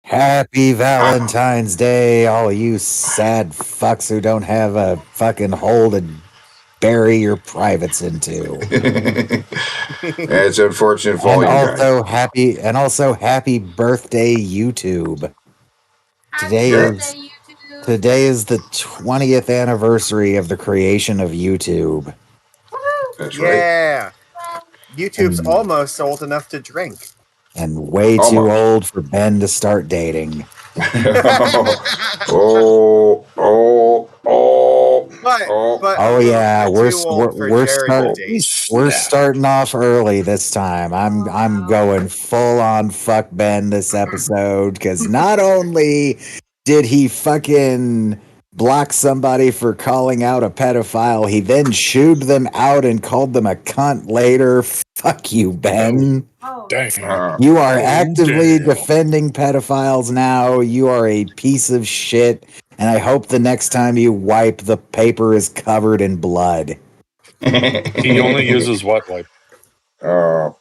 Happy Valentine's Day, all you sad fucks who don't have a fucking hole to bury your privates into. It's unfortunate for all you guys. Also happy birthday, YouTube. Today is the 20th anniversary of the creation of YouTube. That's right. YouTube's almost old enough to drink. And way too old for Ben to start dating. Oh yeah, we're starting off early this time. I'm going full on fuck Ben this episode because not only did he fucking block somebody for calling out a pedophile, he then shooed them out and called them a cunt later. Fuck you, Ben. You are actively defending pedophiles now. You are a piece of shit. And I hope the next time you wipe, the paper is covered in blood. He only uses wet wipe. Yeah.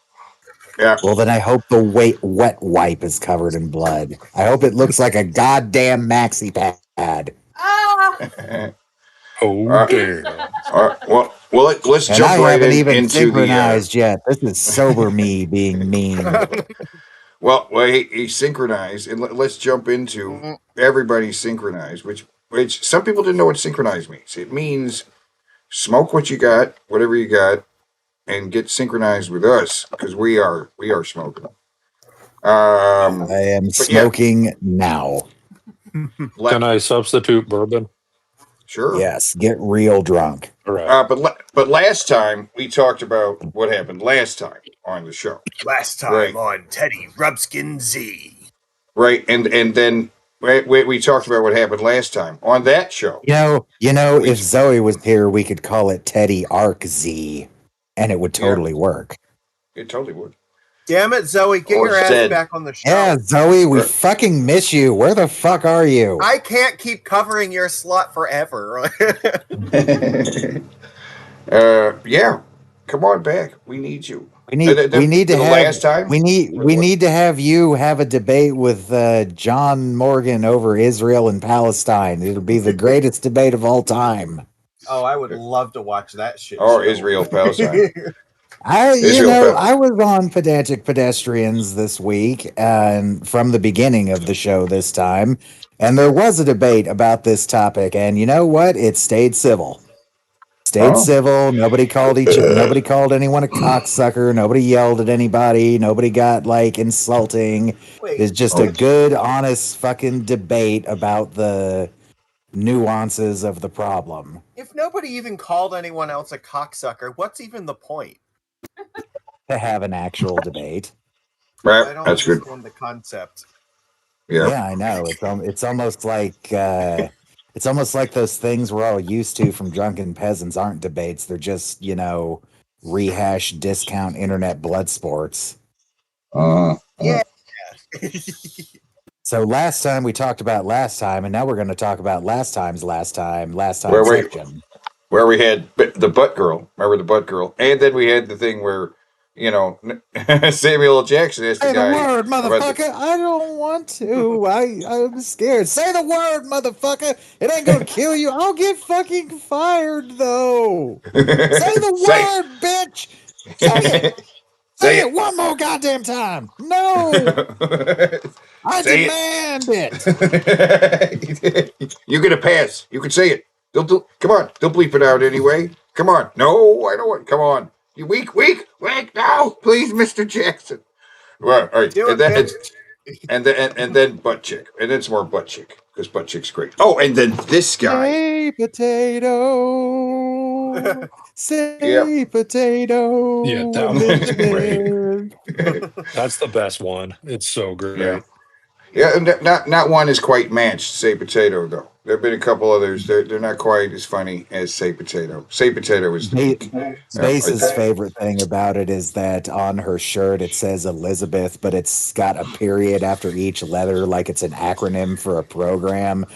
Well, then I hope the wet wipe is covered in blood. I hope it looks like a goddamn maxi pad. Oh, damn. Well, let's And jump I right haven't even into the. synchronized yet. This is sober me being mean. Well, he synchronized, and let's jump into everybody synchronized, which some people didn't know what synchronized means. It means smoke what you got, whatever you got, and get synchronized with us because we are smoking. I am But yeah, smoking now. Can I substitute bourbon? sure. Yes, get real drunk. All right. But last time we talked about what happened last time on the show, Last time right? on Teddy Rubskin Z. Right, and then we talked about what happened last time on that show. If Zoe was here, we could call it Teddy Arc Z, and it would totally work. It totally would. Damn it, Zoe, get your ass back on the show. Yeah, Zoe, we fucking miss you. Where the fuck are you? I can't keep covering your slot forever. Yeah, come on back. We need you. We need to have last time. We need to have you have a debate with John Morgan over Israel and Palestine. It'll be the greatest debate of all time. Oh, I would love to watch that shit. Oh, Israel Palestine. I was on Pedantic Pedestrians this week, and from the beginning of the show this time, and there was a debate about this topic, and you know what? It stayed civil. Civil. Nobody called anyone a cocksucker. Nobody yelled at anybody. Nobody got insulting. It's just a good, honest fucking debate about the nuances of the problem. If nobody even called anyone else a cocksucker, what's even the point? To have an actual debate. Right, I don't that's good. understand the concept. Yeah, I know. It's almost like those things we're all used to from Drunken Peasants aren't debates. They're just, rehashed discount internet blood sports. Yeah. So last time we talked about last time, and now we're going to talk about last time section. Where we had the butt girl. Remember the butt girl? And then we had the thing where, Samuel L. Jackson asked the guy. Say the word, motherfucker. I don't want to. I'm scared. Say the word, motherfucker. It ain't going to kill you. I'll get fucking fired, though. Say the word, bitch. Say it. Say it one more goddamn time. No. I demand it. You get a pass. You can say it. Come on. They'll bleep it out anyway. Come on. No, I don't want. Come on. You weak. No, please, Mr. Jackson. Well, all right. And then butt chick. And then some more butt chick. Because butt chick's great. Oh, and then this guy. Say potato. Say potato. Yeah, that one's great. That's the best one. It's so great. Yeah, and not one is quite matched. Say potato though. There have been a couple others. They're not quite as funny as Say Potato. Say Potato is Base's favorite thing about it is that on her shirt it says Elizabeth, but it's got a period after each letter, like it's an acronym for a program.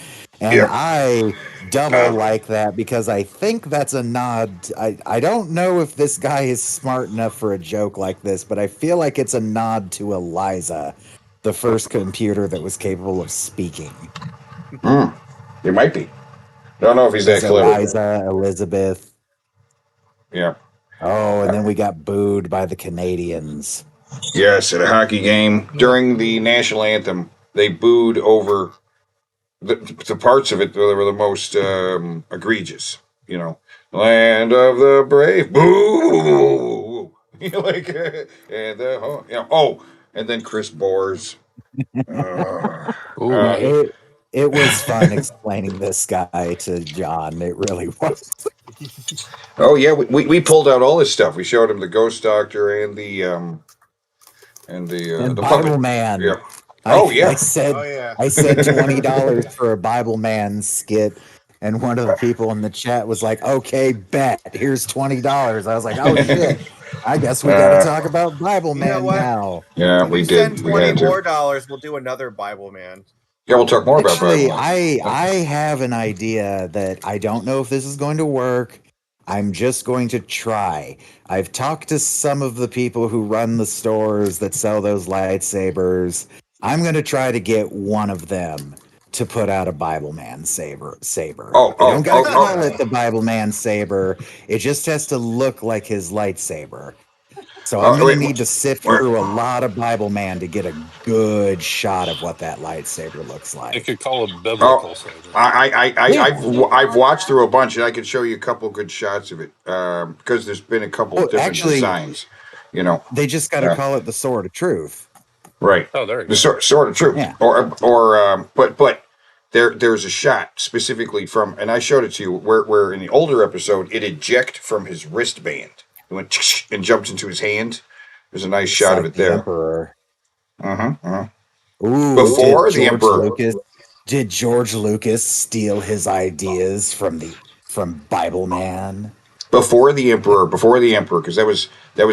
And I double like that because I think that's a nod. I don't know if this guy is smart enough for a joke like this, but I feel like it's a nod to Eliza, the first computer that was capable of speaking. It might be. I don't know if he's that clever. Eliza, Elizabeth. Yeah. Oh, and then we got booed by the Canadians. Yes, at a hockey game during the national anthem, they booed over the parts of it that were the most egregious. Land of the brave, boo! And then Chris Boers. It was fun explaining this guy to John. It really was. Oh yeah, we pulled out all this stuff. We showed him the Ghost Doctor and the Bible puppet Man. Yeah. I said $20 for a Bible Man skit, and one of the people in the chat was like, "Okay, bet. Here's $20." I was like, "Oh shit! I guess we got to talk about Bible Man now." Yeah, we did. Send $20 more. We'll do another Bible Man. Yeah, we'll talk more about Bible Man. I have an idea that I don't know if this is going to work. I'm just going to try. I've talked to some of the people who run the stores that sell those lightsabers. I'm going to try to get one of them to put out a Bible Man saber. Oh, They don't gotta call oh. it the Bible Man saber. It just has to look like his lightsaber. So I'm gonna Wait, need to sift where? through a lot of Bible Man to get a good shot of what that lightsaber looks They like. could call it Oh, biblical saber. Yeah. I've watched through a bunch, and I can show you a couple good shots of it because there's been a couple Oh, different actually, designs. You know, they just got to call it the Sword of Truth. right? Oh, there you The go. sort of truth, Yeah. but there's a shot specifically from, and I showed it to you where in the older episode it eject from his wristband. It went and jumped into his hand. There's a nice It's shot of like it the there. Emperor. Uh-huh. Ooh, Before the Emperor. Did George Lucas steal his ideas from Bible Man? Before the Emperor, because that was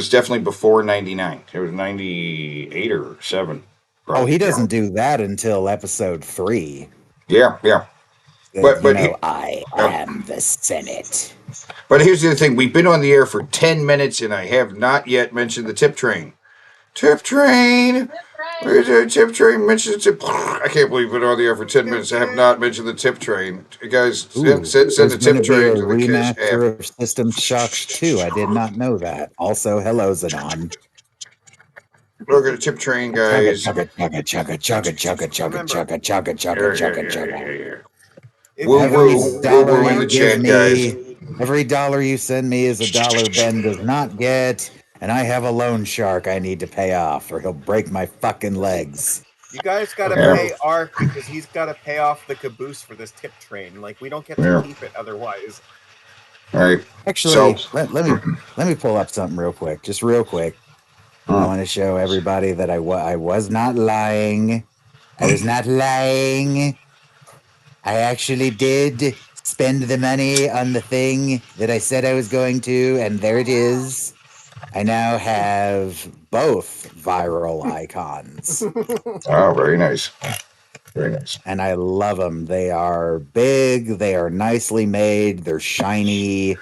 definitely before '99. It was '98 or '7. Oh, he Probably. doesn't do that until episode 3. Yeah. That, But you but know, he, I am the Senate. but here's the other thing: we've been on the air for 10 minutes, and I have not yet mentioned the tip train. Tip train. Where's the tip train? Mention the tip. I can't believe we've been on the air for 10 minutes. I have not mentioned the tip train. You guys, Ooh, send there's the going tip to be a train to the Cash App. remaster of System Shock 2. I did not know that. Also, hello, Zanon. Look at the tip train, Chugga, guys. chugga, chugga, chugga, chugga, chugga, chugga, Remember, chugga, chugga, chugga, chugga, chugga. Yeah. if Woo you Every guys woo, woo dollar woo in you the give chat, guys. me, every dollar you send me is a dollar Ben does not get, and I have a loan shark I need to pay off, or he'll break my fucking legs. you guys got to Yeah. pay Ark because he's got to pay off the caboose for this tip train. Like we don't get to Yeah. keep it otherwise. All right. Actually, So, let me pull up something real quick, just real quick. I want to show everybody that I was not lying. I was not lying. I actually did spend the money on the thing that I said I was going to, and there it is. I now have both viral icons, oh, very nice. Very nice. and I love them. They are big, they are nicely made, they're shiny.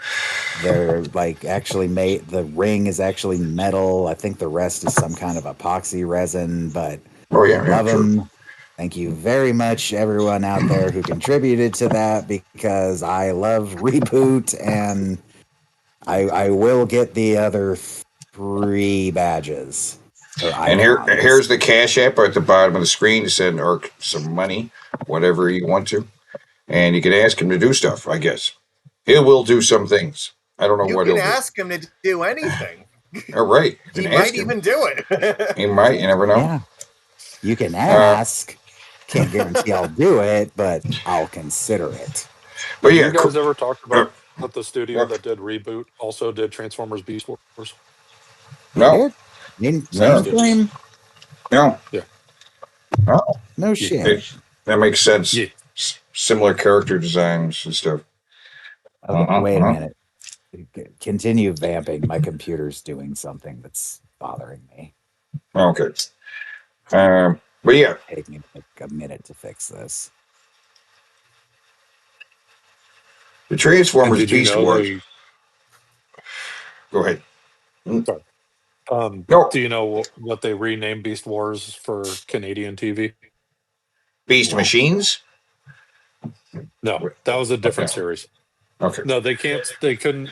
They're like actually made, the ring is actually metal. I think the rest is some kind of epoxy resin, but Oh, yeah, love sure. them. Thank you very much, everyone out there who contributed to that, because I love Reboot, and I will get the other 3 badges or And icons. here's the Cash App at the bottom of the screen to send Ark some money, whatever you want to. And you can ask him to do stuff, I guess. He will do some things. I don't know You what can he'll ask him to do anything. do. All right. You He can might ask him. even do it. He might. You never know. Yeah, you can ask. Can't guarantee I'll do it, but I'll consider it. But Have yeah. you guys ever talked uh, about the studio that did Reboot also did Transformers Beast Wars? They no. did. No. Mainstream? No. Yeah. No. No Yeah. shit. That makes sense. Yeah. Similar character designs and stuff. Okay, wait a minute. Continue vamping. My computer's doing something that's bothering me. Okay. But yeah. Take me like a minute to fix this. The And Transformers did you Beast know Wars. they? Go ahead. Sorry. No. Do you know what they renamed Beast Wars for Canadian TV? Beast Machines? No, that was a different Okay. series. Okay. No, they can't. They couldn't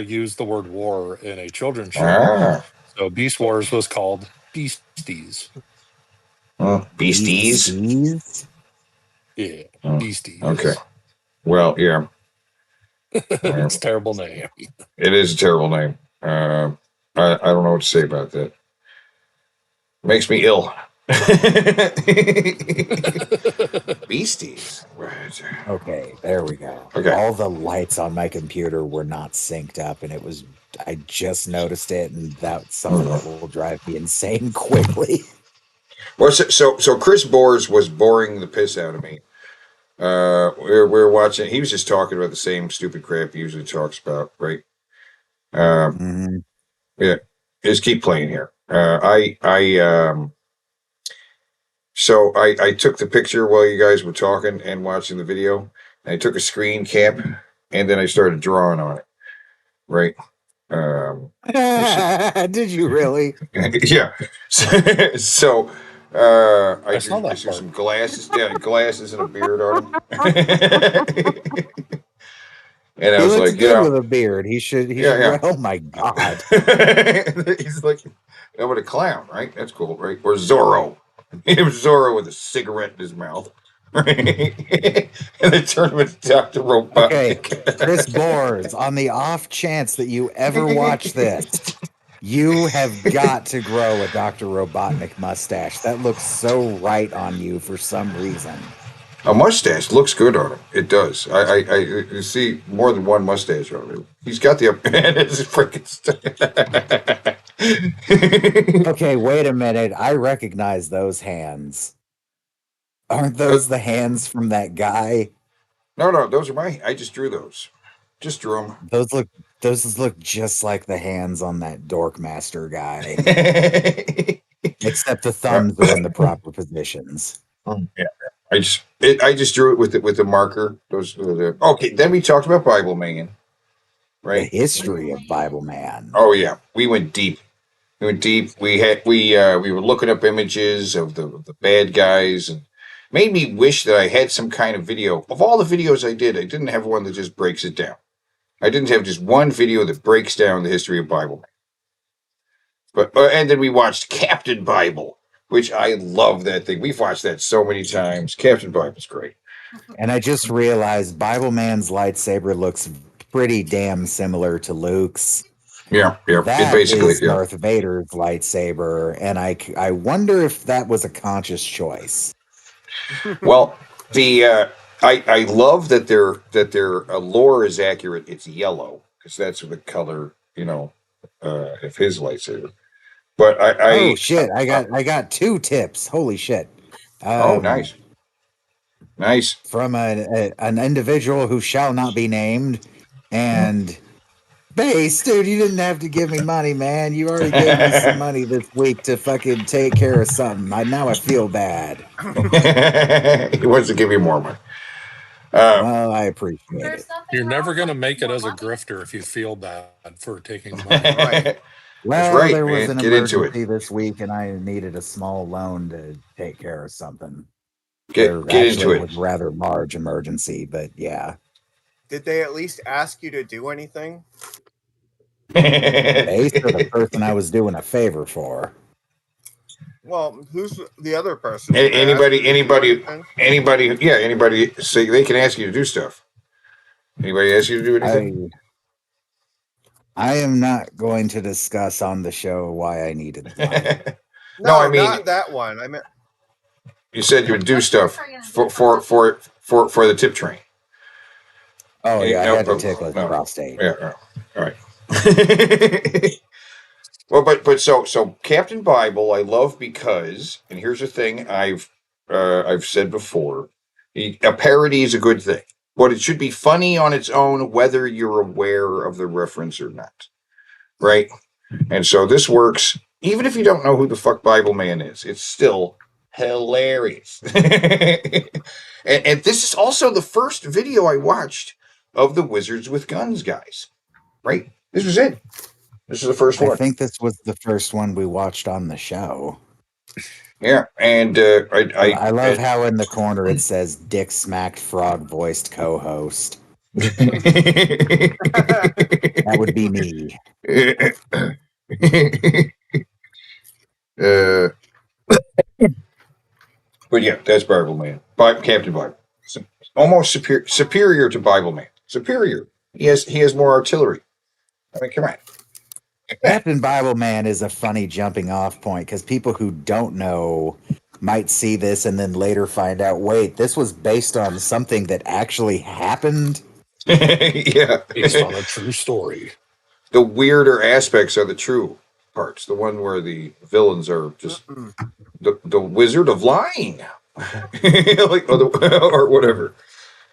use the word war in a children's show. Ah. So Beast Wars was called Beasties. Beasties? Beasties? Yeah, Oh, Beasties. okay. Well, yeah. It's a terrible name. It is a terrible name. I don't know what to say about that. Makes me ill. Beasties. Right. Okay, there we go. Okay. All the lights on my computer were not synced up, and I just noticed it, and that's something that will drive me insane quickly. Well, so Chris Bores was boring the piss out of me. We were watching. He was just talking about the same stupid crap he usually talks about, right? Mhm. Yeah. Just keep playing here. I took the picture while you guys were talking and watching the video. And I took a screen cap, and then I started drawing on it. Right. Did you really? Yeah. So I saw that threw part. some glasses. Yeah, glasses and a beard on him. And I He was looks like, good with a beard. He should. yeah. Oh my god! He's like, I'm a clown, right? That's cool, right? Or Zorro. He was Zorro with a cigarette in his mouth. Right? And they turned him into Dr. Okay, Robotic. Chris Bores. On the off chance that you ever watch this, you have got to grow a Dr. Robotnik mustache. That looks so right on you for some reason. A mustache looks good on him. It does. I see more than one mustache on him. He's got the upper hand. It's freaking. Okay, wait a minute. I recognize those hands. Aren't those the hands from that guy? No, those are my. I just drew those. Just drew them. Those look just like the hands on that Dorkmaster guy. Except the thumbs are in the proper positions. Yeah. I just drew it with the marker. Those okay. Then we talked about Bible Man, The right? history of Bible Man. Oh yeah, we went deep. We went deep. We were looking up images of the bad guys, and made me wish that I had some kind of video. Of all the videos I didn't have one that just breaks it down. I didn't have just one video that breaks down the history of Bible Man. But and then we watched Captain Bible, which I love that thing. We've watched that so many times. Captain Bible's great. And I just realized Bible Man's lightsaber looks pretty damn similar to Luke's. Yeah. That It basically, is Darth Vader's lightsaber, and I wonder if that was a conscious choice. Well, the I love that their lore is accurate. It's yellow because that's the color, of his lightsaber. But oh shit! I got two tips. Holy shit! Oh, nice. From an individual who shall not be named, and Base, dude, you didn't have to give me money, man. You already gave me some money this week to fucking take care of something. Now I feel bad. He wants to give you more money. Well, I appreciate it. You're never going to make it as a grifter if you feel bad for taking money. Right. Well, right, there was man. an Get into it. emergency this week, and I needed a small loan to take care of something. Get into it. It was a rather large emergency, but yeah. Did they at least ask you to do anything? Base or the person I was doing a favor for. Well, who's the other person? Anybody. Yeah, anybody. Say they can ask you to do stuff. Anybody ask you to do anything? I am not going to discuss on the show why I needed the money. No, I mean not that one. I meant you said you would do stuff for the tip train. Oh yeah, I had to tickle his prostate. Yeah, all right. Well, but so Captain Bible I love because, and here's the thing I've said before, a parody is a good thing, but it should be funny on its own whether you're aware of the reference or not, right? And so this works even if you don't know who the fuck Bible Man is. It's still hilarious. and this is also the first video I watched of the Wizards with Guns guys, right? This was it. This is the first one. I think this was the first one we watched on the show. Yeah, and I love how in the corner it says "Dick smacked frog voiced co-host." That would be me. But yeah, that's Bible Man. Captain Bible. Almost superior to Bible Man. Superior. He has more artillery. I mean, come on. Captain Bible Man is a funny jumping off point because people who don't know might see this and then later find out, wait, this was based on something that actually happened. Yeah. Based on a true story. The weirder aspects are the true parts. The one where the villains are just the wizard of lying. or whatever.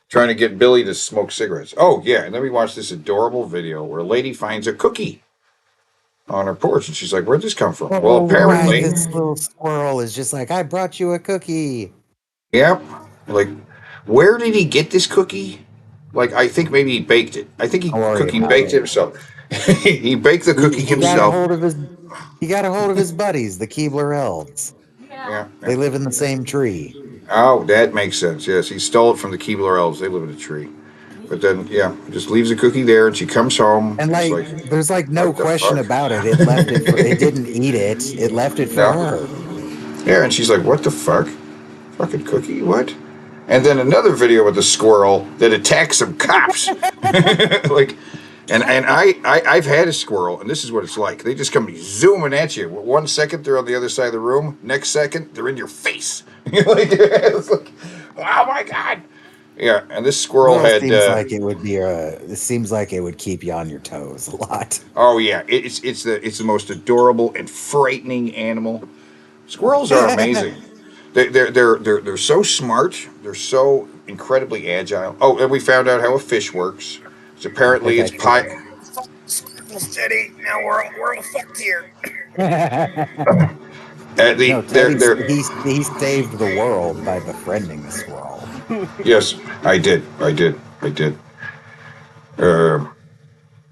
Trying to get Billy to smoke cigarettes. Oh, yeah. And then we watched this adorable video where a lady finds a cookie on her porch, and she's like, "Where'd this come from?" Well, apparently, this little squirrel is just like, "I brought you a cookie." Yep. Like, where did he get this cookie? Like, I think maybe he baked it. I think he baked it himself. He baked the cookie himself. He got a hold of his buddies, the Keebler elves. Yeah. They live in the same tree. Oh, that makes sense. Yes, he stole it from the Keebler elves. They live in a tree. But then, yeah, just leaves a cookie there, and she comes home. And It's like, like, there's like no what the question fuck? about it. It left it for. It didn't eat it. It left it for No. her. Yeah, and she's like, what the fuck? Fucking cookie? What? And then another video with a squirrel that attacks some cops. Like, and I've had a squirrel, and this is what it's like. They just come zooming at you. 1 second they're on the other side of the room. Next second they're in your face. You're like, it's like, oh my god. Yeah, and this squirrel Well, it had. seems like it would be a. It seems like it would keep you on your toes a lot. Oh yeah, it's the most adorable and frightening animal. Squirrels are amazing. They're so smart. They're so incredibly agile. Oh, and we found out how a fish works. So apparently it's pie. Steady. Now we're all fucked here. No, They're he saved the world by befriending the squirrel. yes, I did.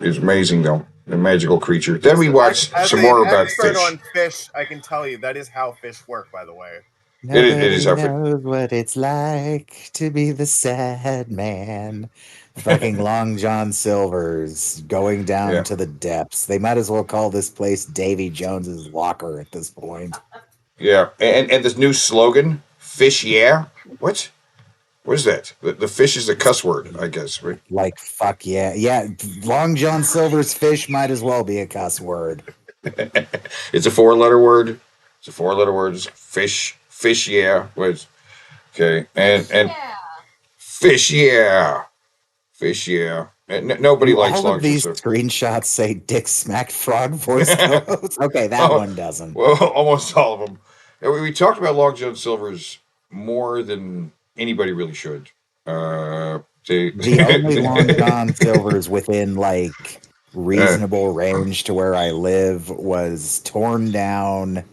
It's amazing though, a magical creature. Then we watched As some an more about expert fish. on fish, I can tell you that is how fish work. By the way, It is Nobody how fish. knows what it's like to be the sad man. Fucking Long John Silver's going down Yeah, to the depths. They might as well call this place Davy Jones's locker at this point. yeah, and this new slogan, "Fish yeah." What is that? The fish is a cuss word, I guess. Right? Like, fuck yeah. Yeah, Long John Silver's fish might as well be a cuss word. It's a 4-letter word. It's a 4-letter word. It's fish yeah. Wait, okay, and fish yeah, fish yeah. And nobody likes All Long of John these Silver. screenshots say Dick Smacked Frog voice co-host. Okay, that Oh, one doesn't. well, almost all of them. And we talked about Long John Silver's more than anybody really should. The only Long John Silver's within like uh, reasonable range to where I live was torn down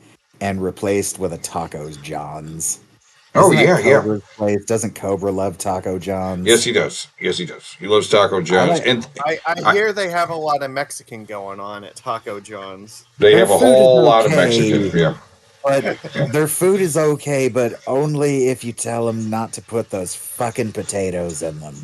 and replaced with a Taco John's. oh Isn't that yeah. Cobra's place? Doesn't Cobra love Taco Yes, John's? he does. Yes, he does. He loves Taco I John's, like and I hear they have a lot of Mexican going on at Taco John's. they their have a food is whole lot of okay, Mexican. Yeah. but their food is okay, but only if you tell them not to put those fucking potatoes in them.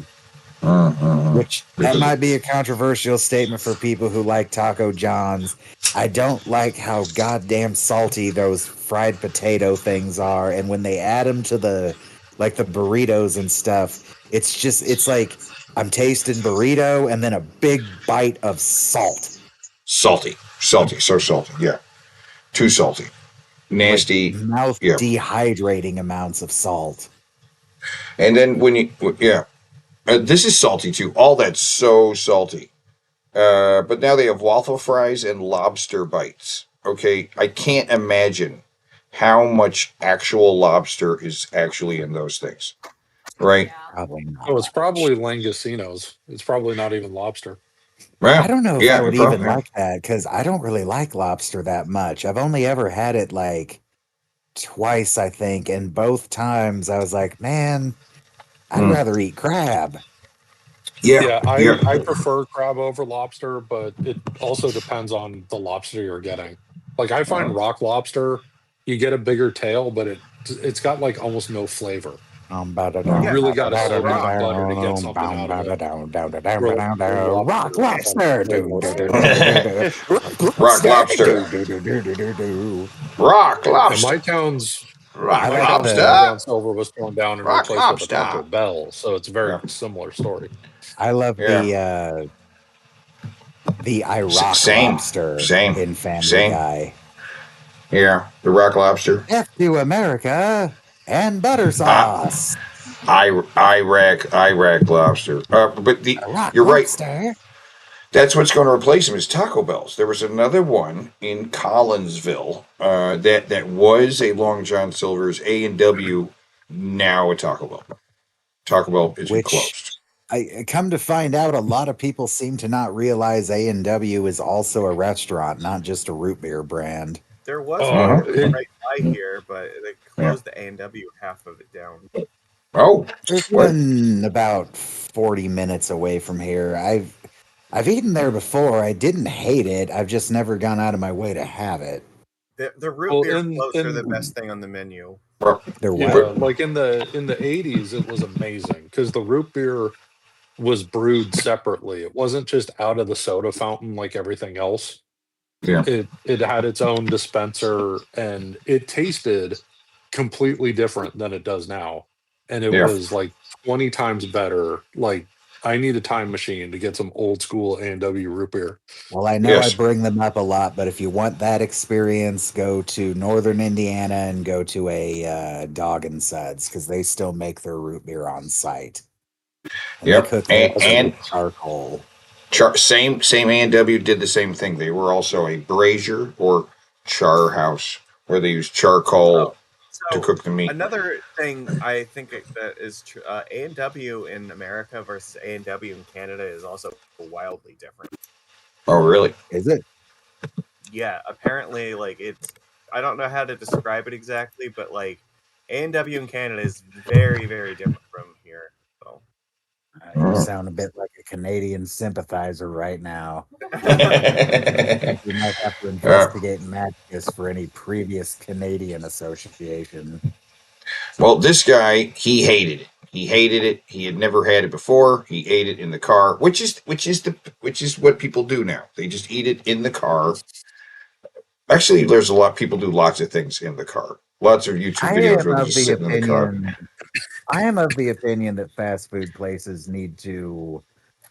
Which that Because might be a controversial statement for people who like Taco John's. I don't like how goddamn salty those fried potato things are, and when they add them to the like the burritos and stuff, it's like I'm tasting burrito and then a big bite of salt, salty, so salty. Yeah, too salty, like nasty. mouth Yeah, dehydrating amounts of salt. and then this is salty too. All that's so salty. But now they have waffle fries and lobster bites. Okay, I can't imagine how much actual lobster is actually in those things. Right? Probably not. Oh, it's much. probably langostinos. It's probably not even lobster. Well, I don't know if yeah, I would probably, even like that because I don't really like lobster that much. I've only ever had it like twice, I think, and both times I was like, man, I'd rather eat crab. yeah, Yeah, yeah. I prefer crab over lobster, but it also depends on the lobster you're getting. Like I find rock lobster, you get a bigger tail, but it's got like almost no flavor. You Yeah, really got to it's soak it in rock. butter to get something out of it. Roll Rock lobster has lobster. way more flavor. Rock lobster. Rock And lobster. my town's I Rock my like town's the Long John lobster. Silver was torn down and Rock replaced with a Taco lobster. Bell, so it's a very Yeah, similar story. I love yeah. the Iraq Same, lobster same, in Family same. Guy. Yeah, the rock lobster. F to America and butter Uh, sauce. Iraq lobster. But Iraq you're right. lobster. That's what's going to replace them is Taco Bell's. There was another one in Collinsville that was a Long John Silver's A&W, now a Taco Bell. Taco Bell is Which closed. I come to find out a lot of people seem to not realize A&W is also a restaurant, not just a root beer brand. There was Uh, one it, right by here, but they closed the A&W half of it down. Oh, There's what? one about 40 minutes away from here. I've eaten there before. I didn't hate it. I've just never gone out of my way to have it. The root Well, beer floats are the best thing on the menu. They're yeah, what? like in the 80s, it was amazing because the root beer was brewed separately. It wasn't just out of the soda fountain like everything else. Yeah. It had its own dispenser and it tasted completely different than it does now. And it Yeah. was like 20 times better. Like I need a time machine to get some old school A&W root beer. Well, I know I Yes. bring them up a lot, but if you want that experience, go to Northern Indiana and go to a Dog and Suds because they still make their root beer on site, and they Yep. cook their And charcoal. same A&W did the same thing. They were also a brazier or char house where they use charcoal to cook the meat. Another thing I think that is true, A&W in America versus A&W in Canada is also wildly different. Oh, really? Is it? Yeah, apparently, like I don't know how to describe it exactly, but like A&W in Canada is very, very different from here. So. You sound a bit like a Canadian sympathizer right now. We might have to investigate Magicus for any previous Canadian association. Well, this guy, he hated it. He hated it. He had never had it before. He ate it in the car, which is what people do now. They just eat it in the car. Actually, there's a lot. People do lots of things in the car. Lots of YouTube videos where they're just sitting in the car. I am of the opinion that fast food places need to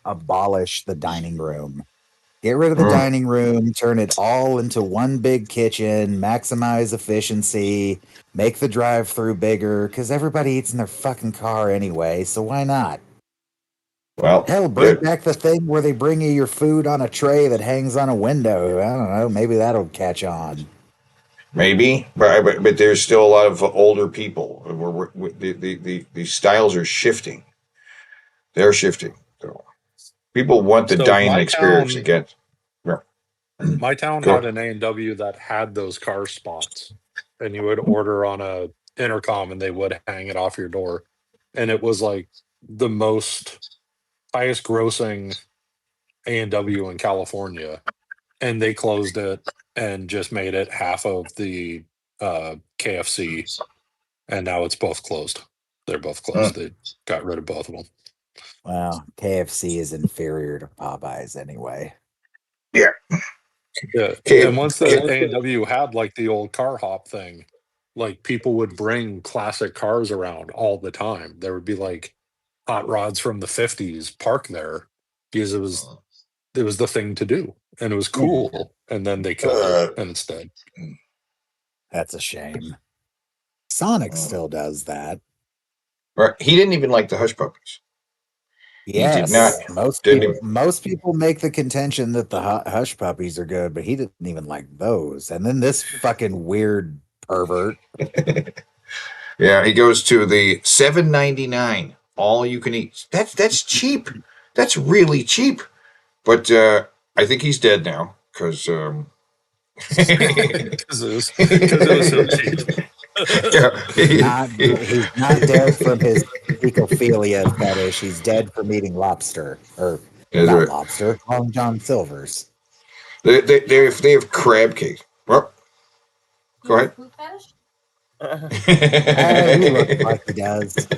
abolish the dining room. Get rid of the dining room, turn it all into one big kitchen, maximize efficiency, make the drive-through bigger, because everybody eats in their fucking car anyway, so why not? Well, hell, bring back the thing where they bring you your food on a tray that hangs on a window. I don't know, maybe that'll catch on. Maybe, but there's still a lot of older people. The styles are shifting. They're shifting. So people want the So dining experience again. Yeah. My town Go had ahead. an A&W that had those car spots, and you would order on a intercom, and they would hang it off your door, and it was like the highest grossing A&W in California, and they closed it and just made it half of the KFC, and now it's both closed. They're both closed. They got rid of both of them. Well, KFC is inferior to Popeyes anyway. Yeah. Yeah, and once the A&W had like the old car hop thing, like people would bring classic cars around all the time. There would be like hot rods from the 50s parked there because it was the thing to do and it was cool. And then they killed it and it's dead. That's a shame. Sonic still does that. Right. He didn't even like the Hush Puppies. Yes, he did not. Most people make the contention that the Hush Puppies are good, but he didn't even like those. And then this fucking weird pervert. Yeah, he goes to the $7.99 all you can eat. That's cheap. That's really cheap. But I think he's dead now because Because it was so cheap. He's not dead from his ecophilia fetish. He's dead from eating lobster. Or not lobster, Long John Silver's. They have crab cake. Well, go ahead. He looks like he does.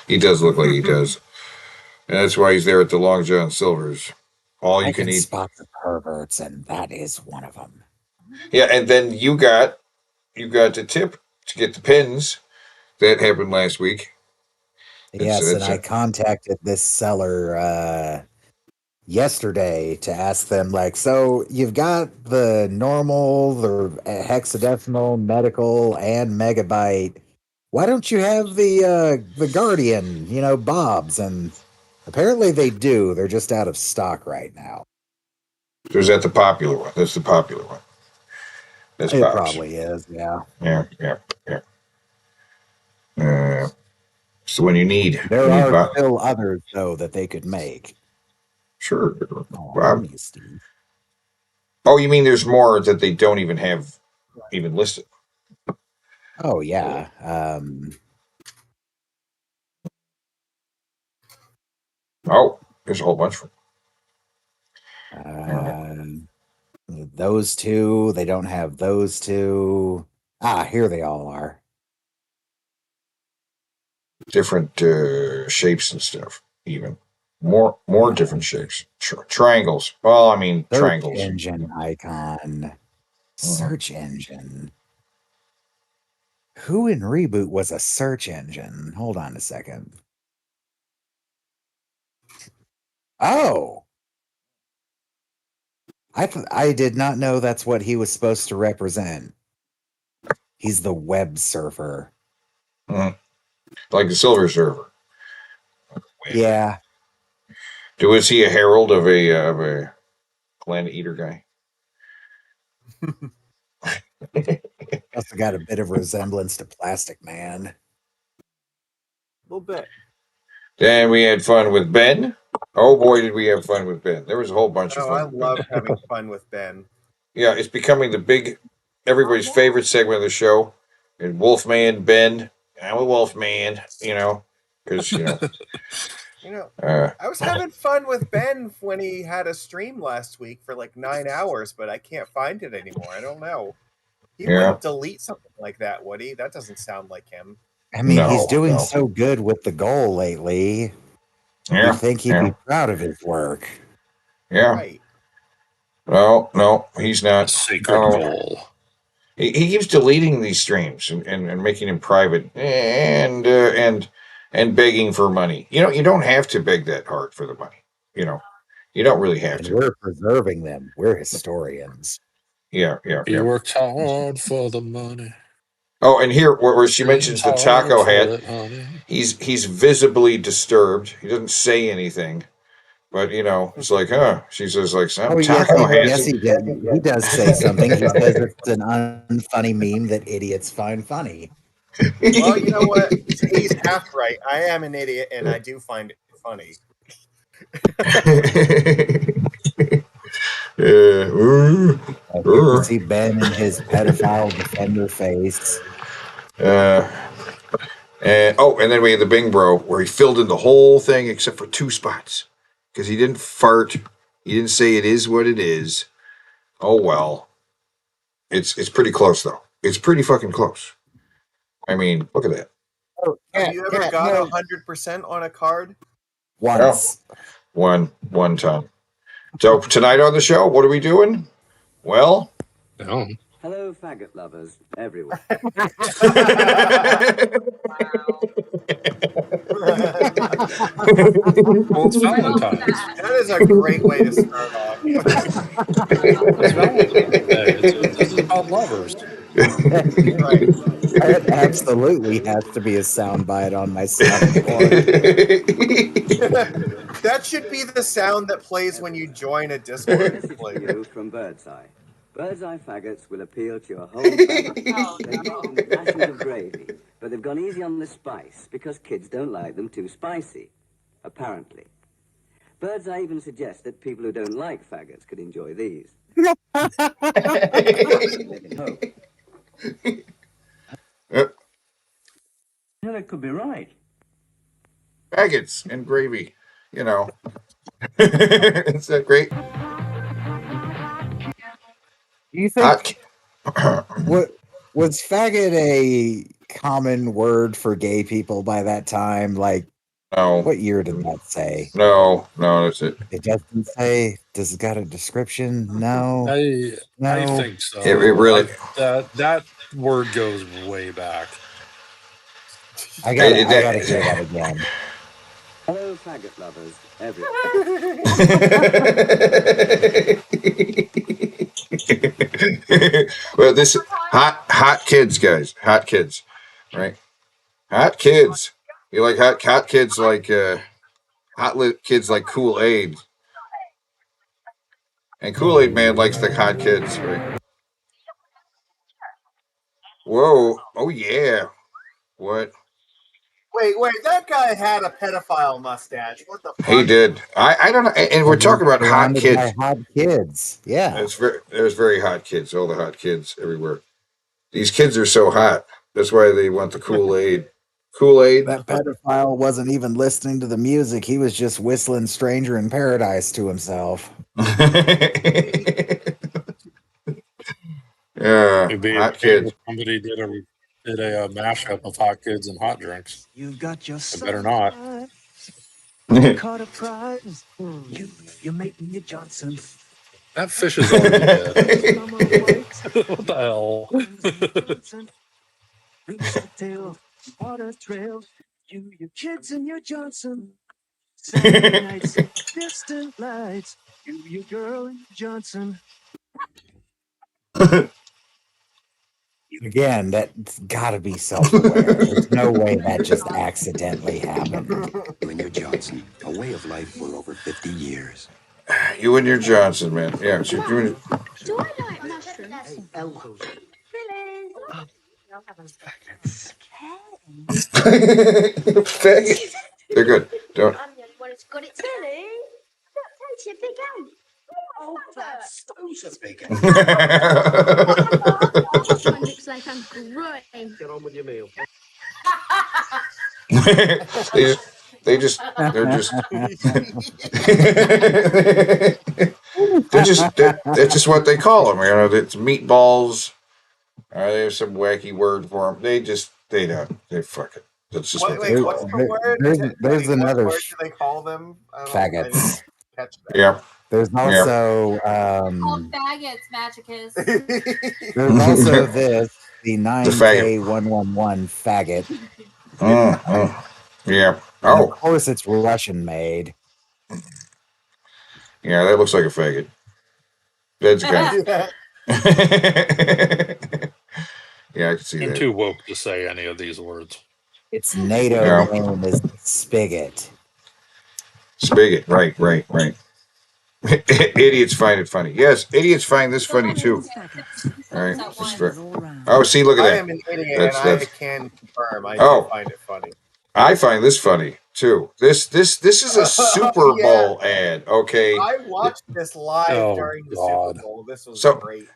He does look like he does. And that's why he's there at the Long John Silver's. All you can eat. Spot the perverts, and that is one of them. Yeah, and then you got the tip to get the pins. That happened last week. Yes, and I contacted this seller yesterday to ask them, like, so you've got the normal, the hexadecimal, medical, and megabyte. Why don't you have the Guardian, Bob's? And apparently they do. They're just out of stock right now. So is that the popular one? That's the popular one. That's It Bob's. Probably is, yeah. Yeah. So when you need, there are still others though that they could make. Sure. Bob. Oh, you mean there's more that they don't even have even listed? Oh yeah. Oh, there's a whole bunch of them. those two. They don't have those two. Ah, here they all are. Different shapes and stuff, even. More different shapes. Triangles. Well, I mean, Search triangles. engine icon. Search engine. Who in Reboot was a search engine? Hold on a second. Oh, I did not know that's what he was supposed to represent. He's the web surfer. Like the Silver Surfer. Yeah. Was he a herald of a planet eater guy? Also got a bit of resemblance to Plastic Man. A little bit. Then we had fun with Ben. Oh boy, did we have fun with Ben. There was a whole bunch of fun. I love having fun with Ben. Yeah, it's becoming everybody's favorite segment of the show. And Wolfman, Ben. I'm a Wolfman, because, I was having fun with Ben when he had a stream last week for like 9 hours, but I can't find it anymore. I don't know. He wouldn't delete something like that, would he? That doesn't sound like him. I mean, he's doing so good with the goal lately. Yeah. You'd think he'd be proud of his work. Yeah. Right. No, he's not. Sacred goal. He keeps deleting these streams and making them private and begging for money. You don't have to beg that hard for the money. You don't really have to. We're preserving them. We're historians. Yeah. He worked hard for the money. Oh, and here where she mentions the taco hat, he's visibly disturbed. He doesn't say anything, but it's like, she says like some taco hat. Yes, he does. He does say something. He says it's an unfunny meme that idiots find funny. Well, you know what? He's half right. I am an idiot, and I do find it funny. You see Ben in his pedophile defender face. And then we had the Bing Bro where he filled in the whole thing except for 2 spots because he didn't fart. He didn't say it is what it is. Oh well, it's pretty close though. It's pretty fucking close. I mean, look at that. Have you ever got 100% on a card? Once. One time. So tonight on the show, what are we doing? Well, hello, faggot lovers everywhere. Well, it's Valentine. That is a great way to start off. It's Valentine. This is about lovers. Right. That absolutely has to be a soundbite on my soundboard. That should be the sound that plays when you join a Discord. You from Birdseye. Birdseye faggots will appeal to your whole family. They've eaten dashes of gravy, but they've gone easy on the spice because kids don't like them too spicy, apparently. Birdseye even suggests that people who don't like faggots could enjoy these. Yeah, that could be right. faggots and gravy, Is that great? You think what was faggot a common word for gay people by that time? Like, no. What year did that say? No, that's it. It doesn't say. Does it got a description? No. I think so. It really that word goes way back. I gotta hear that again. Hello, faggot lovers everywhere. Well, this hot kids, guys. Hot kids, right? Hot kids. You like hot kids like kids like Kool-Aid. And Kool-Aid Man likes the hot kids, right? Whoa. Oh yeah. What? Wait, that guy had a pedophile mustache. What the fuck? He did. I don't know. And we're talking about hot kids. Hot kids. Yeah. There's very hot kids. All the hot kids everywhere. These kids are so hot. That's why they want the Kool-Aid. Kool-Aid. That pedophile wasn't even listening to the music. He was just whistling Stranger in Paradise to himself. It'd be a hot shame kids. if somebody did a mashup of hot kids and hot drinks. You've got your It better not. caught a prize. You're making your Johnson. That fish is already dead. What the hell? Reach the tail, water trail. You, your kids, and your Johnson. Saturday nights, distant lights. You, your girl, and your Johnson. Again, that's got to be self-aware. There's no way that just accidentally happened. You and your Johnson, a way of life for over 50 years. You and your Johnson, man. Yeah, so you're doing Do I like mushrooms? Faggot. They're good. Don't. I'm the only one who's got it. Really? Look, that's your big ant. Oh, that's so big. This one looks like I'm growing. Get on with your meal. they're just that's just what they call them. You know, it's meatballs. They have some wacky word for them. They fuck it. That's just what they call what's them. the word? There's another What word do they call them? faggots. I didn't catch that. Yeah. There's also faggots, Magicus. there's also the 9K111 faggot. Yeah. And of course, it's Russian made. Yeah, that looks like a faggot. That's kind Yeah, I can see I'm that. too woke to say any of these words. Its NATO name is spigot. Spigot, right. Idiots find it funny. Yes, idiots find this funny too. All right. Oh, see, look at that. I am an idiot, and I can confirm. I do find it funny. I find this funny too. This is a Super Bowl ad. Okay. I watched this live during the Super Bowl. This was great.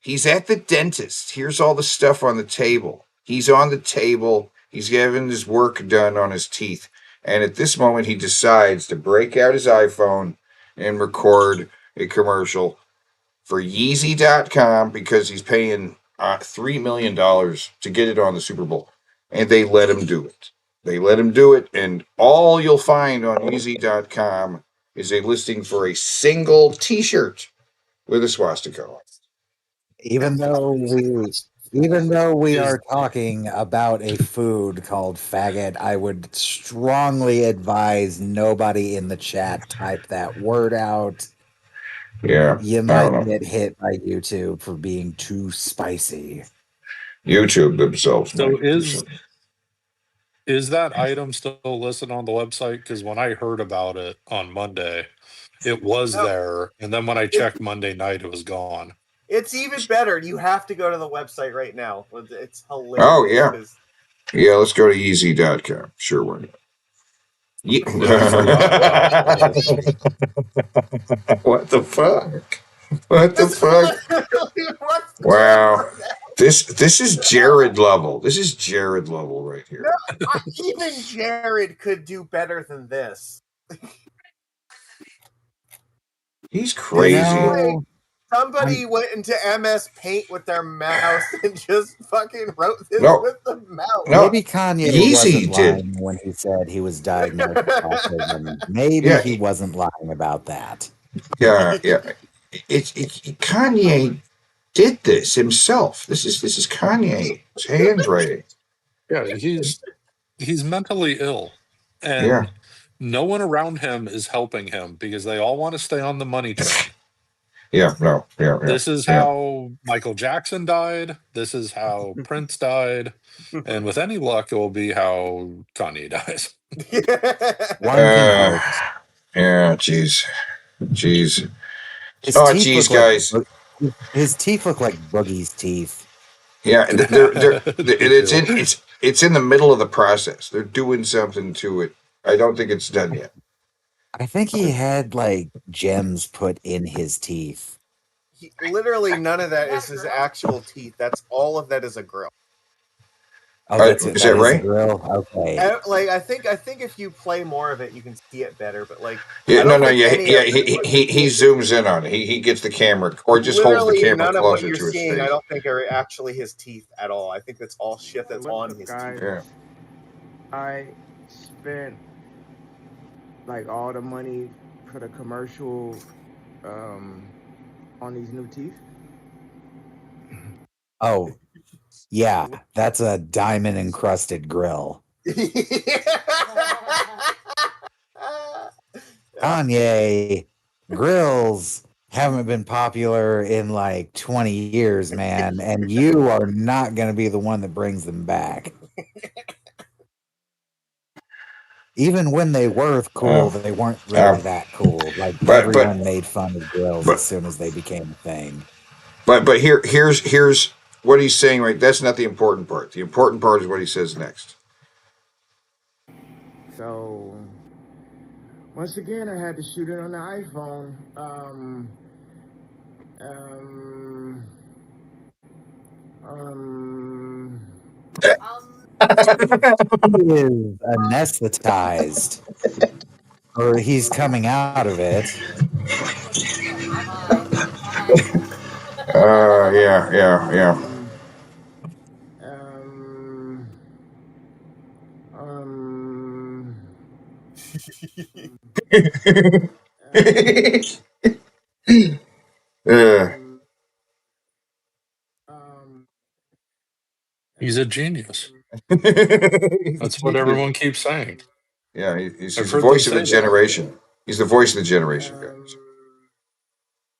He's at the dentist. Here's all the stuff on the table. He's on the table. He's having his work done on his teeth. And at this moment, he decides to break out his iPhone and record a commercial for Yeezy.com because he's paying $3 million to get it on the Super Bowl. And they let him do it. And all you'll find on Yeezy.com is a listing for a single T-shirt with a swastika on. Even though we are talking about a food called faggot, I would strongly advise nobody in the chat type that word out. Yeah. You might get hit by YouTube for being too spicy. YouTube themselves. So is that item still listed on the website? Because when I heard about it on Monday, it was there. And then when I checked Monday night, it was gone. It's even better. You have to go to the website right now. It's hilarious. Oh, yeah. Yeah, let's go to easy.com. Sure, why not? What the fuck? What the fuck? Wow. This is Jared level. This is Jared level right here. No, even Jared could do better than this. He's crazy. Somebody went into MS Paint with their mouse and just fucking wrote this with the mouse. Maybe Kanye wasn't lying when he said he was diagnosed with autism. Maybe he wasn't lying about that. Yeah. Kanye did this himself. This is Kanye's handwriting. Yeah, he's mentally ill, and no one around him is helping him because they all want to stay on the money train. This is how Michael Jackson died. This is how Prince died, and with any luck, it will be how Kanye dies. Yeah, jeez. Jeez, guys. His teeth look like Boogie's teeth. Yeah, it's in the middle of the process. They're doing something to it. I don't think it's done yet. I think he had like gems put in his teeth. Literally none of that is his actual teeth. That's all of that is a grill. Oh, that's it. Is That that is a right? grill. Okay. Like I think if you play more of it, you can see it better. But like, Yeah, I don't think yeah, any yeah. of He zooms in on it. He gets the camera, or just holds the literally camera none of what closer you're to his seeing. I face. don't think are actually his teeth at all. I think that's all shit that's What's on up, his guys? teeth. Yeah. I spent like all the money for the commercial on these new teeth. Oh, yeah. That's a diamond encrusted grill. Kanye, grills haven't been popular in like 20 years, man, and you are not going to be the one that brings them back. Even when they were cool, they weren't really that cool. Like everyone made fun of grills as soon as they became a thing. But here's what he's saying. Right, that's not the important part. The important part is what he says next. So once again, I had to shoot it on the iPhone. He is anesthetized, or he's coming out of it. Yeah. He's a genius. He's That's what everyone keeps saying. Yeah, he's I've the heard them voice of a say that. generation. He's the voice of the generation, guys.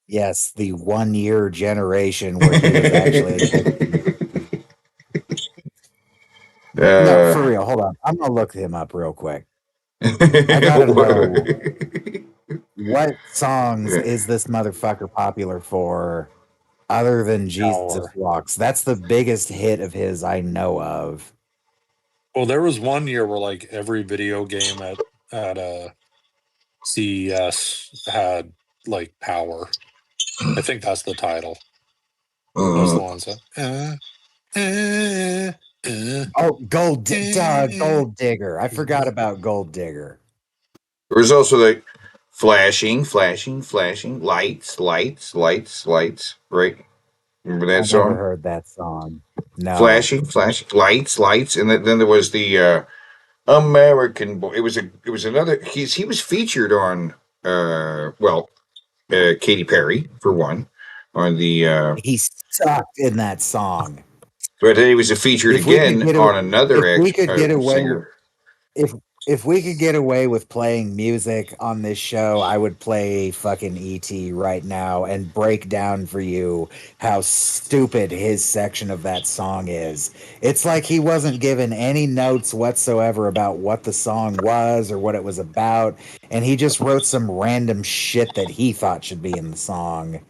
Yes, the 1 year generation where he was actually. No, for real. Hold on. I'm going to look him up real quick. I got to know what songs is this motherfucker popular for other than Jesus Walks. That's the biggest hit of his I know of. Well, there was 1 year where like every video game at CES had like power. I think that's the title. That's the one. So, oh, Gold Digger. I forgot about Gold Digger. There was also like flashing, lights. Right? Remember that I song? never heard that song. No. Flashing, lights, and then there was the American Boy. It was another. He was featured on Katy Perry for one, on the. He sucked in that song. But then he was featured again on another singer. If we could get away with playing music on this show, I would play fucking E.T. right now and break down for you how stupid his section of that song is. It's like he wasn't given any notes whatsoever about what the song was or what it was about, and he just wrote some random shit that he thought should be in the song.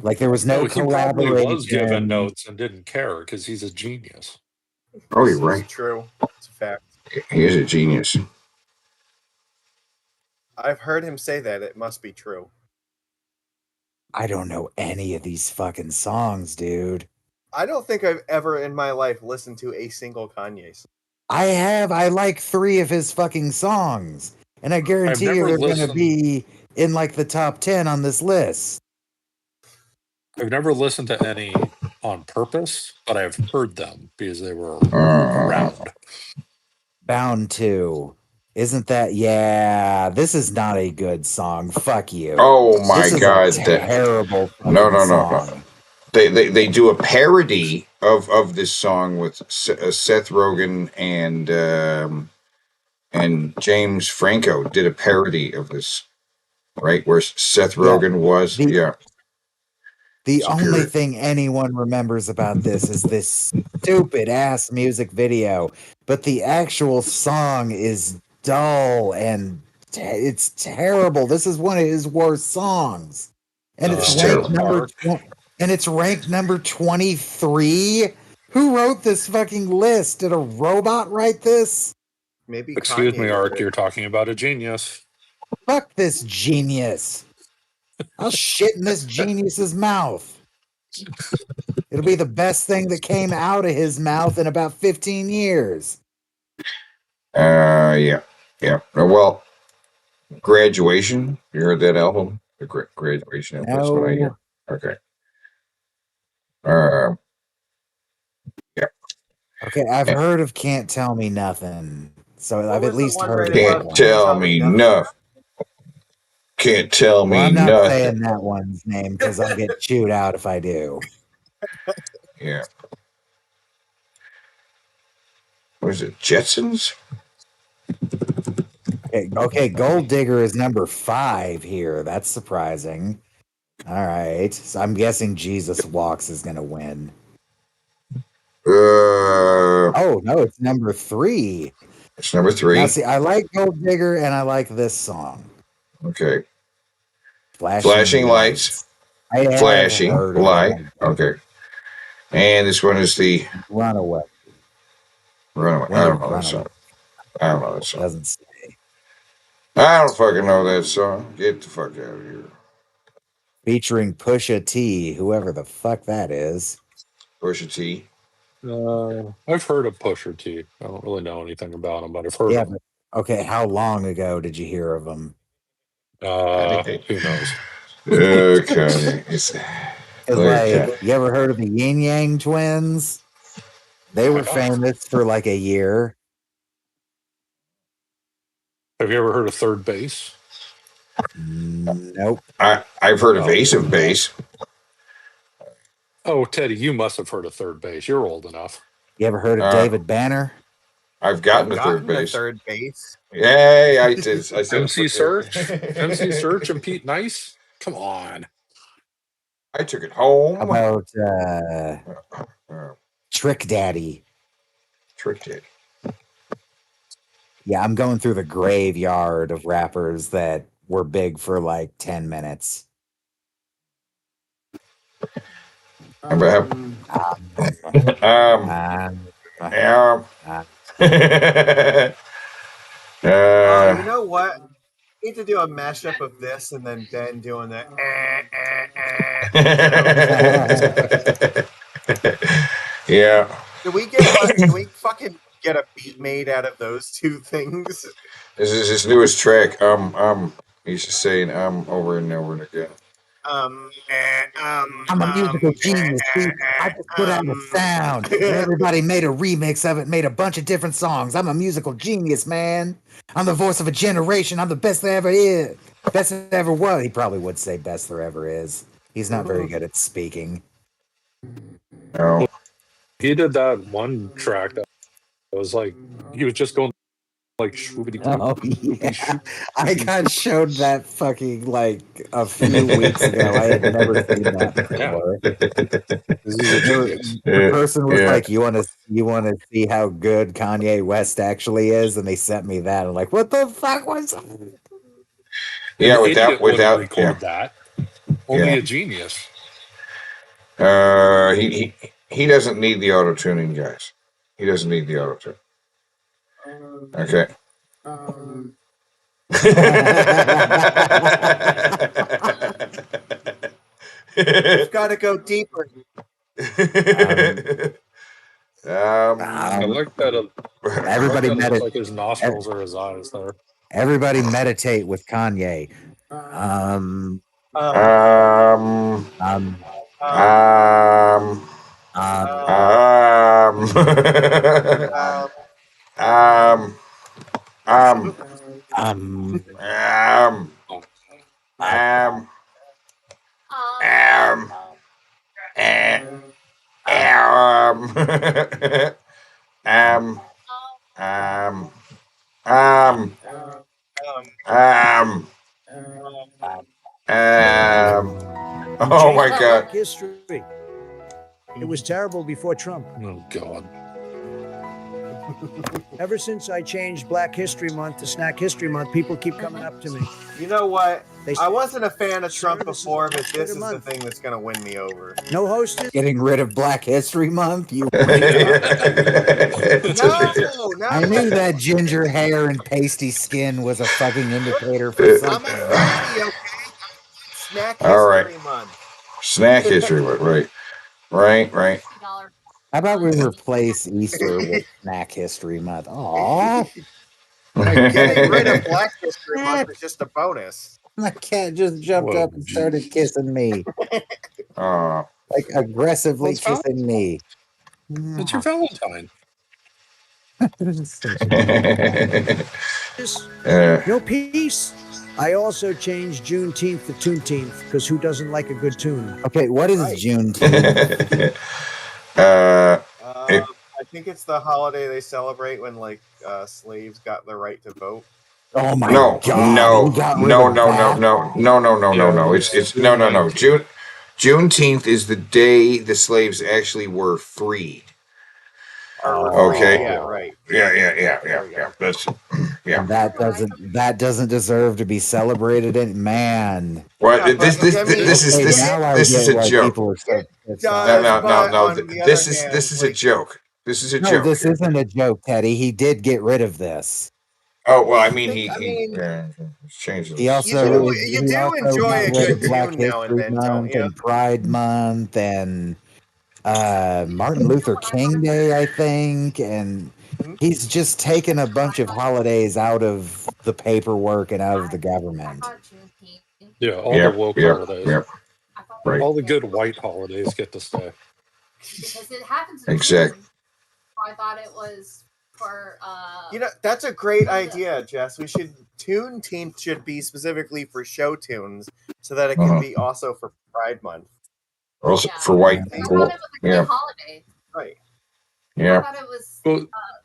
Like there was no he probably was given collaboration. notes and didn't care because he's a genius. Oh, you're right. It's true. It's a fact. He is a genius. I've heard him say that. It must be true. I don't know any of these fucking songs, dude. I don't think I've ever in my life listened to a single Kanye song. I have. I like 3 of his fucking songs. And I guarantee you they're going to be in like the top 10 on this list. I've never listened to any on purpose, but I've heard them because they were around. Bound to. Isn't that? Yeah, this is not a good song. Fuck you. Oh my God! This is a terrible. No. They do a parody of this song with Seth Rogen and James Franco did a parody of this, right? Where Seth Rogen was, The only thing anyone remembers about this is this stupid ass music video, but the actual song is dull and it's terrible. This is one of his worst songs, and it's ranked number 23. Who wrote this fucking list? Did a robot write this? Maybe. Excuse Kanye me, Art. You're talking about a genius. Fuck this genius. I'll shit in this genius's mouth. It'll be the best thing that came out of his mouth in about 15 years. Yeah. Well, Graduation. You heard that album? The Graduation album. That's what I hear. No. Okay. Yeah. Okay, I've heard of Can't Tell Me Nothing. So What I've was at the least one heard right of above that one. Can't tell me nothing. Can't tell Well, me I'm not nothing. saying that one's name because I'll get chewed out if I do. Yeah. What is it? Jetsons? Okay, Gold Digger is number 5 here. That's surprising. All right. So I'm guessing Jesus Walks is going to win. Oh, no, it's number 3. It's number 3. Now, see, I like Gold Digger and I like this song. Okay. Flashing Lights. I haven't Flashing heard of Light. it. Okay. And this one is the Runaway. Runaway. I don't know that song. I don't know that song. Doesn't say. I don't fucking know that song. Get the fuck out of here. Featuring Pusha T, whoever the fuck that is. Pusha T. I've heard of Pusha T. I don't really know anything about him, but I've heard of him. But, okay, how long ago did you hear of him? Who knows? Okay. You ever heard of the Yin Yang Twins? They were famous for like a year. Have you ever heard of Third Base? Nope. I've heard of Ace of Base. Oh, Teddy, you must have heard of Third Base. You're old enough. You ever heard of David Banner? I've gotten to third base. Third base. Yay, I did. I said MC Search? MC Search and Pete Nice? Come on. I took it home. How about Trick Daddy? Trick Daddy. Yeah, I'm going through the graveyard of rappers that were big for like 10 minutes. You know what? We need to do a mashup of this and then Ben doing the. Yeah. Can we fucking get a beat made out of those two things? This is his newest track. He's just saying over and over again. I'm a musical genius, dude. I just put out a sound. And everybody made a remix of it, made a bunch of different songs. I'm a musical genius, man. I'm the voice of a generation. I'm the best there ever is. Best there ever was. He probably would say best there ever is. He's not very good at speaking. No. He did that one track that was like, he was just going like shwoobity. Oh, yeah. I got showed that fucking like a few weeks ago. I had never seen that before. The person was like, "You want to see how good Kanye West actually is?" And they sent me that. I'm like, "What the fuck was that?" Yeah, without record that. Only a genius. He doesn't need the auto tuning, guys. He doesn't need the auto tune. Okay. We've got to go deeper. I like that. Everybody meditate. Like his nostrils or his eyes there. Everybody meditate with Kanye. Oh my God. History. It was terrible before Trump. Oh God. Ever since I changed Black History Month to Snack History Month, people keep coming up to me. You know what? I wasn't a fan of Trump before, but this is the thing that's going to win me over. No hosting. Getting rid of Black History Month? You No. I knew that ginger hair and pasty skin was a fucking indicator for something. I'm a foodie, okay? Snack All right. History Month. Snack History Month, right. Right, right. $50. How about we replace Easter with Snack History Month? Aw, Like getting rid of Black History Month is just a bonus. my cat just jumped Whoa, up and started kissing me, like Well, aggressively it's kissing me. It's your Valentine. Such a dick. No peace. I also changed Juneteenth to Toonteenth because who doesn't like a good tune? Okay, what is Right. Juneteenth? I think it's the holiday they celebrate when like slaves got the right to vote. Oh my No, god, he got rid no, of no, no, that? no. it's It's June no. 19th. Juneteenth is the day the slaves actually were freed. Okay. Yeah, right. Yeah. That's And that doesn't deserve to be celebrated. Man, well. Yeah, This but, I mean, now I this is get a why joke. people are so pissed off. No. on the other hand, This is a like, joke. This is a No, joke. this here. isn't a joke, Teddy. He did get rid of this. Oh well, I mean I mean, changed He it. also you do also enjoy got a rid good of Black tune now and History then, don't Month you? and Pride Month and Martin Luther King Day, I think, and he's just taken a bunch of holidays out of the paperwork and out of the government. Yeah, all the woke holidays. Right. All the good white holidays get to stay. Because it happens in Exactly. June. I thought it was for That's a great idea, Jess. Juneteenth should be specifically for show tunes so that it can be also for Pride Month. Also for white. I thought it was a great holiday. Right. Yeah. I thought it was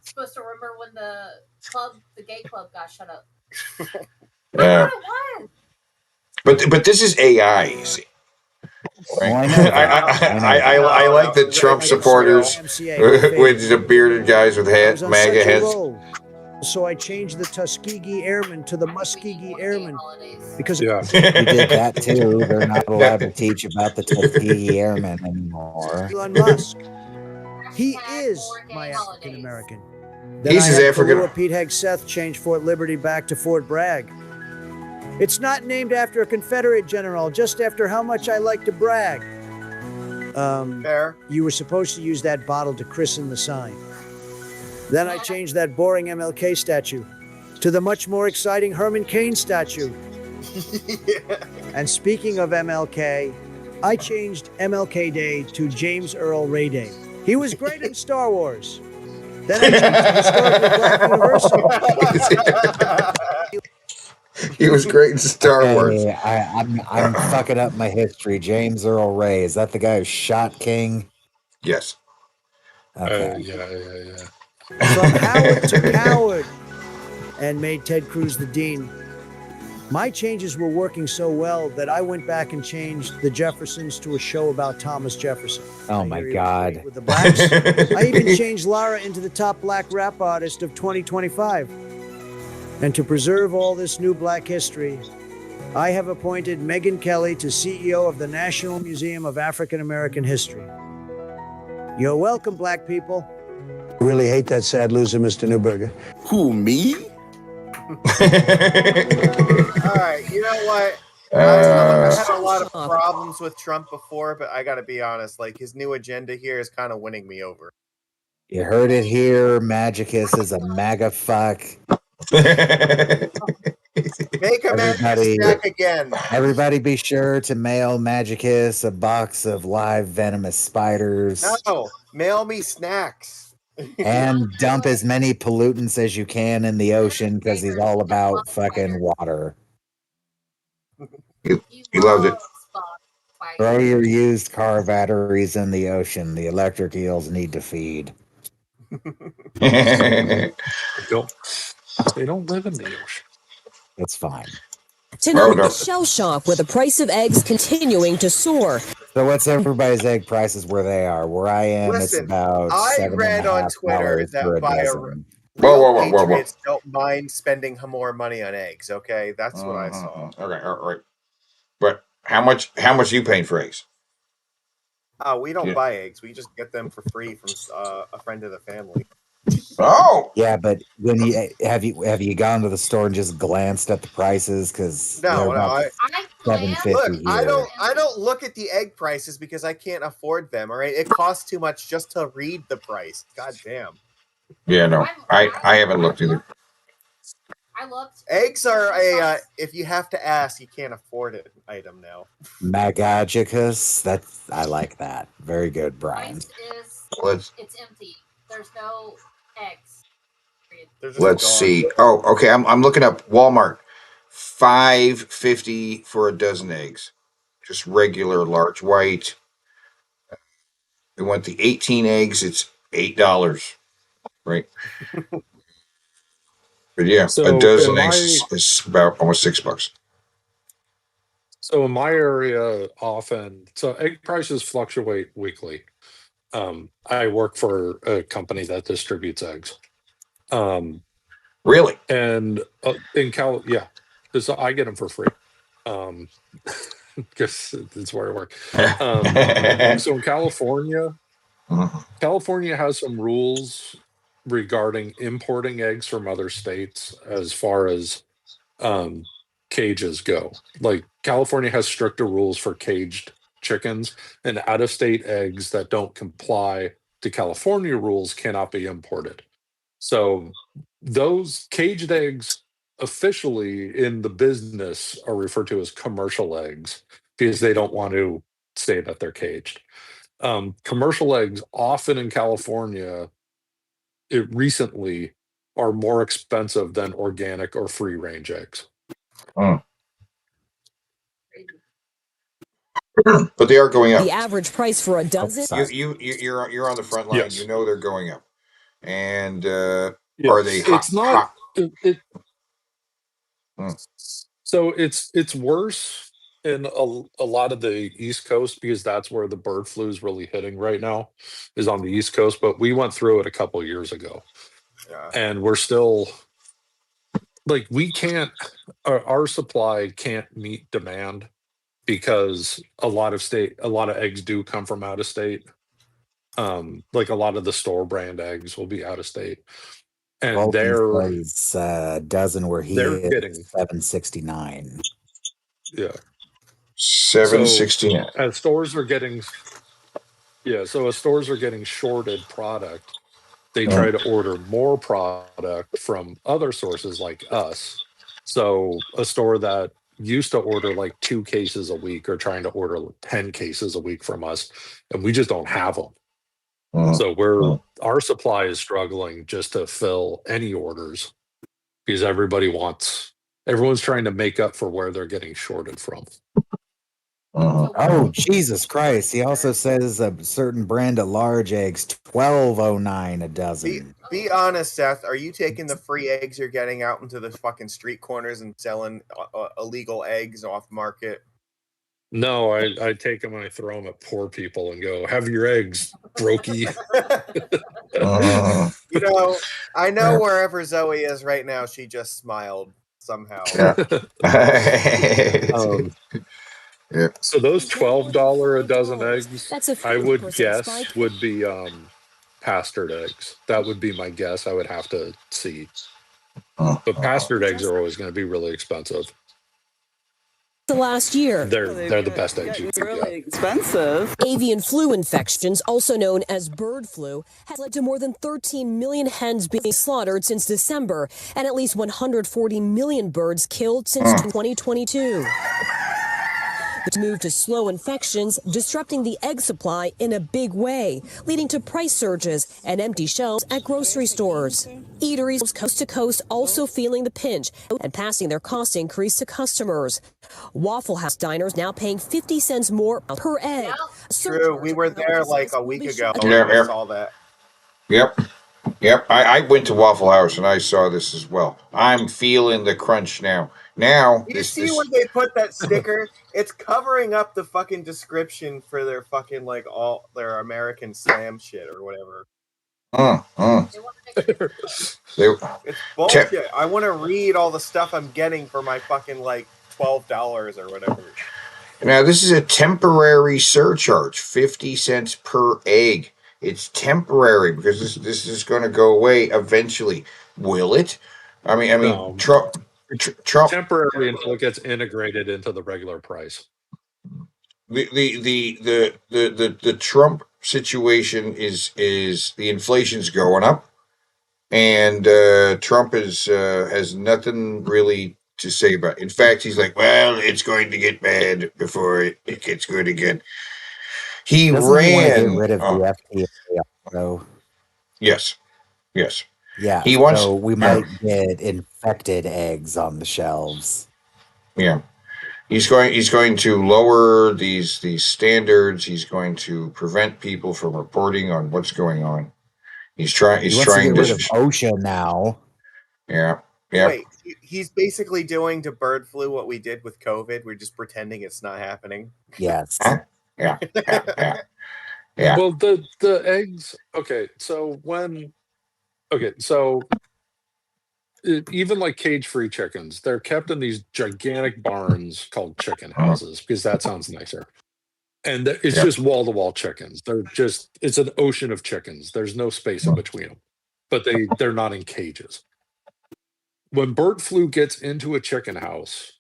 supposed to remember when the gay club got shut up. Yeah. It was. But this is AI, you see. Right? I like the Trump supporters with the bearded guys with MAGA heads. So I changed the Tuskegee Airmen to the Muskegee Airmen because You did that too. They're not allowed to teach about the Tuskegee Airmen anymore. Elon Musk. He is my African American. Then He's I his had African. Kahlua Pete Hegseth change Fort Liberty back to Fort Bragg. It's not named after a Confederate general, just after how much I like to brag. Fair. You were supposed to use that bottle to christen the sign. Then I changed that boring MLK statue to the much more exciting Herman Cain statue. And speaking of MLK, I changed MLK Day to James Earl Ray Day. He was great in Star Wars. Then I changed the historically Black Universal. He was great in Star Wars. I'm fucking up my history. James Earl Ray, is that the guy who shot King? Yes. Okay. Yeah. From Howard to Coward, and made Ted Cruz the dean. My changes were working so well that I went back and changed the Jeffersons to a show about Thomas Jefferson. Oh my God. With the blacks. I even changed Lara into the top black rap artist of 2025. And to preserve all this new black history, I have appointed Megyn Kelly to CEO of the National Museum of African American History. You're welcome, black people. I really hate that sad loser, Mr. Newberger. Who, me? All right, you know what? I had a lot of problems with Trump before, but I got to be honest. Like, his new agenda here is kind of winning me over. You heard it here. Magicus is a MAGA fuck. Make America snack again. Everybody be sure to mail Magicus a box of live venomous spiders. No, mail me snacks. And dump as many pollutants as you can in the ocean because he's all about fucking water. He loved it. Throw your used car batteries in the ocean. The electric eels need to feed. They don't live in the ocean. It's fine. Tonight, shell shock with the price of eggs continuing to soar. So what's everybody's egg prices where they are? Where I am, Listen, it's about I read on Twitter that by real patriots don't mind spending more money on eggs. Okay, that's what I saw. Okay, all right. But how much are you paying for eggs? We don't buy eggs. We just get them for free from a friend of the family. Oh, yeah, but when you have you gone to the store and just glanced at the prices? Because no, I $7.50 Look, here. I don't look at the egg prices because I can't afford them. All right, it costs too much just to read the price. God damn. Yeah, no, I haven't looked either. I love eggs are a if you have to ask, you can't afford it item now. Magagicus. I like that. Very good, Brian. It's empty. There's no eggs. Let's see. Oh, okay. I'm looking up Walmart. $5.50 for a dozen eggs. Just regular large white. We want the 18 eggs. It's $8. Right. But yeah, a dozen eggs is about almost $6. So in my area, so egg prices fluctuate weekly. I work for a company that distributes eggs. Really? And in yeah, because I get them for free. Because it's where I work. So in California, California has some rules regarding importing eggs from other states as far as cages go. Like California has stricter rules for caged chickens, and out-of-state eggs that don't comply to California rules cannot be imported. So those caged eggs officially in the business are referred to as commercial eggs because they don't want to say that they're caged. Commercial eggs often in California recently are more expensive than organic or free range eggs. But they are going up. The average price for a dozen. You're on the front line. Yes. You know they're going up. And Yes. are they hot? It's not. So it's worse in a lot of the East Coast because that's where the bird flu is really hitting right now, is on the East Coast. But we went through it a couple years ago, and we're still like we can't. Our supply can't meet demand because a lot of eggs do come from out of state. Like a lot of the store brand eggs will be out of state, and Says a dozen where he they're is getting $7.69. Yeah. $7.69. As stores are getting as stores are getting shorted product, they try to order more product from other sources like us. So a store that used to order like 2 cases a week are trying to order 10 cases a week from us, and we just don't have them. So our supply is struggling just to fill any orders because everyone's trying to make up for where they're getting shorted from. Oh, Jesus Christ. He also says a certain brand of large eggs, $12.09 a dozen. Be honest, Seth. Are you taking the free eggs you're getting out into the fucking street corners and selling illegal eggs off market? No, I take them and I throw them at poor people and go, have your eggs, brokey. You know, I know wherever Zoe is right now, she just smiled somehow. So those $12 a dozen eggs, I would guess would be pastured eggs. That would be my guess. I would have to see. But pastured eggs are always going to be really expensive. The last year. They're the best eggs you can really get. expensive. Avian flu infections, also known as bird flu, has led to more than 13 million hens being slaughtered since December and at least 140 million birds killed since 2022. It's moved to slow infections, disrupting the egg supply in a big way, leading to price surges and empty shelves at grocery stores. Eateries coast to coast also feeling the pinch and passing their cost increase to customers. Waffle House diners now paying 50 cents more per egg. True, we were there like a week ago and I saw that. Yep. I went to Waffle House and I saw this as well. I'm feeling the crunch now. You see where they put that sticker? It's covering up the fucking description for their fucking like all their American Slam shit or whatever. It's bullshit. I want to read all the stuff I'm getting for my fucking like $12 or whatever. Now this is a temporary surcharge, 50 cents per egg. It's temporary because this is going to go away eventually. Will it? I mean, No. Trump. Trump temporarily until it gets integrated into the regular price. The Trump situation is the inflation's going up, and Trump has nothing really to say about it. In fact, he's like, well, it's going to get bad before it gets good again. He Doesn't ran. he want to get rid of the FTA? So Yes. yeah, He wants. so we might get infected eggs on the shelves. Yeah. He's going to lower these standards. He's going to prevent people from reporting on what's going on. He's trying to get rid of OSHA now. Yeah. Wait, he's basically doing to bird flu what we did with COVID. We're just pretending it's not happening. Yes. Yeah. Well, the eggs. Even like cage-free chickens, they're kept in these gigantic barns called chicken houses because that sounds nicer. And it's just wall-to-wall chickens. It's an ocean of chickens. There's no space in between them, but they're not in cages. When bird flu gets into a chicken house,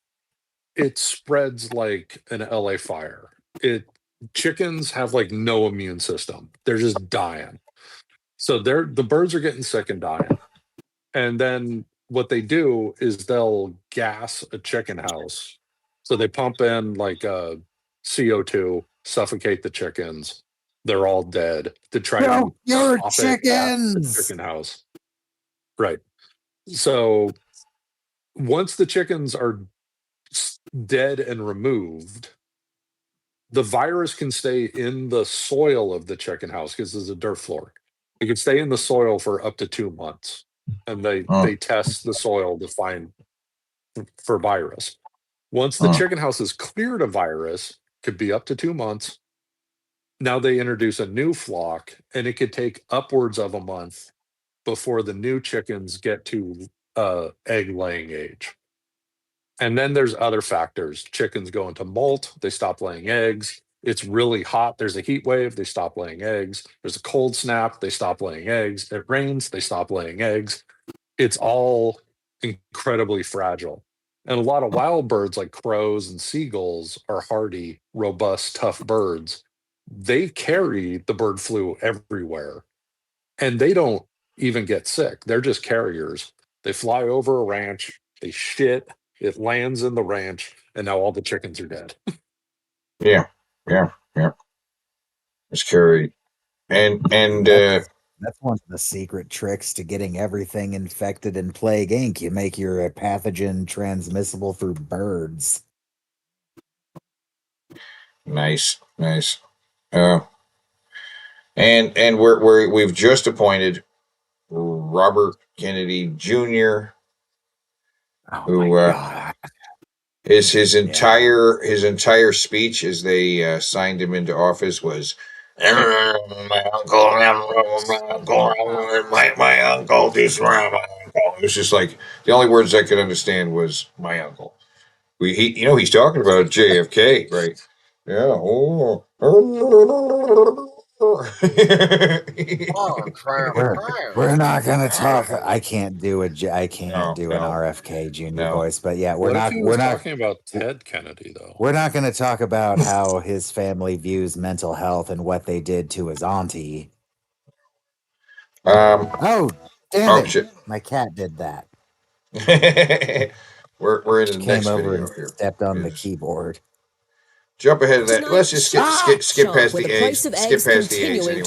it spreads like an LA fire. Chickens have like no immune system. They're just dying. So the birds are getting sick and dying. And then what they do is they'll gas a chicken house. So they pump in like CO2, suffocate the chickens. They're all dead to try to your stop chickens! it at the chicken house. Right. So once the chickens are dead and removed, the virus can stay in the soil of the chicken house because there's a dirt floor. It can stay in the soil for up to 2 months. And they test the soil to find for virus. Once the chicken house is cleared of virus, could be up to 2 months. Now they introduce a new flock, and it could take upwards of a month before the new chickens get to egg laying age. And then there's other factors. Chickens go into molt, they stop laying eggs. It's really hot, there's a heat wave, they stop laying eggs. There's a cold snap, they stop laying eggs. It rains, they stop laying eggs. It's all incredibly fragile. And a lot of wild birds like crows and seagulls are hardy, robust, tough birds. They carry the bird flu everywhere. And they don't even get sick. They're just carriers. They fly over a ranch, they shit, it lands in the ranch, and now all the chickens are dead. Yeah. It's carried. And that's one of the secret tricks to getting everything infected in Plague Inc. You make your pathogen transmissible through birds. Nice. And we've just appointed Robert Kennedy Jr. Who his entire speech as they signed him into office was my uncle, this my uncle. It was just like the only words I could understand was my uncle. He's talking about JFK, right? Yeah. We're not gonna talk. I can't do an RFK Jr. voice, but yeah, we're not talking about Ted Kennedy though. We're not going to talk about how his family views mental health and what they did to his auntie. Oh, damn it! Shit. My cat did that. We're in the next over video and here. Stepped on the keyboard. Jump ahead of that. Let's just skip past the eggs. Skip past the eggs anyway.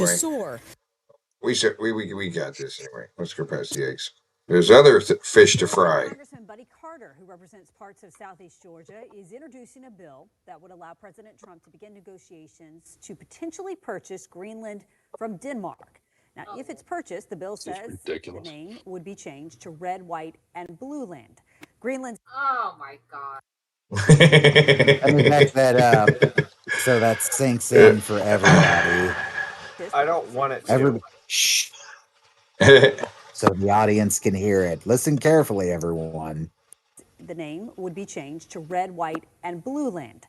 We got this anyway. Let's go past the eggs. There's other fish to fry. Congressman Buddy Carter, who represents parts of Southeast Georgia, is introducing a bill that would allow President Trump to begin negotiations to potentially purchase Greenland from Denmark. Now, if it's purchased, the bill says the name would be changed to Red, White, and Blue Land. Greenland's... Oh, my God. Let me back that up so that sinks in for everybody. I don't want it to. Shh. So the audience can hear it. Listen carefully, everyone. The name would be changed to Red, White, and Blue Land.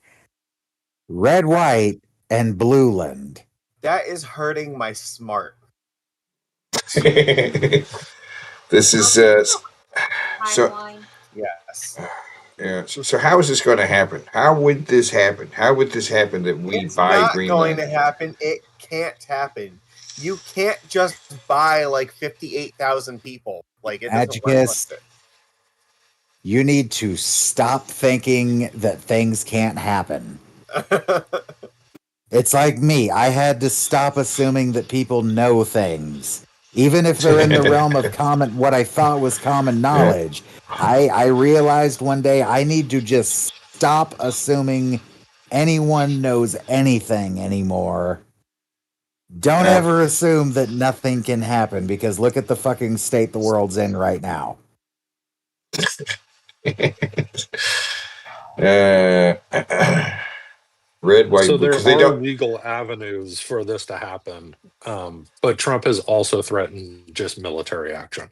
Red, White, and Blue Land. That is hurting my smart. This is so. Yeah. Yes. Yeah. So how is this going to happen? How would this happen? How would this happen that we It's buy not Greenland? going to happen. It can't happen. You can't just buy like 58,000 people. Like it doesn't work like Magicus, you need to stop thinking that things can't happen. that. It's like me. I had to stop assuming that people know things. Even if they're in the realm of common, what I thought was common knowledge. I realized one day I need to just stop assuming anyone knows anything anymore. Don't Yeah. ever assume that nothing can happen, because look at the fucking state the world's in right now. Red, white, So blue. there Because they are don't. legal avenues for this to happen, but Trump has also threatened just military action,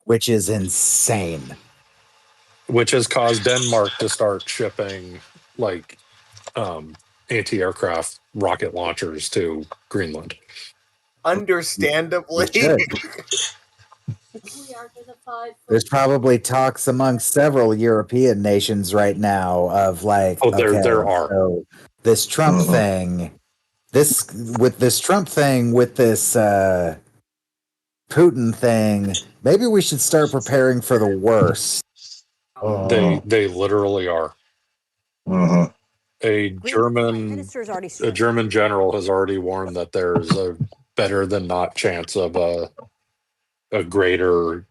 Which is insane. which has caused Denmark to start shipping like anti-aircraft rocket launchers to Greenland. Understandably. There's probably talks among several European nations right now of like, Oh, there are. so this Trump thing, with this Putin thing, maybe we should start preparing for the worst. They literally are. A German general has already warned that there's a better than not chance of a greater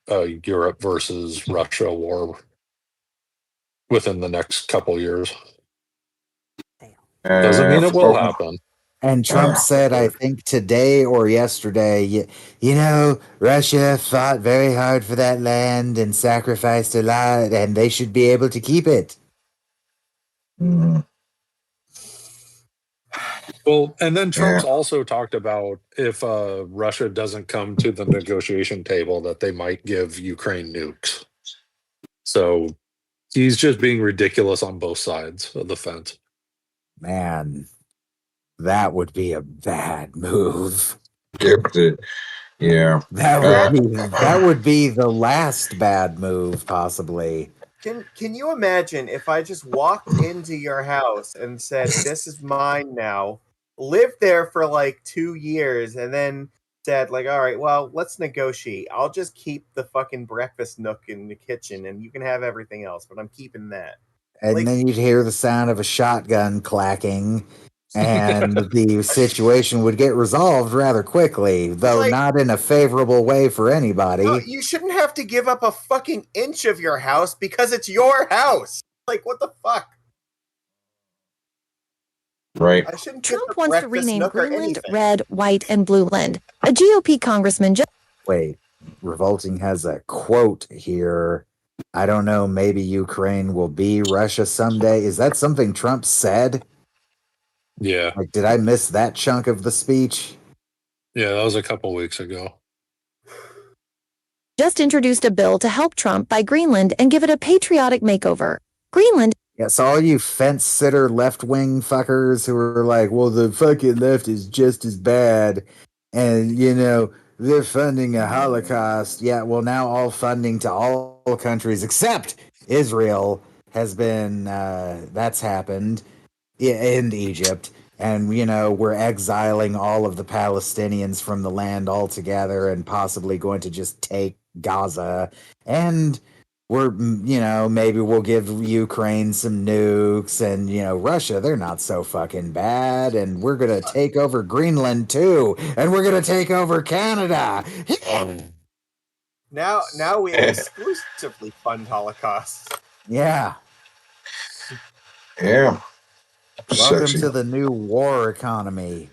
Europe versus Russia war within the next couple years. Doesn't mean it will happen. And Trump said, I think today or yesterday, you know, Russia fought very hard for that land and sacrificed a lot, and they should be able to keep it. Well, and then Trump's also talked about if Russia doesn't come to the negotiation table, that they might give Ukraine nukes. So he's just being ridiculous on both sides of the fence. Man, that would be a bad move. Yeah. That would be the last bad move, possibly. Can you imagine if I just walked into your house and said, "This is mine now," lived there for like 2 years, and then said, like, "All right, well, let's negotiate. I'll just keep the fucking breakfast nook in the kitchen, and you can have everything else, but I'm keeping that." And then you'd hear the sound of a shotgun clacking, and the situation would get resolved rather quickly, though not in a favorable way for anybody. No, you shouldn't have to give up a fucking inch of your house because it's your house. Like, what the fuck? Right. I shouldn't Trump wants to rename Greenland Red, White, and Blue Land. A GOP congressman just... Wait, Revolting has a quote here. I don't know, maybe Ukraine will be Russia someday. Is that something Trump said? Yeah. Like, did I miss that chunk of the speech? Yeah, that was a couple weeks ago. Just introduced a bill to help Trump buy Greenland and give it a patriotic makeover. Greenland... Yeah, so all you fence-sitter left-wing fuckers who are like, well, the fucking left is just as bad, and, you know, they're funding a Holocaust. Yeah, well, now all funding to all countries except Israel has been, that's happened, and Egypt. And, you know, we're exiling all of the Palestinians from the land altogether and possibly going to just take Gaza. And we're, you know, maybe we'll give Ukraine some nukes, and, you know, Russia, they're not so fucking bad, and we're going to take over Greenland too, and we're going to take over Canada. Now we exclusively fund Holocaust. Yeah. Yeah. Welcome Sexy. to the new war economy.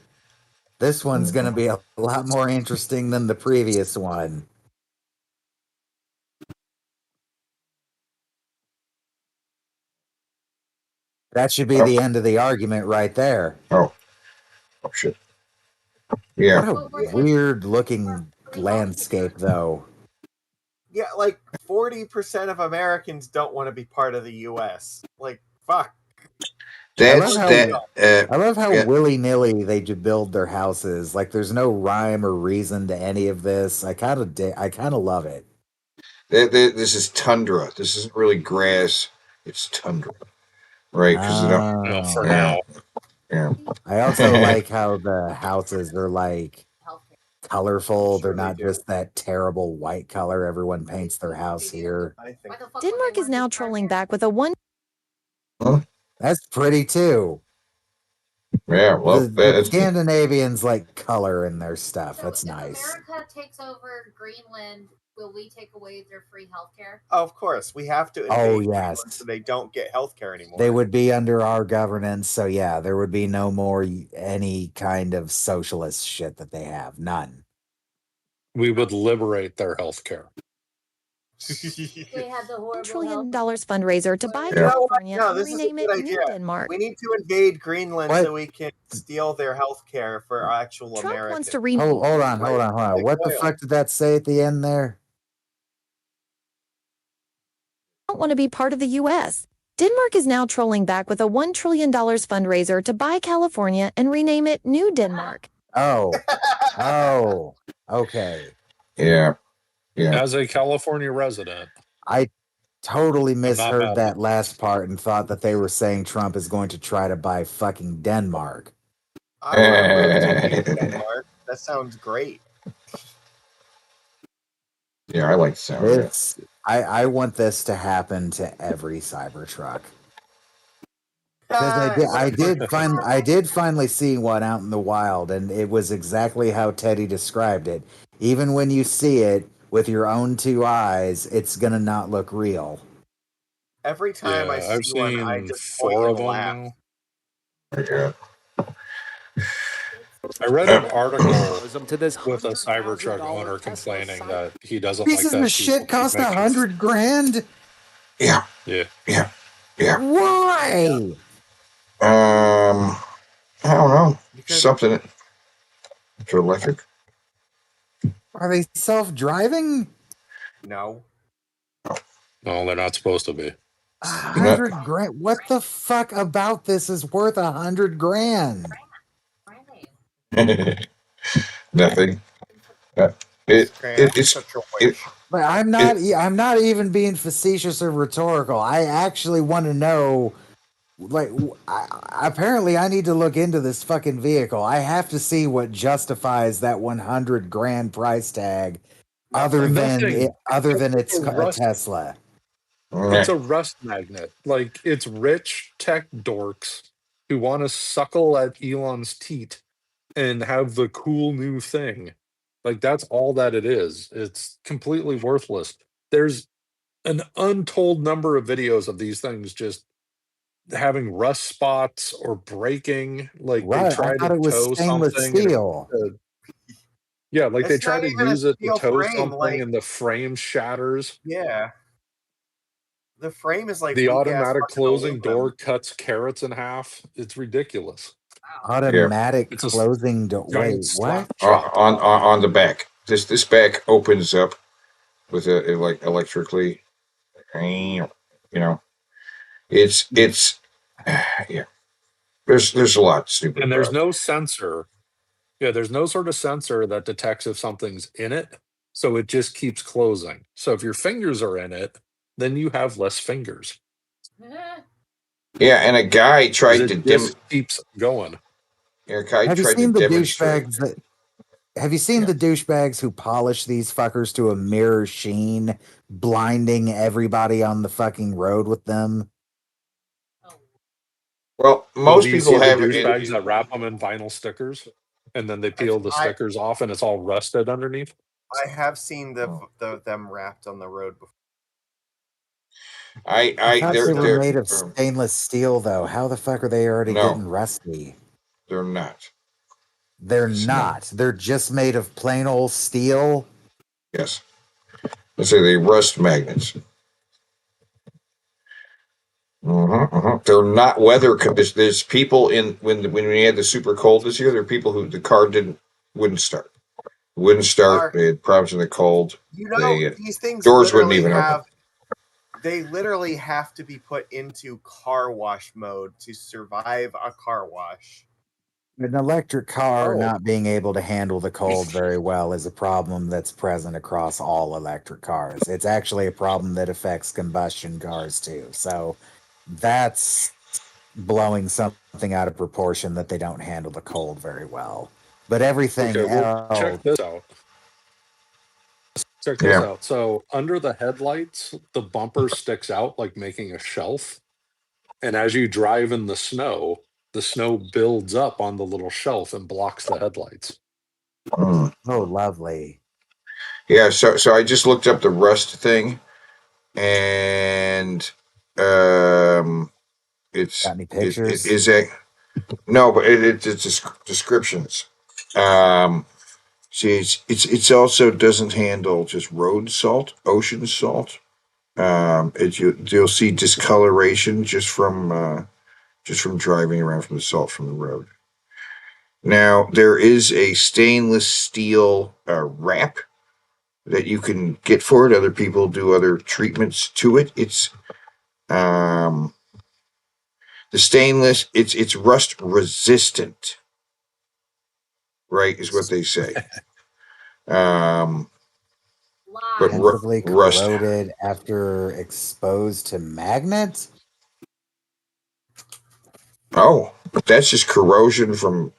This one's going to be a lot more interesting than the previous one. That should be the end of the argument right there. Oh shit. Yeah. What a weird looking landscape, though. Yeah, like 40% of Americans don't want to be part of the U.S. Like, fuck. I love how willy-nilly they build their houses. Like, there's no rhyme or reason to any of this. I kind of love it. This is tundra. This isn't really grass. It's tundra, right? Because for now. Yeah. I also like how the houses are like colorful. They're not just that terrible white color everyone paints their house here. Denmark is now trolling back with a one. That's pretty too. Yeah, well, the Scandinavians like color in their stuff. That's nice. America takes over Greenland. Will we take away their free healthcare? Of course, we have to invade Greenland so they don't get healthcare anymore. They would be under our governance, so yeah, there would be no more any kind of socialist shit that they have. None. We would liberate their healthcare. They had the horrible $1 trillion fundraiser to buy California and rename it New Denmark. We need to invade Greenland so we can steal their health care for actual Trump Americans. wants to rename. Hold on. What the fuck did that say at the end there? Don't want to be part of the U.S. Denmark is now trolling back with a $1 trillion fundraiser to buy California and rename it New Denmark. Oh, okay. Yeah. As a California resident, I totally misheard that last part and thought that they were saying Trump is going to try to buy fucking Denmark. I want to move to Denmark. That sounds great. Yeah, I like the sound of this. I want this to happen to every Cybertruck. Because I did finally see one out in the wild, and it was exactly how Teddy described it. Even when you see it with your own two eyes, it's gonna not look real. Every time I see I've one, I seen just 4 of them laugh. now. Yeah. I read an article with a Cybertruck owner complaining that he doesn't like Pieces that of shit cost $100,000. Yeah. Why? I don't know. Something for electric. Are they self-driving? No. No, they're not supposed to be. $100,000. What the fuck about this is worth $100,000? Nothing. But I'm not even being facetious or rhetorical. I actually want to know. Like, apparently, I need to look into this fucking vehicle. I have to see what justifies that $100,000 price tag, other than it's a Tesla. It's a rust magnet. Like, it's rich tech dorks who want to suckle at Elon's teat and have the cool new thing. Like, that's all that it is. It's completely worthless. There's an untold number of videos of these things just having rust spots or breaking. Like, they try to tow stainless something. Steel. Yeah, like they It's try not to even a use it to steel tow frame, something like- and the frame shatters. Yeah. The frame is like The weak-ass automatic fucking closing aluminum. door cuts carrots in half. It's ridiculous. Automatic It's a closing door. giant Wait, slap what? chop. On the back. This back opens up with a like electrically. You know, it's yeah. There's a lot stupid. And there's no sensor. Yeah, there's no sort of sensor that detects if something's in it. So it just keeps closing. So if your fingers are in it, then you have less fingers. Yeah, and a guy tried to just keeps going. Yeah, a guy Have you tried seen to the demonstrate. douchebags Have you seen the douchebags who polish these fuckers to a mirror sheen, blinding everybody on the fucking road with them? Well, most do you people see have the douchebags that wrap them in vinyl stickers, and then they peel the stickers off, and it's all rusted underneath. I have seen them wrapped on the road before. I thought they were made of stainless steel, though. How the fuck are they already getting rusty? They're not. They're not. They're just made of plain old steel. Yes. Let's say they rust magnets. They're not weather conditioned. There's people when we had the super cold this year. There are people who the car wouldn't start. They had problems in the cold. You know, these things doors wouldn't even open. They literally have to be put into car wash mode to survive a car wash. An electric car Oh. not being able to handle the cold very well is a problem that's present across all electric cars. It's actually a problem that affects combustion cars too. So that's blowing something out of proportion that they don't handle the cold very well. But everything Okay, well, else. check this out. Check this out. So under the headlights, the bumper sticks out like making a shelf. And as you drive in the snow builds up on the little shelf and blocks the headlights. Oh, lovely. Yeah, so I just looked up the rust thing, and it's Got any pictures? it is a no, but it's descriptions. See, it's also doesn't handle just road salt, ocean salt. You'll see discoloration just from driving around from the salt from the road. Now there is a stainless steel wrap that you can get for it. Other people do other treatments to it. It's the stainless. It's rust resistant, right? Is what they say. But Intensively rust. corroded after exposed to magnets? Oh, but that's just corrosion from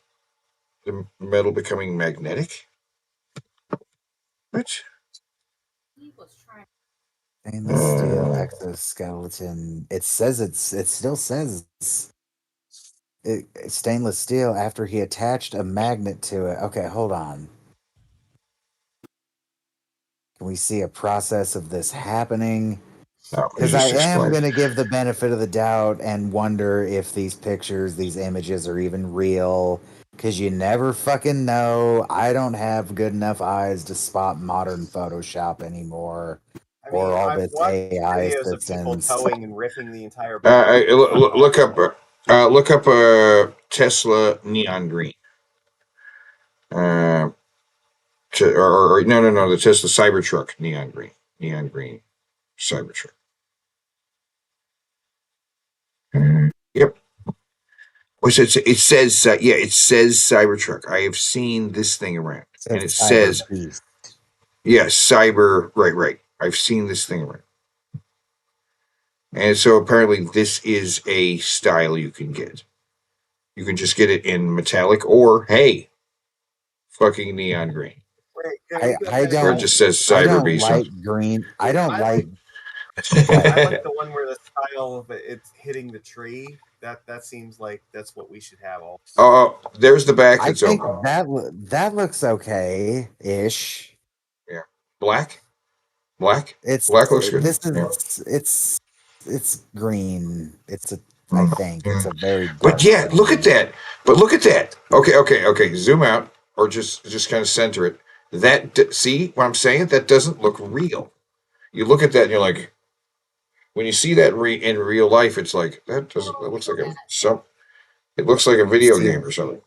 the metal becoming magnetic. What? Stainless steel exoskeleton. It still says it's stainless steel after he attached a magnet to it. Okay, hold on. Can we see a process of this happening? Because I am going to give the benefit of the doubt and wonder if these pictures, these images are even real. Because you never fucking know. I don't have good enough eyes to spot modern Photoshop anymore. I mean, or all I've this watched AI videos of people assistance. towing and ripping the entire body. Look up Tesla neon green. No, the Tesla Cybertruck neon green Cybertruck. Yep. It says Cybertruck. I have seen this thing around, and it says yes, cyber. Right. I've seen this thing around, and so apparently this is a style you can get. You can just get it in metallic, or hey, fucking neon green. I don't. Or it just says I cyber don't beast. like green. I don't like. I like the one where the style of it's hitting the tree. That seems like that's what we should have. Also. Oh, there's the back. I That's think open. that looks okay ish. Yeah, black. Black looks good. This is it's green. I think it's a very dark. But yeah, green. look at that. But look at that. Okay. Zoom out, or just kind of center it. See what I'm saying? That doesn't look real. You look at that and you're like, when you see that in real life, it's like that looks like it looks like a video game or something.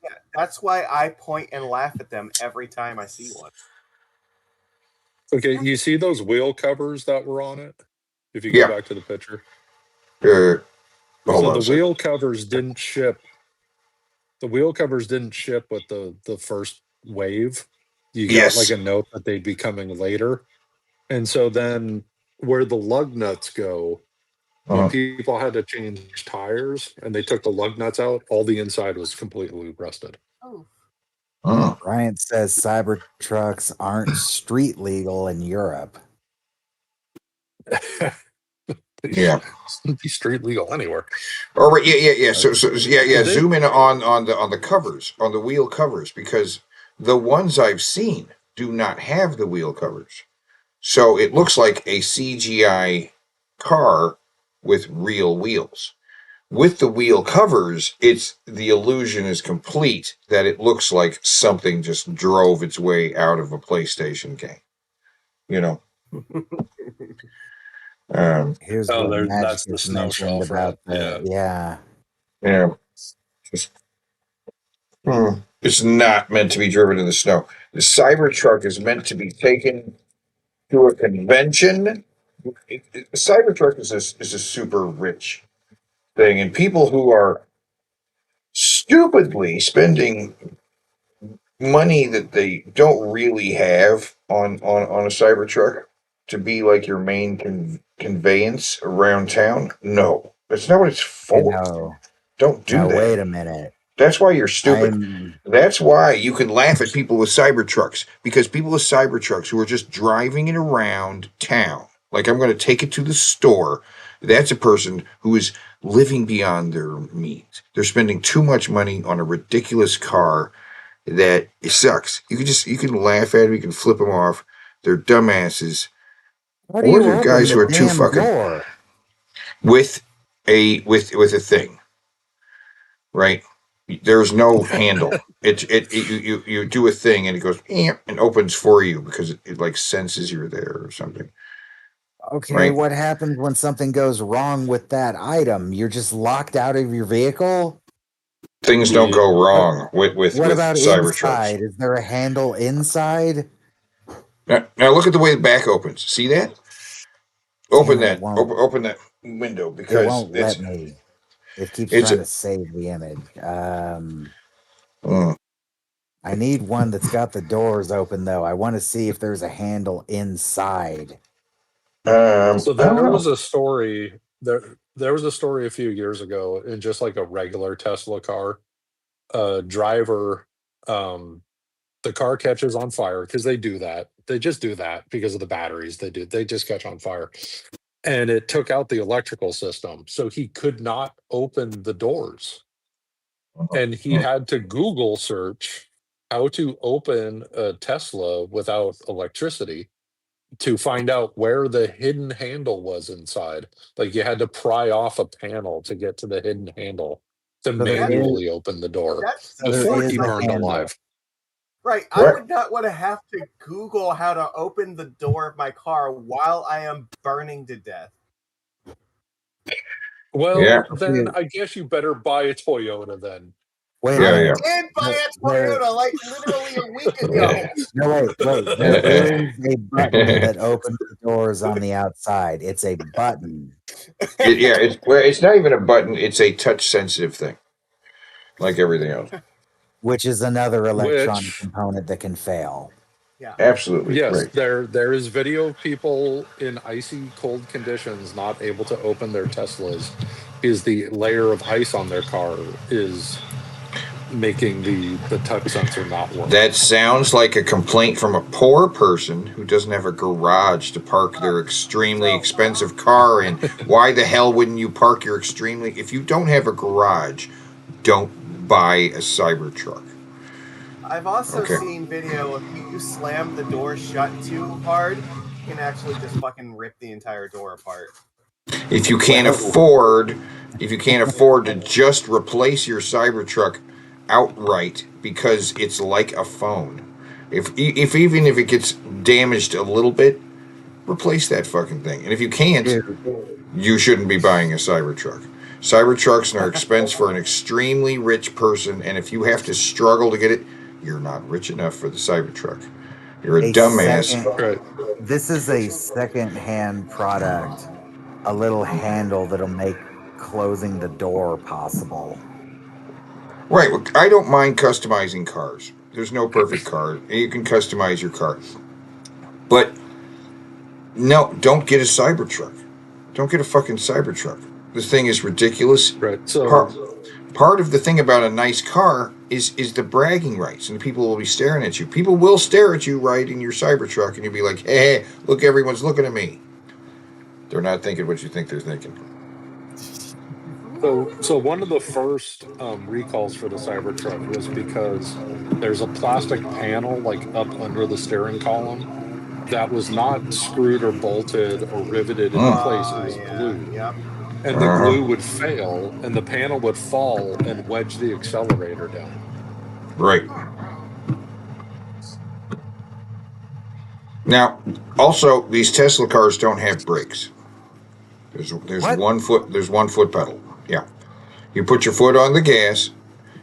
Yeah, that's why I point and laugh at them every time I see one. Okay, you see those wheel covers that were on it? If you go back to the picture. So the wheel covers didn't ship. The wheel covers didn't ship with the first wave. You got like a note that they'd be coming later. And so then where the lug nuts go, when people had to change tires and they took the lug nuts out, all the inside was completely rusted. Bryant says Cybertrucks aren't street legal in Europe. Yeah, be street legal anywhere. All right, yeah. So zoom in on the covers, on the wheel covers, because the ones I've seen do not have the wheel covers. So it looks like a CGI car with real wheels. With the wheel covers, the illusion is complete that it looks like something just drove its way out of a PlayStation game. You know. Here's what that's the snow mentioned shelf, about right? yeah. It's not meant to be driven in the snow. The Cybertruck is meant to be taken to a convention. The Cybertruck is a super rich thing, and people who are stupidly spending money that they don't really have on a Cybertruck to be like your main conveyance around town. No, that's not what it's for. No. Don't do Now, that. wait a minute. That's why you're stupid. That's why you can laugh at people with Cybertrucks, because people with Cybertrucks who are just driving it around town, like I'm going to take it to the store, that's a person who is living beyond their means. They're spending too much money on a ridiculous car that it sucks. You can laugh at them, you can flip them off. They're dumbasses. What do Or you they're open guys the who are too damn fucking door? with a thing, right? There's no handle. You do a thing and it goes and opens for you because it like senses you're there or something. Okay, Right. what happens when something goes wrong with that item? You're just locked out of your vehicle? Things don't go wrong with What about Cybertrucks. inside? Is there a handle inside? Now look at the way the back opens. See that? Open Damn it, that. Open that window It because won't let me. It keeps it's trying a- to save the image. I need one that's got the doors open, though. I want to see if there's a handle inside. So I don't there know. was a story there was a story a few years ago in just like a regular Tesla car. A driver, the car catches on fire because they do that. They just do that because of the batteries. They just catch on fire. And it took out the electrical system. So he could not open the doors. And he had to Google search how to open a Tesla without electricity to find out where the hidden handle was inside. Like you had to pry off a panel to get to the hidden handle to So there is, manually open the door That before seems he a like burned handle. alive. right. I would not want to have to Google how to open the door of my car while I am burning to death. Well, Yeah. then I guess you better buy a Toyota then. Wait a Yeah, minute. I did buy a Toyota like literally a week ago. No, wait. There is a button that opens the doors on the outside. It's a button. It's not even a button. It's a touch sensitive thing, like everything else. Which is another electronic Which, component that can fail. Yeah. Absolutely. yes, Right. there is video of people in icy cold conditions not able to open their Teslas because the layer of ice on their car is making the touch sensor not work. That sounds like a complaint from a poor person who doesn't have a garage to park their extremely expensive car in. Why the hell wouldn't you park your extremely... If you don't have a garage, don't buy a Cybertruck. I've also Okay. seen video if you slam the door shut too hard, you can actually just fucking rip the entire door apart. If you can't afford to just replace your Cybertruck outright because it's like a phone, even if it gets damaged a little bit, replace that fucking thing. And if you can't, you shouldn't be buying a Cybertruck. Cybertrucks are expense for an extremely rich person, and if you have to struggle to get it, you're not rich enough for the Cybertruck. You're a dumbass. This is a second-hand product. A little handle that'll make closing the door possible. Right. Well, I don't mind customizing cars. There's no perfect car. You can customize your car. But no, don't get a Cybertruck. Don't get a fucking Cybertruck. This thing is ridiculous. Right. So part of the thing about a nice car is the bragging rights, and people will be staring at you. People will stare at you right in your Cybertruck, and you'll be like, hey, look, everyone's looking at me. They're not thinking what you think they're thinking. So one of the first recalls for the Cybertruck was because there's a plastic panel like up under the steering column that was not screwed or bolted or riveted into place. It was glued. Yep. And the glue would fail and the panel would fall and wedge the accelerator down. Right. Now, also, these Tesla cars don't have brakes. There's one foot pedal. Yeah. You put your foot on the gas,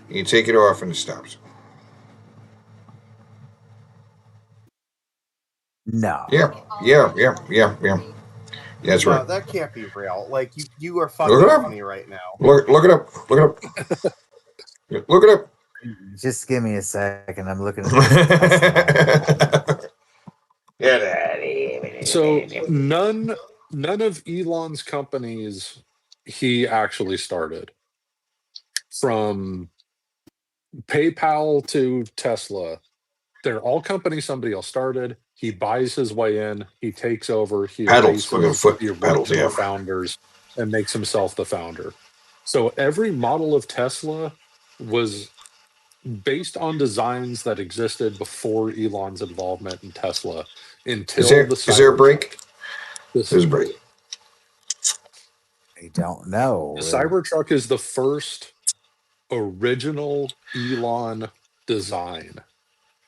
and you take it off, and it stops. No. Yeah. That's No, right. that can't be real. Like you are Look fucking it with up. me right now. Look it up. Look it up. Just give me a second. I'm looking at this. So none of Elon's companies he actually started. From PayPal to Tesla, they're all companies somebody else started. He buys his way in, he takes over, he Pedals. Look at the erases foot the pedals. original Yeah. founders and makes himself the founder. So every model of Tesla was based on designs that existed before Elon's involvement in Tesla until Is there a break? There's a break. I don't know. The Cybertruck is the first original Elon design,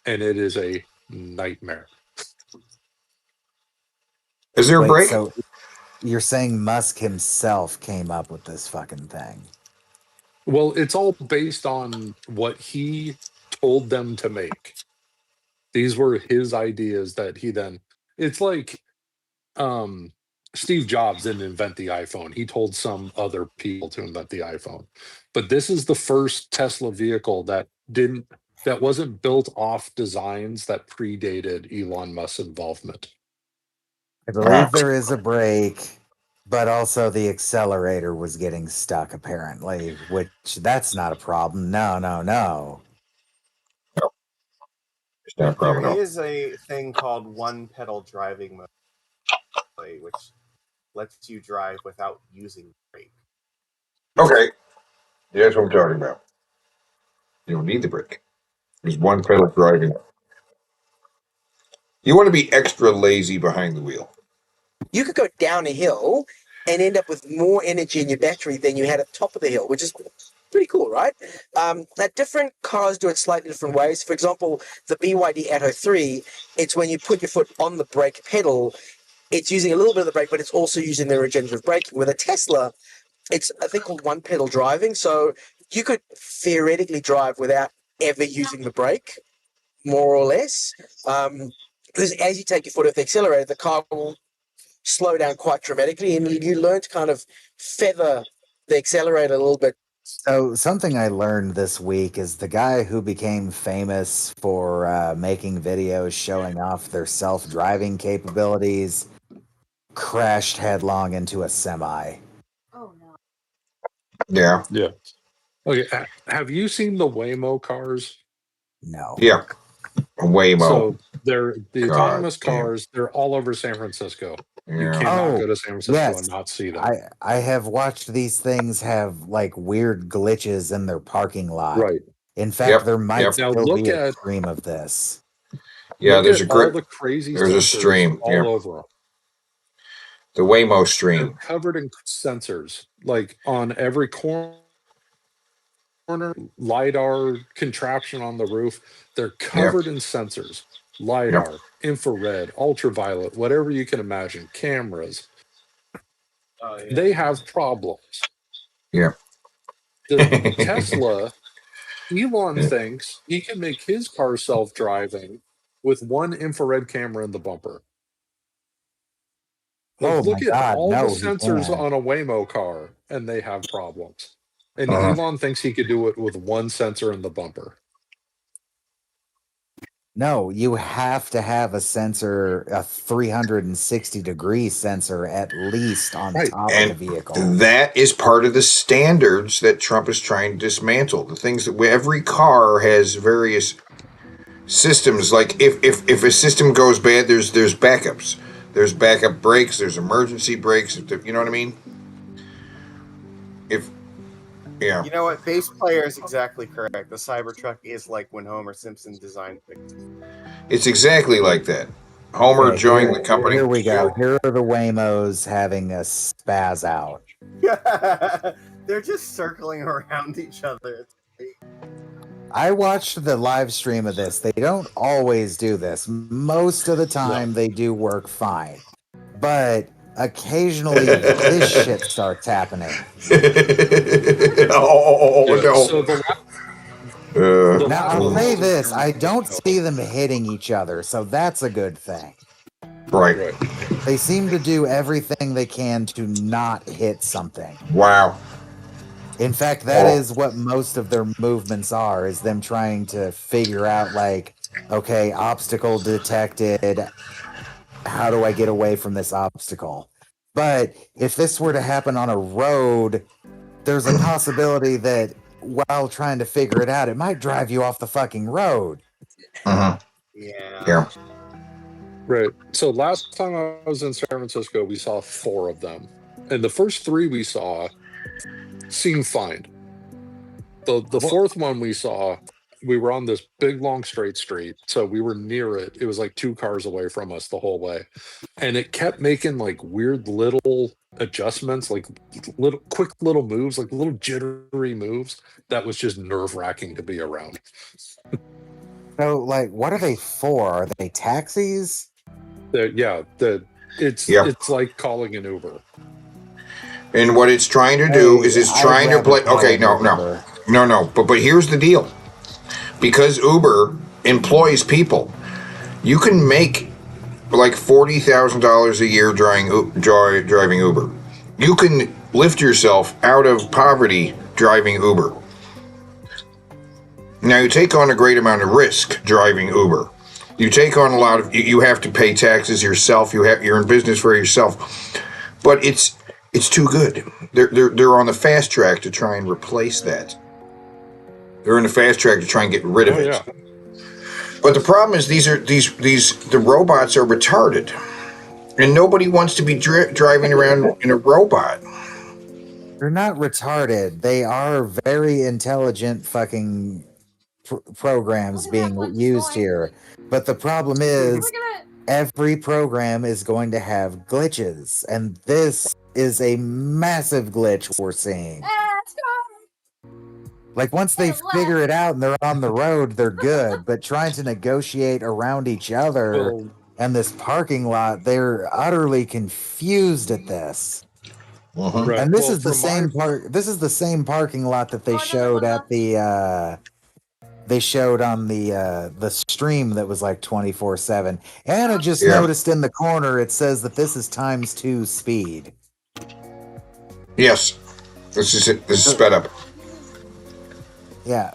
and it is a nightmare. Is there a break? So you're saying Musk himself came up with this fucking thing? Well, it's all based on what he told them to make. These were his ideas that he then. It's like Steve Jobs didn't invent the iPhone. He told some other people to invent the iPhone. But this is the first Tesla vehicle that wasn't built off designs that predated Elon Musk's involvement. I believe there is a break, but also the accelerator was getting stuck apparently, which that's not a problem. No. It's not a problem. There is a thing called one pedal driving mode, which lets you drive without using the brake. Okay. Yeah, that's what I'm talking about. You don't need the brake. There's one pedal driving. You want to be extra lazy behind the wheel. You could go down a hill and end up with more energy in your battery than you had at the top of the hill, which is pretty cool, right? Now, different cars do it slightly different ways. For example, the BYD Atto 3, it's when you put your foot on the brake pedal, it's using a little bit of the brake, but it's also using the regenerative braking. With a Tesla, it's a thing called one pedal driving. So you could theoretically drive without ever using the brake, more or less. Because as you take your foot off the accelerator, the car will slow down quite dramatically, and you learn to kind of feather the accelerator a little bit. So something I learned this week is the guy who became famous for making videos showing off their self-driving capabilities crashed headlong into a semi. Oh no. Yeah. Yeah. Okay. Have you seen the Waymo cars? No. Yeah. Waymo. So they're the God autonomous damn. cars. They're all over San Francisco. You Yeah. cannot go to San Francisco yes. and not see them. I have watched these things have like weird glitches in their parking lot. Right. In fact, there might Now still look be a at stream of this. Yeah, look there's at a all the crazy there's a sensors stream. all Yeah. over them. The Waymo They're stream. covered in sensors, like on every corner, LiDAR contraption on the roof. They're covered in sensors, LiDAR, infrared, ultraviolet, whatever you can imagine, cameras. They have problems. Yeah. The Tesla, Elon thinks he can make his car self-driving with one infrared camera in the bumper. Like, Oh look my at God, all no, the he sensors can't. on a Waymo car, and they have problems. And Elon thinks he could do it with one sensor in the bumper. No, you have to have a sensor, a 360-degree sensor at least on top And of the vehicle. that is part of the standards that Trump is trying to dismantle. The things that every car has various systems. Like if a system goes bad, there's backups. There's backup brakes. There's emergency brakes. You know what I mean? Yeah. You know what? Bass player is exactly correct. The Cybertruck is like when Homer Simpson designed things. It's exactly like that. Homer joined the company. Here we go. Here are the Waymos having a spaz out. They're just circling around each other. I watched the live stream of this. They don't always do this. Most of the time, they do work fine. But occasionally, this shit starts happening. Now, I'll say this. I don't see them hitting each other, so that's a good thing. Right. They seem to do everything they can to not hit something. Wow. In fact, that is what most of their movements are, is them trying to figure out, like, okay, obstacle detected. How do I get away from this obstacle? But if this were to happen on a road, there's a possibility that while trying to figure it out, it might drive you off the fucking road. Yeah. Right. So last time I was in San Francisco, we saw 4 of them. And the first 3 we saw seemed fine. The 4th one we saw, we were on this big long straight street, so we were near it. It was like 2 cars away from us the whole way. And it kept making like weird little adjustments, like little quick little moves, like little jittery moves that was just nerve-wracking to be around. So, like, what are they for? Are they taxis? It's like calling an Uber. And what it's trying to do is it's trying to play. Okay, no. But here's the deal. Because Uber employs people, you can make like $40,000 a year driving Uber. You can lift yourself out of poverty driving Uber. Now you take on a great amount of risk driving Uber. You take on a lot of. You have to pay taxes yourself. You're in business for yourself, but it's too good. They're on the fast track to try and replace that. They're in the fast track to try and get rid of it. Yeah. But the problem is the robots are retarded, and nobody wants to be driving around in a robot. They're not retarded. They are very intelligent fucking programs being used here. But the problem is every program is going to have glitches, and this is a massive glitch we're seeing. Like, once they figure it out and they're on the road, they're good. But trying to negotiate around each other and this parking lot, they're utterly confused at this. Right. And this is the same This is the same parking lot that they showed at the. They showed on the stream that was like 24/7. Anna just noticed in the corner it says that this is ×2 speed. Yes, this is it. This is sped up. Yeah.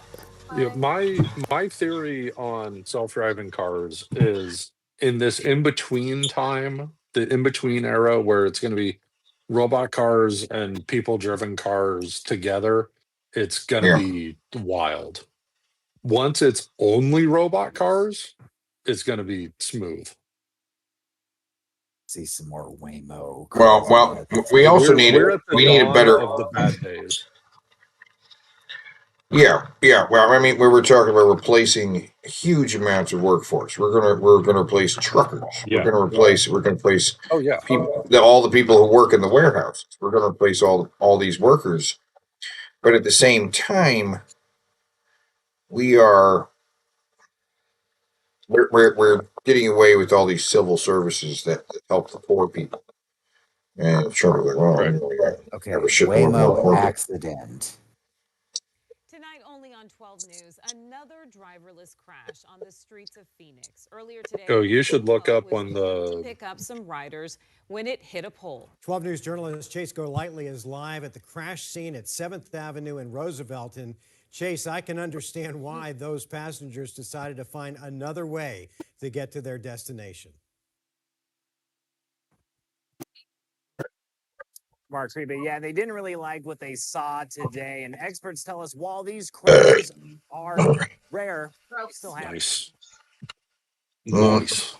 My theory on self-driving cars is in this in-between time, the in-between era where it's going to be robot cars and people-driven cars together, it's going to be wild. Once it's only robot cars, it's going to be smooth. See some more Waymo. Well, we also need a better of the bad days. Yeah. Well, I mean, we were talking about replacing huge amounts of workforce. We're gonna replace truckers. Yeah. We're gonna replace people, all the people who work in the warehouses. We're gonna replace all these workers. But at the same time, we're getting away with all these civil services that help the poor people. And it's sort of like, okay, Waymo accident. Tonight, only on 12 News, another driverless crash on the streets of Phoenix. Earlier today, you should look up when the pick up some riders when it hit a pole. 12 News journalist Chase Golightly is live at the crash scene at 7th Avenue in Roosevelt. And Chase, I can understand why those passengers decided to find another way to get to their destination. Mark Reba, yeah, they didn't really like what they saw today. And experts tell us while these crashes are rare, they still happen. Nice.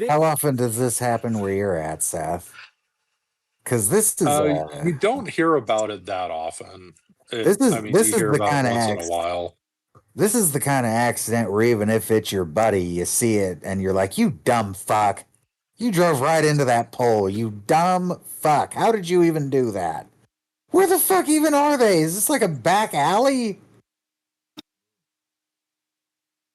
How often does this happen where you're at, Seth? Because this is you don't hear about it that often. This is the kind of once in a while. This is the kind of accident where even if it's your buddy, you see it and you're like, "You dumb fuck! You drove right into that pole, you dumb fuck! How did you even do that? Where the fuck even are they? Is this like a back alley?"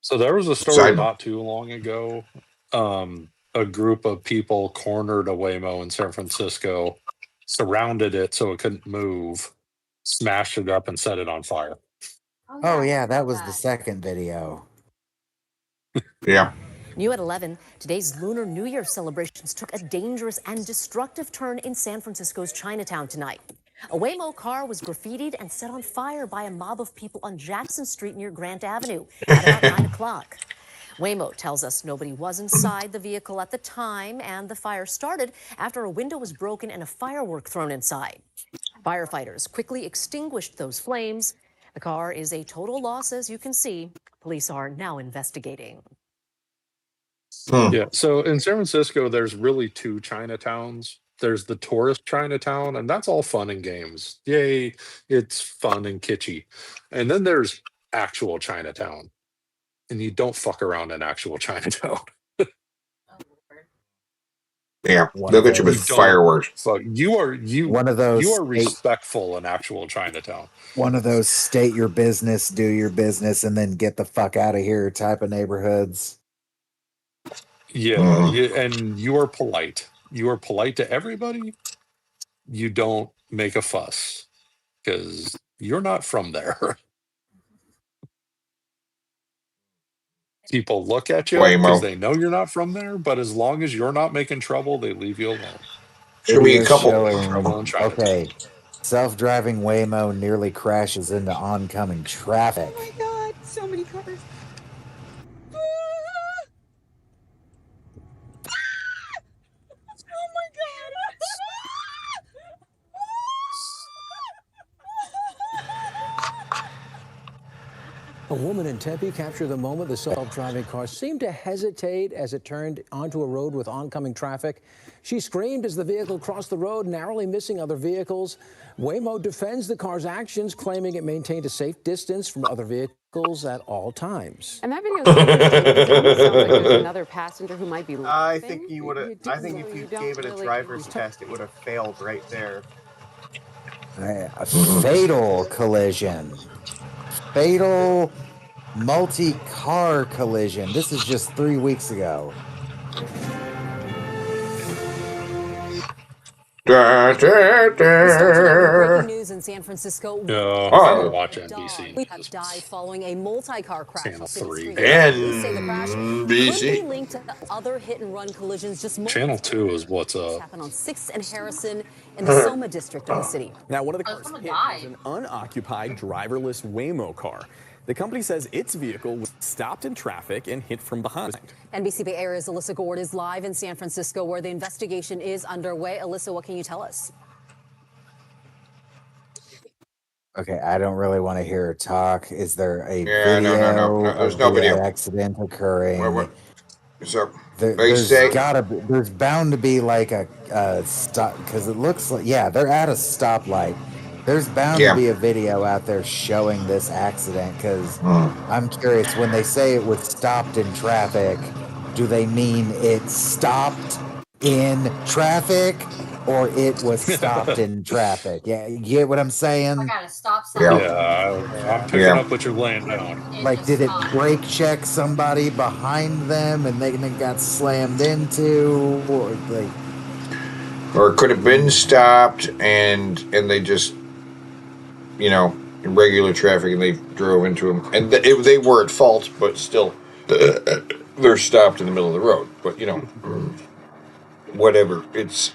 So there was a story not too long ago. A group of people cornered a Waymo in San Francisco, surrounded it so it couldn't move, smashed it up, and set it on fire. Oh yeah, that was the second video. Yeah. New at 11, today's Lunar New Year celebrations took a dangerous and destructive turn in San Francisco's Chinatown tonight. A Waymo car was graffitied and set on fire by a mob of people on Jackson Street near Grant Avenue at about 9 o'clock. Waymo tells us nobody was inside the vehicle at the time, and the fire started after a window was broken and a firework thrown inside. Firefighters quickly extinguished those flames. The car is a total loss, as you can see. Police are now investigating. Yeah. So in San Francisco, there's really two Chinatowns. There's the tourist Chinatown, and that's all fun and games. Yay, it's fun and kitschy. And then there's actual Chinatown, and you don't fuck around in actual Chinatown. Yeah, they'll get you with fireworks. Fuck, you are respectful in actual Chinatown. One of those state your business, do your business, and then get the fuck out of here type of neighborhoods. Yeah, and you are polite. You are polite to everybody. You don't make a fuss because you're not from there. People look at you because they know you're not from there, but as long as you're not making trouble, they leave you alone. Should be a couple. Trouble in Chinatown. Okay, self-driving Waymo nearly crashes into oncoming traffic. Oh my god, so many cars. Oh my god. A woman in Tempe captured the moment the self-driving car seemed to hesitate as it turned onto a road with oncoming traffic. She screamed as the vehicle crossed the road, narrowly missing other vehicles. Waymo defends the car's actions, claiming it maintained a safe distance from other vehicles at all times. And that video sounds like there's another passenger who might be laughing. I think you would have. I think if you gave it a driver's test, it would have failed right there. A fatal collision. Fatal multi-car collision. This is just 3 weeks ago. Breaking news in San Francisco. I watch NBC. We have died following a multi-car crash. Channel 3. NBC. Could be linked to other hit-and-run collisions. Just Channel 2 is what's up. Happened on 6th and Harrison in the Soma district of the city. Now, one of the cars hit was an unoccupied driverless Waymo car. The company says its vehicle was stopped in traffic and hit from behind. NBC Bay Area's Alyssa Gord is live in San Francisco, where the investigation is underway. Alyssa, what can you tell us? Okay, I don't really want to hear her talk. Is there a Yeah, video no. There's no of the video. accident occurring? So there's bound to be like a stop, because it looks like, yeah, they're at a stoplight. There's bound to be a video out there showing this accident, because I'm curious, when they say it was stopped in traffic, do they mean it stopped in traffic, or it was stopped in traffic? Yeah, you get what I'm saying? Got a stop sign. Yeah, I'm picking up what you're laying down. Like, did it brake check somebody behind them and they got slammed into, or like, or it could have been stopped and they just, in regular traffic, and they drove into them, and they were at fault, but still, they're stopped in the middle of the road. But whatever. It's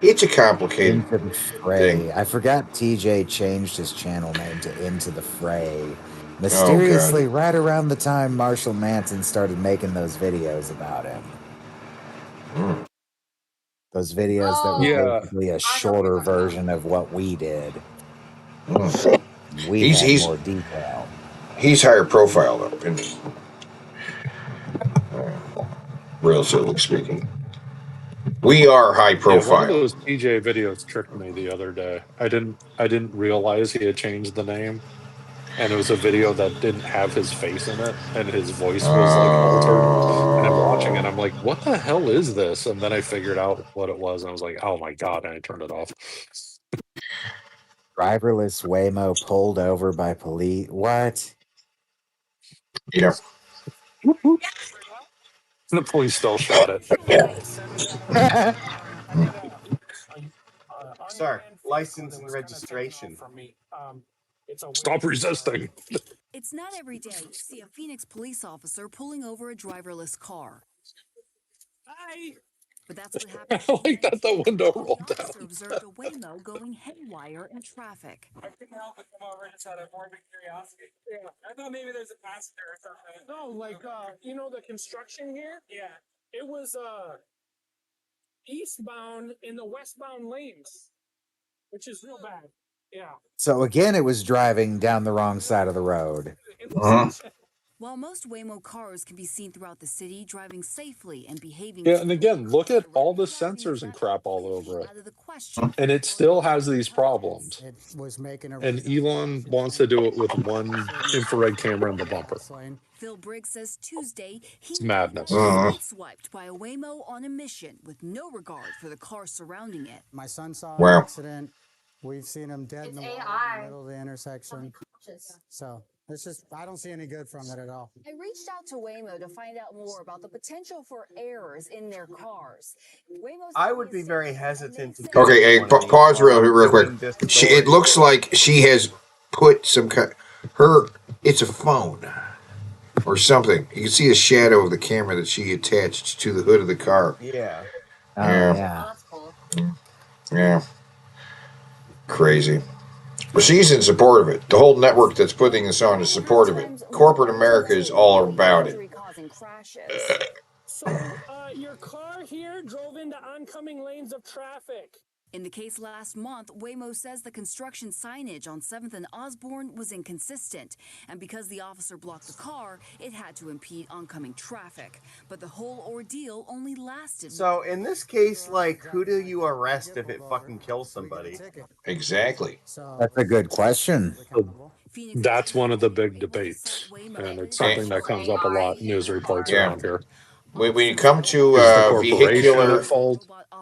a complicated thing. I forgot TJ changed his channel name to Into the Fray. Mysteriously, right around the time Marshall Manson started making those videos about him. Those videos that were basically a shorter version of what we did. We had more detail. He's higher profile, though, relatively speaking. We are high profile. One of those TJ videos tricked me the other day. I didn't realize he had changed the name, and it was a video that didn't have his face in it, and his voice was like altered. And I'm watching it, I'm like, "What the hell is this?" And then I figured out what it was, and I was like, "Oh my god!" And I turned it off. Driverless Waymo pulled over by police. What? Yeah. The police still shot it. Sir, license and registration. Stop resisting. It's not every day you see a Phoenix police officer pulling over a driverless car. Hi. But that's what happened. I like that the window rolled The down. officer observed a Waymo going haywire in traffic. I couldn't help but come over and just out of morbid curiosity. Yeah, I thought maybe there's a passenger or something. No, like you know the construction here? Yeah. It was eastbound in the westbound lanes, which is real bad. Yeah. So again, it was driving down the wrong side of the road. While most Waymo cars can be seen throughout the city, driving safely and behaving Yeah, and again, look at all the sensors and crap all over it. out of the question. And it still has these problems. It was making a And Elon wants to do it with one infrared camera in the bumper. Phil Briggs says Tuesday he It's madness. sideswiped by a Waymo on a mission with no regard for the car surrounding it. My son saw Wow. an accident. We've seen him dead in the water in the middle of the intersection. So it's just, I don't see any good from it at all. I reached out to Waymo to find out more about the potential for errors in their cars. I would be very hesitant to. Okay, hey, pause real quick. It looks like she has put some it's a phone or something. You can see a shadow of the camera that she attached to the hood of the car. Yeah. Yeah. Yeah. Crazy. But she's in support of it. The whole network that's putting this on is supportive of it. Corporate America is all about it. So, your car here drove into oncoming lanes of traffic. In the case last month, Waymo says the construction signage on 7th and Osborne was inconsistent. And because the officer blocked the car, it had to impede oncoming traffic. But the whole ordeal only lasted. So in this case, like, who do you arrest if it fucking kills somebody? Exactly. That's a good question. That's one of the big debates. And it's something that comes up a lot in news reports around here. When you come to vehicular,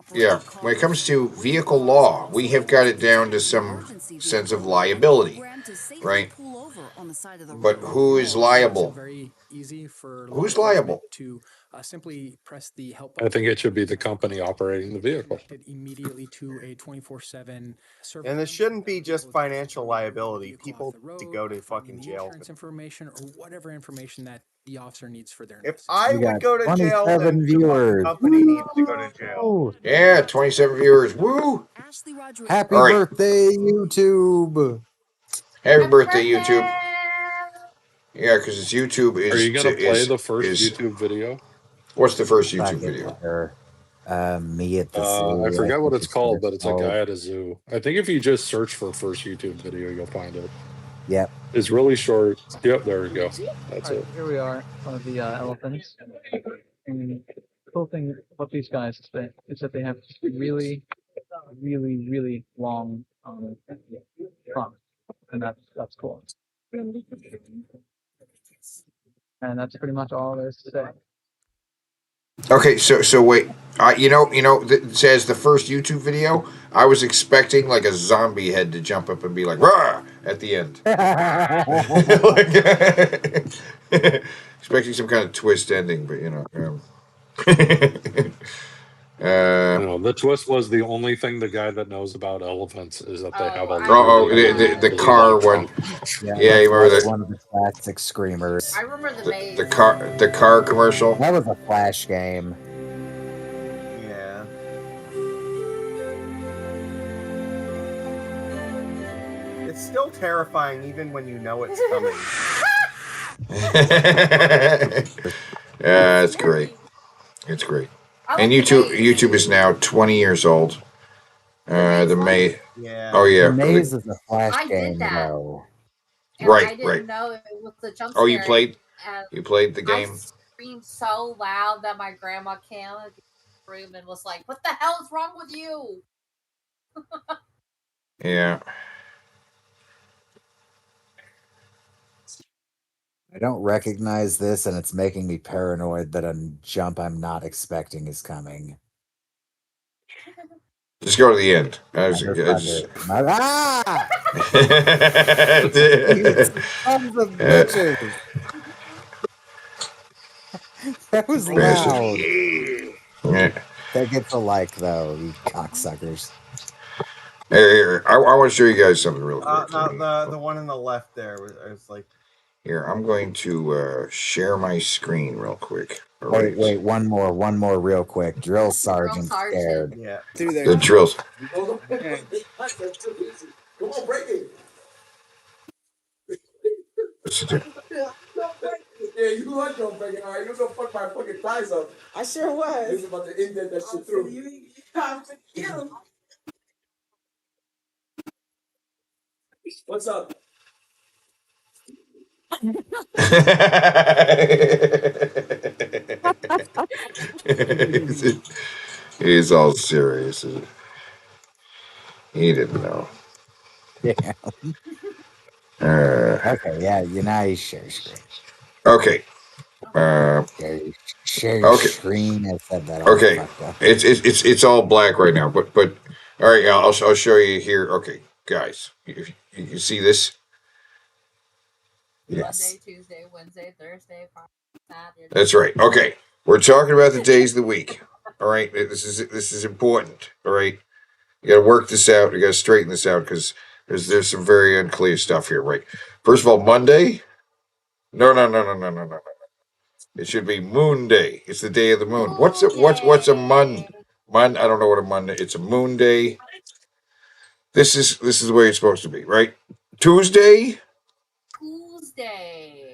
when it comes to vehicle law, we have got it down to some sense of liability, right? But who is liable? Very easy for Who's liable? To simply press the help I think it should be the company operating the vehicle. immediately to a 24/7 service. And this shouldn't be just financial liability. People need to go to fucking jail. Insurance information or whatever information that the officer needs for their. If I We would got go to jail, then 27 viewers. the company needs to go to jail. Yeah, 27 viewers. Woo! Happy All right. birthday, YouTube. Happy birthday, YouTube. Yeah, because it's YouTube is. Are you going to play the first is, YouTube video? What's the first YouTube video? Me at the zoo. I forget what it's called, but it's a guy at a zoo. I think if you just search for first YouTube video, you'll find it. Yep. It's really short. Yep, there we go. That's it. Here we are, one of the elephants. And the cool thing about these guys is that they have really, really, really long trunks, and that's cool. And that's pretty much all there is to say. Okay, so wait. It says the first YouTube video. I was expecting like a zombie head to jump up and be like "Rah!" at the end. Expecting some kind of twist ending, but No, the twist was the only thing the guy that knows about elephants is that they have a. The car one. Yeah, you remember that? One of the classic screamers. I remember the maze. The car commercial. That was a Flash game. Yeah. It's still terrifying even when you know it's coming. Yeah, it's great. It's great. And YouTube is now 20 years old. The Maze. Yeah. Oh yeah. The Maze is a Flash I game, did that. though. And Right, I didn't right. know it was a jump Oh, you scare, played? and You played the game? I screamed so loud that my grandma came out of the room and was like, "What the hell is wrong with you?" Yeah. I don't recognize this, and it's making me paranoid that a jump I'm not expecting is coming. Just go to the end. Ah! Sons of bitches. That was loud. Yeah. That gets a like, though, you cocksuckers. Here, I want to show you guys something real quick. The one on the left there was like. Here, I'm going to share my screen real quick. Wait, one more real quick. Drill Sergeant scared. Yeah. The drills. Come on, break it. Yeah, you was gonna break it, all right? You was gonna fuck my fucking thighs up. I sure was. You was about to indent that shit through. What's up? He's all serious. He didn't know. Yeah. Okay, yeah, now you share screen. Okay. Share screen. I said that all Okay. fucked up. It's all black right now, but all right, I'll show you here. Okay, guys, if you see this. Yes. Monday, Tuesday, Wednesday, Thursday, Friday, Saturday. That's right. Okay, we're talking about the days of the week. All right, this is important. All right, you got to work this out. You got to straighten this out because there's some very unclear stuff here. Right. First of all, Monday. No. It should be Moon Day. It's the day of the moon. What's a mun? Mun? I don't know what a mun. It's a moon day. This is the way it's supposed to be, right? Tuesday.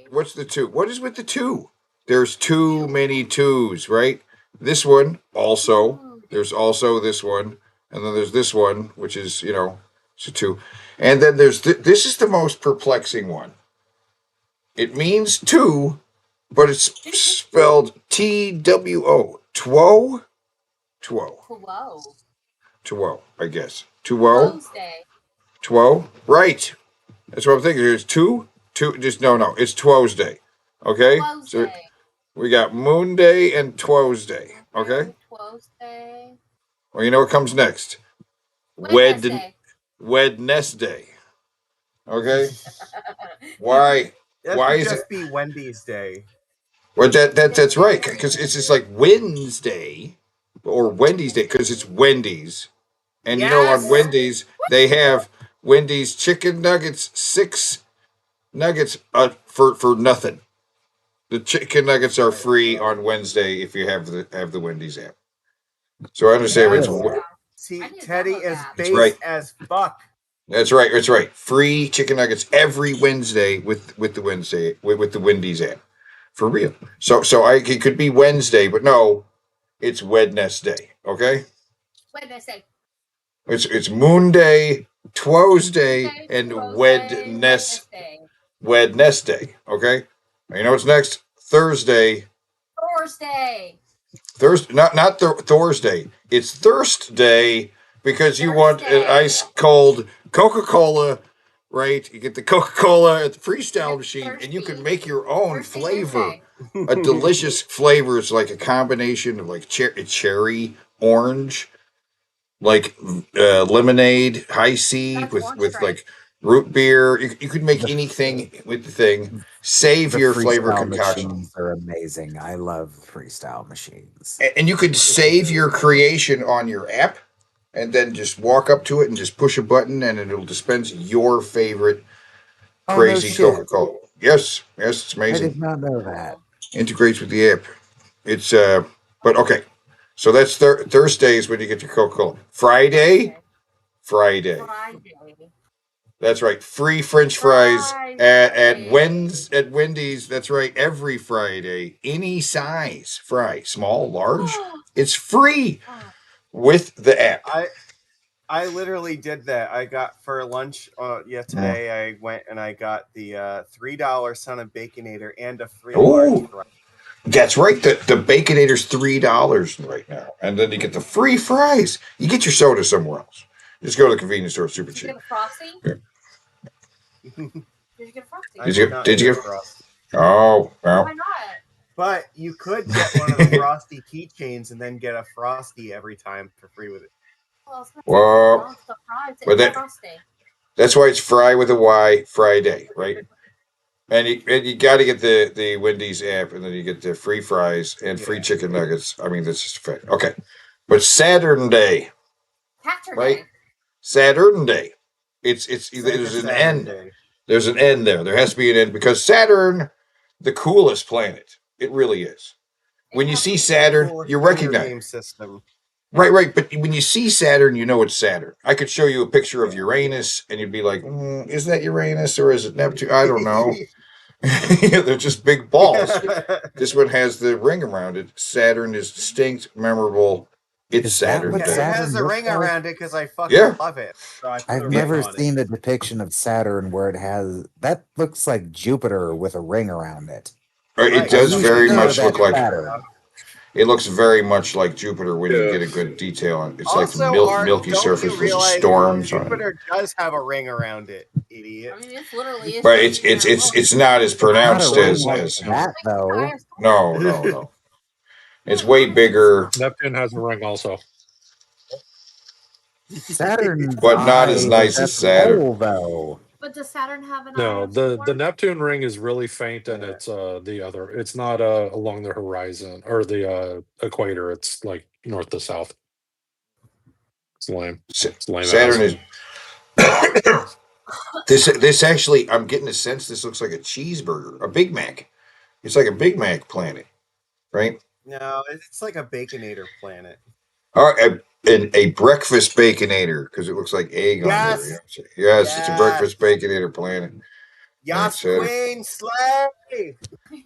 What's the two? What is with the two? There's too many twos, right? This one also. There's also this one, and then there's this one, which is it's a two, and then there's this is the most perplexing one. It means two, but it's spelled TWO. Two. I guess. Two. Right. That's what I'm thinking. There's two. Just no. It's Tuesday. Okay. So we got Moon Day and Tuesday. Okay. Well, you know what comes next? Wednesday. Okay. Why? Why is just it? be Wendy's day? Well, that's right, because it's just like Wednesday or Wendy's day, because it's Wendy's, and on Wendy's they have Wendy's chicken nuggets, 6 nuggets for nothing. The chicken nuggets are free on Wednesday if you have the Wendy's app. So I understand See, Teddy is That's base right. as fuck. That's right. Free chicken nuggets every Wednesday with the Wendy's app. For real. So it could be Wednesday, but no, it's Wednesday. Okay. Wednesday. It's Moon Day, Tuesday, and Wednesday. Okay. You know what's next? Thursday. Not Thursday. It's Thursday because you want an ice cold Coca-Cola. Right, you get the Coca-Cola at the freestyle machine, and you can make your own flavor. A delicious flavor is like a combination of like cherry, orange, like lemonade, high C with like root beer. You could make anything with the thing. Save your flavor concoction. Machines are amazing. I love freestyle machines. And you could save your creation on your app. And then just walk up to it and just push a button, and it'll dispense your favorite crazy Coca-Cola. Yes, it's amazing. I did not know that. Integrates with the app. It's but okay. So that's Thursdays when you get your Coca-Cola. Friday. That's right. Free French fries at Wendy's. That's right. Every Friday, any size fry, small, large, it's free. With the app. I literally did that. I got for lunch today I went and I got the $3 Son of Baconator and a free large fry. That's right. The Baconator's $3 right now. And then you get the free fries. You get your soda somewhere else. Just go to the convenience store, super cheap. Did you get a Frosty? Yeah. Did you get a Frosty? Did you get Frosty? Oh, well. Why not? But you could get one of the Frosty keychains and then get a Frosty every time for free with it. Well, but that's why it's Fry with a Y, Friday, right? And you got to get the Wendy's app, and then you get the free fries and free chicken nuggets. I mean, that's just a fact. Okay, but Saturn Day, right? Saturn Day. There's an end. There's an end there. There has to be an end because Saturn, the coolest planet. It really is. when you see Saturn, you recognize game system. Right. But when you see Saturn, you know it's Saturn. I could show you a picture of Uranus, and you'd be like, "Is that Uranus or is it Neptune? I don't know." They're just big balls. This one has the ring around it. Saturn is distinct, memorable. It's Saturn. It has a ring around it because I fucking Yeah. love it. So I put a I've ring never on it. seen a depiction of Saturn where it has that looks like Jupiter with a ring around it. It does very much look like Saturn. It looks very much like Jupiter when you get a good detail on it. It's like the milky surface with storms on it. Jupiter does have a ring around it, idiot. I mean, it's literally. But it's not as pronounced as that though. No. It's way bigger. Neptune has a ring also. Saturn, but not as nice as Saturn. Though. But does Saturn have an eye? No, the Neptune ring is really faint, and it's the other. It's not along the horizon or the equator. It's like north to south. It's lame. It's lame. Saturn is. This actually, I'm getting a sense this looks like a cheeseburger, a Big Mac. It's like a Big Mac planet, right? No, it's like a Baconator planet. All right, a breakfast Baconator because it looks like egg on there. Yes, it's a breakfast Baconator planet. Yas Queen Slay.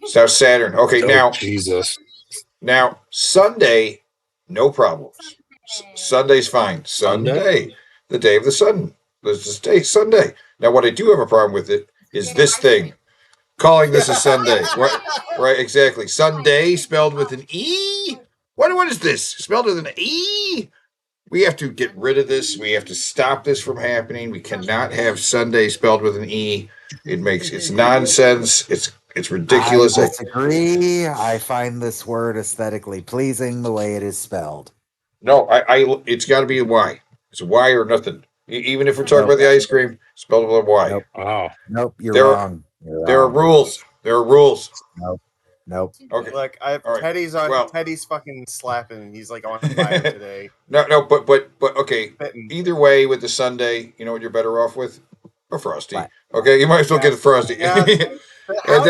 So Saturn. Okay, now Jesus. Now Sunday, no problems. Sunday's fine. Sunday, the day of the sun. Let's just say Sunday. Now, what I do have a problem with it is this thing. Calling this a Sunday. Right, exactly. Sunday spelled with an E? What is this? Spelled with an E? We have to get rid of this. We have to stop this from happening. We cannot have Sunday spelled with an E. It's nonsense. It's ridiculous. I disagree. I find this word aesthetically pleasing the way it is spelled. No, it's got to be a Y. It's a Y or nothing. Even if we're talking about the ice cream, spelled with a Y. Nope. Wow. Nope, you're wrong. There are rules. There are rules. Nope. Okay. Look, Teddy's Teddy's fucking slapping. He's like on fire today. No, but okay. Either way, with the Sunday, you know what you're better off with? A Frosty. What? Okay, you might as well get a Frosty. How did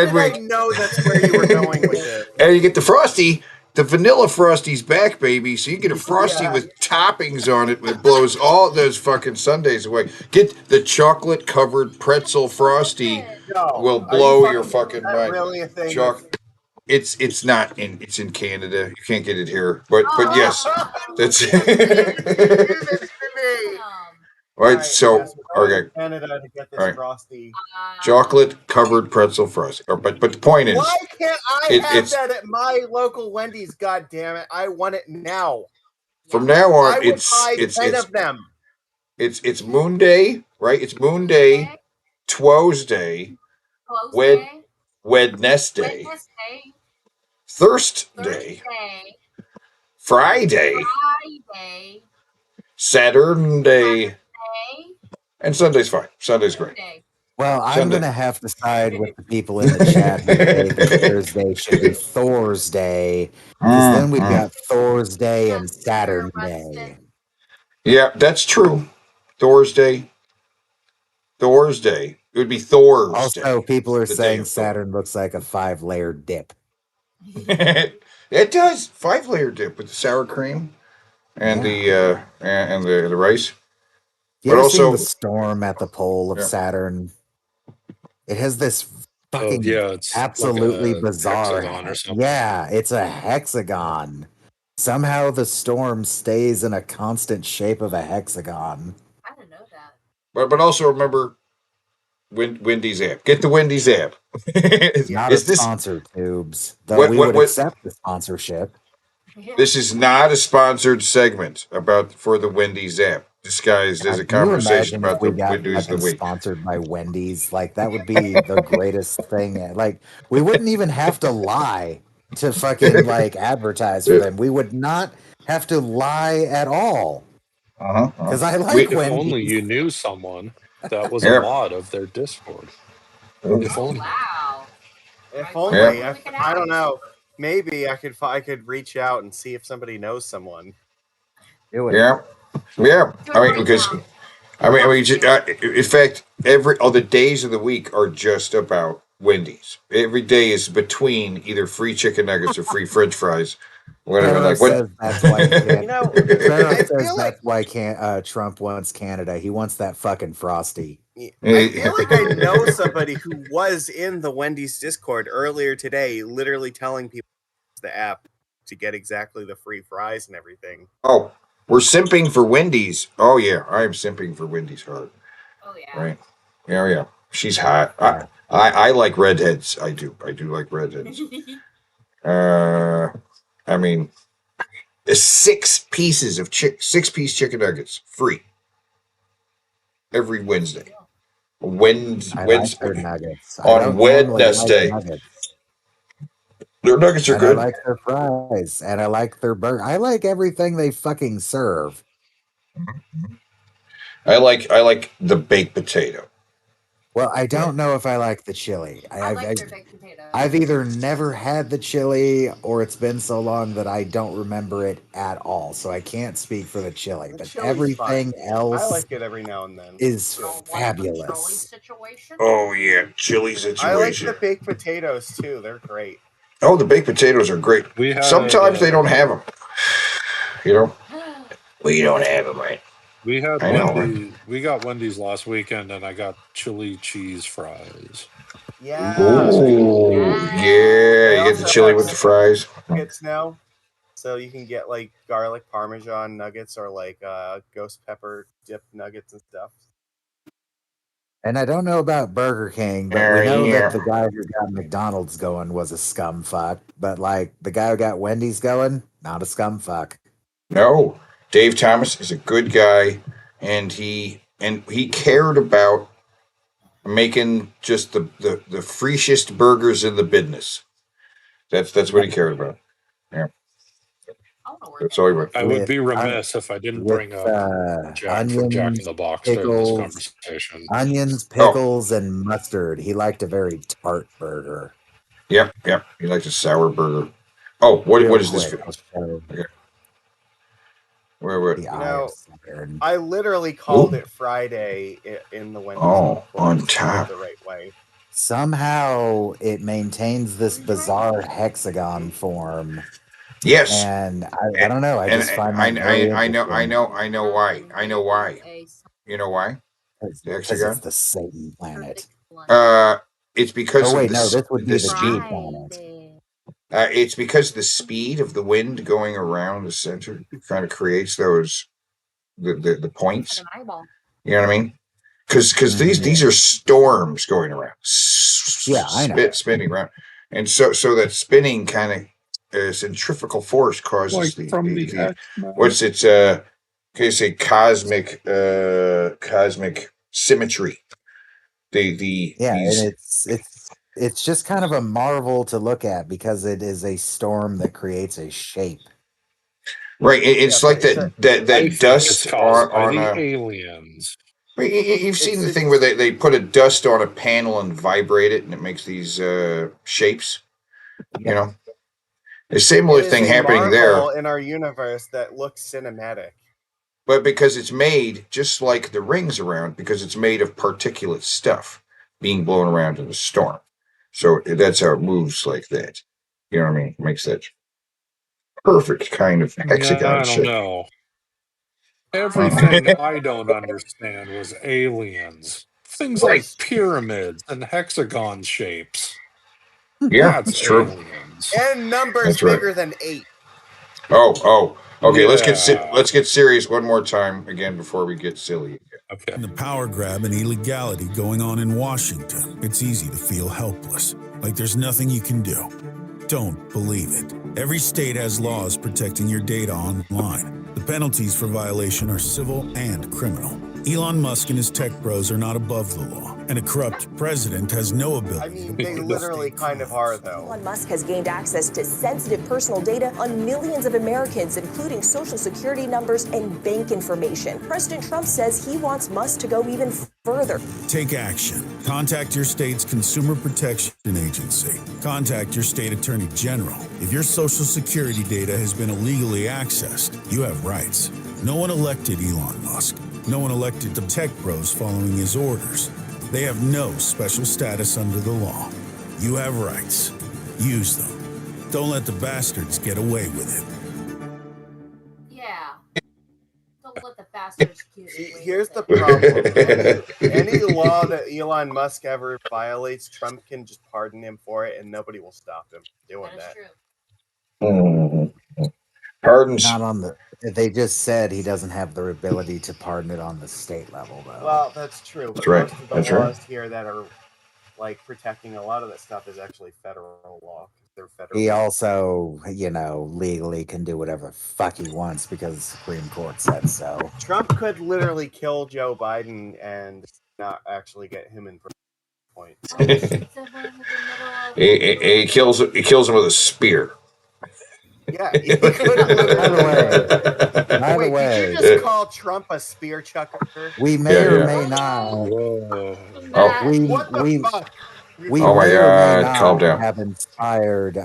I know that's where you were going with it? And you get the Frosty. The vanilla Frosty's back, baby. So you get a Frosty with toppings on it that blows all those fucking Sundays away. Get the chocolate covered pretzel Frosty. Will blow your fucking mind. Really a thing? It's not in. It's in Canada. You can't get it here. But yes, that's. Right. So okay. Canada to get this Frosty. Chocolate covered pretzel Frosty. But the point is, why can't I have that at my local Wendy's? God damn it! I want it now. From now on, I would buy 10 of them. It's Moon Day, right? It's Moon Day, Tuesday, Wednesday, Thursday, Friday, Saturday, and Sunday's fine. Sunday's great. Well, I'm going to have to side with the people in the chat who say that Thursday should be Thor's Day, because then we've got Thor's Day and Saturn Day. Yeah, that's true. Thor's Day. It would be Thor's Also, Day. people are saying Saturn looks like a 5-layer dip. It does. 5-layer dip with the sour cream and the rice. You ever seen the storm at the pole of Saturn? It has this fucking it's absolutely like a bizarre. hexagon or something. Yeah, it's a hexagon. Somehow the storm stays in a constant shape of a hexagon. I didn't know that. But also remember Wendy's app. Get the Wendy's app. It's not a sponsor, Tubes. Though we would accept the sponsorship. This is not a sponsored segment for the Wendy's app. Disguised as a conversation about the Wendy's of the week. Sponsored by Wendy's, like that would be the greatest thing. Like we wouldn't even have to lie to fucking like advertise for them. We would not have to lie at all. Because I like If Wendy's. only you knew someone that was a mod of their Discord. If only. Wow. If only. I don't know. Maybe I could reach out and see if somebody knows someone. Do it. Yeah. I mean, because in fact, all the days of the week are just about Wendy's. Every day is between either free chicken nuggets or free French fries. Whatever. Sparrow Like what? says that's why You know, Sparrow I says feel like that's why Trump wants Canada. He wants that fucking Frosty. I feel like I know somebody who was in the Wendy's Discord earlier today, literally telling people the app to get exactly the free fries and everything. Oh, we're simping for Wendy's. Oh yeah, I am simping for Wendy's hard. Oh yeah. Right. Yeah, yeah. She's hot. I like redheads. I do like redheads. I mean, 6 pieces of 6-piece chicken nuggets free every Wednesday. I like their nuggets. I On don't normally Wednesday. like nuggets. Their nuggets are And good. I like their fries. And I like their burger. I like everything they fucking serve. I like the baked potato. Well, I don't know if I like the chili. I like their baked potato. I've either never had the chili or it's been so long that I don't remember it at all. So I can't speak for the chili. But chili's everything fine. else I like it every now and then. is fabulous. Oh yeah, chili situation. I like the baked potatoes too. They're great. Oh, the baked potatoes are great. Sometimes they don't have them. You know, we don't have them, right? We had I know, Wendy's. We got Wendy's last weekend, and I got chili cheese fries. Yeah. Oh yeah, you get the chili with the fries. Nuggets now, so you can get like garlic parmesan nuggets or like ghost pepper dip nuggets and stuff. And I don't know about Burger King, but we know that the guy who got McDonald's going was a scum fuck. But like the guy who got Wendy's going, not a scum fuck. No, Dave Thomas is a good guy, and he cared about making just the freshest burgers in the business. That's what he cared about. Yeah. That's all he went. I would be remiss if I didn't bring up Jack from Jack in the Box during this conversation. Onions, pickles, and mustard. He liked a very tart burger. Yep. He likes a sour burger. Oh, what is this? Okay. Where? You know, I literally called it Friday in the Wendy's. Oh, on top. The right way. Somehow it maintains this bizarre hexagon form. Yes. And I don't know. I just find that I know why. I know why. You know why? The hexagon? It's the Satan planet. It's because this would be the G planet. It's because the speed of the wind going around the center kind of creates those the points. You know what I mean? Because these are storms going around. Yeah, I know. Spinning around, and so that spinning kind of centrifugal force causes what's it? Can you say cosmic symmetry? And it's just kind of a marvel to look at because it is a storm that creates a shape. Right, it's like that dust on aliens. You've seen the thing where they put a dust on a panel and vibrate it, and it makes these shapes. You know, a similar thing happening there in our universe that looks cinematic. But because it's made just like the rings around, because it's made of particulate stuff being blown around in a storm. So that's how it moves like that. You know what I mean? It makes that perfect kind of hexagon I don't know. Everything I don't understand was aliens. Things like pyramids and hexagon shapes. Yeah, that's true. Aliens. And numbers bigger than 8. Oh. Okay, let's get serious one more time again before we get silly. Okay. And the power grab and illegality going on in Washington, it's easy to feel helpless, like there's nothing you can do. Don't believe it. Every state has laws protecting your data online. The penalties for violation are civil and criminal. Elon Musk and his tech bros are not above the law, and a corrupt president has no ability. I mean, they literally kind of are, though. Elon Musk has gained access to sensitive personal data on millions of Americans, including social security numbers and bank information. President Trump says he wants Musk to go even further. Take action. Contact your state's Consumer Protection Agency. Contact your state attorney general. If your social security data has been illegally accessed, you have rights. No one elected Elon Musk. No one elected the tech bros following his orders. They have no special status under the law. You have rights. Use them. Don't let the bastards get away with it. Yeah. Don't let the bastards accuse you. Here's the problem. Any law that Elon Musk ever violates, Trump can just pardon him for it, and nobody will stop him doing that. Pardons. Not on the. They just said he doesn't have the ability to pardon it on the state level, though. Well, that's true. That's But right. most of the That's laws right. here that are like protecting a lot of that stuff is actually federal law. They're federal. He also, legally can do whatever the fuck he wants because the Supreme Court said so. Trump could literally kill Joe Biden and not actually get him in point. He kills him with a spear. Yeah, he could literally. By the way, did you just call Trump a spear chucker? We may or may not. What the fuck? We Oh my may or may God, calm not down. have inspired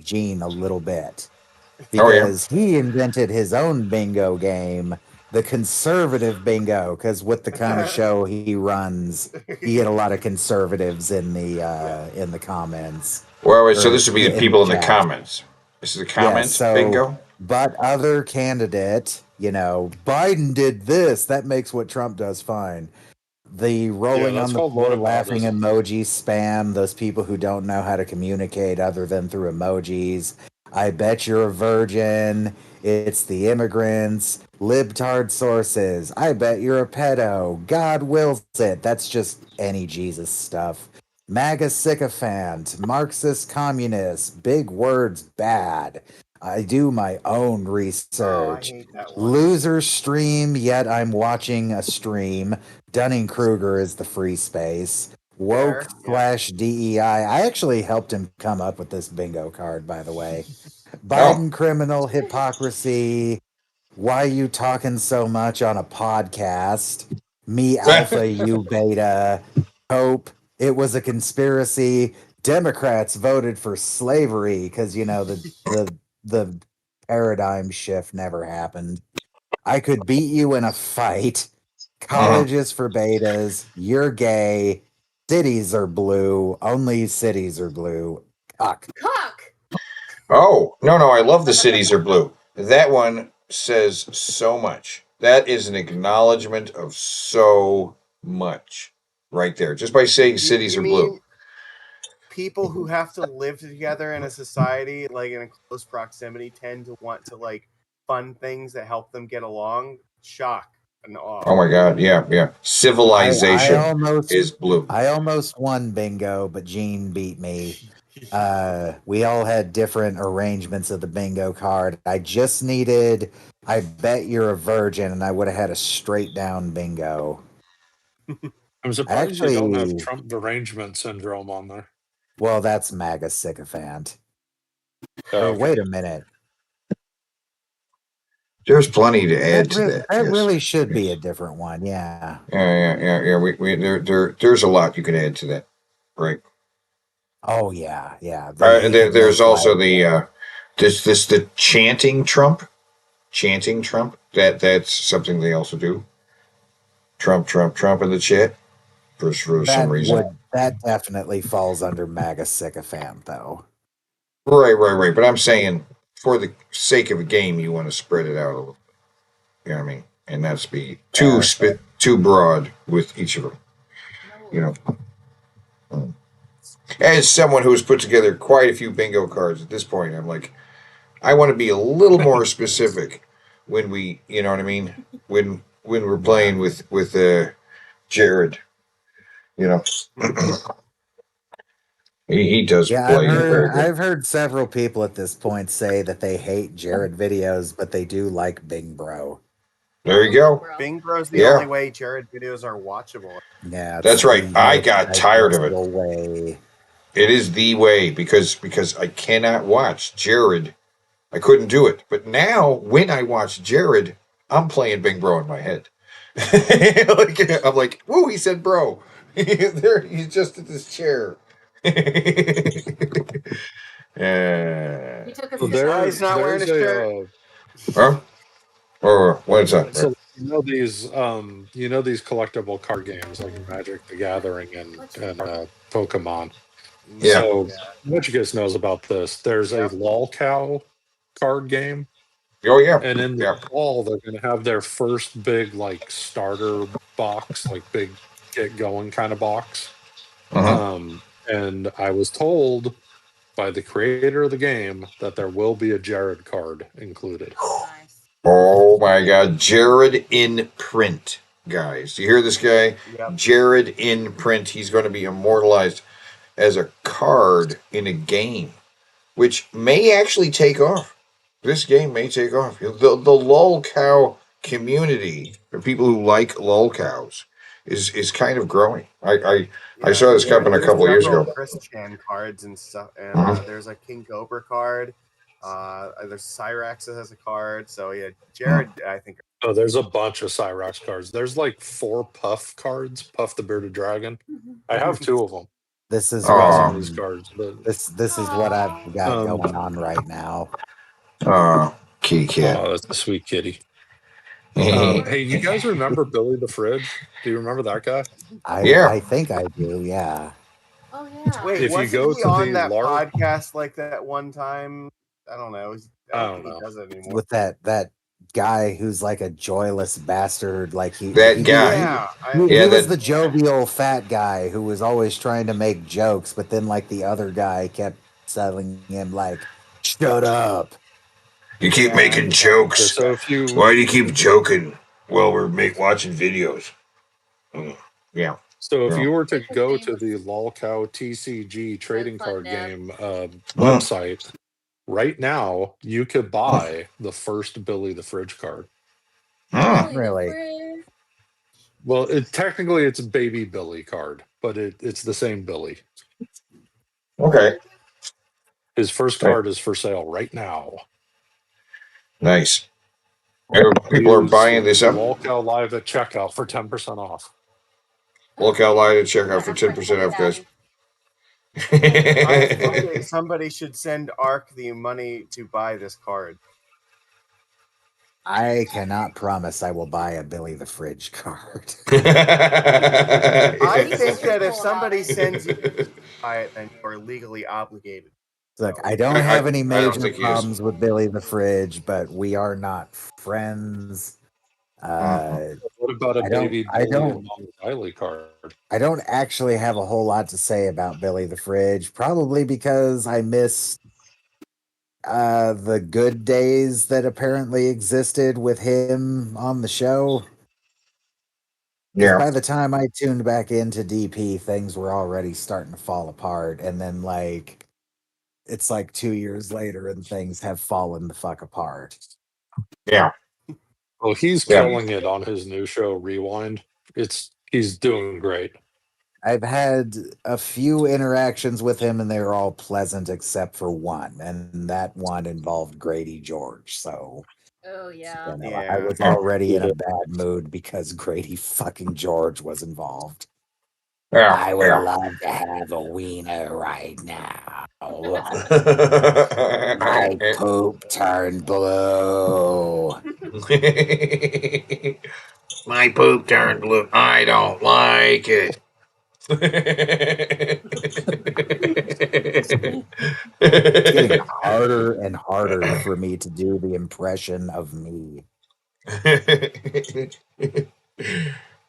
Gene a little bit Oh, yeah. because he invented his own bingo game, the conservative bingo. Because with the kind of show he runs, you get a lot of conservatives in the comments. Well, so this would be the in people in the chat. comments. This is the comments bingo. But other candidate, Biden did this. That makes what Trump does fine. The rolling on the floor laughing emoji spam, those people who don't know how to communicate other than through emojis. I bet you're a virgin. It's the immigrants. Libtard sources. I bet you're a pedo. God wills it. That's just any Jesus stuff. MAGA sycophant. Marxist communist. Big words bad. I do my own research. Loser stream, yet I'm watching a stream. Dunning-Kruger is the free space. Woke / DEI. I actually helped him come up with this bingo card, by the way. Biden criminal hypocrisy. Why you talking so much on a podcast? Me alpha, you beta. Hope it was a conspiracy. Democrats voted for slavery because the paradigm shift never happened. I could beat you in a fight. Colleges for betas. You're gay. Cities are blue. Only cities are blue. Cuck. Oh, no, I love the cities are blue. That one says so much. That is an acknowledgement of so much right there. Just by saying cities are blue. People who have to live together in a society, like in a close proximity, tend to want to fund things that help them get along. Shock and awe. Oh my God, yeah. Civilization is blue. I almost won bingo, but Gene beat me. We all had different arrangements of the bingo card. I just needed, I bet you're a virgin, and I would have had a straight down bingo. I'm surprised you don't have Trump derangement syndrome on there. Well, that's MAGA sycophant. Okay. Wait a minute. There's plenty to add to that. That really should be a different one. Yeah. Yeah. There's a lot you can add to that, right? Oh yeah. There's also the the chanting Trump. That's something they also do. Trump in the chat for some reason. That definitely falls under MAGA sycophant, though. Right. But I'm saying, for the sake of a game, you want to spread it out a little bit. You know what I mean? And that's be too broad with each of them. As someone who has put together quite a few bingo cards at this point, I'm like, I want to be a little more specific when we, you know what I mean? When we're playing with Jared, he does play very good. I've heard several people at this point say that they hate Jared videos, but they do like Bing Bro. There you go. Bing Bro's the only way Jared videos are watchable. Yeah, that's right. I got tired of it. It is the way because I cannot watch Jared. I couldn't do it. But now when I watch Jared, I'm playing Bing Bro in my head. I'm like, whoa, he said bro. He's just in this chair. He took a he's not wearing a shirt. Huh? Or what's that? So these these collectible card games like Magic the Gathering and Pokemon. Yeah. So, what you guys knows about this? There's a lolcow card game. Oh yeah. And in the fall, they're going to have their first big like starter box, like big get going kind of box. And I was told by the creator of the game that there will be a Jared card included. Oh my God, Jared in print, guys. You hear this guy? Yep. Jared in print. He's going to be immortalized as a card in a game, which may actually take off. This game may take off. The lolcow community, for people who like lolcows, is kind of growing. I saw this happen a couple of years ago. Chris Chan cards and stuff, and there's a King Cobra card. There's Cyrax that has a card. So yeah, Jared, I think. Oh, there's a bunch of Cyrax cards. There's like 4 Puff cards. Puff the Bearded Dragon. I have 2 of them. This is these cards. But this is what I've got going on right now. Oh, kitty cat. Oh, that's a sweet kitty. Hey, you guys remember Billy the Fridge? Do you remember that guy? I think I do. Yeah. Oh yeah. Wait, If you wasn't go he to on the that large- podcast like that one time? I don't know. I don't think he does it anymore. With that guy who's like a joyless bastard, like he That guy. He was the jovial fat guy who was always trying to make jokes, but then like the other guy kept telling him like, "Shut up." You keep making jokes. So if you Why do you keep joking while we're watching videos? Yeah. So if you were to go to the lolcow TCG trading card game website right now, you could buy the first Billy the Fridge card. Really? Well, technically it's a baby Billy card, but it's the same Billy. Okay. His first card is for sale right now. Nice. People are buying this up. Lolcow Live at checkout for 10% off. Lolcow Live at checkout for 10% off, guys. I think somebody should send Ark the money to buy this card. I cannot promise I will buy a Billy the Fridge card. I think that if somebody sends you to buy it, then you're legally obligated. Look, I don't have any major problems with Billy the Fridge, but we are not friends. What about a baby Billy Riley card? I don't actually have a whole lot to say about Billy the Fridge, probably because I miss the good days that apparently existed with him on the show. Yeah. By the time I tuned back into DP, things were already starting to fall apart, and then like it's like 2 years later, and things have fallen the fuck apart. Yeah. Well, he's killing it on his new show, Rewind. He's doing great. I've had a few interactions with him, and they were all pleasant except for one, and that one involved Grady George. So, oh yeah, I was already in a bad mood because Grady fucking George was involved. Yeah, I would love to have a wiener right now. My poop turned blue. My poop turned blue. I don't like it. It's getting harder and harder for me to do the impression of me.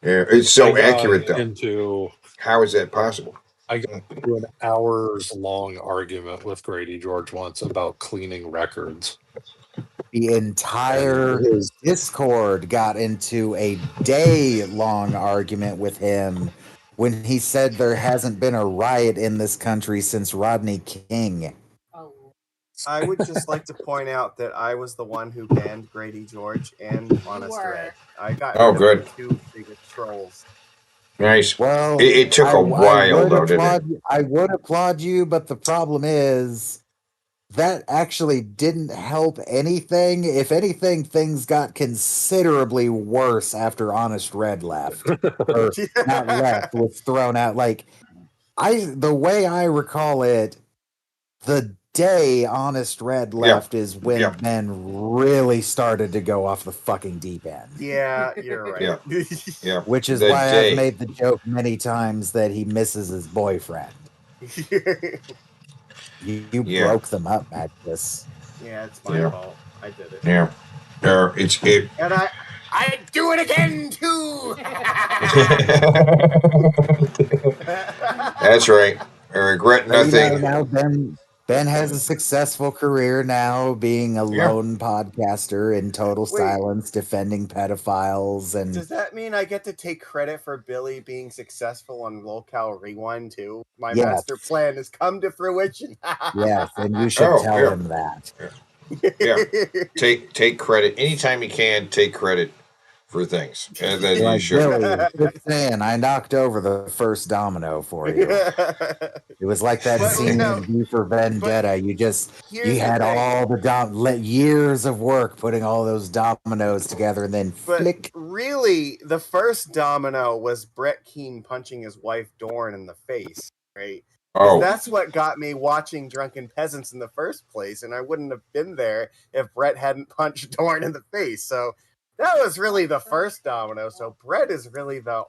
Yeah, it's so I got accurate, though. How is that possible? I got into an hours-long argument with Grady George once about cleaning records. The entire Discord got into a day-long argument with him when he said there hasn't been a riot in this country since Rodney King. I would just like to point out that I was the one who banned Grady George and Honest Red. I got rid of the 2 biggest trolls. Nice. Well, it took a while, though, didn't it? I would applaud you, but the problem is that actually didn't help anything. If anything, things got considerably worse after Honest Red left. Or not left, was thrown out. Like, the way I recall it, the day Honest Red left is when men really started to go off the fucking deep end. Yeah, you're right. Yeah. Which is why I've made the joke many times that he misses his boyfriend. You broke them up, Magnus. Yeah, it's my fault. I did it. Yeah. And I do it again too. That's right. I regret nothing. Now Ben has a successful career now, being a lone podcaster in total silence, defending pedophiles, and Does that mean I get to take credit for Billy being successful on Locale Rewind too? My Yes. master plan has come to fruition. yes, and you should tell him that. Yeah. Take credit anytime you can. Take credit for things, and then you Like, should. Billy, just saying, I knocked over the first domino for you. It was like that scene in V for Vendetta. You here's the had thing. all the years of work putting all those dominoes together, and then flick. Really, the first domino was Brett Keane punching his wife Dorn in the face, right? Oh. That's what got me watching Drunken Peasants in the first place, and I wouldn't have been there if Brett hadn't punched Dorn in the face. So that was really the first domino. So Brett is really the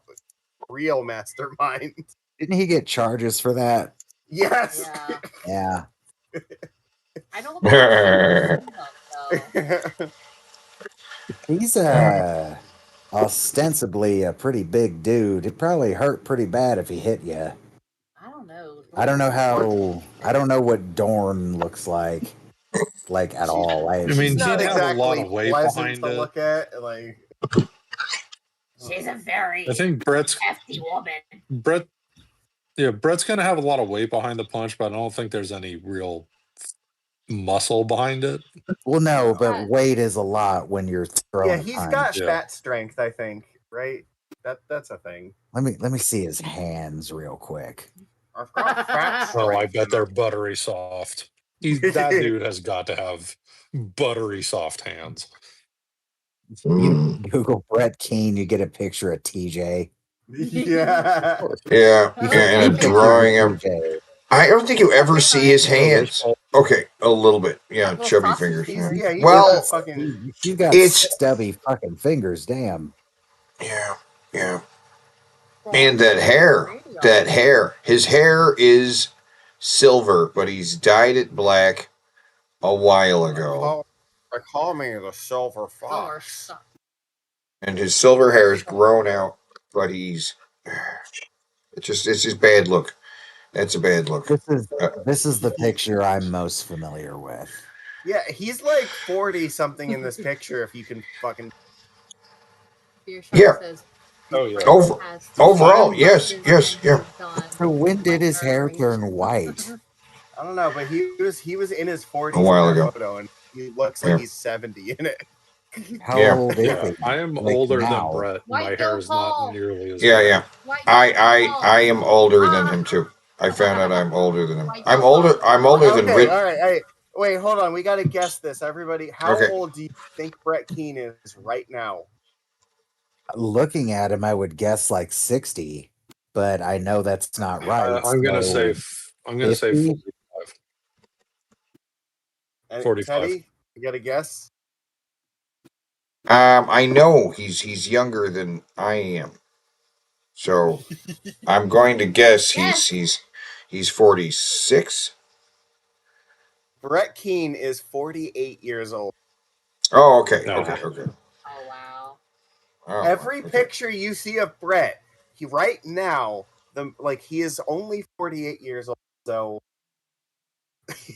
real mastermind. Didn't he get charges for that? Yes. Yeah. I don't know. He's ostensibly a pretty big dude. It probably hurt pretty bad if he hit you. I don't know. I don't know what Dorn looks like at all. I mean, She's not he'd have a lot exactly of weight pleasant behind to it. look at. Like, she's a very I think Brett's hefty woman. Brett's gonna have a lot of weight behind the punch, but I don't think there's any real muscle behind it. Well, no, but weight is a lot when you're throwing. yeah, he's got fat strength, I think, right? That's a thing. Let me see his hands real quick. I've got fat Oh, I strength. bet they're buttery soft. That dude has got to have buttery soft hands. You Google Brett Keane, you get a picture of TJ. Yeah. And a drawing of. I don't think you ever see his hands. Okay, a little bit. Yeah, chubby fingers. Well, you got stubby fucking fingers. Damn. Yeah. And that hair. His hair is silver, but he's dyed it black a while ago. They call me the Silver Fox. And his silver hair is grown out, but it's his bad look. That's a bad look. This is the picture I'm most familiar with. Yeah, he's like 40 something in this picture. If you can fucking. Yeah. Oh yeah. Overall, yes. So when did his hair turn white? I don't know, but he was in his 40s A while in that ago. photo, and he looks like he's 70 in it. How old is he? I am Like older now? than Brett. My hair is not nearly as Yeah. I am older than him too. I found out I'm older than him. I'm older than Okay, Rich. all right. Wait, hold on. We got to guess this, everybody. How Okay. old do you think Brett Keane is right now? Looking at him, I would guess like 60, but I know that's not right. I'm gonna so say 45. And 45. Teddy, you got to guess? I know he's younger than I am, so I'm going to guess he's 46. Brett Keane is 48 years old. Oh, okay. Oh wow. Oh, Every picture you see of Brett, right now, he is only 48 years old. So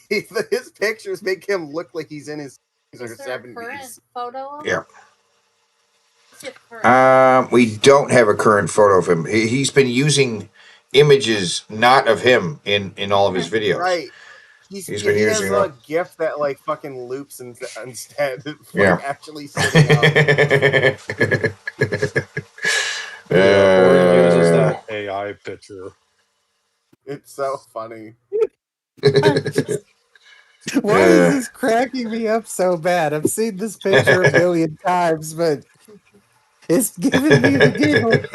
his pictures make him look like he's in his 70s. Photo. Yeah. We don't have a current photo of him. He's been using images not of him in all of his videos. Right. He has a GIF that fucking loops instead of actually sitting up. Or he uses that AI picture. It's so funny. Why is this cracking me up so bad? I've seen this picture a million times, but it's giving me the giggles.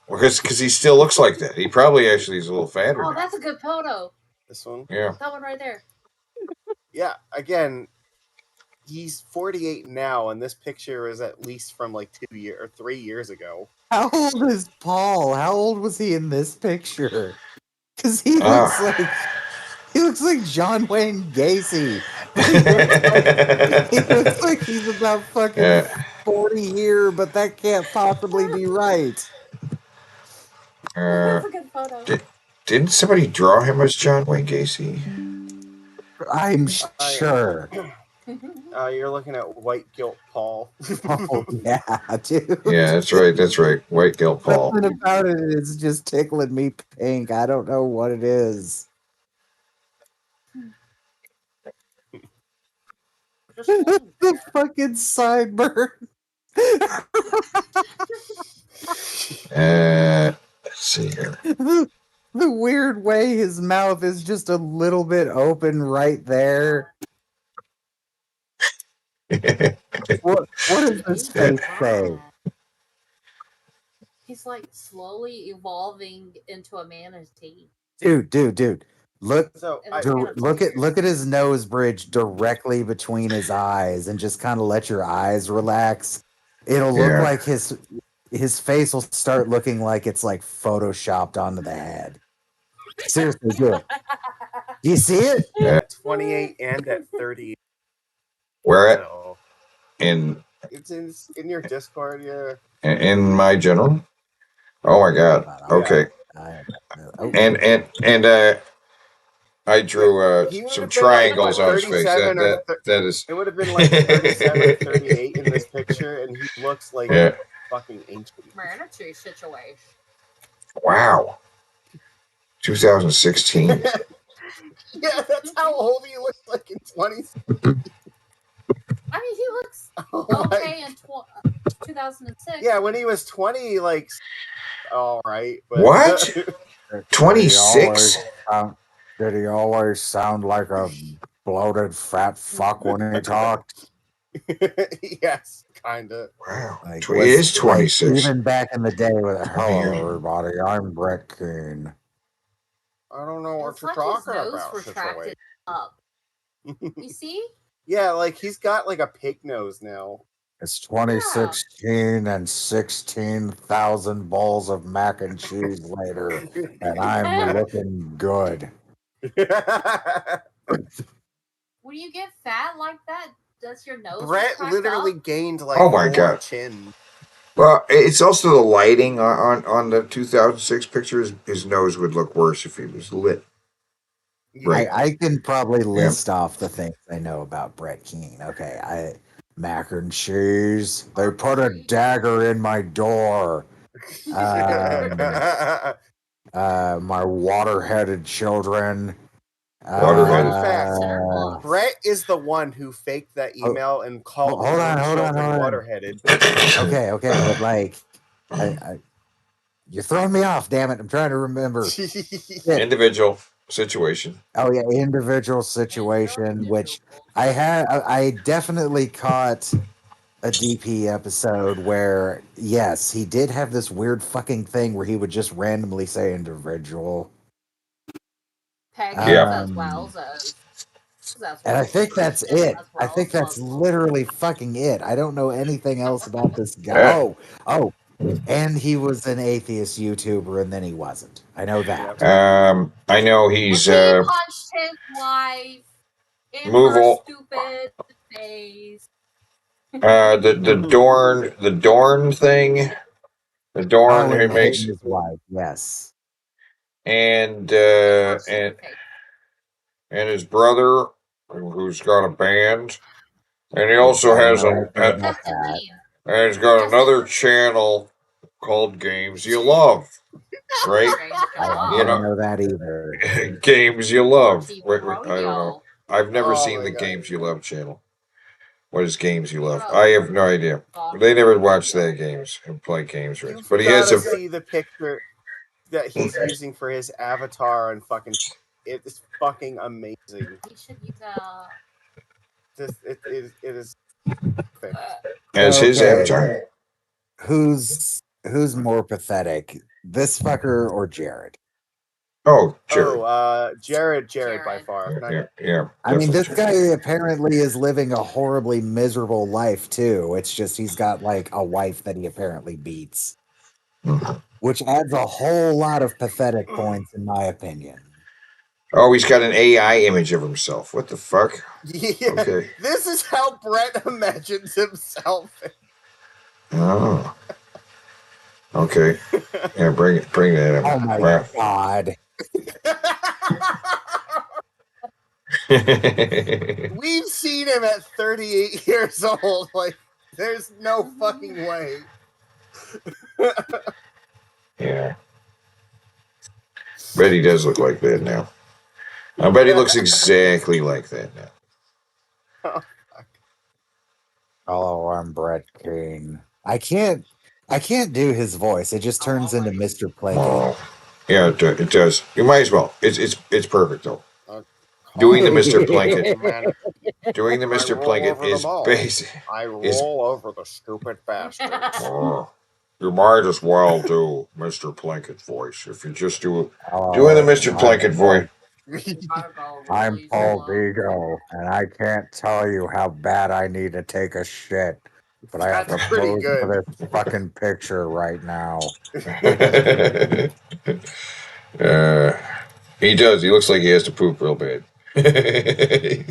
Because he still looks like that. He probably actually is a little fatter. Oh, that's a good photo. This one? Yeah. That one right there. Yeah, again, he's 48 now, and this picture is at least from like 3 years ago. How old is Paul? How old was he in this picture? Because he looks like John Wayne Gacy. He looks like he's about fucking 40 here, but that can't possibly be right. That's a good photo. Didn't somebody draw him as John Wayne Gacy? I'm sure. You're looking at White Guilt Paul. Oh, yeah, dude. Yeah, that's right. That's right. White Guilt Paul. Something about it is just tickling me pink. I don't know what it is. The fucking sideburn. Let's see here. The weird way his mouth is just a little bit open right there. What does this face say? He's like slowly evolving into a manatee. Dude. Look look at his nose bridge directly between his eyes and just kind of let your eyes relax. It'll look like his face will start looking like it's like photoshopped onto the head. Seriously, do it. Do you see it? At 28 and at 30. Where at? So, It's in your Discord, yeah. In my general? Oh my god. Okay. And I drew some triangles on his face. That is. It would have been like 37 or 38 in this picture, and he looks like fucking ancient. Planetary situation. Wow. 2016. Yeah, that's how old he looks like in 20. I mean, he looks okay in 2006. Yeah, when he was 20, like, all right. But, What? 26? Did he always sound like a bloated fat fuck when he talked? Yes, kind of. Wow. Like, He is 26. Like, even back in the day with hello, everybody, I'm Brett Keane. I don't know what you're like talking his nose about. retracted up. You see? Yeah, like he's got like a pig nose now. It's 2016 and 16,000 bowls of mac and cheese later, and I'm looking good. When you get fat like that, does your nose Brett retract literally up? gained like Oh my more God. chin. Well, it's also the lighting on the 2006 pictures. His nose would look worse if he was lit. Right. I can probably list off the things I know about Brett Keane. Okay, mac and cheese. They put a dagger in my door. My water-headed children. Fun fact: Brett is the one who faked that email and called hold on. waterheaded. Okay, but like, you're throwing me off. Damn it! I'm trying to remember. Individual situation. Oh yeah, individual situation. Which I definitely caught a DP episode where yes, he did have this weird fucking thing where he would just randomly say individual. Peg as well. And I think that's it. I think that's literally fucking it. I don't know anything else about this guy. Oh, and he was an atheist YouTuber, and then he wasn't. I know that. I know he's He punched his wife in her stupid face. the Dorn thing. The Dorn who makes his wife. Yes. And his brother, who's got a band, and he also has and he's got another channel called Games You Love, right? I don't know that either. Games You Love. Wait, I don't know. I've never seen the Games You Love channel. What is Games You Love? I have no idea. They never watch their games and play games, right? But he has see the picture that he's using for his avatar and fucking. It's fucking amazing. He should use It is. As his avatar. Who's more pathetic, this fucker or Jared? Oh, Jared. Jared by far. Yeah. I mean, this definitely guy apparently is living a horribly miserable life too. It's just he's got like a wife that he apparently beats, which adds a whole lot of pathetic points, in my opinion. Oh, he's got an AI image of himself. What the fuck? Yeah, Okay. this is how Brett imagines himself. Oh. Okay. Yeah, bring that up. Oh my god. We've seen him at 38 years old. Like, there's no fucking way. Yeah. Bet he does look like that now. I bet he looks exactly like that now. Oh, I'm Brett Keane. I can't do his voice. It just turns into Mr. Plankett. Oh. Yeah, it does. You might as well. It's perfect though. Doing the Mr. Plankett. Doing the Mr. Plankett is basic. I roll over the stupid bastard. Oh, you might as well do Mr. Plankett voice if you just doing the Mr. Plankett voice. I'm Paul Vigo, and I can't tell you how bad I need to take a shit, but I have to pose for this fucking picture right now. He does. He looks like he has to poop real bad. Yeah.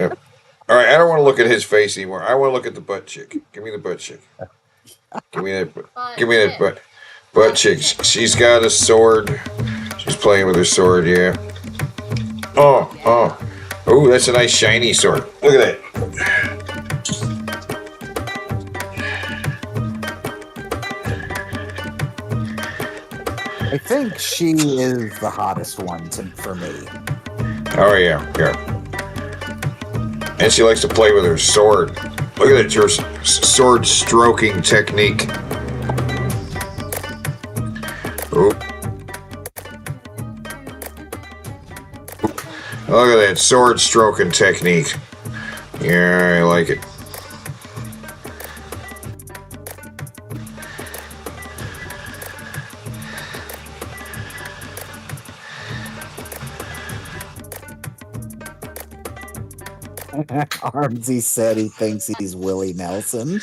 All right, I don't want to look at his face anymore. I want to look at the butt chick. Give me the butt chick. Give me that butt chick. She's got a sword. She's playing with her sword. Yeah. Oh, that's a nice shiny sword. Look at that. I think she is the hottest one for me. Oh yeah. And she likes to play with her sword. Look at it, your sword stroking technique. Ooh. Look at that sword stroking technique. Yeah, I like it. Armsy said he thinks he's Willie Nelson.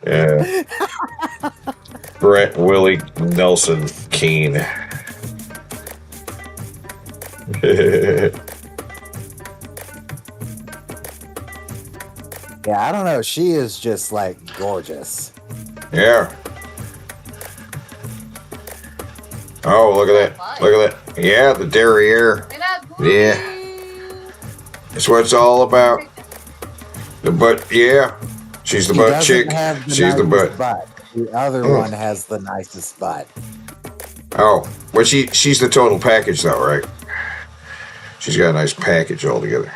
Yeah. Brett Willie Nelson Keane. Yeah, I don't know. She is just like gorgeous. Yeah. Oh, look at that. Look at that. Yeah, the derriere. Yeah. That's what it's all about. The butt, yeah. She's the butt chick. She's the butt. The other one has the nicest butt. Oh, well, she's the total package, though, right? She's got a nice package altogether.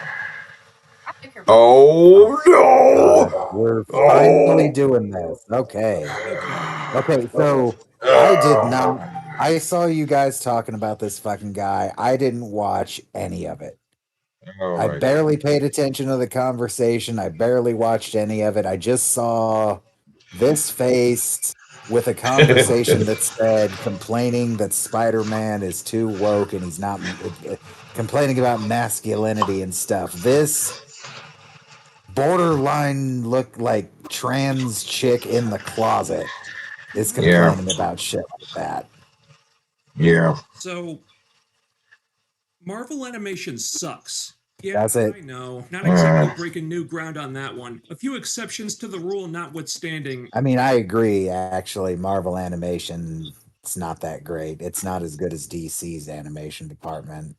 Oh no! We're finally doing this. Okay. So I did not. I saw you guys talking about this fucking guy. I didn't watch any of it. I barely paid attention to the conversation. I barely watched any of it. I just saw this face with a conversation that said complaining that Spider-Man is too woke and he's not complaining about masculinity and stuff. This borderline look like trans chick in the closet is complaining about shit like that. Yeah. So Marvel animation sucks. Yeah, That's it. I know. Not exactly breaking new ground on that one. A few exceptions to the rule notwithstanding. I mean, I agree, actually. Marvel animation, it's not that great. It's not as good as DC's animation department.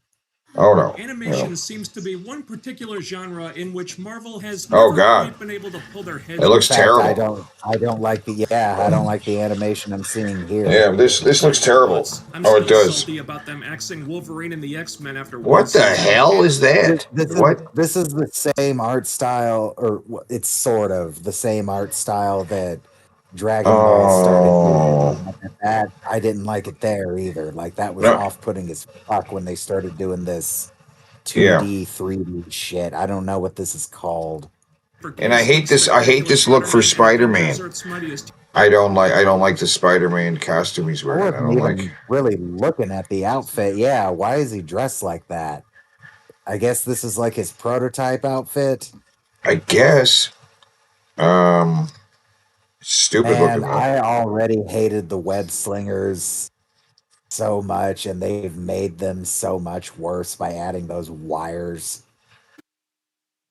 Oh, no. Animation seems to be one particular genre in which Marvel has never quite been able to pull their heads. It looks terrible. I don't like the animation I'm seeing here. Yeah, this looks terrible. I'm it does. salty about them axing Wolverine and the X-Men after What the hell is that? This is the same art style, or it's sort of the same art style that Dragon Ball started doing. That I didn't like it there either. Like that was off-putting as fuck when they started doing this 2D, 3D shit. I don't know what this is called. And I hate this. I hate this look for Spider-Man. I don't like the Spider-Man costume he's I wearing. I wasn't don't even like. really looking at the outfit. Yeah, why is he dressed like that? I guess this is like his prototype outfit. I guess. Stupid Man, looking though. I already hated the web slingers so much, and they've made them so much worse by adding those wires.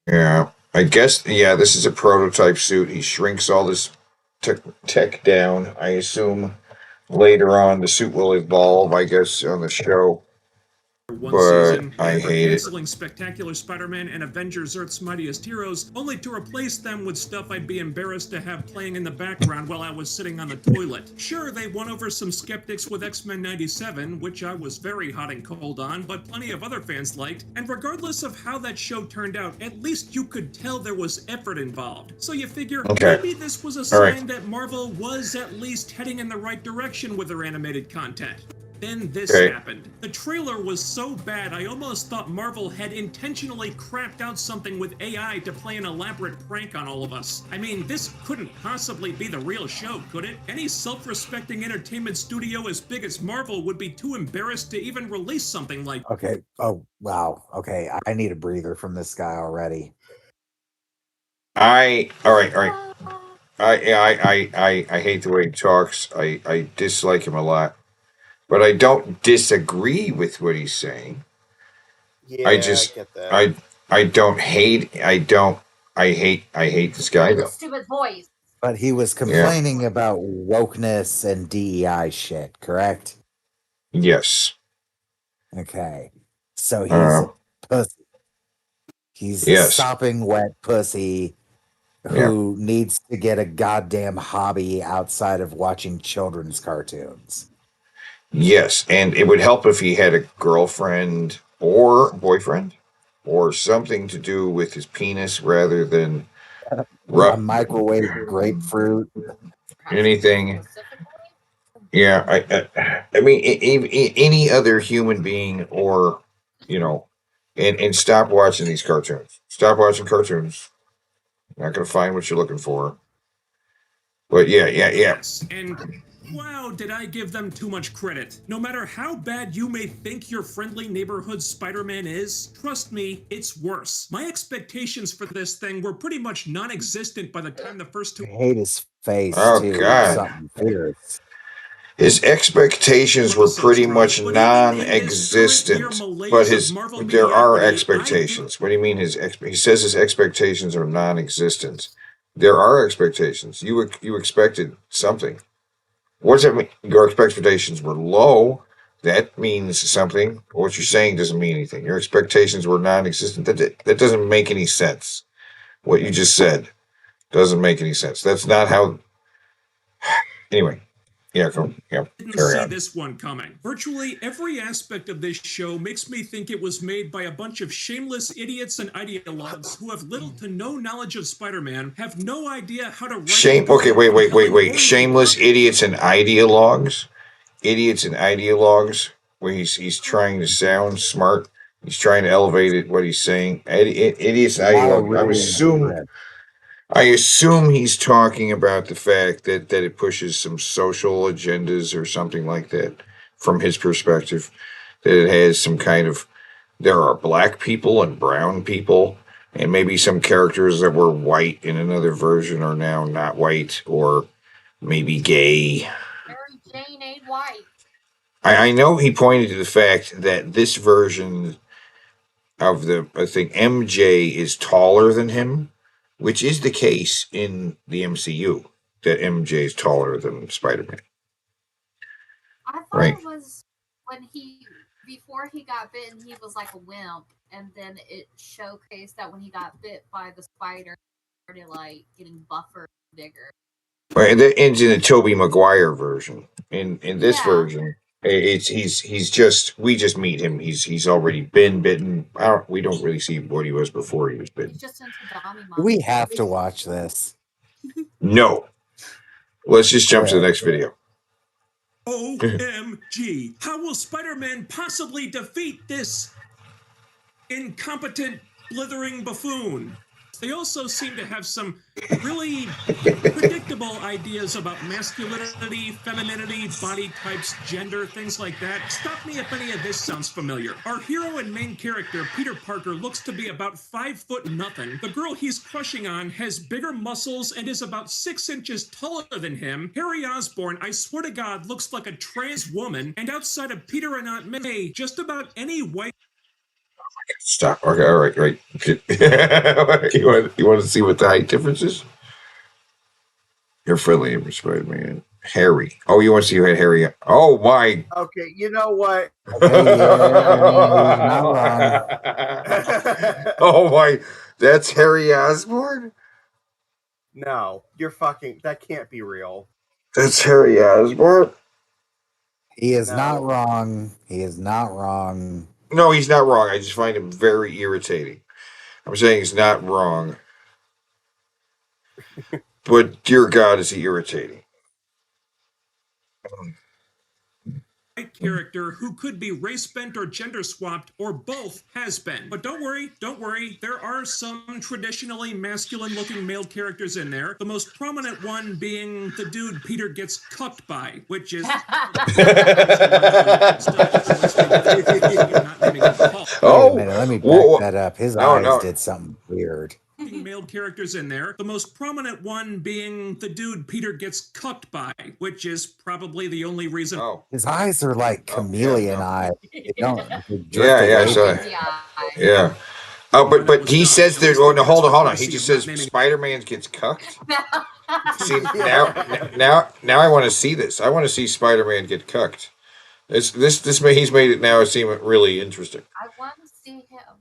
Yeah, I guess. Yeah, this is a prototype suit. He shrinks all this tech down. I assume later on the suit will evolve. I guess on the show. One But season, I and for hate it. canceling Spectacular Spider-Man and Avengers Earth's Mightiest Heroes, only to replace them with stuff I'd be embarrassed to have playing in the background while I was sitting on the toilet. Sure, they won over some skeptics with X-Men 97, which I was very hot and cold on, but plenty of other fans liked, and regardless of how that show turned out, at least you could tell there was effort involved. So you figure, Okay. maybe this was a All sign right. that Marvel was at least heading in the right direction with their animated content. Then this Okay. happened. The trailer was so bad, I almost thought Marvel had intentionally crapped out something with AI to play an elaborate prank on all of us. I mean, this couldn't possibly be the real show, could it? Any self-respecting entertainment studio as big as Marvel would be too embarrassed to even release something like. Okay. Oh, wow. Okay. I need a breather from this guy already. All right. I hate the way he talks. I dislike him a lot, but I don't disagree with what he's saying. Yeah, I just get that. I don't hate. I hate this guy though. Stupid voice. But he was complaining about wokeness and DEI shit, correct? Yes. Okay. So he's a pussy. He's a Yes. sopping wet pussy who needs to get a goddamn hobby outside of watching children's cartoons. Yes, and it would help if he had a girlfriend or boyfriend or something to do with his penis rather than A microwave grapefruit. anything. Yeah, I mean, any other human being, or and stop watching these cartoons. Stop watching cartoons. Not gonna find what you're looking for. But yeah. Yes, and wow, did I give them too much credit. No matter how bad you may think your friendly neighborhood Spider-Man is, trust me, it's worse. My expectations for this thing were pretty much non-existent by the time the first two. I hate his face Oh, too. God. Something fierce. His expectations were pretty much non-existent, but there are expectations. What do you mean he says his expectations are non-existent? There are expectations. You expected something. What does that mean? Your expectations were low. That means something. What you're saying doesn't mean anything. Your expectations were non-existent. That doesn't make any sense. What you just said doesn't make any sense. That's not how. Anyway. Yeah, Didn't see this one coming. Virtually every aspect of this show makes me think it was made by a bunch of shameless idiots and ideologues who have little to no knowledge of Spider-Man, have no idea how to write. Okay, wait. Shameless idiots and ideologues. Idiots and ideologues. Where he's trying to sound smart. He's trying to elevate it. What he's saying. Idiots and ideologues. I assume he's talking about the fact that it pushes some social agendas or something like that from his perspective. That it has some kind of, there are black people and brown people, and maybe some characters that were white in another version are now not white, or maybe gay. Mary Jane ain't white. I know he pointed to the fact that this version of I think MJ is taller than him. Which is the case in the MCU, that MJ is taller than Spider-Man. I thought it was when before he got bitten, he was like a wimp, and then it showcased that when he got bit by the spider, he started like getting buffer, bigger. Right, and that ends in the Tobey Maguire version. In this version, we just meet him. He's already been bitten. We don't really see what he was before he was bitten. He's just into Dami. We have to watch this. No. Let's just jump to the next video. OMG. How will Spider-Man possibly defeat this incompetent, blithering buffoon? They also seem to have some really predictable ideas about masculinity, femininity, body types, gender, things like that. Stop me if any of this sounds familiar. Our hero and main character, Peter Parker, looks to be about 5 foot nothing. The girl he's crushing on has bigger muscles and is about 6 inches taller than him. Harry Osborn, I swear to God, looks like a trans woman. And outside of Peter and Aunt May, just about any white... Stop. Okay, all right, right. You want to see what the height difference is? You're friendly, Spider-Man. Harry. Oh, you want to see who had Harry? Oh my. Okay, you know what? Oh my. That's Harry Osborn? No, you're fucking. That can't be real. That's Harry Osborn? He is not wrong. He is not wrong. No, he's not wrong. I just find him very irritating. I'm saying he's not wrong. But dear God, is he irritating. character who could be race bent or gender swapped or both has been. But don't worry, there are some traditionally masculine looking male characters in there. The most prominent one being the dude Peter gets cucked by, which is Oh, wait a minute, let me back that up. His eyes did something weird. Male characters in there. The most prominent one being the dude Peter gets cucked by, which is probably the only reason. His eyes are like chameleon eyes. They don't. Yeah. Oh, but he says there. Oh no, hold on. He just says Spider-Man gets cucked. See now I want to see this. I want to see Spider-Man get cucked. This he's made it now seem really interesting. I want to see him.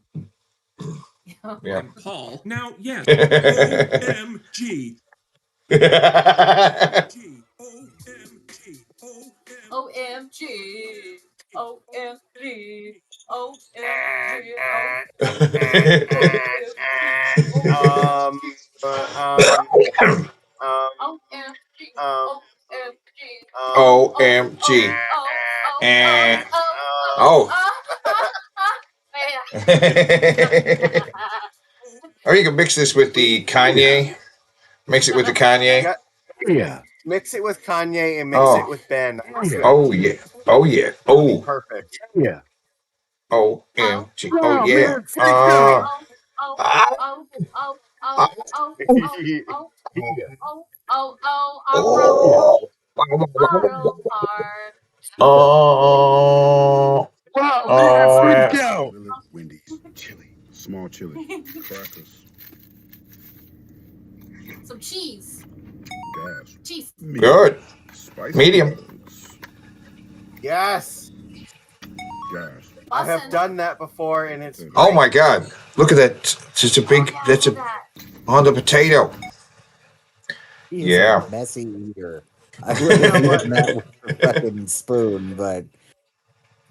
Yeah. Paul. Now, yes. OMG. OMG. OMG. OMG. And or you can mix this with the Kanye. Mix it with the Kanye. Yeah. Mix it with Kanye and mix it with Ben. Oh yeah. Oh yeah. Oh. Perfect. Yeah. OMG. Oh yeah. Wendy, chili, small chili, crackers, some cheese. gas. Cheese. Good. Spicy Medium. Yes. Gas. I have done that before, and it's. Oh my God! Look at that. It's just a big. That's on the potato. He is a messy eater. I would have eaten that with a fucking spoon, but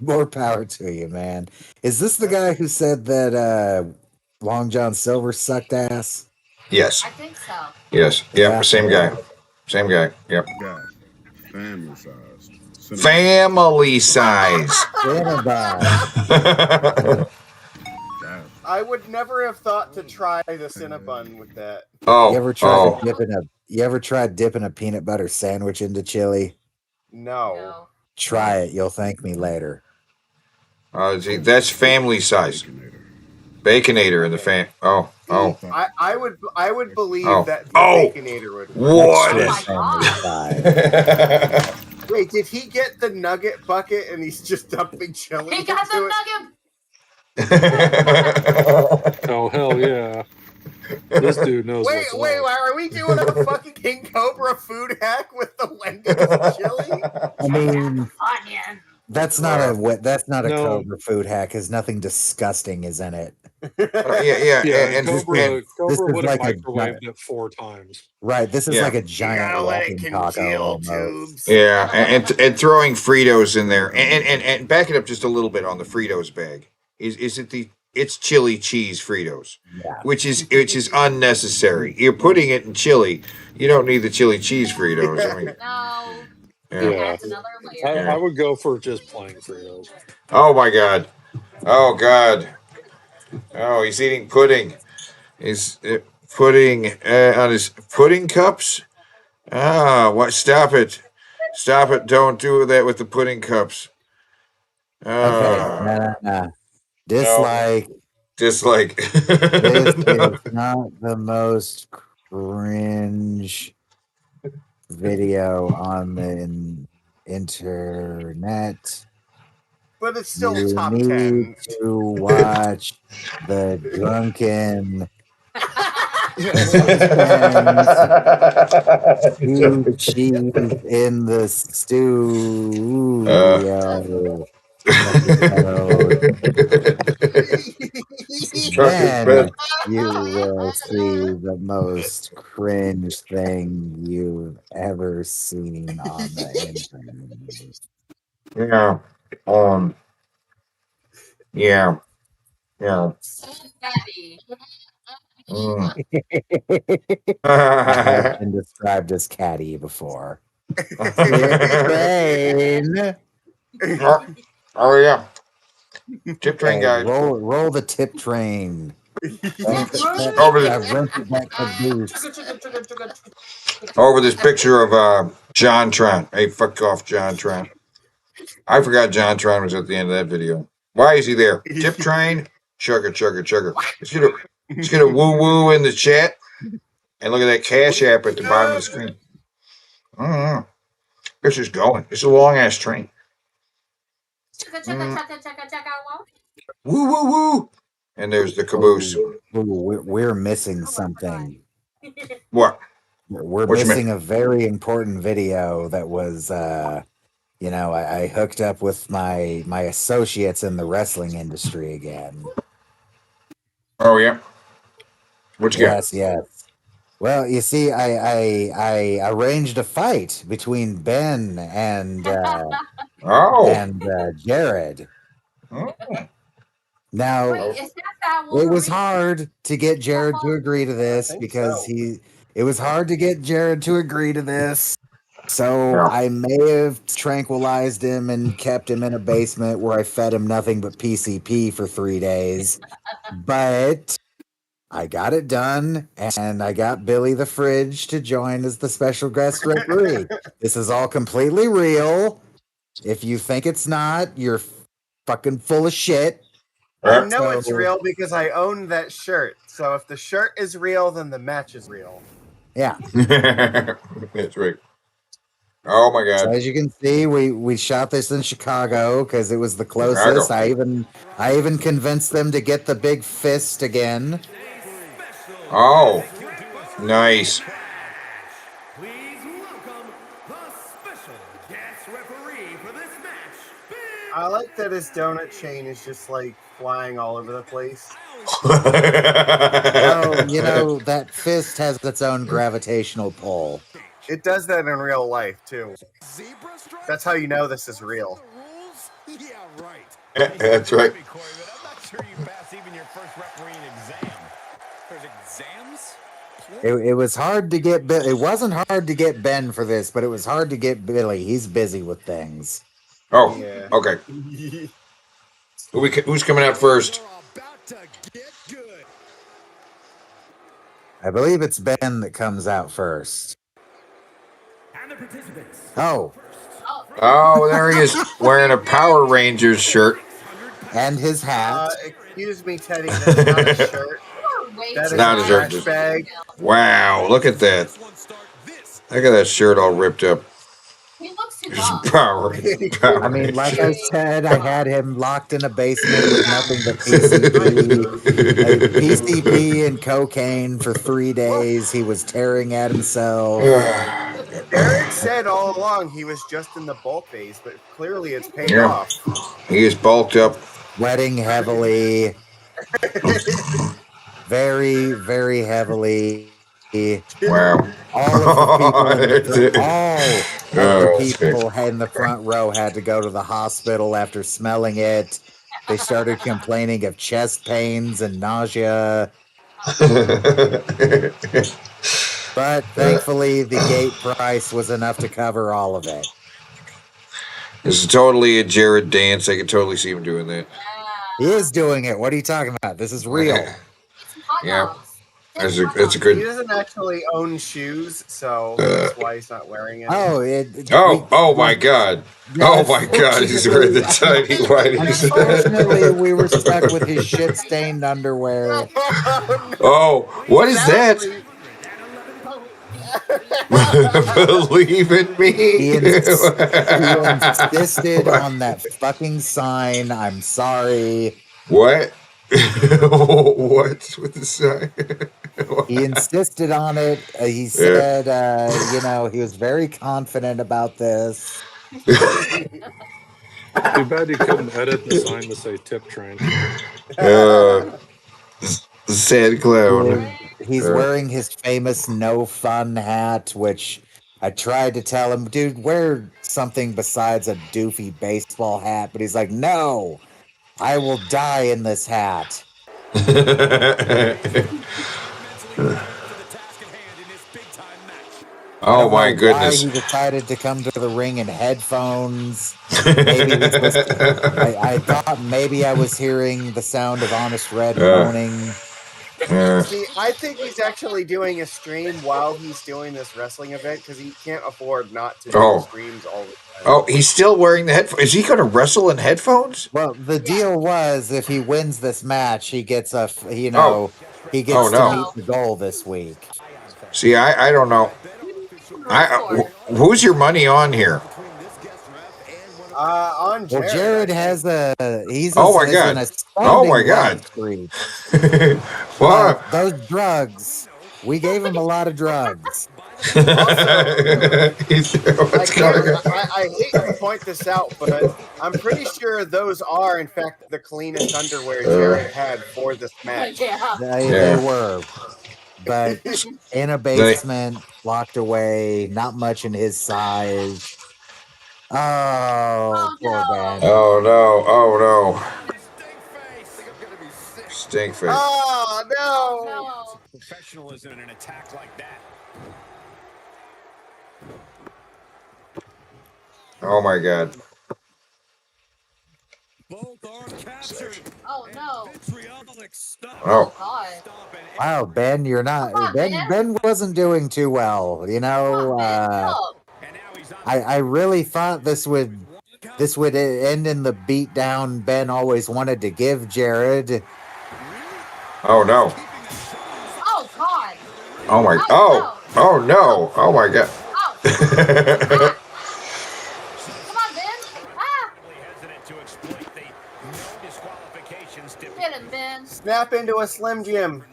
more power to you, man. Is this the guy who said that Long John Silver sucked ass? Yes. I think so. Yes. Yeah. Same guy. Same guy. Yep. Gas. Family size. Family size. I would never have thought to try the Cinnabon with that. Oh. You ever tried dipping a peanut butter sandwich into chili? No. Try it. You'll thank me later. See, that's family size. Baconator in the fan. Oh. I would believe that the Baconator would. What? Wait, did he get the nugget bucket and he's just dumping chili? He got the nugget. Oh hell yeah! This dude knows. Wait, are we doing a fucking King Cobra food hack with the Wendy's chili? I mean, Onion. that's not a Cobra food hack, because nothing disgusting is in it. And Cobra would have like microwaved it 4 times. Right, this is like a giant walking taco almost. Yeah, and throwing Fritos in there, and back it up just a little bit on the Fritos bag. Is it it's chili cheese Fritos, which is unnecessary. You're putting it in chili. You don't need the chili cheese Fritos. I mean, Yeah. I would go for just plain Fritos. Oh my God. Oh God. Oh, he's eating pudding. is putting on his pudding cups. What? Stop it! Stop it! Don't do that with the pudding cups. Okay. Dislike. Dislike. This is not the most cringe video on the internet. But it's still You top need 10. to watch the drunken two cheese in the studio episode. Then you will see the most cringe thing you've ever seen on the internet. Yeah. Yeah. Yeah. I have been described as catty before. Train. Oh yeah. Tip train guy. Roll the tip train. Over this picture of John Tron. Hey, fuck off, John Tron. I forgot John Tron was at the end of that video. Why is he there? Tip train, chugga, chugga, chugga. Let's get a woo woo in the chat. And look at that Cash App at the bottom of the screen. This is going. It's a long ass train. Woo woo woo. And there's the caboose. We're missing something. What? We're missing a very important video that was I hooked up with my associates in the wrestling industry again. Oh yeah. What you got? Yes. Well, you see, I arranged a fight between Ben and Jared. Now, it was hard to get Jared to agree to this because it was hard to get Jared to agree to this. So I may have tranquilized him and kept him in a basement where I fed him nothing but PCP for 3 days. But I got it done, and I got Billy the Fridge to join as the special guest referee. This is all completely real. If you think it's not, you're fucking full of shit. I know it's real because I own that shirt. So if the shirt is real, then the match is real. Yeah. That's right. Oh my god. So as you can see, we shot this in Chicago because it was the closest. I even convinced them to get the big fist again. Oh, nice. I like that his donut chain is just like flying all over the place. Oh, that fist has its own gravitational pull. It does that in real life too. That's how you know this is real. Yeah, that's right. It was hard to get it wasn't hard to get Ben for this, but it was hard to get Billy. He's busy with things. Oh, yeah. Okay. Who's coming out first? I believe it's Ben that comes out first. Oh, there he is, wearing a Power Rangers shirt and his hat. Excuse me, Teddy. That's not a shirt. That is not a trash bag. Wow, look at that. Look at that shirt all ripped up. He looks too Power. I mean, like I said, I had him locked in a basement with nothing but PCP and cocaine for 3 days. He was tearing at himself. Derek said all along he was just in the bulk phase, but clearly it's paid off. He is bulked up. Sweating heavily. Very, very heavily. Wow. All of the people in the front row had to go to the hospital after smelling it. They started complaining of chest pains and nausea. But thankfully, the gate price was enough to cover all of it. This is totally a Jared dance. I can totally see him doing that. He is doing it. What are you talking about? This is real. Yeah. That's a good. He doesn't actually own shoes, so that's why he's not wearing it. Oh my God! Oh my God! He's wearing the tiny whities. Unfortunately, we were stuck with his shit-stained underwear. Oh, what is that? Believe in me. He insisted on that fucking sign. I'm sorry. What? What's with the sign? He insisted on it. He said, he was very confident about this. Too bad you couldn't edit the sign to say tip train. Sad clown. He's wearing his famous no fun hat, which I tried to tell him, dude, wear something besides a doofy baseball hat. But he's like, no, I will die in this hat. Oh my goodness! Why he decided to come to the ring in headphones? Maybe I thought maybe I was hearing the sound of Honest Red moaning. See, I think he's actually doing a stream while he's doing this wrestling event because he can't afford not to do streams all the time. Oh, he's still wearing the headphones. Is he going to wrestle in headphones? Well, the deal was if he wins this match, he gets he gets to meet the goal this week. See, I don't know. Who's your money on here? On Jared. Well, Jared has he's oh my God! Oh my God! What? Those drugs. We gave him a lot of drugs. I hate to point this out, but I'm pretty sure those are, in fact, the cleanest underwear Jared had for this match. They were. But in a basement, locked away, not much in his size. Oh, poor Ben. Oh no! Oh no! Stink face. Oh no! Professionalism in an attack like that. Oh my God! Oh no! Oh. Wow, Ben, you're not. Ben wasn't doing too well. You know, I really thought this would end in the beatdown Ben always wanted to give Jared. Oh no! Oh God! Oh my! Oh! Oh no! Oh my God! Come on, Ben! Ah! Get him, Ben! Snap into a Slim Jim.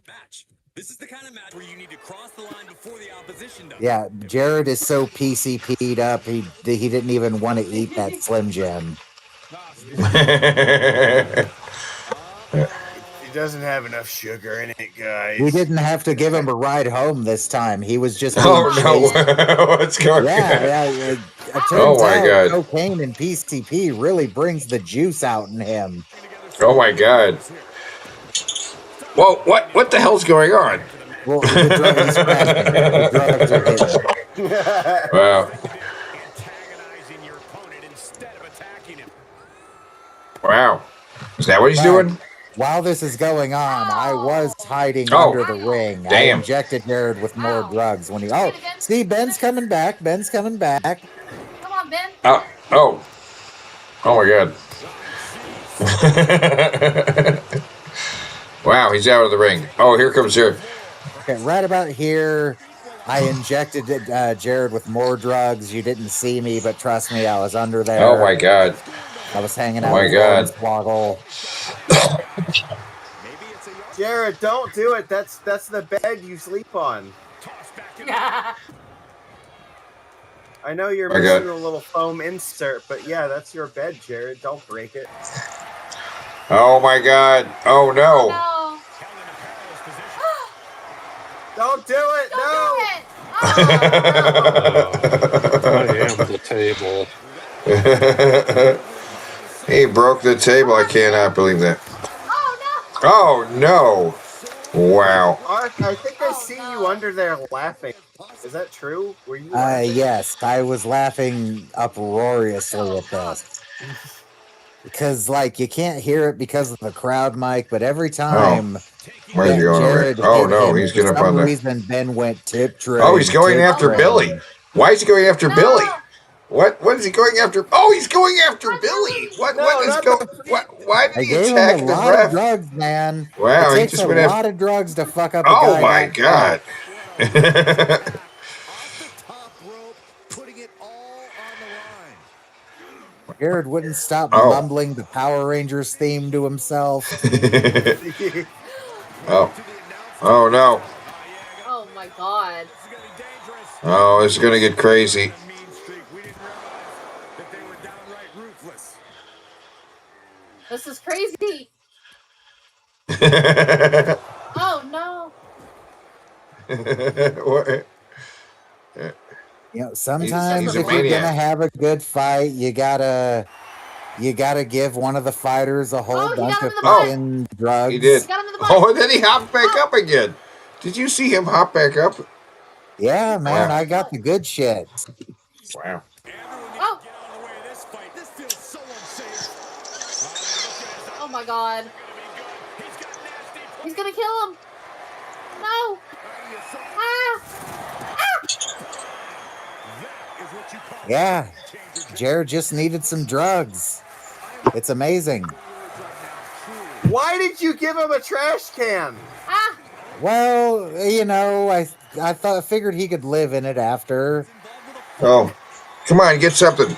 This is the kind of match where you need to cross the line before the opposition does. Yeah, Jared is so PCP'd up. He didn't even want to eat that Slim Jim. He doesn't have enough sugar in it, guys. We didn't have to give him a ride home this time. He was just no! What's going on? Yeah. It turns out cocaine and PCP really brings the juice out in him. Oh my God! Whoa! What the hell's going on? Well, the drugs are hitting. Wow! Wow! Is that what he's doing? While this is going on, I was hiding under the ring. Damn. I injected Jared with more drugs when he. Oh, see, Ben's coming back. Ben's coming back. Come on, Ben. Oh my God! Wow, he's out of the ring. Oh, here comes Jared. Okay, right about here, I injected Jared with more drugs. You didn't see me, but trust me, I was under there. Oh my God! I was hanging out with Swoggle. Jared, don't do it. That's the bed you sleep on. I know you're missing a little foam insert, but yeah, that's your bed, Jared. Don't break it. Oh my God! Oh no! Don't do it! No! I am the table. He broke the table. I cannot believe that. Oh no! Wow. Mark, I think I see you under there laughing. Is that true? Were you? Yes, I was laughing uproariously at this. because like you can't hear it because of the crowd mic, but every time Where's he that going over Jared here? Oh hit no, him, he's for getting up some on there. reason Ben went tip train. Oh, he's going tip after train. Billy. Why is he going after Billy? What is he going after? Oh, he's going after Billy. What is going? Why did I he gave him a attack the lot of ref? drugs, man. Wow, It he takes just a went after. lot of drugs to fuck up a Oh guy my that god. Jared wouldn't stop Oh. mumbling the Power Rangers theme to himself. Oh no. Oh my god. Oh, it's gonna get crazy. This is crazy. Oh no. What? You know, sometimes if you're maniac. gonna have a good fight, you gotta give one of the fighters a whole bunch of fucking drugs. He did. Oh, and then he hopped back up again. Did you see him hop back up? Yeah, man, Wow. I got the good shit. Wow. Oh. Oh my god. He's gonna kill him. No. Ah. Yeah, Jared just needed some drugs. It's amazing. Why did you give him a trash can? Ah. Well, you know, I figured he could live in it after. Oh, come on, get something.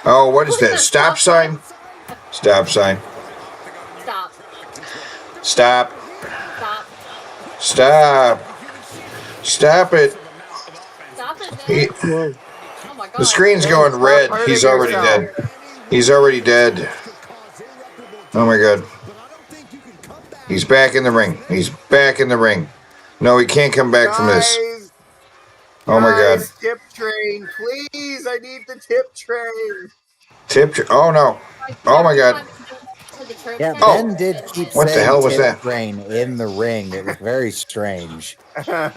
Oh, what is that? Stop sign? Stop sign. Stop. Stop. Stop. Stop. Stop it. Stop it, man. Oh my god. The screen's going red. He's already dead. He's already dead. Oh my god. He's back in the ring. He's back in the ring. No, he can't come back from this. Oh my god. Tip train, please. I need the tip train. Oh no. Oh my god. Yeah, Oh. Ben did keep What the saying hell was tip that? train in the ring. It was very strange. Oh.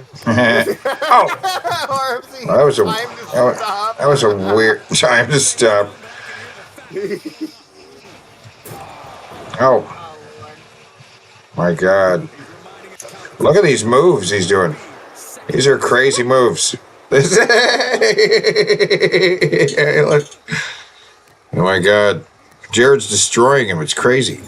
That was a weird time to stop. Oh. My god. Look at these moves he's doing. These are crazy moves. Oh my god. Jared's destroying him. It's crazy.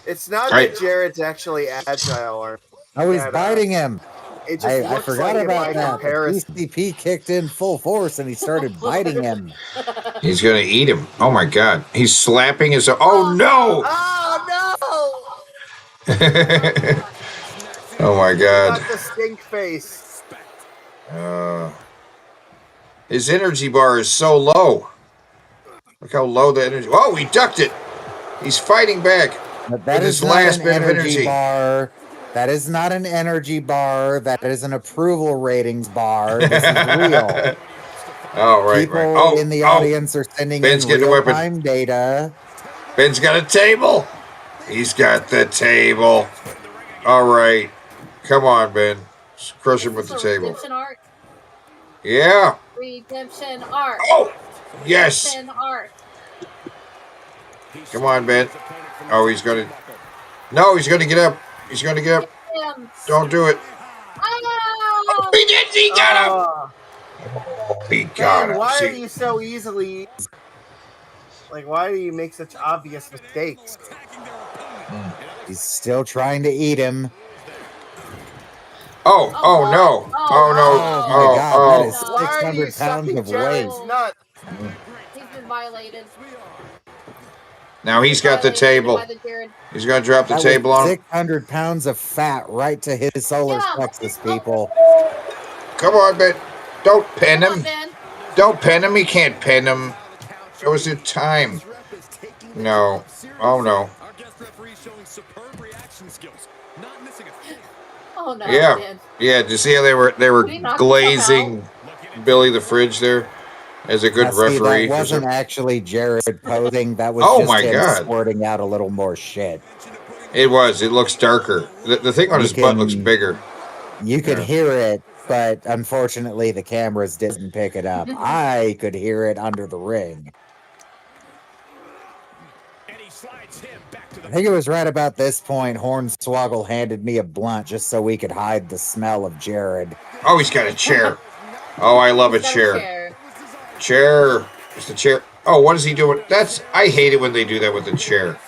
It's not that Jared's actually agile or. Oh, he's biting him. It just I looks forgot like about it by that. comparison. PCP kicked in full force and he started biting him. He's gonna eat him. Oh my god. He's slapping his. Oh no! Oh Oh my no! god. Got the stink face. His energy bar is so low. Look how low the energy. Oh, he ducked it. He's fighting back. But that with is his not last an bit of energy energy. bar. That is not an energy bar. That is an approval ratings bar. This is real. Oh, right, People right. Oh, in the audience are sending Ben's in getting a weapon. real-time data. Ben's got a table. He's got the table. All right. Come on, Ben. Just crush him with the table. Redemption arc. Yeah. Redemption arc. Oh, yes. Redemption arc. Come on, Ben. Oh, he's going to... No, he's going to get up. He's going to get up. Don't do it. Oh, he did. He got him. He got him. Why are you so easily... Like, why do you make such obvious mistakes? He's still trying to eat him. Oh, oh no. Oh no. Oh my god, that is no. 600 pounds of weight. He's been violated. Now he's got the table. He's going to drop the table on him. 600 pounds of fat right to his solar plexus, people. Come on, Ben. Don't pin him. Don't pin him. He can't pin him. It was in time. No. Oh, no. Oh no. Yeah. Ben. Yeah. Did you see how they were glazing Billy the Fridge there as a good referee? That wasn't actually Jared posing. That was Oh just my him God. squirting out a little more shit. It was. It looks darker. The thing on his butt looks bigger. You could hear it, but unfortunately the cameras didn't pick it up. I could hear it under the ring. I think it was right about this point Hornswoggle handed me a blunt just so we could hide the smell of Jared. Oh, he's got a chair. Oh, I love a chair. Chair. It's the chair. Oh, what is he doing? I hate it when they do that with the chair.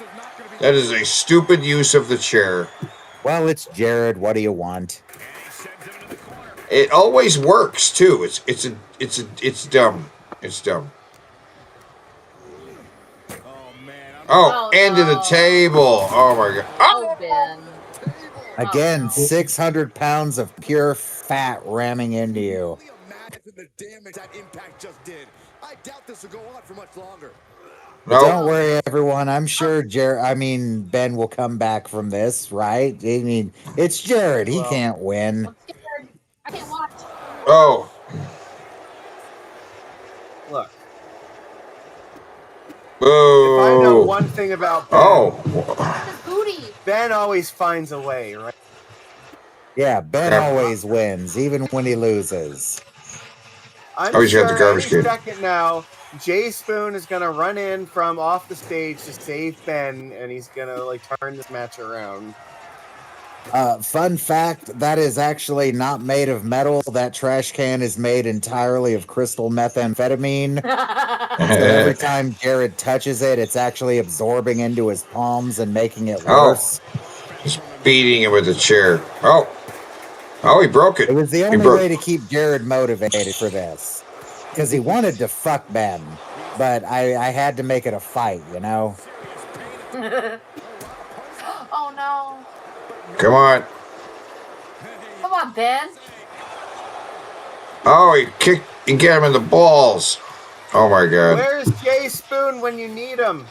That is a stupid use of the chair. Well, it's Jared. What do you want? It always works too. It's dumb. It's dumb. Oh, end of the table. Oh my god. Oh, Ben. Again, 600 pounds of pure fat ramming into you. The damage that impact just did. I doubt this will go on for much longer. Nope. Don't worry, everyone. I'm sure Ben will come back from this, right? I mean, it's Jared. He can't win. I can't watch. Oh. Look. Boo. If I know one thing about Ben, Ben always finds a way, right? Yeah, Ben always wins, even when he loses. I'm he's sure got the garbage any can. second now, Jay Spoon is gonna run in from off the stage to save Ben, and he's gonna turn this match around. Fun fact: that is actually not made of metal. That trash can is made entirely of crystal methamphetamine. So every time Jared touches it, it's actually absorbing into his palms and making it worse. He's beating it with a chair. Oh, he broke it. It was the only way to keep Jared motivated for this. Because he wanted to fuck Ben, but I had to make it a fight, you know? Oh, no. Come on. Come on, Ben. Oh, he got him in the balls. Oh my god. Where's Jay Spoon when you need him?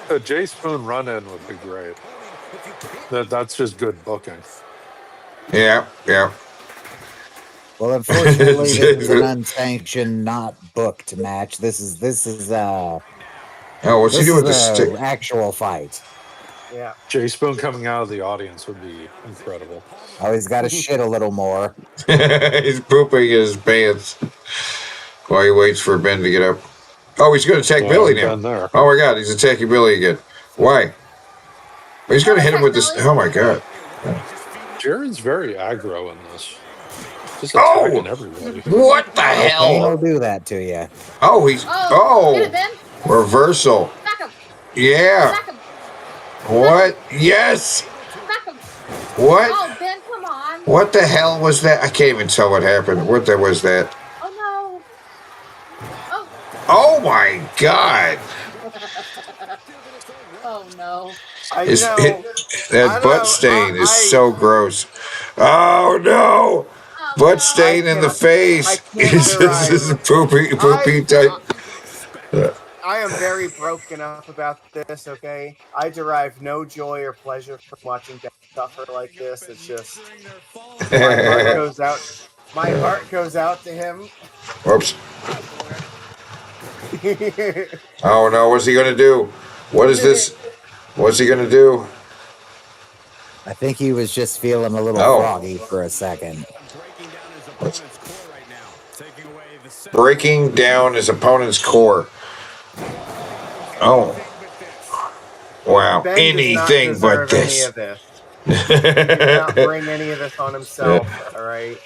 A Jay Spoon run-in would be great. That's just good booking. Yeah. Well, unfortunately, this is an unsanctioned, not booked match. This is what's he doing with the stick? Actual fight. Yeah. Jay Spoon coming out of the audience would be incredible. Oh, he's got to shit a little more. He's pooping in his pants while he waits for Ben to get up. Oh, he's going to attack Billy now. Oh my god, he's attacking Billy again. Why? Well, he's going to hit him with this. Oh my god. Jared's very aggro in this. Just attacking everybody. What the hell? He'll do that to you. Oh, he's get it, Ben. Reversal. Back him. Yeah. Back him. What? Yes. Back him. What? Oh, Ben, come on. What the hell was that? I can't even tell what happened. What was that? Oh no. Oh. Oh my god. Oh no. That butt stain is so gross. Oh no. Butt stain in the face. This is a poopy type. I am very broken up about this, okay? I derive no joy or pleasure from watching Ben suffer like this. It's just my heart goes out to him. Whoops. Oh no, what's he gonna do? What is this? What's he gonna do? I think he was just feeling a little froggy for a second. Breaking down his opponent's core. Oh. Wow. Ben Anything but this. Any of this. He did not bring any of this on himself, alright?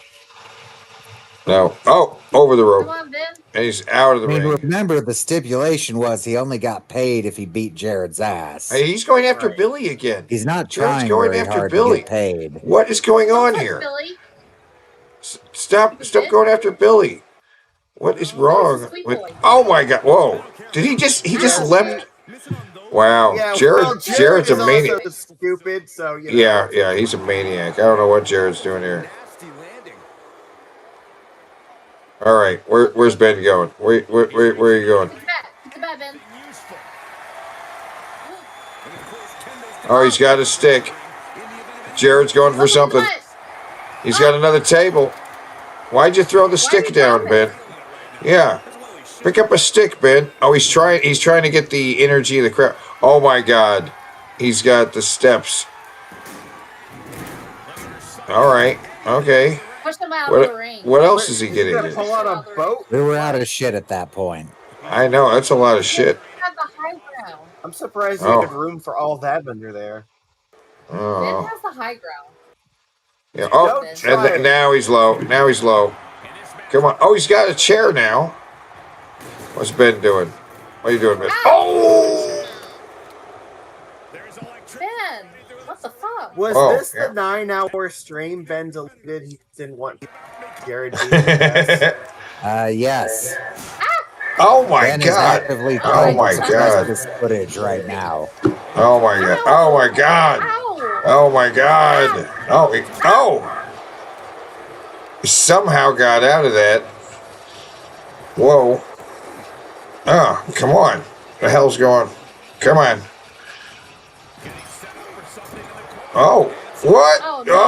No. Oh, over the rope. Come on, Ben. And he's out of the ring. Remember, the stipulation was he only got paid if he beat Jared's ass. Hey, he's going after Billy again. He's not Jared's trying going very after hard Billy. to get paid. What is going on here? Billy. Stop going after Billy. What is wrong with? Oh my god! Whoa! Did he just leapt? Wow! Yeah, Jared's a maniac. Also stupid, so you know. Yeah, he's a maniac. I don't know what Jared's doing here. All right, where's Ben going? Where are you going? It's bad, Ben. Oh, he's got a stick. Jared's going for something. He's got another table. Why'd you throw the stick down, Ben? Yeah. Pick up a stick, Ben. Oh, he's trying to get the energy of the crowd. Oh my god. He's got the steps. Alright. Okay. Push him out of the ring. What else is he getting? Pull out a boat? We were out of shit at that point. I know, that's a lot of shit. Had the high ground. I'm surprised Oh. you had room for all that under there. Ben Oh. has the high ground. Yeah. Oh, and now he's low. Now he's low. Come on. Oh, he's got a chair now. What's Ben doing? What are you doing, Ben? Oh! Ben, what the fuck? Was Oh, this yeah. the 9-hour stream Ben deleted? He didn't want Jared being the best. Yes. Oh my Ben is God! actively Oh trying my to suppress God! this footage right now. Oh my God! Oh my God! Oh my God! Oh! Oh! He somehow got out of that. Whoa! Oh, come on! The hell's going? Come on! Oh! What? Oh, no!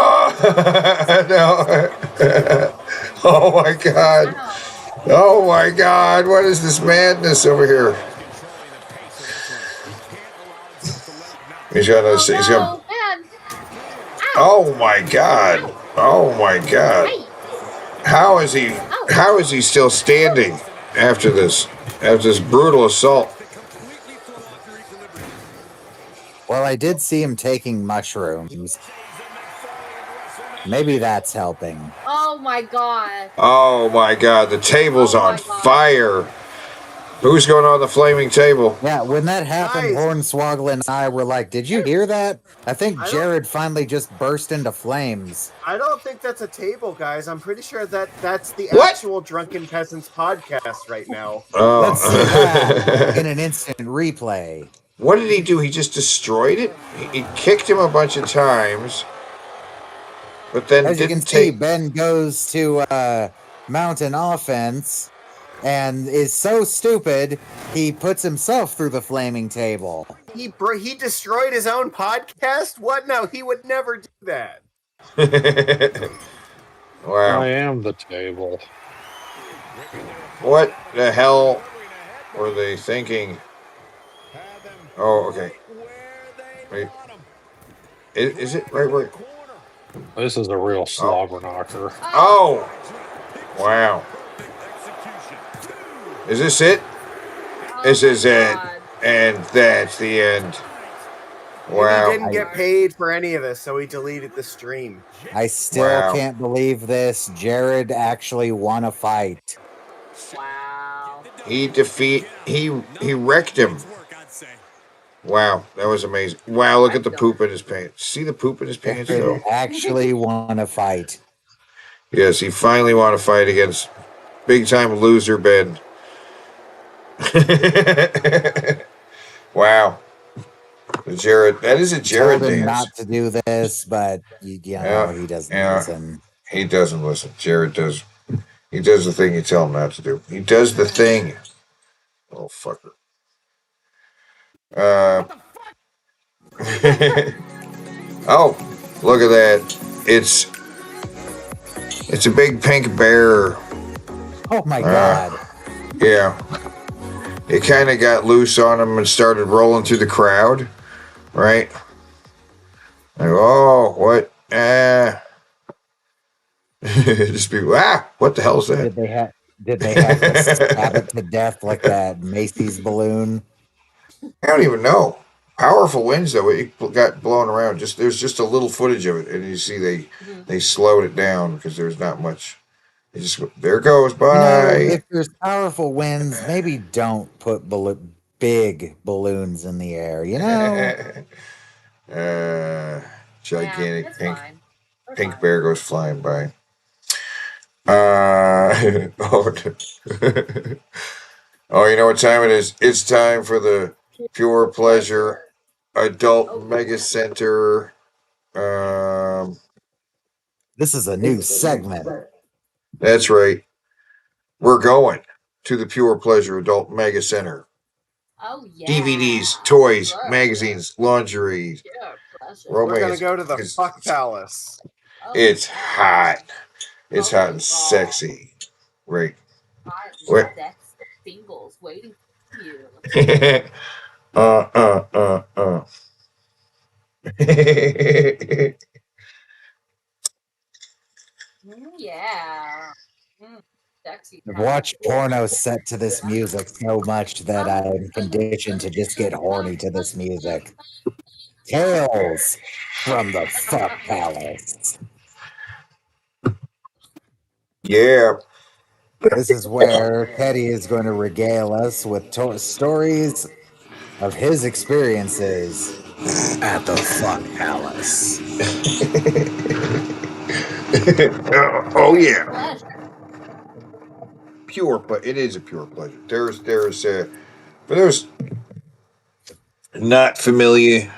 Oh my God! Oh my God! What is this madness over here? He's gonna. He's gonna. Ben. Oh my God! Oh my God! How is he? How is he still standing after this? After this brutal assault? Well, I did see him taking mushrooms. Maybe that's helping. Oh my God. Oh my God! The table's on fire. Who's going on the flaming table? Yeah, when that happened, Hornswoggle and I were like, "Did you hear that?" I think Jared finally just burst into flames. I don't think that's a table, guys. I'm pretty sure that's the What? actual Drunken Peasants podcast right now. Oh. Let's see that in an instant replay. What did he do? He just destroyed it? He kicked him a bunch of times, but then As you can didn't see, take... Ben goes to mount an offense and is so stupid, he puts himself through the flaming table. He destroyed his own podcast? What? No, he would never do that. Wow. I am the table. What the hell were they thinking? Oh, okay. Wait. Is it right where? This is a real slobber knocker. Oh! Wow. Is this it? This is it. And that's the end. Wow. He didn't get paid for any of this, so he deleted the stream. I still can't believe this. Jared actually won a fight. Wow. He wrecked him. Wow, that was amazing. Wow, look at the poop in his pants. See the poop in his pants, though? Jared actually won a fight. Yes, he finally won a fight against big-time loser Ben. Wow. Jared, that is a Jared Told him dance. not to do this, but you know, he doesn't listen. He doesn't listen. Jared does. He does the thing you tell him not to do. He does the thing. Oh, fucker. Oh, look at that. It's a big pink bear. Oh my God. Yeah. It kind of got loose on him and started rolling through the crowd, right? Like, oh, what? Just people, what the hell is that? Did they have to stab it to death like that Macy's balloon? I don't even know. Powerful winds though. It got blown around. There's just a little footage of it, and you see they slowed it down because there's not much. There it goes. Bye. You know, if there's powerful winds, maybe don't put big balloons in the air. You know. Gigantic pink bear goes flying by. Oh, you know what time it is? It's time for the Pure Pleasure Adult Mega Center. This is a new segment. That's right. We're going to the Pure Pleasure Adult Mega Center. Oh, yeah. DVDs, toys, magazines, lingerie. We're going to go to the Fuck Palace. It's hot. It's hot and sexy. Right. Wait. Singles waiting for you. Yeah. I've watched porno set to this music so much that I'm conditioned to just get horny to this music. Tales from the Fuck Palace. Yeah. This is where Teddy is going to regale us with stories of his experiences at the Fuck Palace. Oh yeah. Pure, but it is a pure pleasure. For those not familiar,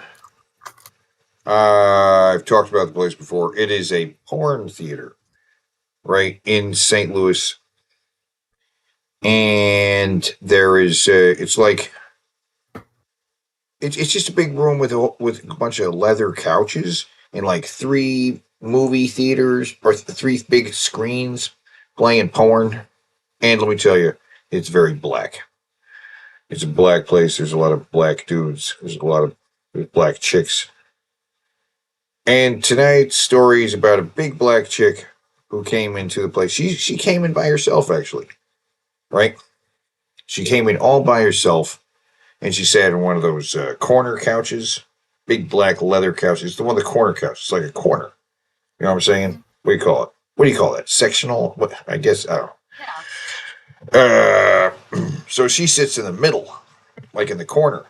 I've talked about the place before. It is a porn theater, right in St. Louis, and there is it's like it's just a big room with a bunch of leather couches and like 3 movie theaters or 3 big screens playing porn. And let me tell you, it's very black. It's a black place. There's a lot of black dudes. There's black chicks. And tonight's story is about a big black chick who came into the place. She came in by herself, actually, right? She came in all by herself, and she sat in one of those corner couches, big black leather couches. It's the one of the corner couches. It's like a corner. You know what I'm saying? What do you call it? What do you call that? Sectional? What? I guess I don't know. So she sits in the middle, like in the corner,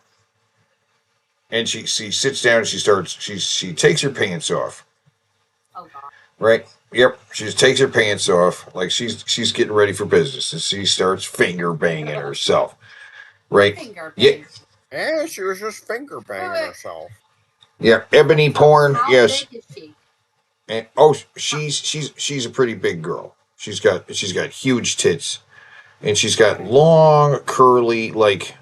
and she sits down and she takes her pants off. Oh God. Right? Yep. She just takes her pants off, like she's getting ready for business, and she starts finger banging herself. Right? Yeah. Yeah, she was just finger banging herself. Yeah. Ebony porn. How Yes. big is she? And she's a pretty big girl. She's got huge tits, and she's got long curly like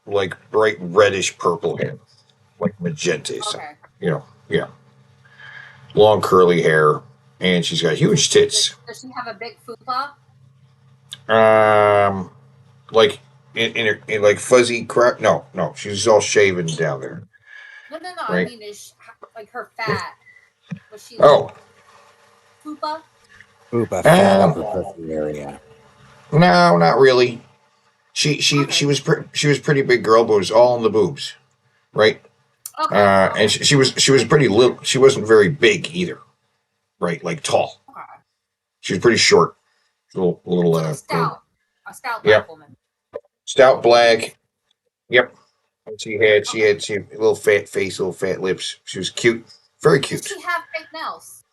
bright reddish purple hair, like magenta. Okay. Yeah, long curly hair, and she's got huge tits. Does she have a big fupa? Like in like fuzzy crap. No, she's all shaven down there. No. Right. I mean, is like her fat? Was she? Oh. Fupa. Fupa, fat upper pussy area. No, not really. She was pretty big girl, but it was all in the boobs, right? Okay. And she was pretty little. She wasn't very big either, right? Like tall. Okay. She was pretty short. A little stout. A stout black Yep. woman. Stout black. Yep. And she had a little fat face, little fat lips. She was cute, very cute. Does she have fake nails?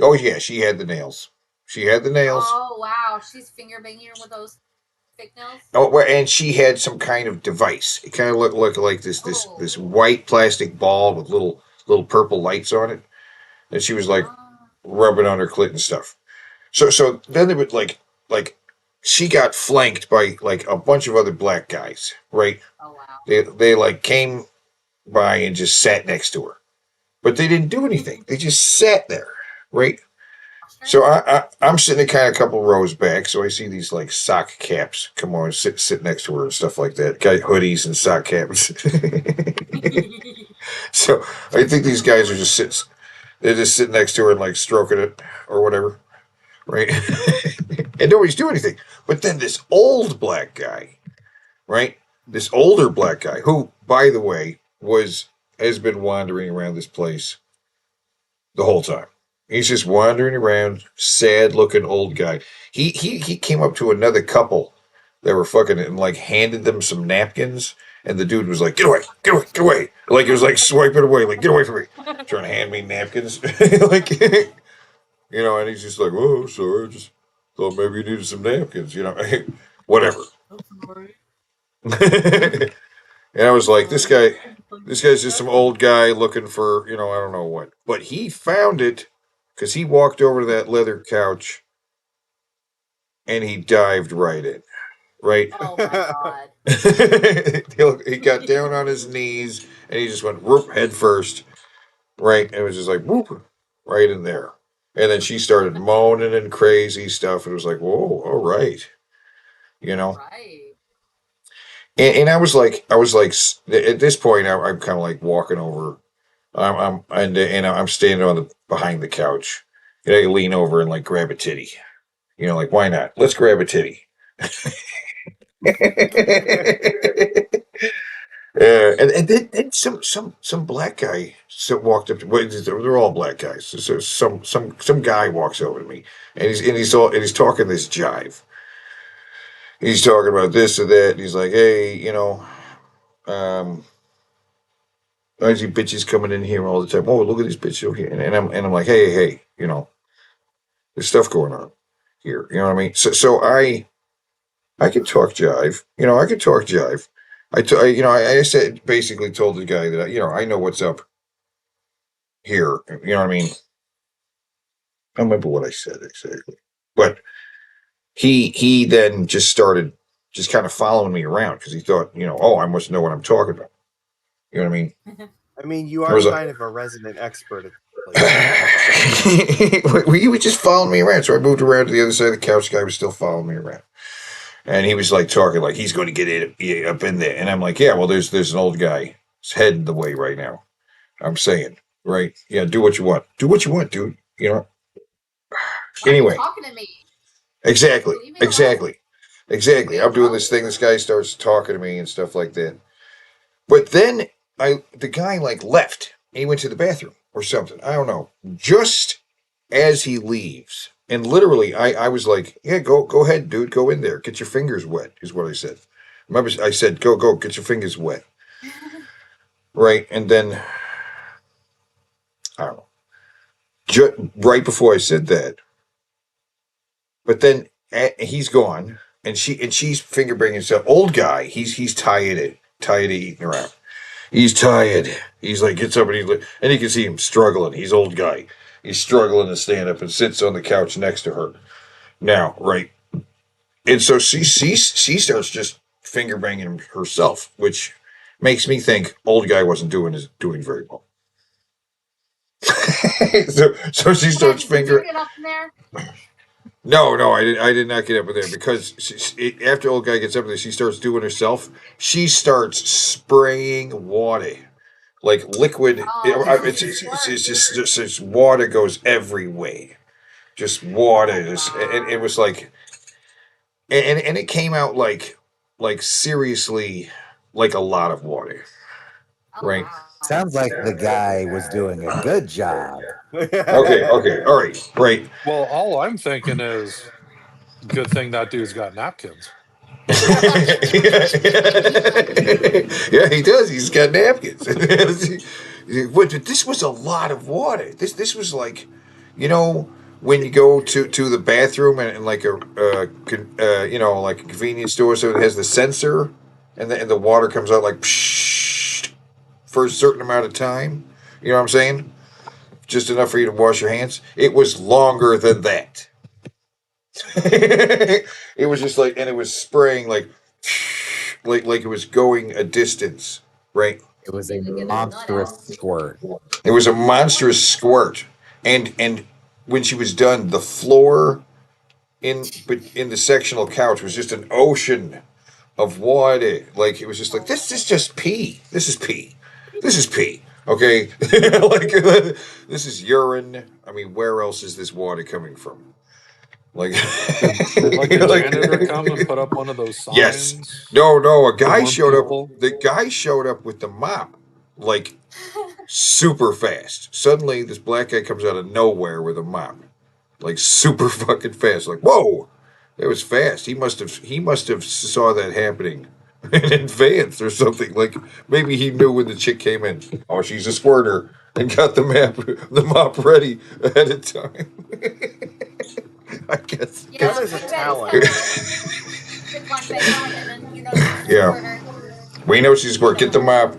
Oh yeah, she had the nails. She had the nails. Oh wow, she's finger banging her with those fake nails. Oh, well, and she had some kind of device. It kind of looked like this white plastic ball with little purple lights on it, and she was like rubbing on her clit and stuff. So then they would like she got flanked by like a bunch of other black guys, right? Oh wow. They like came by and just sat next to her, but they didn't do anything. They just sat there, right? So I'm sitting kind of a couple rows back, so I see these like sock caps come on, sit next to her and stuff like that. Got hoodies and sock caps. So I think these guys are just sitting next to her and like stroking it or whatever, right? And nobody's doing anything. But then this old black guy, right? This older black guy, who, by the way, has been wandering around this place the whole time. He's just wandering around, sad-looking old guy. He came up to another couple that were fucking and like handed them some napkins, and the dude was like, "Get away, get away, get away!" Like it was like swiping away, like "Get away from me!" Trying to hand me napkins, like and he's just like, "Oh, sorry, I just thought maybe you needed some napkins," whatever. And I was like, this guy's just some old guy looking for, I don't know what. But he found it because he walked over to that leather couch and he dived right in. Right? Oh my God. He got down on his knees and he just went whoop head first. Right? And it was just like whoop right in there. And then she started moaning and crazy stuff. And it was like, whoa, all right. Right. And I was like, at this point, I'm kind of like walking over. I'm standing behind the couch, You know, you lean over and like grab a titty. You know, like why not? Let's grab a titty. And then some black guy walked up to. Well, they're all black guys. So some guy walks over to me, and he's talking this jive. He's talking about this or that. And he's like, hey, you know, I see bitches coming in here all the time. Oh, look at these bitches over here, and I'm like, hey, you know, there's stuff going on here. You know what I mean? So I could talk jive. You know, I could talk jive. I said basically told the guy that I know what's up here. You know what I mean? I don't remember what I said exactly, but he then just started just kind of following me around because he thought, oh, I must know what I'm talking about. You know what I mean? I mean, you are kind of a resident expert at he was just following me around. So I moved around to the other side of the couch. The guy was still following me around. And he was like talking like he's going to get it up in there. And I'm like, yeah, well, there's an old guy. His head in the way right now. I'm saying, right? Yeah, do what you want. Do what you want, dude. You know? Anyway. Talking to me. Exactly. I'm doing this thing. This guy starts talking to me and stuff like that. But then the guy like left. And he went to the bathroom or something. I don't know. Just as he leaves. And literally, I was like, yeah, go ahead, dude. Go in there. Get your fingers wet, is what I said. Remember, I said, go, get your fingers wet. Right? And then, I don't know. Right before I said that. But then he's gone. And she's finger banging himself. Old guy, he's tired of eating around. He's tired. He's like, gets up and you can see him struggling. He's old guy. He's struggling to stand up and sits on the couch next to her. Now, right. And so she starts just finger banging herself, which makes me think old guy wasn't doing very well. so she starts fingering. No, I did not get up in there because after old guy gets up there, she starts doing herself. She starts spraying water. Like liquid, it's just water goes everywhere. Just water, and it was like, and it came out like seriously, like a lot of water, right? Sounds like the guy was doing a good job. Okay, all right. Well, all I'm thinking is, good thing that dude's got napkins. Yeah, he does. He's got napkins. This was a lot of water. This was like, when you go to the bathroom and like like a convenience store, so it has the sensor, and the water comes out like psh, for a certain amount of time. You know what I'm saying? Just enough for you to wash your hands. It was longer than that. It was just like, and it was spraying like it was going a distance, right? It was a monstrous squirt. It was a monstrous squirt, and when she was done, the floor in the sectional couch was just an ocean of water. Like it was just like this is just pee. This is pee. This is pee. Okay, like this is urine. I mean, where else is this water coming from? Like the janitor come and put up one of those signs? Yes. No, a guy showed up. The guy showed up with the mop, like super fast. Suddenly, this black guy comes out of nowhere with a mop, like super fucking fast. Like, whoa, it was fast. He must have saw that happening in advance or something. Like maybe he knew when the chick came in. Oh, she's a squirter, and got the mop ready ahead of time. I guess. Yeah, there's a talent. Yeah. We know she's work. Get the mop.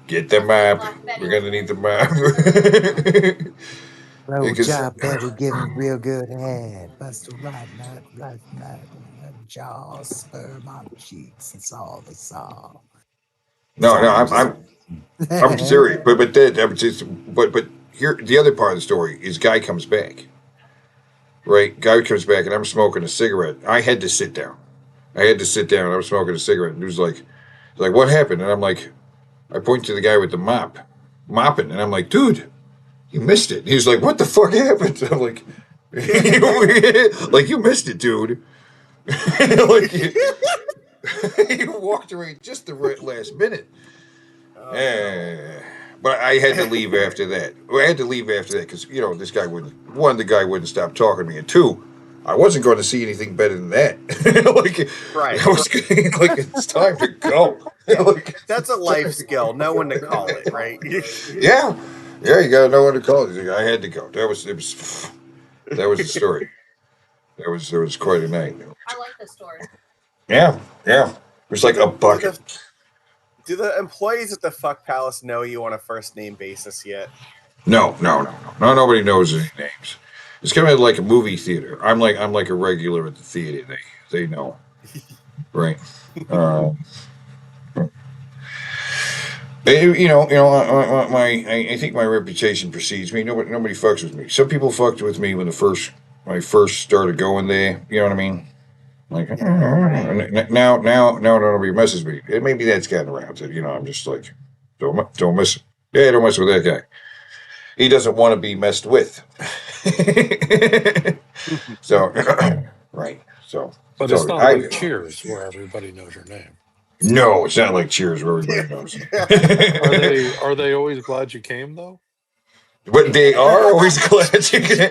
Get the map. We're gonna need the map. Roll job, baby, giving real good head. Bust a right nut, jaw, sperm on cheeks. It's all they saw. No, I'm serious. But here the other part of the story is guy comes back. Right, guy comes back and I'm smoking a cigarette. I had to sit down. I was smoking a cigarette, and he was like, what happened? And I'm like, I point to the guy with the mopping, and I'm like, dude, you missed it. He was like, what the fuck happened? I'm like, like you missed it, dude. Like you walked away just the right last minute. But I had to leave after that. I had to leave after that because this guy wouldn't. One, the guy wouldn't stop talking to me, and two, I wasn't going to see anything better than that. Right. I was like, it's time to go. That's a life skill. Know when to call it, right? Yeah, you got to know when to call it. I had to go. That was the story. There was quite a night. I like the story. Yeah. It was like a bucket. Do the employees at the Fuck Palace know you on a first name basis yet? No. Nobody knows any names. It's kind of like a movie theater. I'm like a regular at the theater. They know, right? I think my reputation precedes me. Nobody fucks with me. Some people fucked with me when I first started going there. You know what I mean? Like now nobody messes with me. Maybe that's gotten around to I'm just like don't mess. Yeah, don't mess with that guy. He doesn't want to be messed with. So right. So but it's not like Cheers where everybody knows your name. No, it's not like Cheers where everybody knows. Are they always glad you came though? But they are always glad you came.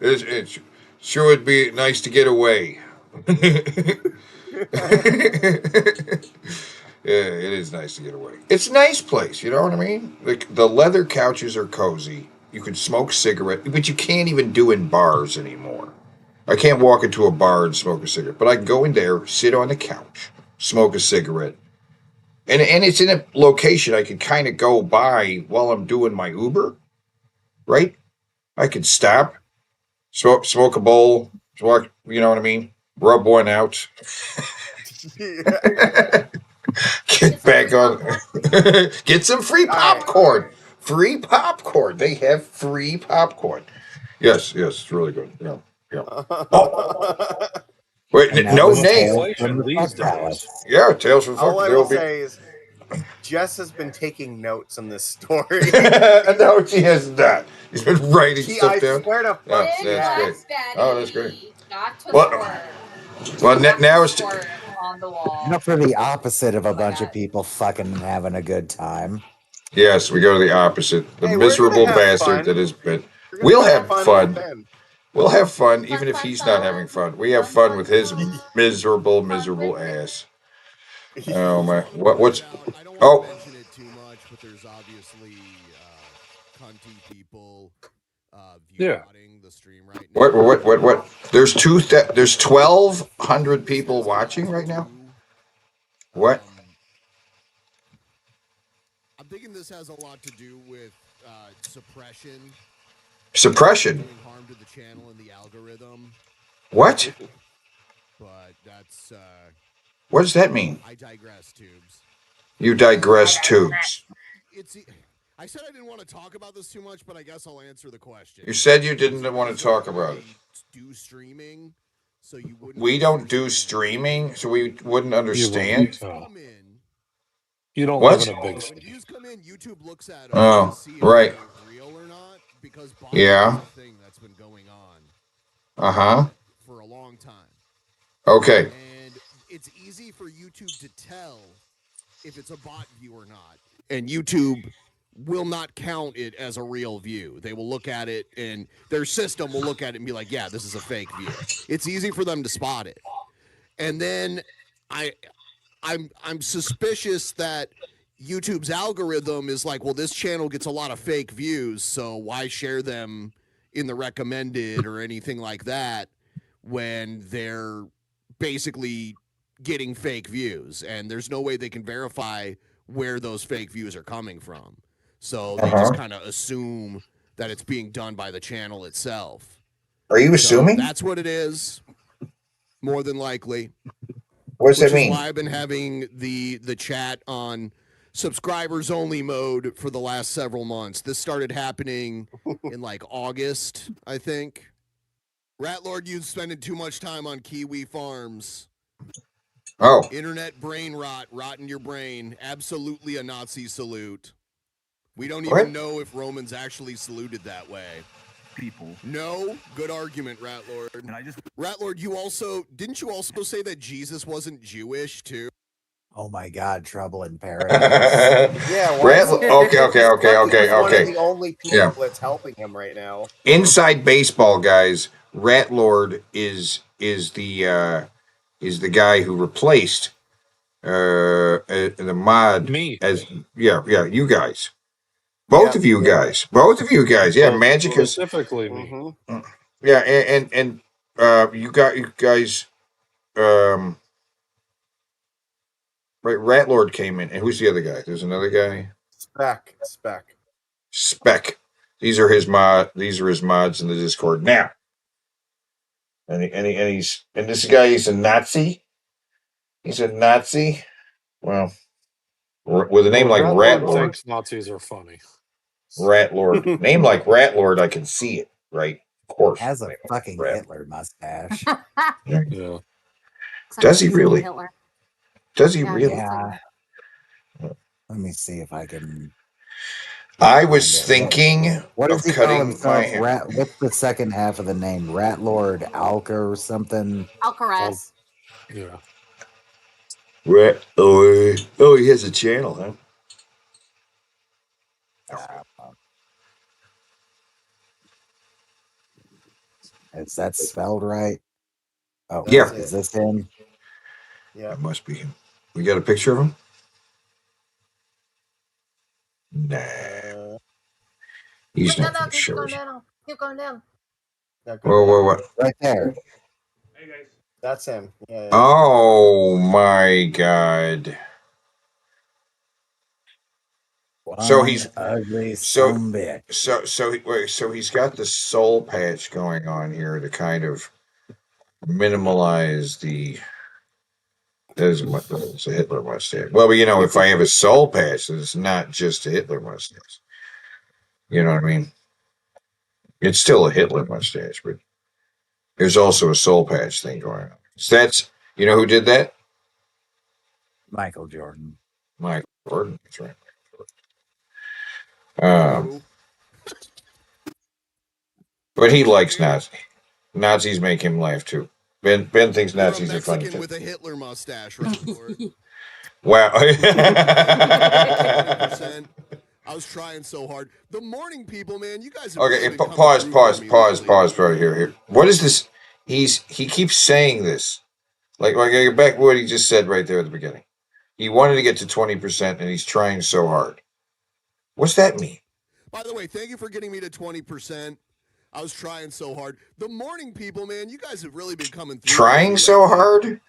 It sure would be nice to get away. Yeah, it is nice to get away. It's a nice place, you know what I mean? Like the leather couches are cozy. You can smoke cigarette, but you can't even do in bars anymore. I can't walk into a bar and smoke a cigarette, but I can go in there, sit on the couch, smoke a cigarette. And it's in a location I can kind of go by while I'm doing my Uber, right? I could stop, smoke a bowl, you know what I mean? Rub one out. Get back on. Get some free popcorn. Free popcorn. They have free popcorn. Yes, it's really good. Yeah. Oh. Wait, no name. Yeah, Tales from All Fuck. I will say is Jess has been taking notes on this story. No, she has not. He's been writing stuff down. I swear to fuck. That's great. Oh, that's great. Got to Well, now it's on the wall. Enough for the opposite of a bunch of people fucking having a good time. Yes, we go to the opposite. The miserable bastard that has been. We'll have fun. We'll have fun, even if he's not having fun. We have fun with his miserable ass. Oh my! What's? Oh. Mention it too much, but there's obviously cunty people viewing the stream right now. What? There's 1,200 people watching right now. What? I'm thinking this has a lot to do with suppression. Suppression. Doing harm to the channel and the algorithm. What? But that's. What does that mean? I digress, tubes. You digress, tubes. I said I didn't want to talk about this too much, but I guess I'll answer the question. You said you didn't want to talk about it. Do streaming, so you wouldn't. We don't do streaming, so we wouldn't understand. You don't What? live in a big city. When views come in, YouTube looks at Oh, right. real or not, because Yeah. is a thing that's been going on for a long time. Okay. And it's easy for YouTube to tell if it's a bot view or not. And YouTube will not count it as a real view. They will look at it, and their system will look at it and be like, yeah, this is a fake view. It's easy for them to spot it. And then I'm suspicious that YouTube's algorithm is like, well, this channel gets a lot of fake views, so why share them in the recommended or anything like that when they're basically getting fake views, and there's no way they can verify where those fake views are coming from. So they just kind of assume that it's being done by the channel itself. Are you assuming? That's what it is, more than likely. What does that mean? Which is why I've been having the chat on subscribers only mode for the last several months. This started happening in like August, I think. Ratlord, you spending too much time on Kiwi Farms. Oh. Internet brain rot in your brain. Absolutely a Nazi salute. We don't What? even know if Romans actually saluted that way. People. No, good argument, Rat Lord. And Rat Lord, didn't you also say that Jesus wasn't Jewish too? Oh my God, Trouble in Paradise. Yeah, Okay. One of the only people Yeah. that's helping him right now. Inside baseball, guys, Rat Lord is the guy who replaced the mod Me. as you guys. Both of you guys. Yeah, Magic is Specifically me. yeah, and you guys right, Rat Lord came in, and who's the other guy? There's another guy. Spec. These are his mods in the Discord now. And this guy, he's a Nazi. He's a Nazi. Well, with a name like Rat Rat Lord Lord, thinks Nazis are funny. Rat Lord, name like Rat Lord, I can see it, right? Of course. Has a fucking Hitler mustache. Yeah. Does he really? Does he really? Yeah. Let me see if I can. I was thinking what does of he call cutting himself? my Rat. What's the second half of the name? Rat Lord Alka or something? Alcaraz. Yeah. Rat Lord. Oh, he has a channel, huh? Is that spelled right? Oh, Yeah. Is this him? Yeah. It must be him. We got a picture of him? Nah. He's not going to Keep show going us. down. Keep going down. Whoa. Right there. Hey guys. That's him. Yeah. Oh my God. So he's ugly so bitch. so he's got the soul patch going on here to kind of minimalize the. It's a Hitler mustache. Well, but if I have a soul patch, it's not just a Hitler mustache. You know what I mean? It's still a Hitler mustache, but there's also a soul patch thing going on. So that's who did that? Michael Jordan. Michael Jordan. That's right. But he likes Nazis. Nazis make him laugh too. Ben thinks Nazis are funny too. With a Hitler mustache, Rat Lord. Wow. 20%. I was trying so hard. The morning people, man, you guys have Okay, really been pause coming right here. What is this? He keeps saying this. Like back what he just said right there at the beginning. He wanted to get to 20% and he's trying so hard. What's that mean? By the way, thank you for getting me to 20%. I was trying so hard. The morning people, man, you guys have really been coming through. Trying so hard?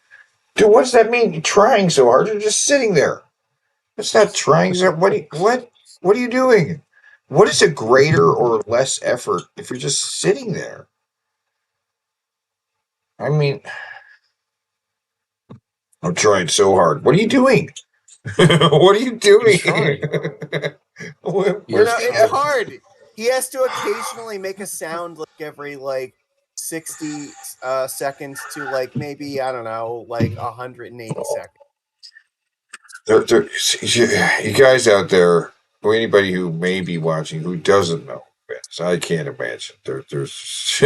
Dude, what does that mean? You're trying so hard. You're just sitting there. It's not trying so what are you doing? What is a greater or less effort if you're just sitting there? I mean, I'm trying so hard. What are you doing? What are you doing? It's hard. He has to occasionally make a sound like every 60 seconds to maybe I don't know 180 seconds. You guys out there, or anybody who may be watching who doesn't know Ben, I can't imagine. There's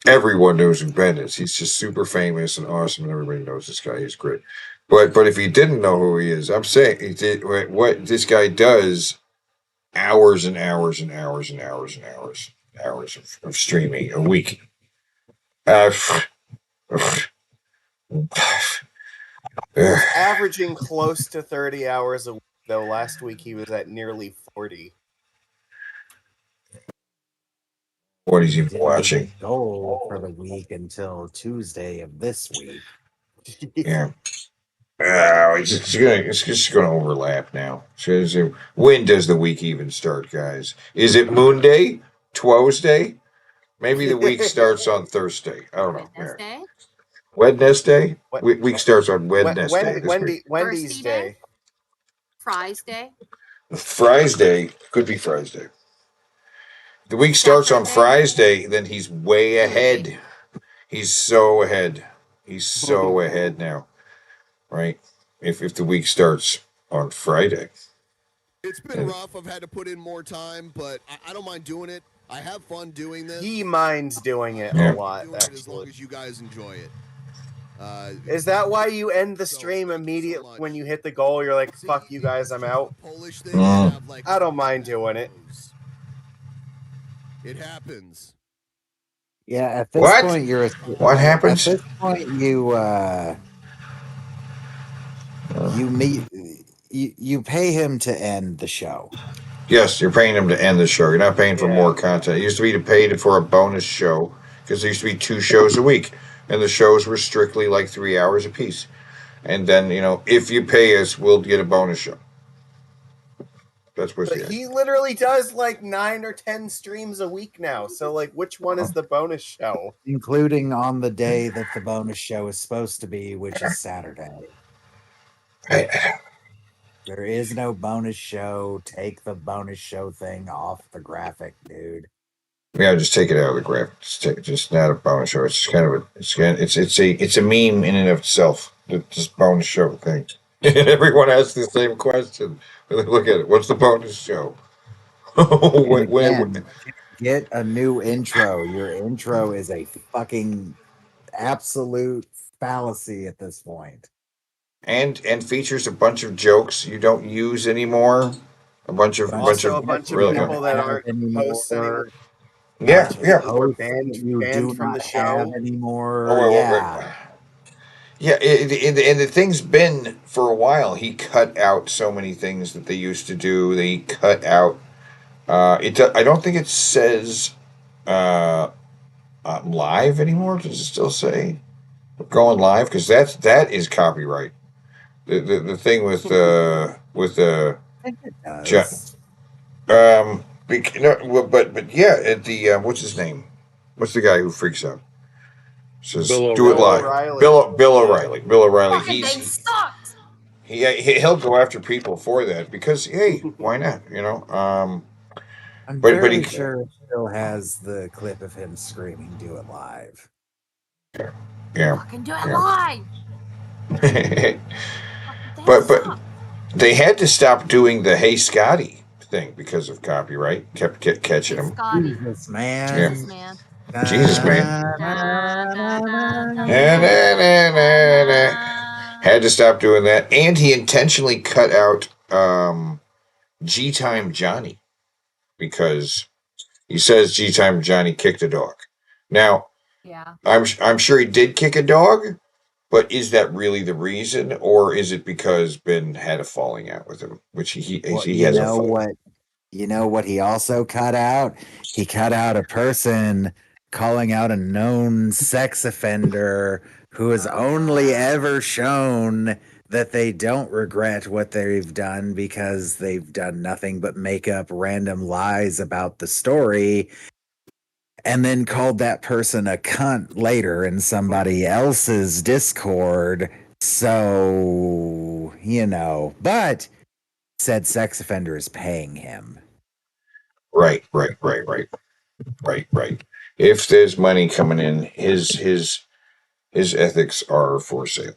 everyone knows who Ben is. He's just super famous and awesome, and everybody knows this guy. He's great. But if you didn't know who he is, I'm saying what this guy does, hours and hours and hours and hours and hours of streaming a week. He's averaging close to 30 hours a week, though last week he was at nearly 40. What is he watching? Goal for the week until Tuesday of this week. Yeah. It's just going to overlap now. When does the week even start, guys? Is it Moon Day? Tuesday? Maybe the week starts on Thursday. I don't know. Wednesday? Week starts on Wednesday. Wendy's Day. Friday. Friday. Could be Friday. The week starts on Friday, then he's way ahead. He's so ahead. He's so ahead now, right? If the week starts on Friday. It's been rough. I've had to put in more time, but I don't mind doing it. I have fun doing this. He minds doing it Yeah. a lot, Doing it as actually. long as you guys enjoy it. Is that why you end the stream immediately when you hit the goal? You're like, fuck you guys, I'm out. Polish thing, I have like I don't mind doing it. It happens. Yeah, at this What? point you're What happens? At this point you pay him to end the show. Yes, you're paying him to end the show. You're not paying for more content. It used to be to pay for a bonus show because there used to be 2 shows a week, and the shows were strictly like 3 hours apiece. And then, if you pay us, we'll get a bonus show. That's what's But he literally does like 9 or 10 streams a week now. So, like, which one is the bonus show? Including on the day that the bonus show is supposed to be, which is Saturday. There is no bonus show. Take the bonus show thing off the graphic, dude. Yeah, just take it out of the graphic. Just not a bonus show. It's just kind of it's a meme in and of itself. This bonus show thing. And everyone asks the same question. Look at it. What's the bonus show? Again, get a new intro. Your intro is a fucking absolute fallacy at this point. And features a bunch of jokes you don't use anymore. A bunch of Also, really people that aren't hosts anymore. Yeah. Or banned from the show anymore. Oh, yeah. Yeah, and the thing's been for a while. He cut out so many things that they used to do. They cut out. I don't think it says live anymore. Does it still say going live? Because that is copyright. The thing with I think it does. But yeah, at the what's his name? What's the guy who freaks out? Says do it live. Bill O'Reilly. Bill O'Reilly. He'll go after people for that because hey, why not? I'm but fairly he sure it still has the clip of him screaming, "Do it live." Yeah. Fucking do it live. But they had to stop doing the "Hey Scotty" thing because of copyright. Kept catching them. Jesus man. Jesus man. Had to stop doing that, and he intentionally cut out G Time Johnny because he says G Time Johnny kicked a dog. Now, I'm sure he did kick a dog, but is that really the reason, or is it because Ben had a falling out with him, which he has a what? You know what he also cut out? He cut out a person calling out a known sex offender who has only ever shown that they don't regret what they've done because they've done nothing but make up random lies about the story, and then called that person a cunt later in somebody else's Discord. So, but said sex offender is paying him. Right. If there's money coming in, his ethics are for sale.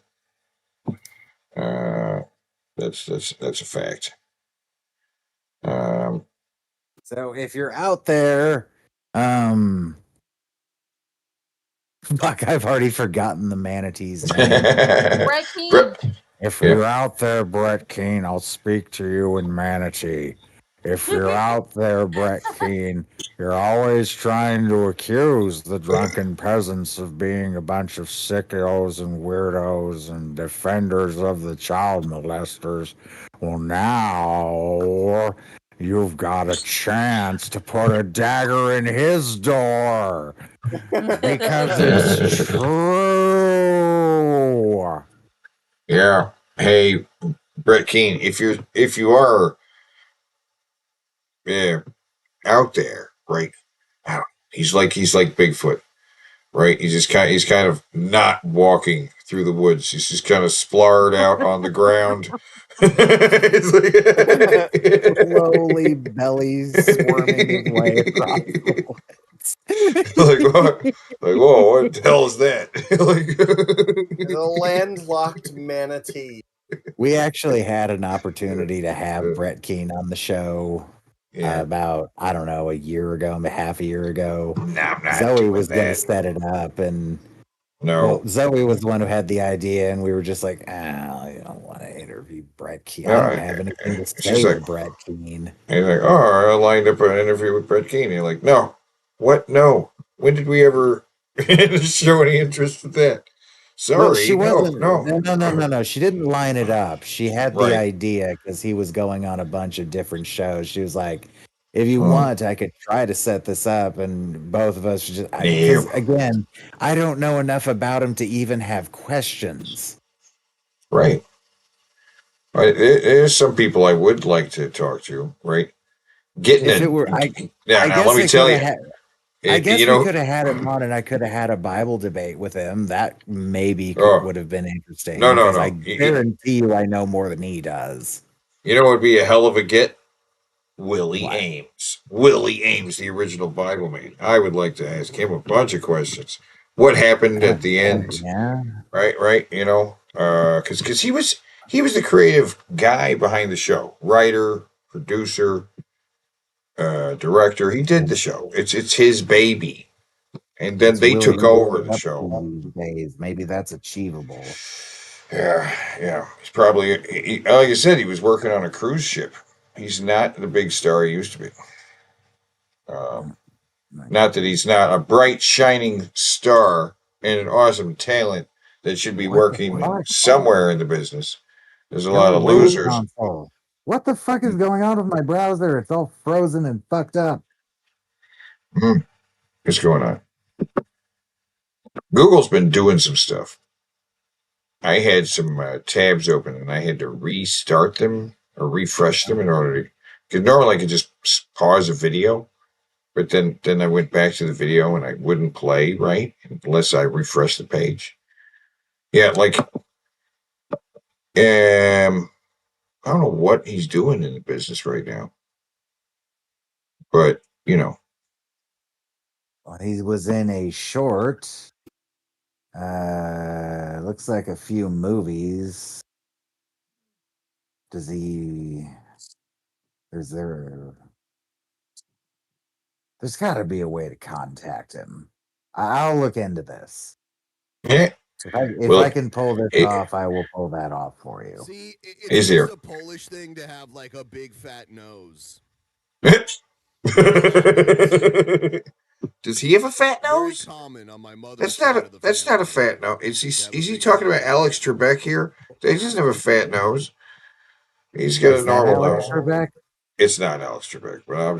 That's a fact. So if you're out there, fuck, I've already forgotten the manatee's name. Brett Keane. If you're out there, Brett Keane, I'll speak to you in manatee. If you're out there, Brett Keane, you're always trying to accuse the drunken peasants of being a bunch of sickos and weirdos and defenders of the child molesters. Well, now you've got a chance to put a dagger in his door because it's true. Yeah. Hey, Brett Keane, if you are out there, right? He's like Bigfoot, right? He's kind of not walking through the woods. He's just kind of splarred out on the ground. Slowly belly squirming his way across the woods. Whoa, what the hell is that? The landlocked manatee. We actually had an opportunity to have Brett Keane on the show about, I don't know, a year ago, half a year ago. Zoe was going to set it up, and Zoe was the one who had the idea, and we were just like, I don't want to interview Brett Keane. I don't have anything to say to Brett Keane. And he's like, I lined up an interview with Brett Keane. And you're like, no. What? No. When did we ever show any interest in that? Sorry, well, she wasn't. No. No. She didn't line it up. She had the idea because he was going on a bunch of different shows. She was like, if you want, I could try to set this up. And both of us just, again, I don't know enough about him to even have questions. Right. There's some people I would like to talk to, right? Let me tell you. I guess we could have had him on, and I could have had a Bible debate with him. That maybe would have been interesting. No. I guarantee you, I know more than he does. You know what would be a hell of a get? Willie Ames. Willie Ames, the original Bible man. I would like to ask him a bunch of questions. What happened at the end? Yeah. Right. You know, because he was the creative guy behind the show, writer, producer. Director. He did the show. It's his baby, and then they took over the show. Maybe that's achievable. Yeah. He's probably like I said. He was working on a cruise ship. He's not the big star he used to be. Not that he's not a bright, shining star and an awesome talent that should be working somewhere in the business. There's a lot of losers. What the fuck is going on with my browser? It's all frozen and fucked up. What's going on? Google's been doing some stuff. I had some tabs open and I had to restart them or refresh them in order to. Because normally I could just pause a video, but then I went back to the video and I wouldn't play right unless I refreshed the page. Yeah, I don't know what he's doing in the business right now, but you know. Well, he was in a short. Looks like a few movies. There's got to be a way to contact him. I'll look into this. Yeah. If I can pull this off, I will pull that off for you. See, it's just a Polish thing to have like a big fat nose. Does he have a fat nose? That's not a fat nose. Is he talking about Alex Trebek here? He doesn't have a fat nose. He's got a normal nose. Trebek? It's not Alex Trebek, but I'm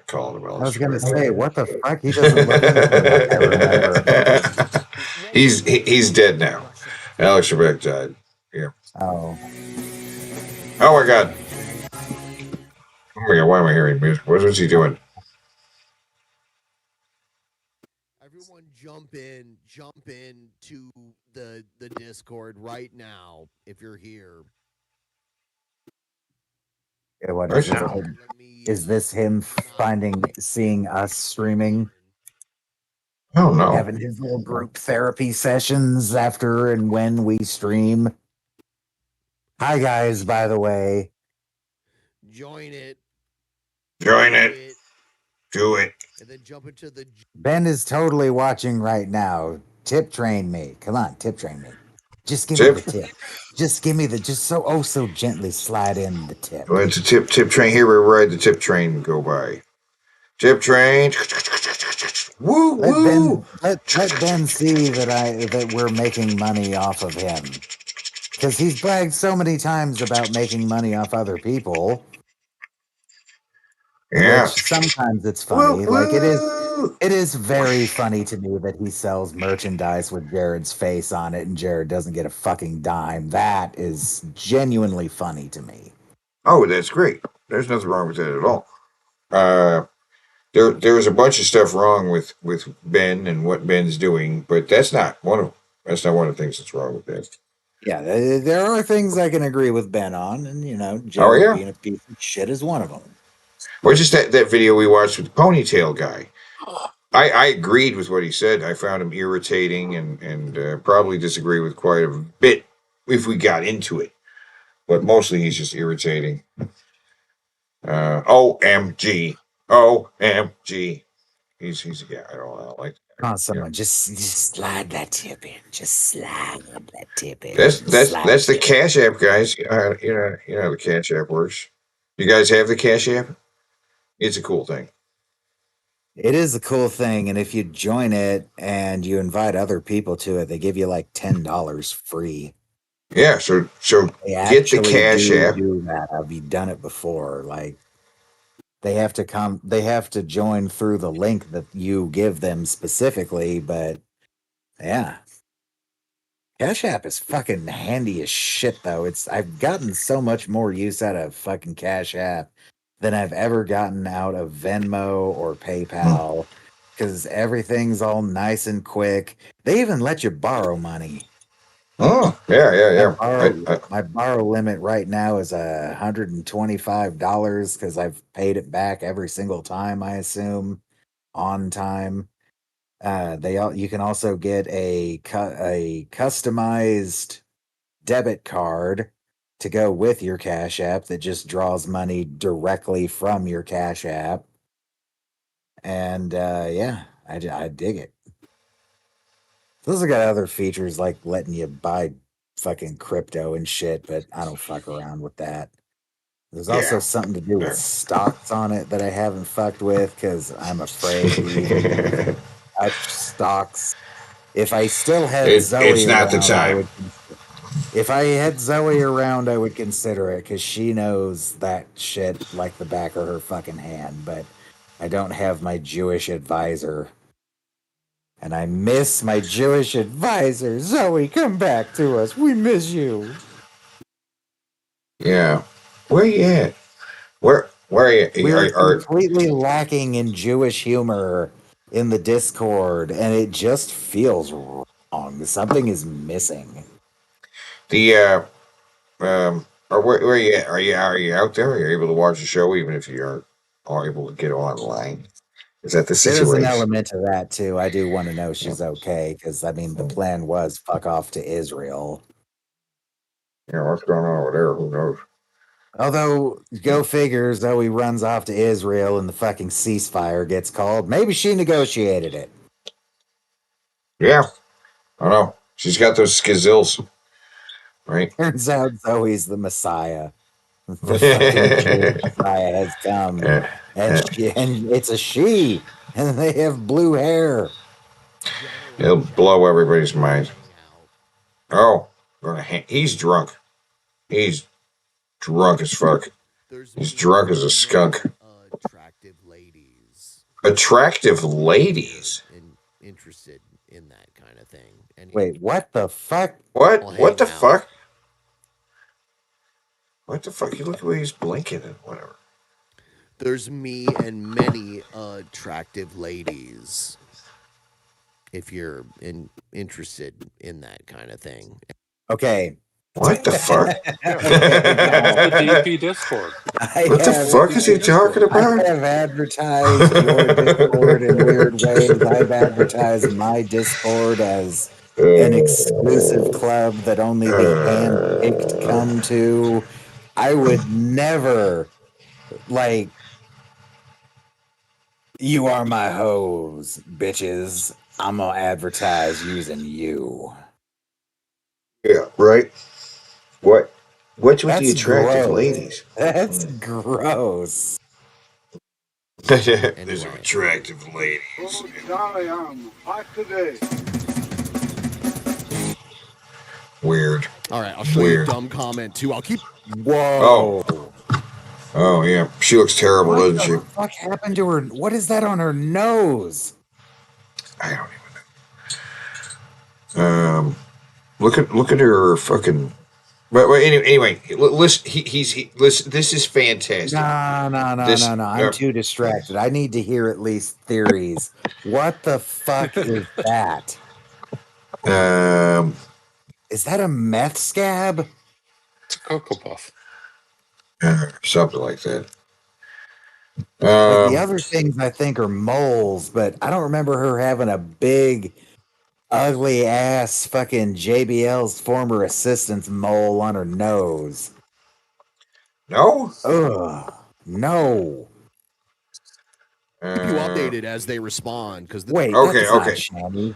calling him Alex Trebek. I was going to say, what the fuck? He doesn't look anything like I remember. He's dead now. Alex Trebek died. Yeah. Oh my God. Why am I hearing music? What is he doing? Everyone jump in to the Discord right now if you're here. Yeah, what is this him seeing us streaming? I don't know. Having his little group therapy sessions after and when we stream. Hi guys, by the way. Join it. Do it. And then jump into the. Ben is totally watching right now. Tip train me. Come on, tip train me. Just give me the tip. Just give me so gently slide in the tip. Well, it's a tip train. Here we ride the tip train go by. Tip train. Woo woo. Let Ben see that we're making money off of him. Because he's bragged so many times about making money off other people. Yeah. Which sometimes it's funny. It is very funny to me that he sells merchandise with Jared's face on it and Jared doesn't get a fucking dime. That is genuinely funny to me. Oh, that's great. There's nothing wrong with that at all. There was a bunch of stuff wrong with Ben and what Ben's doing, but that's not one of them. That's not one of the things that's wrong with that. Yeah, there are things I can agree with Ben on, and Joey being a piece of shit is one of them. Or just that video we watched with the ponytail guy. I agreed with what he said. I found him irritating and probably disagree with quite a bit if we got into it. But mostly he's just irritating. OMG. OMG. He's yeah, I don't like that. Oh, someone just slide that tip in. Just slide that tip in. That's the Cash App, guys. You know how the Cash App works. You guys have the Cash App? It's a cool thing. It is a cool thing, and if you join it and you invite other people to it, they give you like $10 free. Yeah, so get the Cash App. Do that. I've done it before. Like they have to join through the link that you give them specifically, but yeah. Cash App is fucking handy as shit though. I've gotten so much more use out of fucking Cash App than I've ever gotten out of Venmo or PayPal because everything's all nice and quick. They even let you borrow money. Oh, yeah. My borrow limit right now is $125 because I've paid it back every single time, I assume, on time. You can also get a customized debit card to go with your Cash App that just draws money directly from your Cash App. And yeah, I dig it. Those have got other features like letting you buy fucking crypto and shit, but I don't fuck around with that. There's also something to do with stocks on it that I haven't fucked with because I'm afraid to even touch stocks. If I still had Zoe it's not around, the time. If I had Zoe around, I would consider it because she knows that shit like the back of her fucking hand. But I don't have my Jewish advisor. And I miss my Jewish advisor. Zoe, come back to us. We miss you. Yeah. Where are you at? Where are you? We're completely lacking in Jewish humor in the Discord, and it just feels wrong. Something is missing. Or where are you at? Are you out there? Are you able to watch the show even if you aren't able to get online? Is that the situation? There's an element to that too. I do want to know she's okay because the plan was fuck off to Israel. Yeah, what's going on over there? Who knows? Although, go figure, Zoe runs off to Israel and the fucking ceasefire gets called. Maybe she negotiated it. Yeah, I know. She's got those skazills, right? Turns out Zoe's the Messiah. The fucking Jewish Messiah has come, and it's a she, and they have blue hair. It'll blow everybody's mind. Oh, he's drunk. He's drunk as fuck. He's drunk as a skunk. Attractive ladies. Attractive ladies. Interested in that kind of thing. Wait, what the fuck? What the fuck? What the fuck? You look at the way he's blinking and whatever. There's me and many attractive ladies. If you're interested in that kind of thing. Okay. What the fuck? That's the DP Discord. What the fuck is he talking about? I have advertised your Discord in weird ways. I've advertised my Discord as an exclusive club that only the handpicked come to. I would never, you are my hoes, bitches. I'm gonna advertise using you. Yeah, right. What's with the attractive gross. ladies? That's gross. There's attractive ladies. Charlie, I'm hot today. Weird. All right, I'll show you a dumb comment too. I'll keep. Whoa. Oh yeah, she looks terrible, doesn't she? What the fuck happened to her? What is that on her nose? I don't even know. Look at her fucking. But anyway, listen. Listen. This is fantastic. No. I'm too distracted. I need to hear at least theories. What the fuck is that? Is that a meth scab? It's a Cocoa Puff. Something like that. Like the other things I think are moles, but I don't remember her having a big, ugly ass fucking JBL's former assistant's mole on her nose. No? Ugh. No. Keep you updated as they respond. Because Wait, that's not Shanny.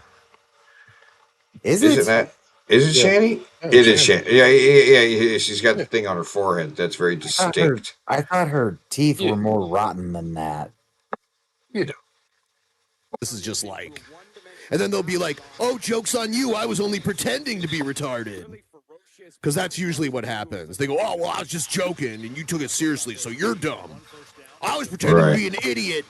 Is it it? not? Is it Yeah. Shanny? Yeah, It is Shanny. Shanny. Yeah. She's got the thing on her forehead. That's very distinct. I thought her teeth were more rotten than that. You know. This is just like, and then they'll be like, "Oh, joke's on you! I was only pretending to be retarded." Because that's usually what happens. They go, "Oh, well, I was just joking, and you took it seriously, so you're dumb. I was pretending to be an idiot,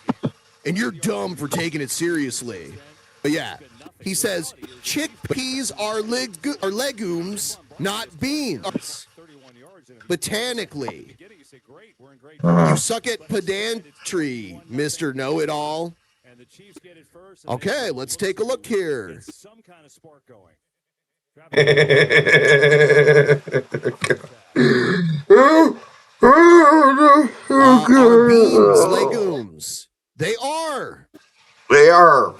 and you're dumb for taking it seriously." But yeah, he says chickpeas are legumes, not beans. Botanically, you suck at pedantry, Mr. Know-It-All. Okay, let's take a look here. Are beans legumes? They are. They are.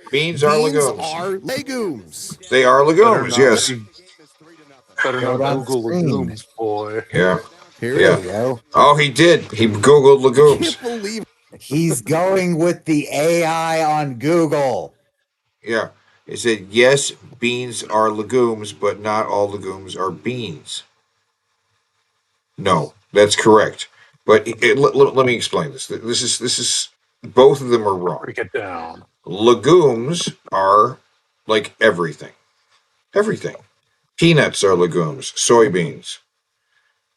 Beans are legumes. Are legumes. They are legumes, yes. Better not Google legumes, boy. Yeah. Here we go. Oh, he did. He Googled legumes. I can't believe he's going with the AI on Google. Yeah. It said, yes, beans are legumes, but not all legumes are beans. No, that's correct. But let me explain this. This is both of them are wrong. Break it down. Legumes are like everything. Everything. Peanuts are legumes. Soybeans.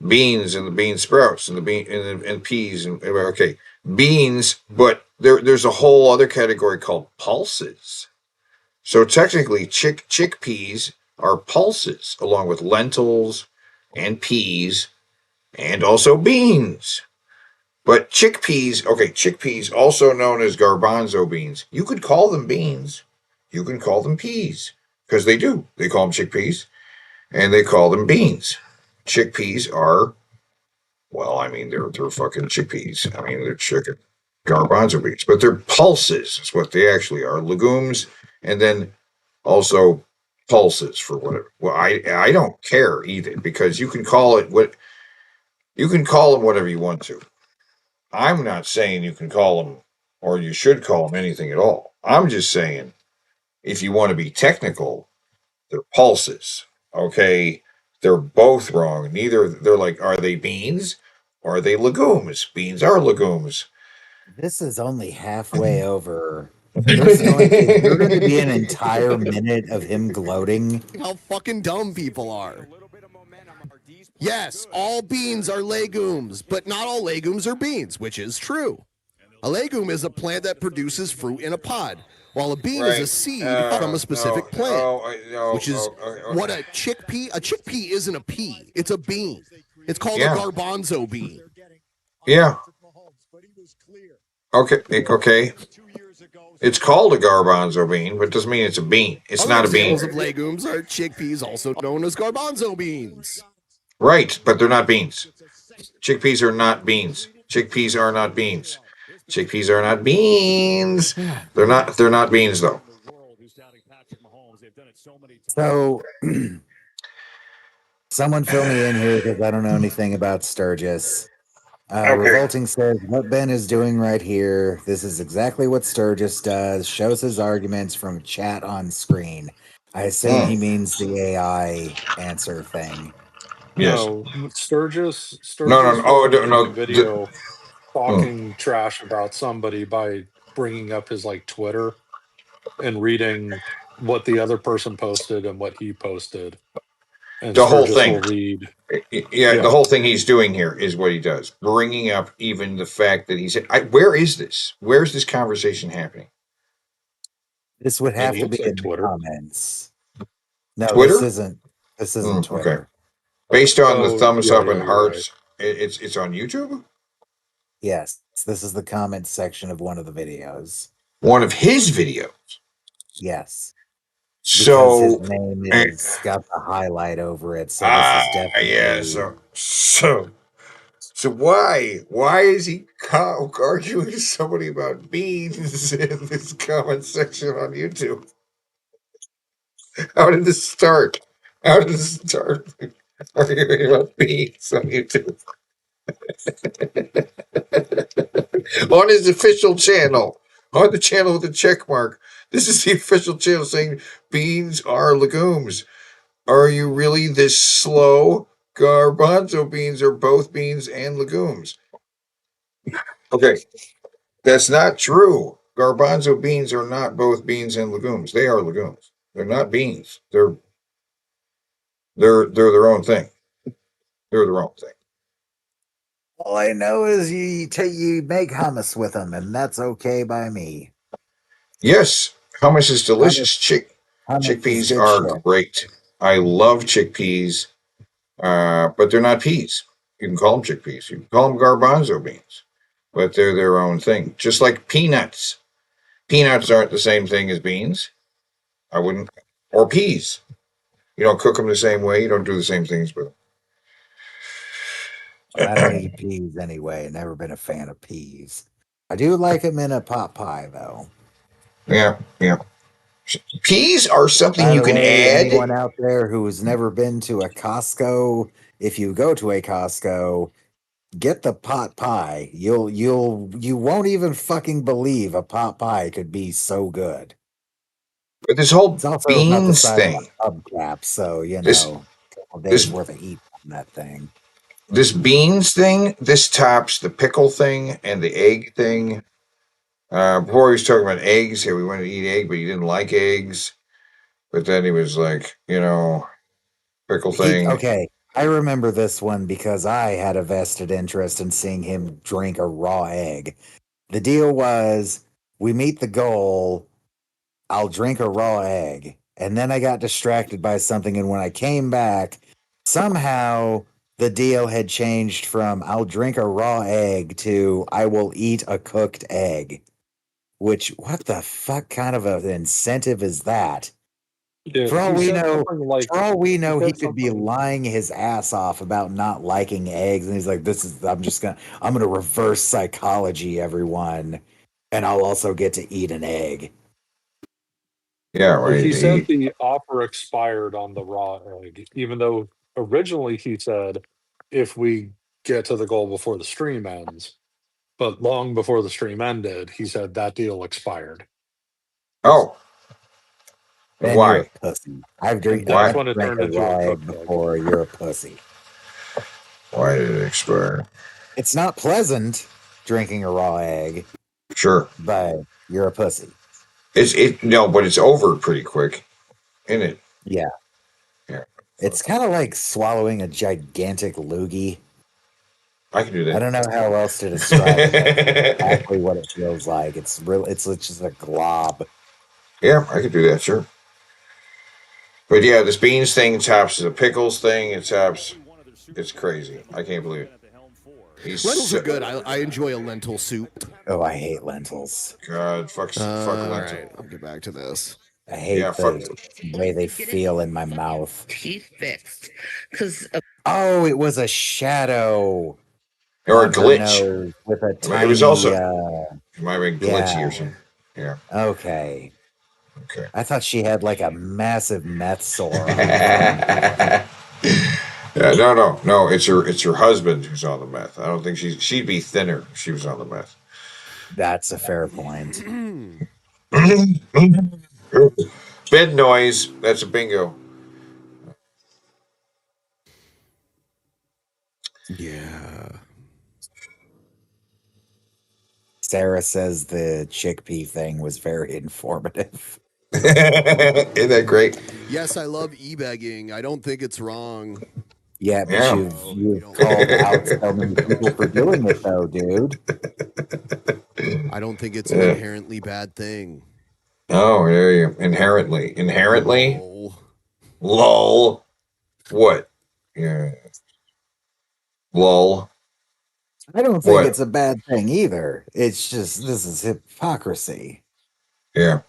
Beans and the bean sprouts and and peas and okay. Beans, but there's a whole other category called pulses. So technically chickpeas are pulses along with lentils and peas and also beans. But chickpeas, also known as garbanzo beans, you could call them beans. You can call them peas because they do. They call them chickpeas and they call them beans. Chickpeas are, well, I mean, they're fucking chickpeas. I mean, they're chicken garbanzo beans, but they're pulses is what they actually are. Legumes and then also pulses for whatever. Well, I don't care either because you can call them whatever you want to. I'm not saying you can call them or you should call them anything at all. I'm just saying if you want to be technical, they're pulses. Okay, they're both wrong. They're like, are they beans or are they legumes? Beans are legumes. This is only halfway over. Is there going to be an entire minute of him gloating? how fucking dumb people are. Yes, all beans are legumes, but not all legumes are beans, which is true. A legume is a plant that produces fruit in a pod, while a bean is a seed from a specific plant, which is what a chickpea. A chickpea isn't a pea; it's a bean. It's called a garbanzo bean. Yeah. Okay. It's called a garbanzo bean, but it doesn't mean it's a bean. It's not a bean. Examples of legumes are chickpeas, also known as garbanzo beans. Right, but they're not beans. Chickpeas are not beans. Chickpeas are not beans. Chickpeas are not beans. They're not beans though. So someone fill me in here because I don't know anything about Sturgis. Revolting says what Ben is doing right here. This is exactly what Sturgis does. Shows his arguments from chat on screen. I assume he means the AI answer thing. Yes. No, Sturgis. No. Oh, no. Video talking trash about somebody by bringing up his like Twitter and reading what the other person posted and what he posted. And The whole Sturgis thing. will read. Yeah, the whole thing he's doing here is what he does, bringing up even the fact that he said, "Where is this? Where's this conversation happening?" This would have to be in the comments. No, Twitter? This isn't Twitter. Okay. Based on the thumbs up and hearts, it's on YouTube? Yes, this is the comment section of one of the videos. One of his videos? Yes. Because his So, name is got the highlight over it, so this is definitely yeah. So why is he arguing with somebody about beans in this comment section on YouTube? How did this start? Arguing about beans on YouTube. On his official channel, on the channel with the check mark. This is the official channel saying beans are legumes. Are you really this slow? Garbanzo beans are both beans and legumes. Okay, that's not true. Garbanzo beans are not both beans and legumes. They are legumes. They're not beans. They're their own thing. They're their own thing. All I know is you make hummus with them, and that's okay by me. Yes, hummus is delicious. Hummus is Chickpeas good are shit. great. I love chickpeas, but they're not peas. You can call them chickpeas. You can call them garbanzo beans, but they're their own thing. Just like peanuts. Peanuts aren't the same thing as beans. I wouldn't. Or peas. You don't cook them the same way. You don't do the same things with them. I don't eat peas anyway. Never been a fan of peas. I do like them in a pot pie, though. Yeah. Peas are something By you the can way, add. anyone out there who has never been to a Costco, if you go to a Costco, get the pot pie. You won't even fucking believe a pot pie could be so good. But this whole It's also about the beans size thing. of a hubcap, so This a couple days worth of eating on that thing. This beans thing, this tops the pickle thing and the egg thing. Before he was talking about eggs, here we wanted to eat egg, but he didn't like eggs. But then he was like, pickle thing. Okay, I remember this one because I had a vested interest in seeing him drink a raw egg. The deal was we meet the goal, I'll drink a raw egg. And then I got distracted by something. And when I came back, somehow the deal had changed from I'll drink a raw egg to I will eat a cooked egg. Which, what the fuck kind of an incentive is that? Yeah, For all he we said know, something like he could be lying his ass off about not liking eggs, and he's like, I'm gonna reverse psychology, everyone, and I'll also get to eat an egg." Yeah, Well, right. he said the offer expired on the raw egg, even though originally he said if we get to the goal before the stream ends. But long before the stream ended, he said that deal expired. Oh. And you're a Why? pussy. I've And drank that's when it a turned into raw a egg cooked egg. before. You're a pussy. Why did it expire? It's not pleasant drinking a raw egg. Sure. But you're a pussy. But it's over pretty quick, isn't it? Yeah. Yeah. It's kind of like swallowing a gigantic loogie. I can do that. I don't know how else to describe it. That's exactly what it feels like. It's just a glob. Yeah, I could do that, sure. But yeah, this beans thing tops the pickles thing. It's crazy. I can't believe it. Lentils are good. I enjoy a lentil soup. Oh, I hate lentils. God, fuck lentil. All right, I'll get back to this. I hate the way they feel in my mouth. Teeth fixed because oh, it was a shadow or a on her glitch nose with a tiny. It was also it might have been glitchy or something. Yeah. Okay. Okay. I thought she had like a massive meth sore on her. Yeah, no. It's her husband who's on the meth. I don't think she'd be thinner if she was on the meth. That's a fair point. Bed noise. That's a bingo. Yeah. Sarah says the chickpea thing was very informative. Isn't that great? Yes, I love e-begging. I don't think it's wrong. Yeah, but you've called out so many people for doing it, though, dude. I don't think it's an inherently bad thing. Oh, there you go. Inherently. Lol. What? Yeah. Lol. I don't think it's a bad thing either. It's just this is hypocrisy. Yeah.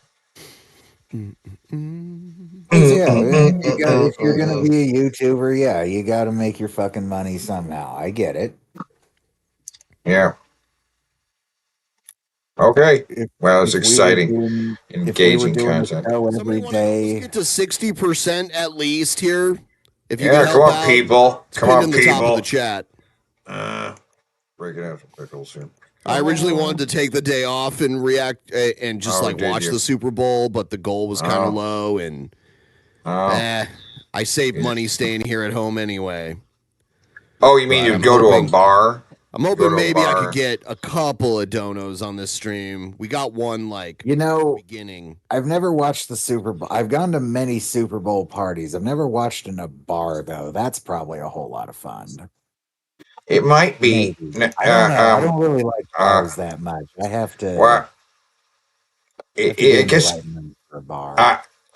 If you're gonna be a YouTuber, yeah, you got to make your fucking money somehow. I get it. Yeah. Okay. Well, it's exciting, engaging content. Every day. Get to 60% at least here. If you Yeah, can help come on, out, people. it's Come pinned on, in the top of people. the chat. Breaking out some pickles here. I originally wanted to take the day off and react and just Oh, did watch you? the Super Bowl, but the goal was kind of low, and I saved money staying here at home anyway. Oh, you mean you'd go to a bar? I'm hoping maybe I could get a couple of donos on this stream. We got one beginning. I've never watched the Super Bowl. I've gone to many Super Bowl parties. I've never watched in a bar though. That's probably a whole lot of fun. It might be. I don't know. I don't really like bars that much. I have to. Well, I guess for a bar.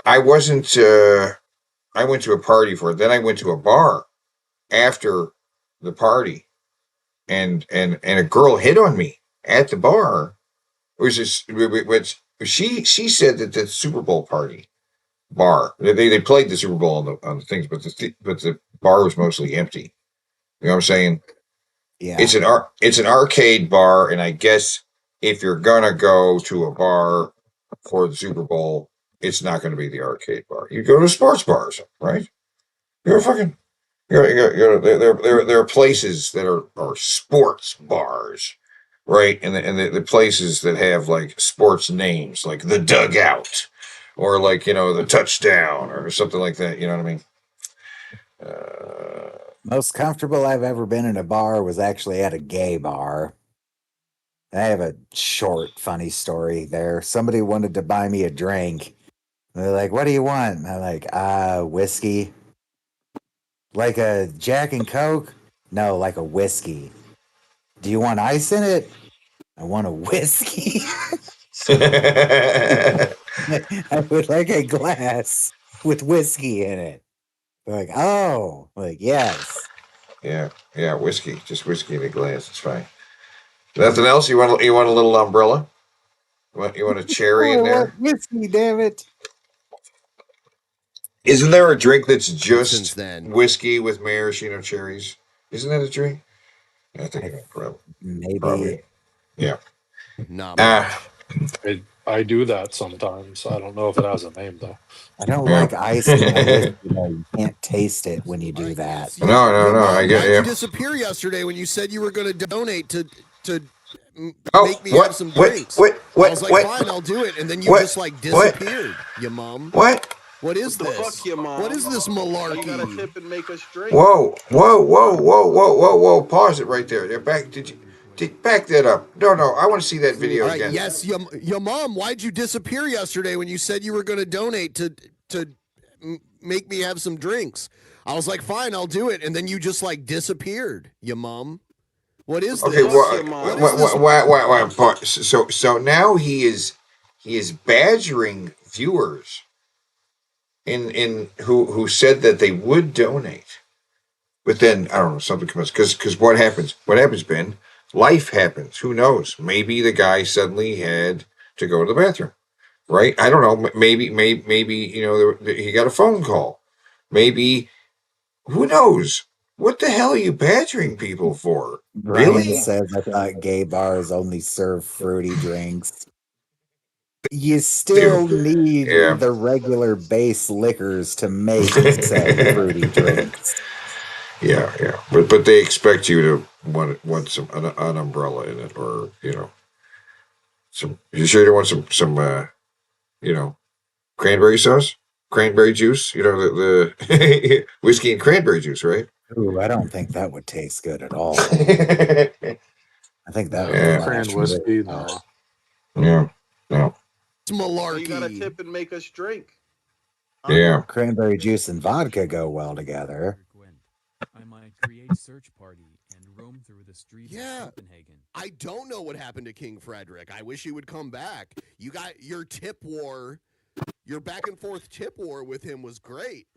I wasn't. I went to a party for it. Then I went to a bar after the party, and a girl hit on me at the bar. It was just which she said that the Super Bowl party bar they played the Super Bowl on the things, but the bar was mostly empty. You know what I'm saying? Yeah. It's an arcade bar, and I guess if you're gonna go to a bar for the Super Bowl, it's not going to be the arcade bar. You go to sports bars, right? You're fucking. There are places that are sports bars, right? And the places that have like sports names, like the dugout, or like the touchdown, or something like that. You know what I mean? Most comfortable I've ever been in a bar was actually at a gay bar. I have a short, funny story there. Somebody wanted to buy me a drink. They're like, "What do you want?" And I'm like, whiskey. Like a Jack and Coke? No, like a whiskey. Do you want ice in it? I want a whiskey. I would like a glass with whiskey in it. They're like, oh, like, yes. Yeah, whiskey. Just whiskey in a glass. It's fine. Nothing else? You want a little umbrella? You want a cherry in there? Whiskey, damn it. Isn't there a drink that's just whiskey with maraschino cherries? Isn't that a drink? I think maybe. Probably. Yeah. No. I do that sometimes. I don't know if it has a name though. I don't like ice in my whiskey. You can't taste it when you do that. No. I get Why'd you. you disappear yesterday when you said you were going to donate to make me what? have some What? drinks? What? I was like, fine, I'll do it, and then you What? just disappeared, you mum. What? What is this? Fuck your mom. What is this malarkey? You gotta tip and make us drink. Whoa! Pause it right there. Back that up. No. I want to see that video again. Yes, your mom. Why'd you disappear yesterday when you said you were going to donate to make me have some drinks? I was like, fine, I'll do it, and then you just disappeared, your mom. What is this? Okay, so now he is badgering viewers in who said that they would donate, but then I don't know, something comes because what happens, Ben? Life happens. Who knows? Maybe the guy suddenly had to go to the bathroom, right? I don't know. Maybe he got a phone call. Maybe, who knows? What the hell are you badgering people for? Brian says, I thought gay bars only serve fruity drinks. You still need the regular base liquors to make said fruity drinks. Yeah. But they expect you to want an umbrella in it, or some. You sure you don't want some cranberry sauce, cranberry juice? The whiskey and cranberry juice, right? Ooh, I don't think that would taste good at all. I think that would be cran whiskey. No. Yeah. It's malarkey. You gotta tip and make us drink. Yeah. Cranberry juice and vodka go well together. I might create search party and roam through the streets of Copenhagen. I don't know what happened to King Frederick. I wish he would come back. You got your tip war. Your back and forth tip war with him was great.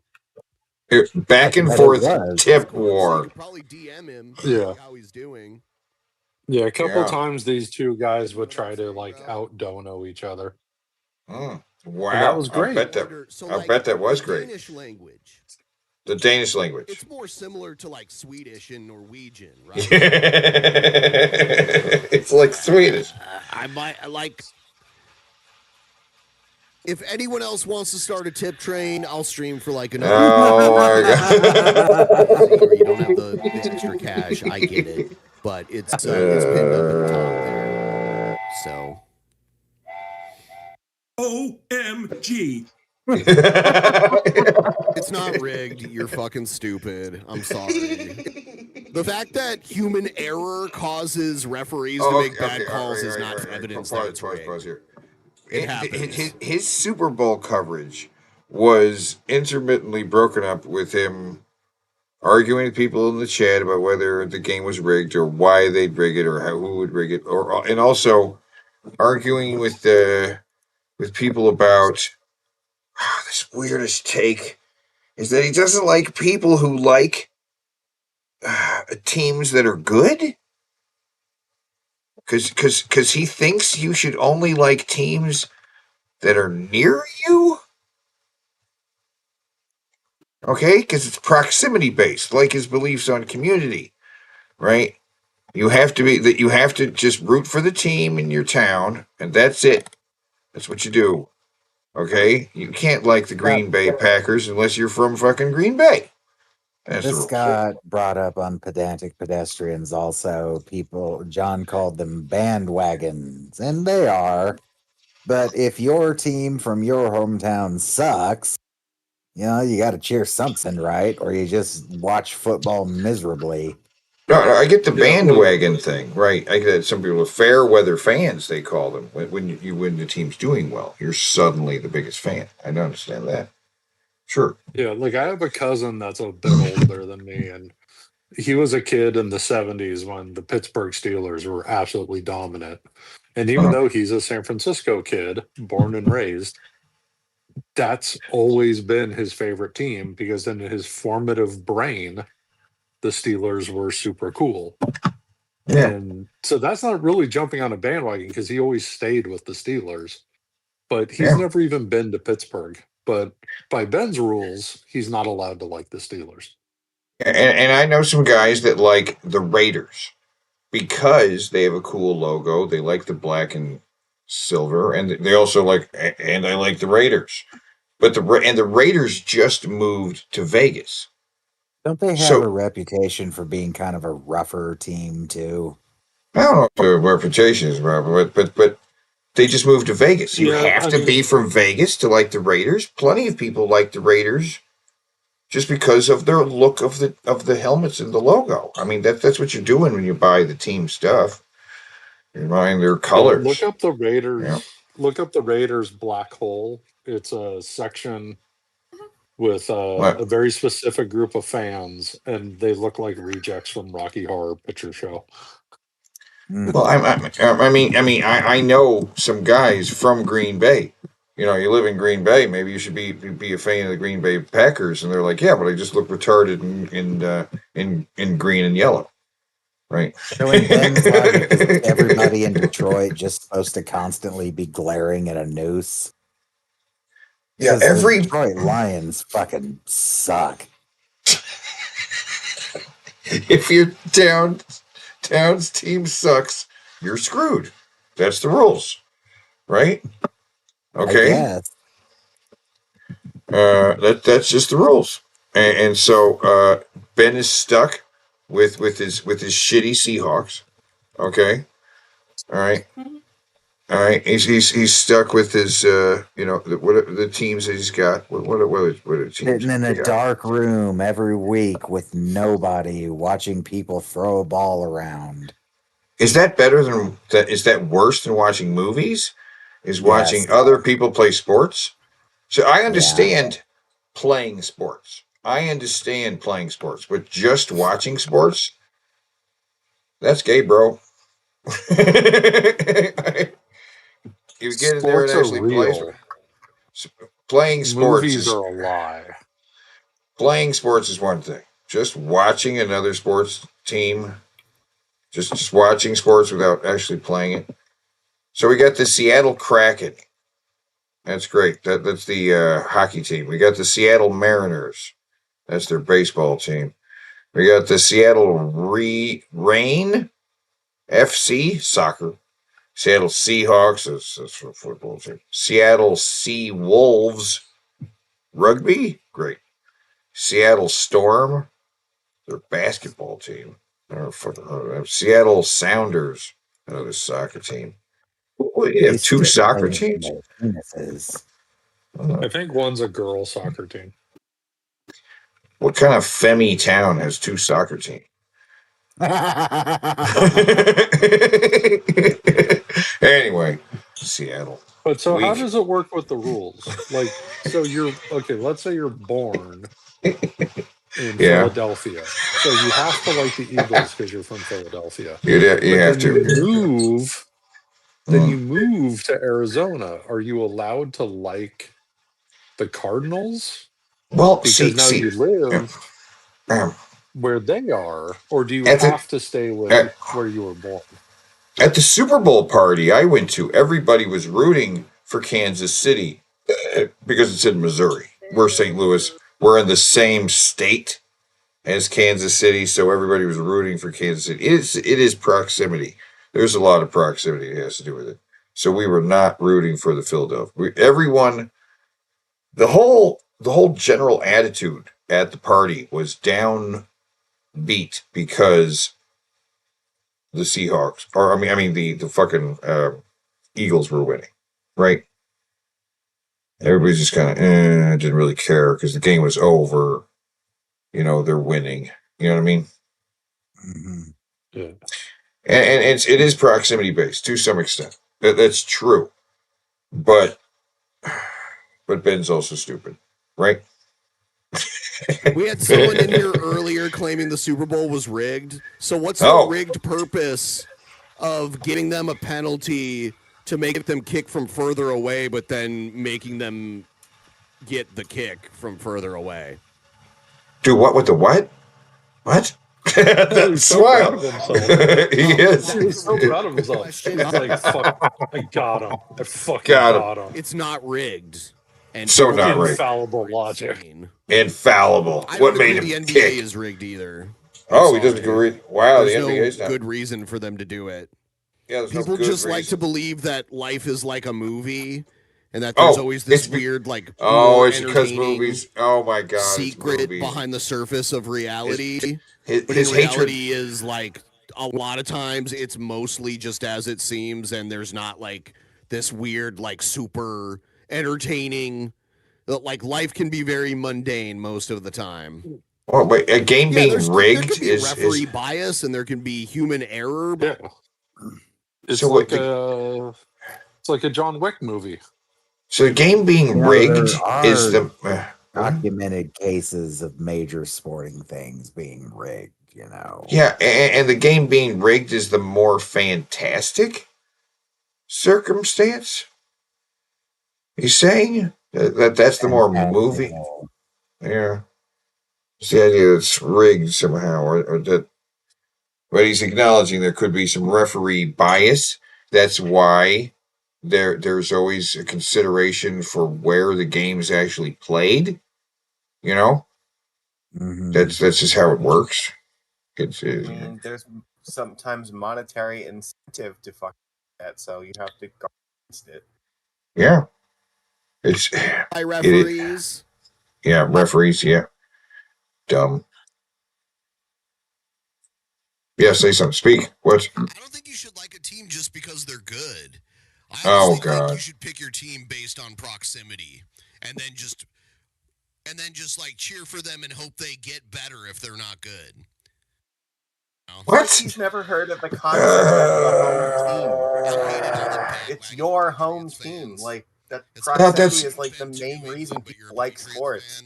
Back and forth tip war. You probably DM him. Yeah. How he's doing. Yeah, a couple times these two guys would try to out dono each other. Well, Wow, And that was great. I bet that was great. Danish language. The Danish language. It's more similar to like Swedish and Norwegian, right? It's like Swedish. I might like. If anyone else wants to start a tip train, I'll stream for like another. Oh my god! You don't have the extra cash. I get it, but it's pinned up at the top there. So. OMG. It's not rigged. You're fucking stupid. I'm sorry. The fact that human error causes referees to make bad calls is not evidence that it's rigged. Pause here. It happens. His Super Bowl coverage was intermittently broken up with him arguing with people in the chat about whether the game was rigged or why they'd rig it or who would rig it, and also arguing with people about this weirdest take is that he doesn't like people who like teams that are good. Because he thinks you should only like teams that are near you? Okay? Because it's proximity based, like his beliefs on community, right? You have to just root for the team in your town, and that's it. That's what you do. Okay? You can't like the Green Bay Packers unless you're from fucking Green Bay. This got brought up on Pedantic Pedestrians also. John called them bandwagons, and they are. But if your team from your hometown sucks, you got to cheer something, right? Or you just watch football miserably. No, I get the bandwagon thing, right? I get some people are fair weather fans, they call them. When the team's doing well, you're suddenly the biggest fan. I don't understand that. Sure. Yeah, like I have a cousin that's a bit older than me, and he was a kid in the 70s when the Pittsburgh Steelers were absolutely dominant. And even though he's a San Francisco kid, born and raised, that's always been his favorite team because in his formative brain, the Steelers were super cool. Yeah. And so that's not really jumping on a bandwagon because he always stayed with the Steelers. But he's never even been to Pittsburgh. But by Ben's rules, he's not allowed to like the Steelers. And I know some guys that like the Raiders because they have a cool logo. They like the black and silver, and they also like the Raiders. But the Raiders just moved to Vegas. Don't they have a reputation for being kind of a rougher team too? I don't know if the reputation is rough, but they just moved to Vegas. You have to be from Vegas to like the Raiders. Plenty of people like the Raiders just because of their look of the helmets and the logo. I mean, that's what you're doing when you buy the team stuff. You're buying their colors. Look up the Raiders. Yeah. Look up the Raiders Black Hole. It's a section with a very specific group of fans, and they look like rejects from Rocky Horror Picture Show. Well, I know some guys from Green Bay. You live in Green Bay. Maybe you should be a fan of the Green Bay Packers, and they're like, yeah, but I just look retarded in green and yellow, right? So in Ben's logic, is everybody in Detroit just supposed to constantly be glaring at a noose? Yeah, the Detroit Lions fucking suck. If your town's team sucks, you're screwed. That's the rules, right? Okay. That's just the rules, and so Ben is stuck with his shitty Seahawks. Okay, all right. He's stuck with his what the teams that he's got. What are teams? Sitting in a dark room every week with nobody, watching people throw a ball around. Is that better than that? Is that worse than watching movies? Is watching other people play sports? So I understand playing sports. But just watching sports, that's gay, bro. You get in there and actually play. Playing sports. Movies are a lie. Playing sports is one thing. Just watching another sports team, just watching sports without actually playing it. So we got the Seattle Kraken. That's great. That's the hockey team. We got the Seattle Mariners. That's their baseball team. We got the Seattle Rain FC soccer. Seattle Seahawks. That's a football team. Seattle Sea Wolves rugby. Great. Seattle Storm. Their basketball team. Seattle Sounders. Another soccer team. We have two soccer teams. I think one's a girl soccer team. What kind of femmy town has two soccer teams? Anyway, Seattle. But so how does it work with the rules? Like, so let's say you're born in Philadelphia. So you have to like the Eagles because you're from Philadelphia. You have to. You move to Arizona. Are you allowed to like the Cardinals? Well, because you live where they are, or do you have to stay with where you were born? At the Super Bowl party I went to, everybody was rooting for Kansas City because it's in Missouri. We're St. Louis. We're in the same state as Kansas City, so everybody was rooting for Kansas City. It is proximity. There's a lot of proximity that has to do with it. So we were not rooting for the Philadelphia. The whole general attitude at the party was downbeat because the Seahawks, the fucking Eagles were winning, right? Everybody's just kind of didn't really care because the game was over. You know, they're winning. You know what I mean? Mm-hmm. Yeah. And it is proximity based to some extent. That's true, but Ben's also stupid, right? We had someone in here earlier claiming the Super Bowl was rigged. So what's the rigged purpose of giving them a penalty to make them kick from further away, but then making them get the kick from further away? Do what with the what? What? That's so proud of himself. He is. He's so proud of himself. He's like, fuck, I got him. I fucking got him. It's not rigged. And So not rigged. Infallible logic. Infallible. I What don't made think him the kick? NBA is rigged either. Oh, he doesn't agree. Wow, There's the NBA is no not. good reason for them to do it. Yeah, there's no People good just like reason. to believe that life is like a movie, and that there's always this weird, like, it's because entertaining movies. Oh my god, secret behind the surface of reality. His But in hatred reality is like a lot of times it's mostly just as it seems, and there's not like this weird, like, super entertaining. Like, life can be very mundane most of the time. Oh, wait, a game being rigged there can be is referee bias and there can be human error. But It's So like what it's like a John Wick movie. So the game being rigged is there the documented cases of major sporting things being rigged. You know. yeah, and the game being rigged is the more fantastic circumstance. He's saying that's the more movie. Yeah, it's the idea that it's rigged somehow, or that. But he's acknowledging there could be some referee bias. That's why there's always a consideration for where the game's actually played. You know, that's just how it works. I mean, there's sometimes monetary incentive to fuck that, so you have to guard against it. Yeah, it's by referees. Yeah, referees. Yeah, dumb. Yeah, say something. Speak. What? I don't think you should like a team just because they're good. Oh God. You should pick your team based on proximity, and then just like cheer for them and hope they get better if they're not good. What? He's never heard of the concept of a home team. It's your home team. Like that proximity is like the main reason people like sports.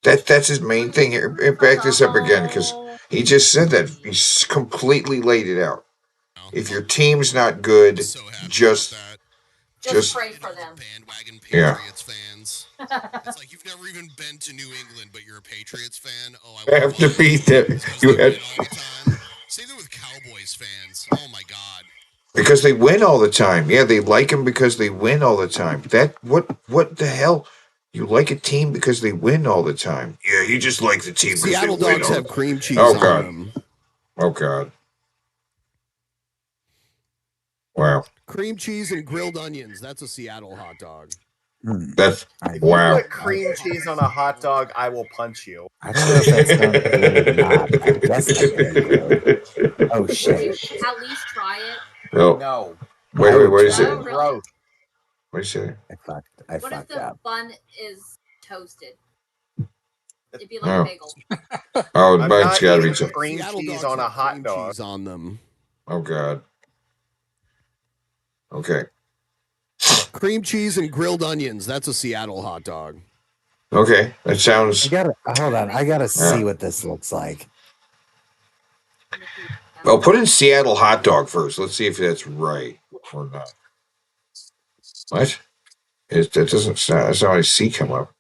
That's his main thing. Here, back this up again because he just said that. He's completely laid it out. If your team's not good, just pray for them. Bandwagon Yeah. Patriots fans. It's like you've never even been to New England, but you're a Patriots fan. Oh, I have to beat them. You have. Same thing with Cowboys fans. Oh my God. Because they win all the time. Yeah, they like them because they win all the time. What the hell? You like a team because they win all the time. Yeah, you just like the team because they Seattle win dogs all have the time. cream cheese Oh on god. them. Oh god. Wow. Cream cheese and grilled onions. That's a Seattle hot dog. That's If wow. you put cream cheese on a hot dog, I will punch you. I don't know if that sounds good or not. I guess I could. Oh shit. At least try it. Oh. No. Wait, what is it? Oh, really? Gross. What is it? I What if fucked the up. bun is toasted? It'd be like Oh. a bagel. Oh, I'm mine's not gotta be eating cream Seattle cheese dogs on a have hot cream dog. cheese on them. Oh god. Okay. Cream cheese and grilled onions. That's a Seattle hot dog. Okay. That sounds I gotta hold on. I gotta see what this looks like. Well, put in Seattle hot dog first. Let's see if that's right or not. What? That doesn't sound. That's not what I see come up.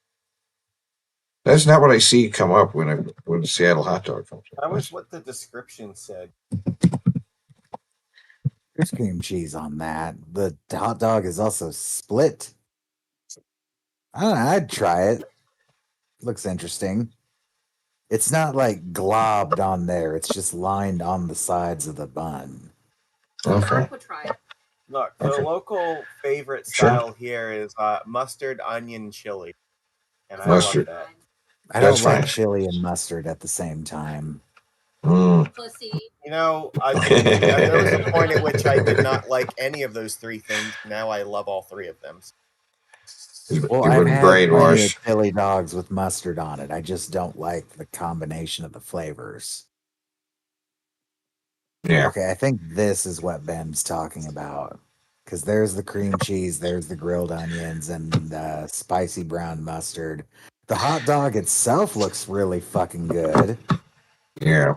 That's not what I see come up when Seattle hot dog comes up. That was what the description said. There's cream cheese on that. The hot dog is also split. I don't know. I'd try it. Looks interesting. It's not like globbed on there. It's just lined on the sides of the bun. Okay. Would try it. Look, the Okay. local favorite Sure. style here is mustard, onion, chili, and I Mustard. love that. I That's don't like fine. chili and mustard at the same time. Pussy. You know, there was a point at which I did not like any of those three things. Now I love all three of them. Well, You've I've been had plenty of brainwashed. chili dogs with mustard on it. I just don't like the combination of the flavors. Yeah. Okay, I think this is what Ben's talking about. Because there's the cream cheese, there's the grilled onions, and the spicy brown mustard. The hot dog itself looks really fucking good. Yeah.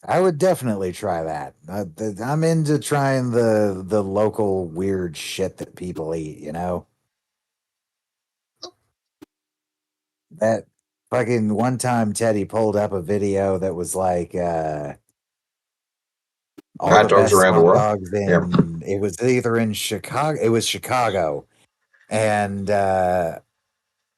I would definitely try that. I'm into trying the local weird shit that people eat, you know? That fucking one time Teddy pulled up a video that was like all Hot the dogs best around the hot world. dogs Yeah. in it was either in Chicago, it was Chicago. And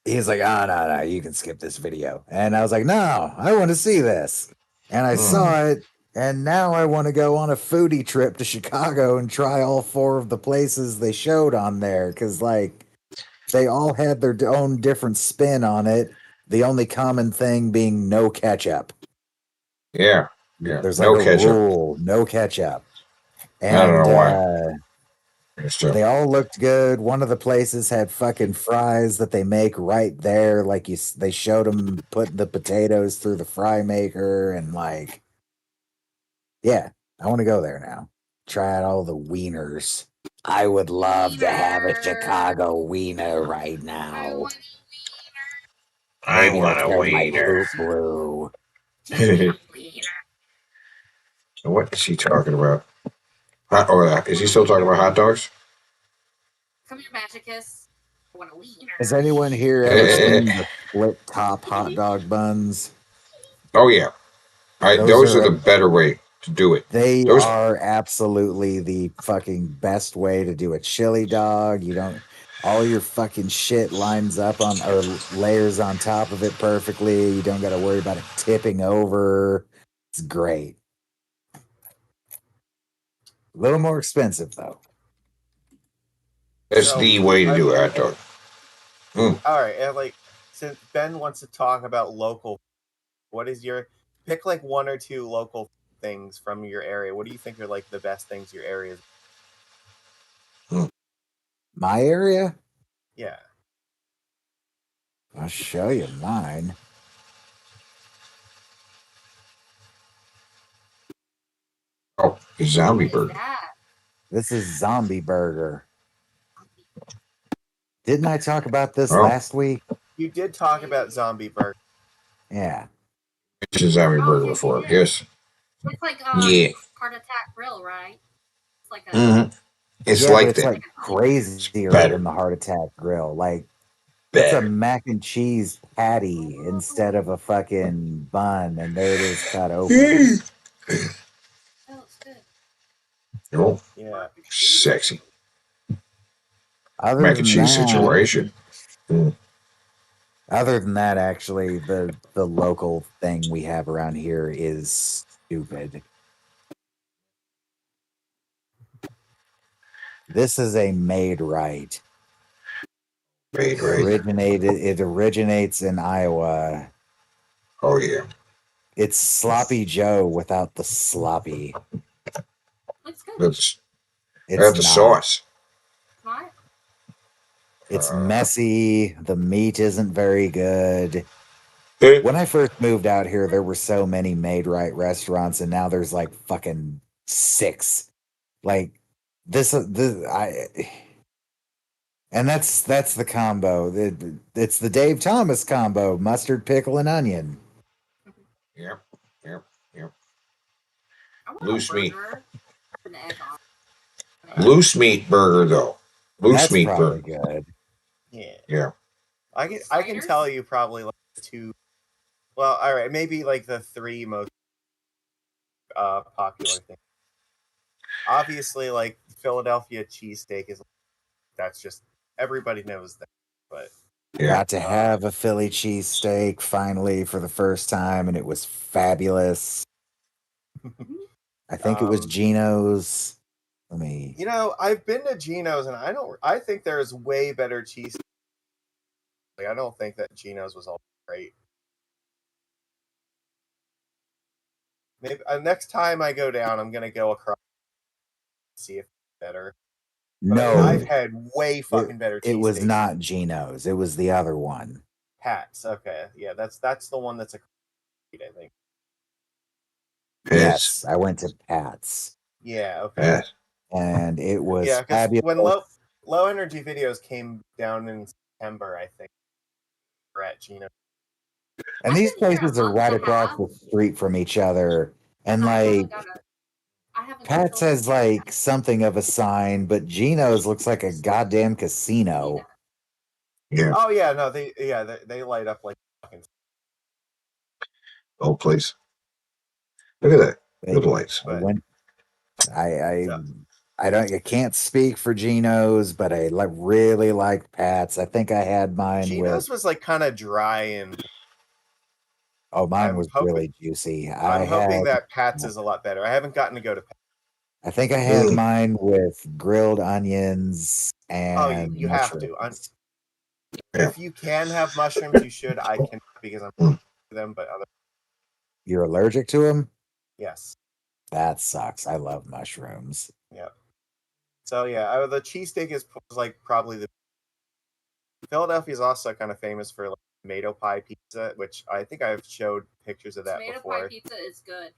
he's like, oh no, you can skip this video. And I was like, no, I want to see this. And I saw it, and now I want to go on a foodie trip to Chicago and try all 4 of the places they showed on there. Cause like they all had their own different spin on it. The only common thing being no ketchup. Yeah. Yeah. There's No like a ketchup. rule, no ketchup. I don't And know why. they all looked good. One of the places had fucking fries that they make right there. Like they showed them putting the potatoes through the fry maker, and like, yeah, I want to go there now. Try out all the wieners. I would love to have a Chicago wiener right now. I Maybe want I'll a turn my wiener. poop blue. What is he talking about? Is he still talking about hot dogs? Come here, Magicus. I want a wiener. Has anyone here ever seen the split top hot dog buns? Oh yeah. Those are the better way to do it. They Those are absolutely the fucking best way to do a chili dog. You don't, all your fucking shit lines up on or layers on top of it perfectly. You don't got to worry about it tipping over. It's great. A little more expensive though. That's the way to do a hot dog. All right, and like since Ben wants to talk about local, what is your pick? Like 1 or 2 local things from your area. What do you think are like the best things your area? My area? Yeah. I'll show you mine. Oh, zombie burger. This is zombie burger. Didn't I talk about this Oh. last week? You did talk about zombie burger. Yeah. It's a zombie burger before. Yes. It's like Yeah. heart attack grill, right? It's like a Mm-hmm. It's yeah, like but it's that. like crazier better. than the heart attack grill. Like it's a mac and cheese patty instead of a fucking bun, and there it is cut open. looks good. Oh, Yeah. sexy. Other Mac than and cheese that, situation. other than that, actually, the local thing we have around here is stupid. This is a made right. Made right. It originates in Iowa. Oh yeah. It's Sloppy Joe without the sloppy. Looks good. That's It's the not. sauce. Not? It's messy. The meat isn't very good. Eh. When I first moved out here, there were so many made right restaurants, and now there's like fucking 6. Like this, and that's the combo. It's the Dave Thomas combo: mustard, pickle, and onion. Yep. I want Loose a meat. burger with an egg on it. Loose meat burger though. Loose That's meat probably burger. good. Yeah. Yeah. I can tell you probably like 2. Well, all right, maybe like the 3 most popular things. Obviously, like Philadelphia cheesesteak is. That's just everybody knows that. But Got to have a Philly cheesesteak finally for the first time, and it was fabulous. I think it was Gino's. Let me. You know, I've been to Gino's, and I think there's way better cheese. Like, I don't think that Gino's was all great. Maybe next time I go down, I'm gonna go across and see if it's better. But No, I mean, I've had way fucking better cheesesteaks. It was not Gino's. It was the other one. Pat's. Okay, yeah, that's the one that's a. I think. Yes, I went to Pat's. Yeah. Okay. Yes. And it was Yeah, because fabulous. when low energy videos came down in September, I think we're at Gino. And these places are right across the street from each other. And like Pat's has like something of a sign, but Gino's looks like a goddamn casino. Yeah. Oh yeah, no, they light up like fucking. Oh please. Look at that. Look at the lights. I can't speak for Gino's, but I really like Pat's. I think I had mine Gino's with. was like kind of dry and. Oh, mine was really juicy. I'm hoping that Pat's is a lot better. I haven't gotten to go to Pat's. I think I had mine with grilled onions and. Oh, you have to. If you can have mushrooms, you should. I can because I'm allergic to them, but other. You're allergic to them? Yes. That sucks. I love mushrooms. Yeah. So yeah, the cheesesteak is like probably the. Philadelphia is also kind of famous for like tomato pie pizza, which I think I've showed pictures of that Tomato before. pie pizza is good.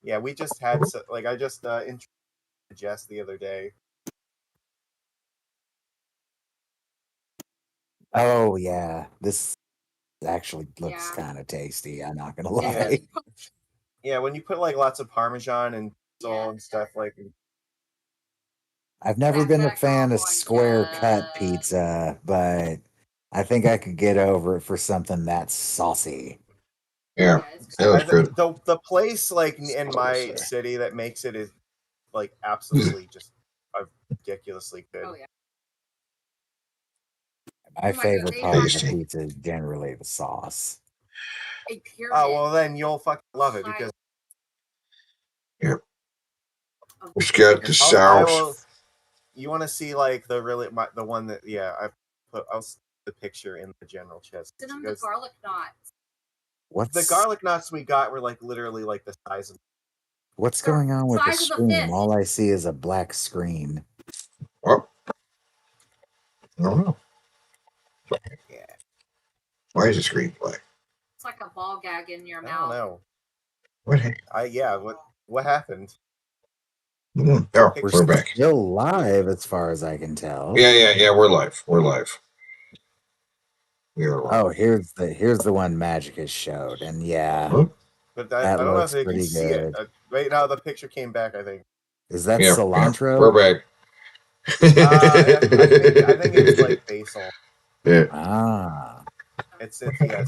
Yeah, we just had I just introduced Jess the other day. Oh yeah, this actually looks kind of tasty. I'm not gonna lie. Yeah, when you put like lots of Parmesan and salt and stuff like. I've never been a fan of square cut pizza, but I think I could get over it for something that's saucy. Yeah, that was good. The place like in my city that makes it is like absolutely just ridiculously good. Oh yeah. My favorite part of the pizza is generally the sauce. Oh well, then you'll fucking love it because. Yep. It's got the sauce. You want to see like the one that I'll the picture in the general chest. The garlic knots. The garlic knots we got were like literally like the size of. What's going on with the screen? All I see is a black screen. Well, I don't know. Yeah. Why is the screen black? It's like a ball gag in your I mouth. don't know. What? What happened? Oh, we're back. Still live, as far as I can tell. Yeah. We're live. We're live. Oh, here's the one Magic has showed, and But I don't know if they can see it. Right now, the picture came back. I think. Is that cilantro? We're back. I think it's like basil. Yeah. Ah. It's.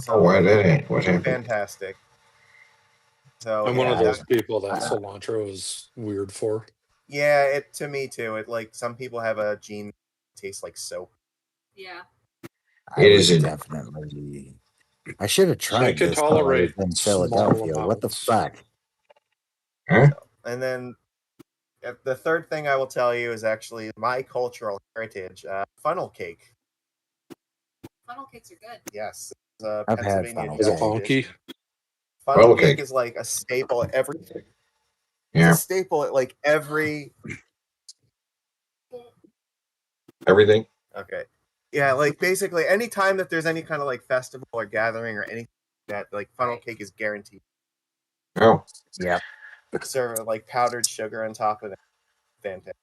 So what happened? Fantastic. So I'm one of yeah, those people that cilantro is weird for. yeah, it to me too. It like some people have a gene that tastes like soap. Yeah. I It would isn't. definitely. I should have I tried could this while I was tolerate in small Philadelphia. What the amounts. fuck? Huh? And then the third thing I will tell you is actually my cultural heritage: funnel cake. Funnel cakes are good. Yes, I've had Pennsylvania funnel Is it Dutch cake. funky? tradition. Funnel Funnel cake cake. is like a staple at every. Yeah. It's a staple at like every. Everything. Okay. Yeah, like basically any time that there's any kind of like festival or gathering or anything like that, like funnel cake is guaranteed. Oh. Yeah. Serve like powdered sugar on top of it. Fantastic.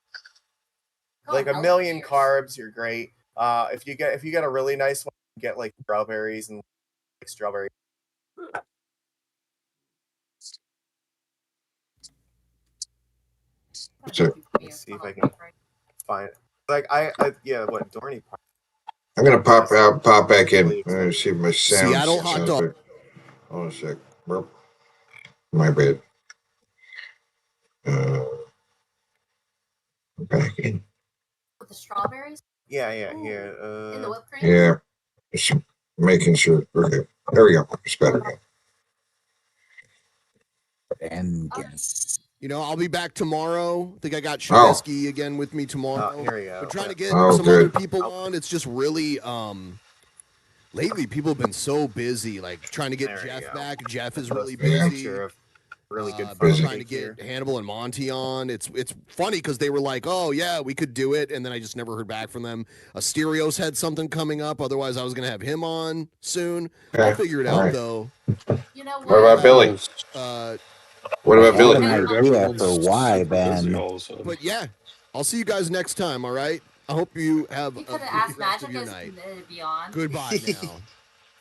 Like a million carbs, you're great. If you get a really nice one, get like strawberries and like strawberry. So Let's see if I can find it. Like yeah, what Dorney Park. I'm gonna pop back in. See if my sound. Seattle hot dog. Good. Hold on a sec. Well, my bad. Back in. With the strawberries? Yeah, here. In the whipped cream? Yeah. Just making sure. Okay. There we go. It's better now. And yes. You know, I'll be back tomorrow. I think I got Trubisky again with me tomorrow. Oh, here we go. We're trying to get Oh, some good. other people on. It's just really lately people have been so busy, like trying to get There we Jeff go. back. Jeff is That's really a busy. picture of really good Been funnel trying to cake here. get Hannibal and Monty on. It's funny because they were like, "Oh yeah, we could do it," and then I just never heard back from them. Asterios had something coming up. Otherwise, I was gonna have him on soon. Okay. I'll figure it All out right. though. You know What about Billy? What I about had Billy? an Weird, idea everyone's for why, super busy Ben. all of a sudden. But yeah, I'll see you guys next time. All right. I hope you have You a could good have asked rest of Magic your as night. to be on. Goodbye now.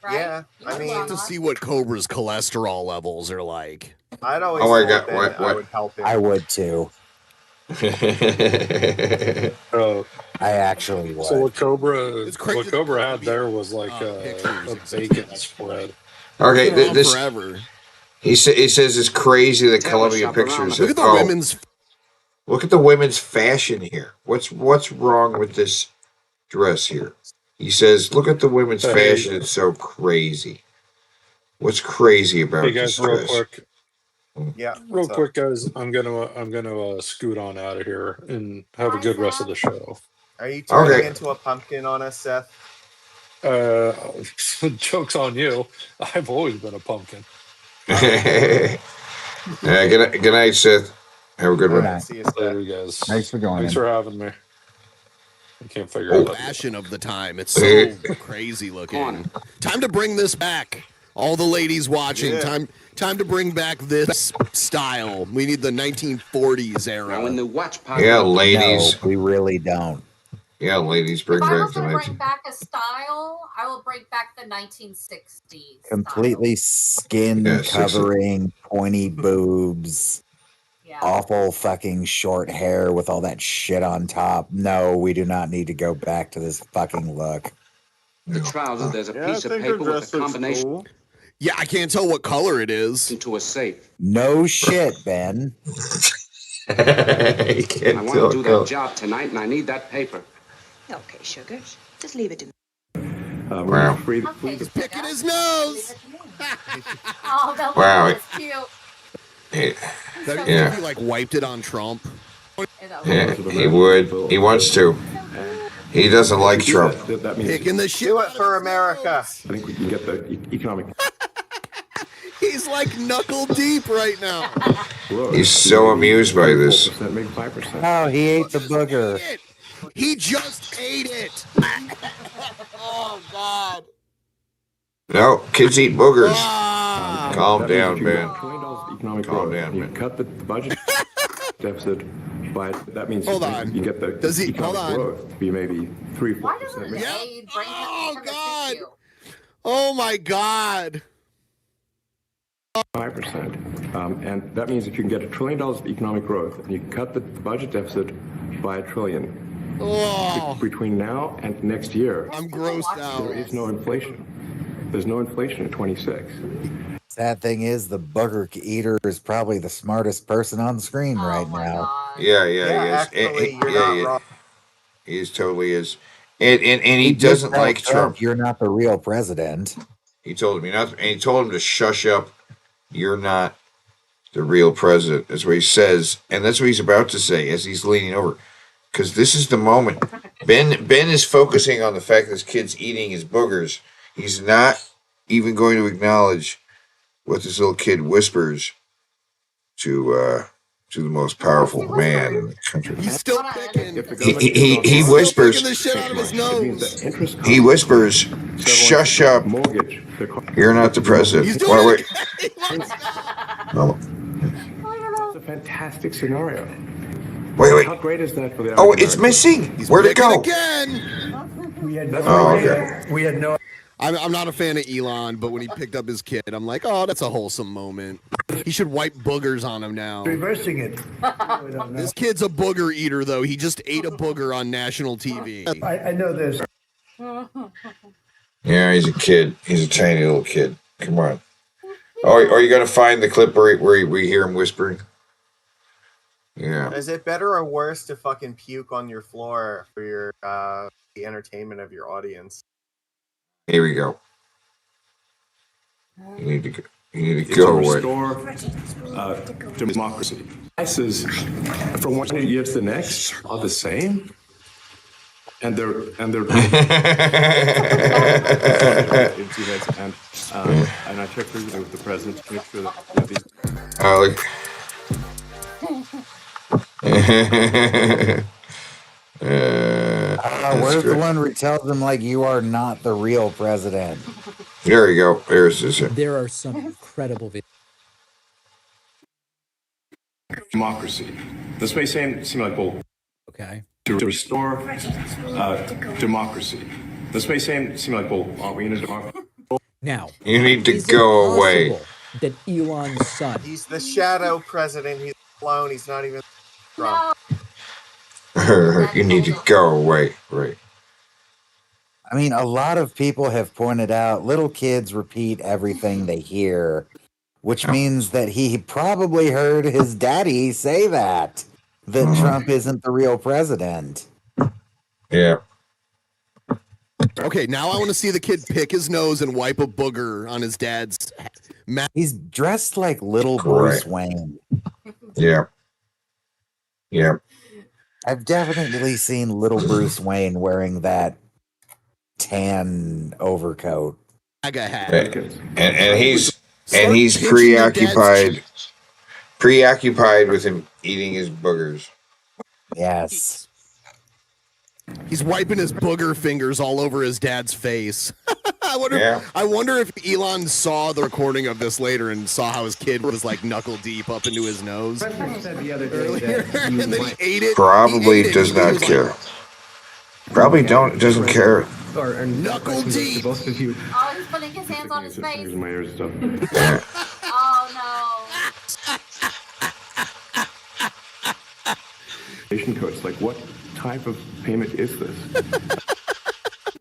Right? Yeah, You I could be mean, on To that. see what Cobra's cholesterol levels are like. I'd always Oh my told God, Ben what? I would help him. I would too. Uh, I actually so would. what Cobra It's crazy what that Cobra Cobra had be there was like pictures. a bacon spread. Okay, Been around this forever. he says it's crazy that Colombian pictures. Look at the Oh, women's. look at the women's fashion here. What's wrong with this dress here? He says, look at the women's Hey. fashion. It's so crazy. What's crazy about Hey this guys, real dress? quick, Yeah. real what's up? quick, guys. I'm gonna scoot on out of here and have a good rest of the show. Are you turning Okay. into a pumpkin on us, Seth? Joke's on you. I've always been a pumpkin. Good night, Seth. Have a good Good one. night. See you, Seth. Later, guys. Thanks for joining. Thanks for having me. I can't figure it out. Fashion of the time. It's so crazy looking. Time to bring this back. All the ladies watching. Yeah. Time to bring back this style. We need the 1940s era. Now, when the watch party. Yeah, ladies. No, we really don't. Yeah, ladies, bring If I back was the to night. bring back a style, I will bring back the 1960s. Completely skin Yeah, 60. covering, pointy boobs, Yeah. awful fucking short hair with all that shit on top. No, we do not need to go back to this fucking look. The trousers, there's a Yeah, piece I of think her paper dress with a looks combination cool. Yeah, I can't tell what color it is. into a safe. No shit, Ben. You I can't want tell to do a color. that job tonight, and I need that paper. Okay, sugar. Just leave it to me. Wow. He's picking his nose. Oh, that Wow. was cute. That'd be Yeah. if he like wiped it on Trump. Yeah, he would. He wants to. He doesn't like Trump. That means Picking the shit. Do it for America. I think we can get the economic He's like knuckle deep right now. growth. He's so amused by this. 4%, maybe 5%. Oh, he ate the booger. He just ate it. Oh God. No, kids eat boogers. Ah. Calm That means down, if you man. get $1 trillion of economic Calm growth, down, you man. cut the budget deficit by, that means Hold on. you get the Does he- hold economic on. growth to be maybe 3-4%. Why doesn't maybe. they bring Oh him God. Oh my God. 5%. And that means if you can get $1 trillion of economic growth and you cut the budget deficit by $1 trillion, Oh. between now and next year, I'm grossed out. there is no inflation. There's no inflation at 26. Sad thing is, the booger eater is probably the smartest person on the screen right now. Yeah, he actually, is. you're not wrong. He is totally is. And he just doesn't told like Trump. You're not the real president. He told him not, and he told him to shush up. You're not the real president. That's what he says, and that's what he's about to say as he's leaning over. Because this is the moment. Ben is focusing on the fact that this kid's eating his boogers. He's not even going to acknowledge what this little kid whispers to the most powerful man in the country. He's still picking. He whispers. The shit out of his nose. He whispers, "Shush up! You're not the president." He's doing Wait. No. That's a fantastic scenario. Wait. How great is that for the Oh, it's missing. Where'd it go? Again. We had no. I'm not a fan of Elon, but when he picked up his kid, I'm like, oh, that's a wholesome moment. He should wipe boogers on him now. Reversing it. This kid's a booger eater, though. He just ate a booger on national TV. I know this. Yeah, he's a kid. He's a tiny little kid. Come on. Oh, are you gonna find the clip where we hear him whispering? Yeah. Is it better or worse to fucking puke on your floor for your the entertainment of your audience? Here we go. You need to go away. Restore democracy. Prices from one year to the next are the same, and they're and I checked everything with the president to make sure that these. Where's the one where tells them like you are not the real president? There you go. There's this. There are some incredible videos. Democracy. This may seem like bull. Okay. To restore democracy. This may seem like bull. Aren't we in a democracy? Now, you need to is go it away. possible that Elon's son. He's the shadow president. He's alone. He's not even Trump. You need to go away. Right. I mean, a lot of people have pointed out little kids repeat everything they hear, which means that he probably heard his daddy say that Trump isn't the real president. Yeah. Okay, now I want to see the kid pick his nose and wipe a booger on his dad's mat. He's dressed like little Bruce Wayne. Yeah. Yeah. I've definitely seen little Bruce Wayne wearing that tan overcoat. And he's preoccupied with him eating his boogers. Yes. He's wiping his booger fingers all over his dad's face. I wonder if Elon saw the recording of this later and saw how his kid was like knuckle deep up into his nose. The and then he ate it. Probably does not care. Probably doesn't care. Or knuckle deep. Oh, he's putting his hands on his face. My ears stuff. Oh no. Coach, like what type of payment is this?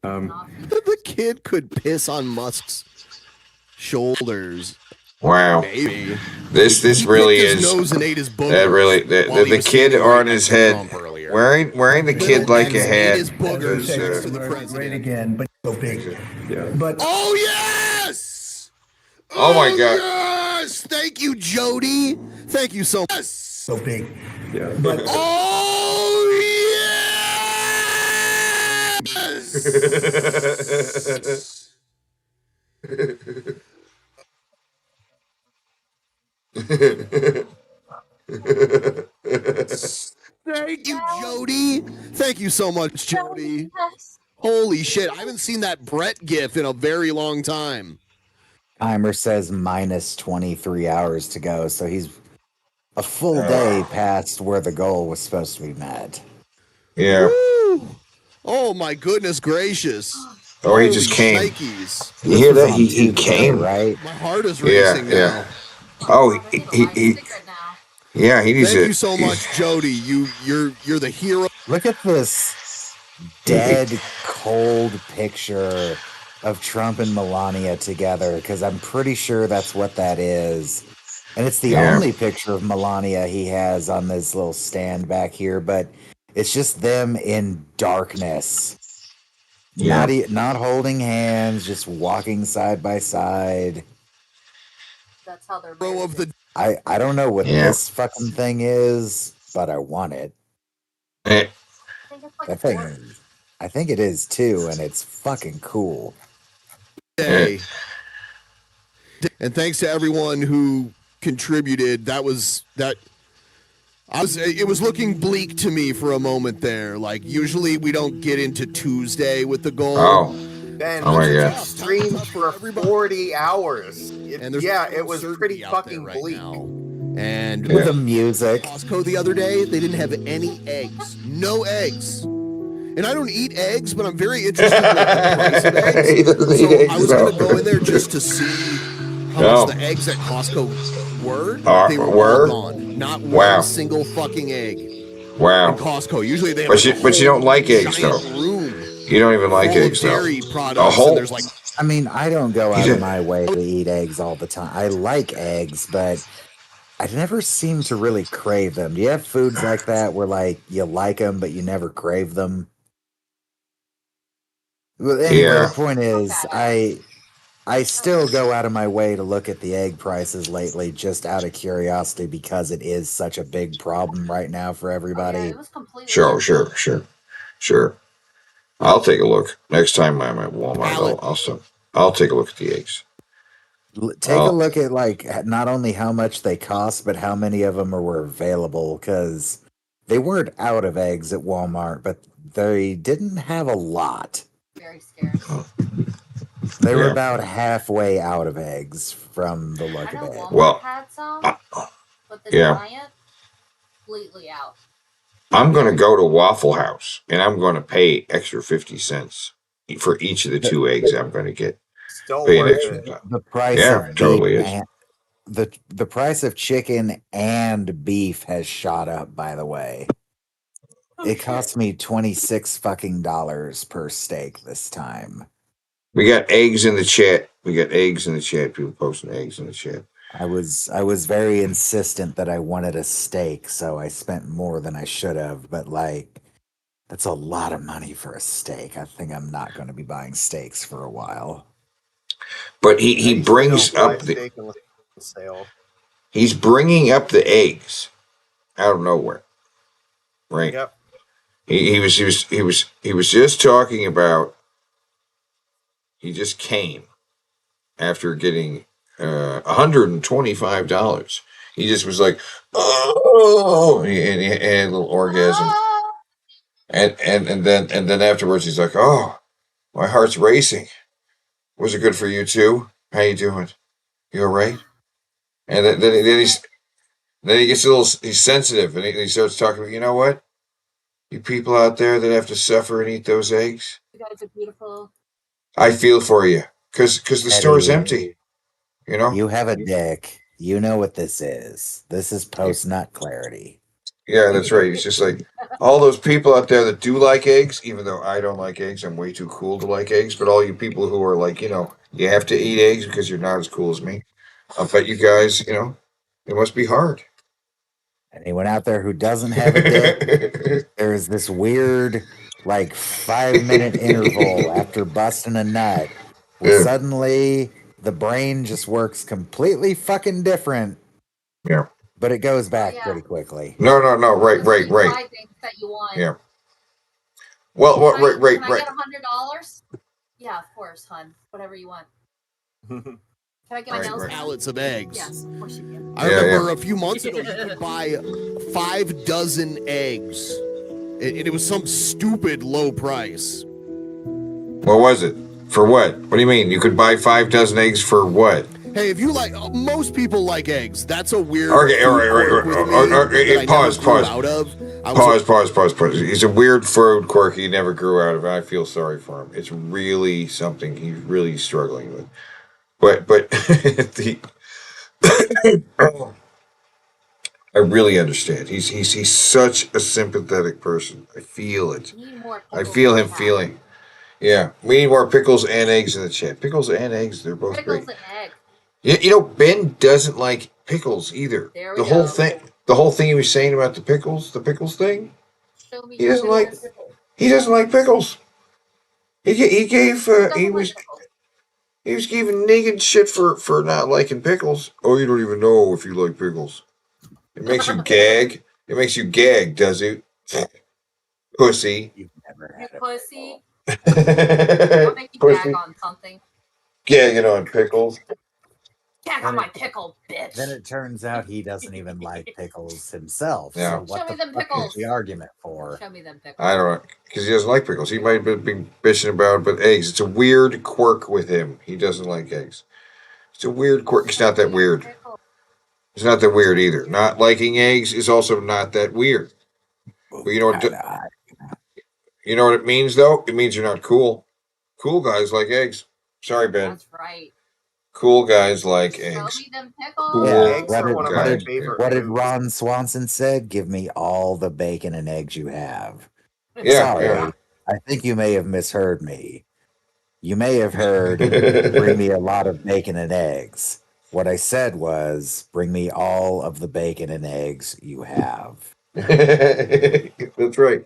The kid could piss on Musk's shoulders. Wow. Maybe. This really his is. nose and ate his booger That really while he the was kid sitting on right his next to head Trump earlier. wearing the kid like a hat. His boogers next to the Great president. again, but so big. Yeah. But Oh yes! Oh my God. Yes! Thank you, Jody. Thank you so much. So big. Yeah. But Oh yes! Thank you, Jody. Thank you so much, Jody. Holy shit, I haven't seen that Brett gif in a very long time. Timer says minus 23 hours to go, so he's a full day past where the goal was supposed to be met. Yeah. Woo. Oh my goodness gracious. Oh, he just came. Nikes. You hear that? He came. Right? My heart is racing now. Yeah. Oh, he yeah, he needs Thank to. you so much, Jody. You're the hero. Look at this dead, cold picture of Trump and Melania together because I'm pretty sure that's what that is. And it's the only picture of Melania he has on this little stand back here, but it's just them in darkness. Yeah. Not holding hands, just walking side by side. That's how they're Of the I don't know what this fucking thing is, but I want it. Eh. I think it's like That thing is, I think it is too, and it's fucking cool. day. And thanks to everyone who contributed. That was that. It was looking bleak to me for a moment there. Like usually we don't get into Tuesday with the goal. Oh. Ben, Oh my you God. streamed for 40 hours. It was pretty fucking bleak. And with the music. Costco the other day, they didn't have any eggs. No eggs. And I don't eat eggs, but I'm very interested in the price of eggs. He doesn't eat So eggs, I was no. going to go in there just to see how No. much the eggs at Costco were. They were were? all gone. Not Wow. one single fucking egg. Wow. In Costco. Usually they have But like you don't like eggs though. room. You don't even like full of eggs though. dairy A products, whole. and there's like I mean, I don't go out of my way to eat eggs all the time. I like eggs, but I never seem to really crave them. Do you have foods like that where like you like them, but you never crave them? Well, anyway, the point is, I still go out of my way to look at the egg prices lately, just out of curiosity, because it is such a big problem right now for everybody. Sure. I'll take a look next time I'm at Walmart. I'll take a look at the eggs. Take a look at like not only how much they cost, but how many of them were available, because they weren't out of eggs at Walmart, but they didn't have a lot. Very scarce. They were about halfway out of eggs from the look of it. Walmart had some, but the Giant completely out. I'm going to go to Waffle House and I'm going to pay extra 50 cents for each of the 2 eggs I'm going to get. Still Pay an worth extra it. time. The price Yeah, of totally beef is. the price of chicken and beef has shot up, by the way. It cost me $26 per steak this time. We got eggs in the chat. People posting eggs in the chat. I was very insistent that I wanted a steak, so I spent more than I should have, but like that's a lot of money for a steak. I think I'm not going to be buying steaks for a while. But he brings up the he's bringing up the eggs out of nowhere, right? Yep. He was just talking about. He just came after getting $125. He just was like, oh, and he had a little orgasm, and then afterwards he's like, oh, my heart's racing. Was it good for you too? How you doing? You all right? And then he gets he's sensitive, and he starts talking about, you know what? You people out there that have to suffer and eat those eggs, You guys are beautiful. I feel for you, because the store's empty. You know? You have a dick. You know what this is. This is post-nut clarity. Yeah, that's right. It's just like all those people out there that do like eggs, even though I don't like eggs, I'm way too cool to like eggs. But all you people who are like, you have to eat eggs because you're not as cool as me. I'll bet you guys, it must be hard. Anyone out there who doesn't have a dick, there's this weird, like 5-minute interval after busting a nut where suddenly the brain just works completely fucking different. Yeah. But it goes back pretty quickly. No. Right. Things that you want. Yeah. Well, right. Can I get $100? Yeah, of course, hun. Whatever you want. Can I get my nails done? Pallets of eggs. Yes, of course you can. I remember a few months ago, you could buy 5 dozen eggs. And it was some stupid low price. What was it? For what? What do you mean? You could buy 5 dozen eggs for what? Hey, if you like, most people like eggs. That's a weird. Okay, all right. Pause. He's a weird food quirk he never grew out of. I feel sorry for him. It's really something he's really struggling with. But I really understand. He's such a sympathetic person. I feel it. I feel him feeling. Yeah, we need more pickles and eggs in the chat. Pickles and eggs, they're both Pickles great. and egg. You know, Ben doesn't like pickles either. There we The go. whole thing he was saying about the pickles thing. Show me He your doesn't like. pickles. He doesn't like pickles. He gave Doesn't he like was pickles. he was giving Negan shit for not liking pickles. Oh, you don't even know if you like pickles. It makes you gag. It makes you gag, does it? Pussy. You pussy. I'll make you Pussy. gag on something. Gagging on pickles. Gag on my pickle, bitch. Then it turns out he doesn't even like pickles himself. Yeah. So what Show me the them fuck pickles. is the argument for? Show me them pickles. I don't know, because he doesn't like pickles. He might have been bitching about it, but eggs. It's a weird quirk with him. He doesn't like eggs. It's a weird quirk. It's not that weird. It's not that weird either. Not liking eggs is also not that weird. But you know what? You know what it means, though? It means you're not cool. Cool guys like eggs. Sorry, Ben. That's right. Cool guys like Show eggs. me them pickles. Cool Eggs are one of my guys. favorite What did foods. Ron Swanson said? Give me all the bacon and eggs you have. Yeah, Sorry, yeah. I think you may have misheard me. You may have heard, bring me a lot of bacon and eggs. What I said was, bring me all of the bacon and eggs you have. That's right.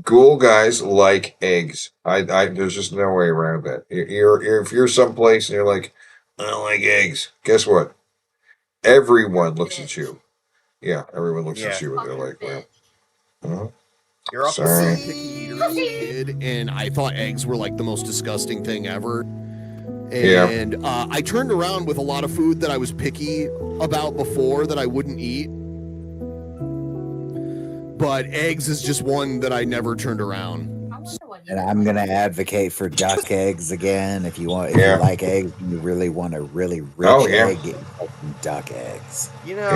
Cool guys like eggs. There's just no way around that. If you're someplace and you're like, I don't like eggs. Guess what? Everyone looks at you. Yeah, everyone looks at you and they're like, well, You're also sorry. a picky eater as a kid, and I thought eggs were like the most disgusting thing ever. And I turned around with a lot of food that I was picky about before that I wouldn't eat. But eggs is just one that I never turned around. And I'm gonna advocate for duck eggs again. If you want, if you like eggs, and you really want a really rich egg, get some duck eggs. You know,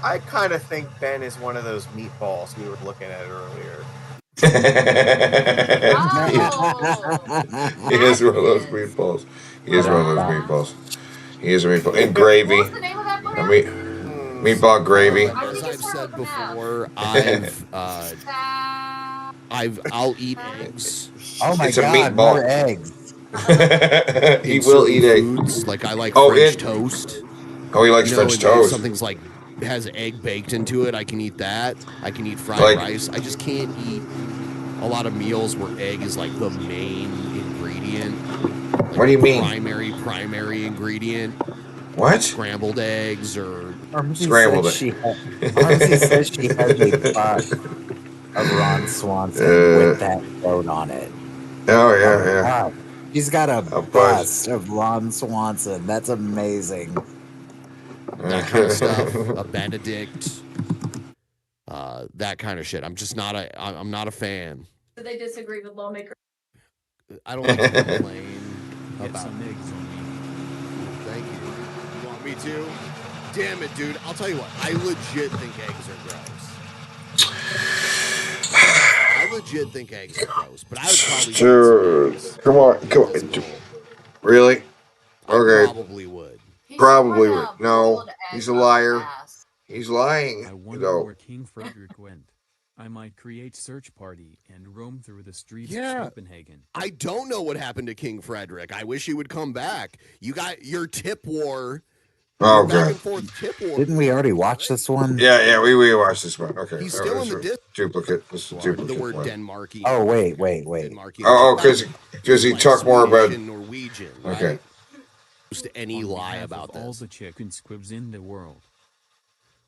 I kind of think Ben is one of those meatballs we were looking at earlier. He is one of those meatballs. He is one of those meatballs. He is a meatball. And gravy. What's the name of that brand? Meatball gravy. As I've said before, I'll eat eggs. Oh my It's a god, meatball. more eggs. He will eat foods. Like I like French toast. Oh, he likes French toast. Something's like has egg baked into it. I can eat that. I can eat fried rice. I just can't eat a lot of meals where egg is like the main ingredient. Like What do you mean? Primary ingredient. What? Scrambled eggs or Scrambled it. Armsy says she has a bust of Ron Swanson with that quote on it. Oh yeah. Wow. She's got a bust of Ron Swanson. That's amazing. That kind of stuff. A Benedict. That kind of shit. I'm just not I'm not a fan. Do they disagree with lawmakers? I don't like to complain Get about some eggs on me. Thank you. You want me to? Damn it, dude. I'll tell you what. I legit think eggs are gross. I legit think eggs are gross, but I would probably Sure. Come on. Really? Okay. probably would. Probably would. No, he's a liar. He's lying. I wonder where King Frederick went. I might create search party and roam through the streets of Copenhagen. I don't know what happened to King Frederick. I wish he would come back. You got your tip war. Oh, back God. and forth tip war. Didn't we already watch this one? Yeah, we watched this one. Okay. He's still in the duplicate. This is duplicate. The word one. Denmarkian. Oh, wait. Oh, because he talked more about Norwegian. Okay. Just any lie about all this. the chicken squibs in the world.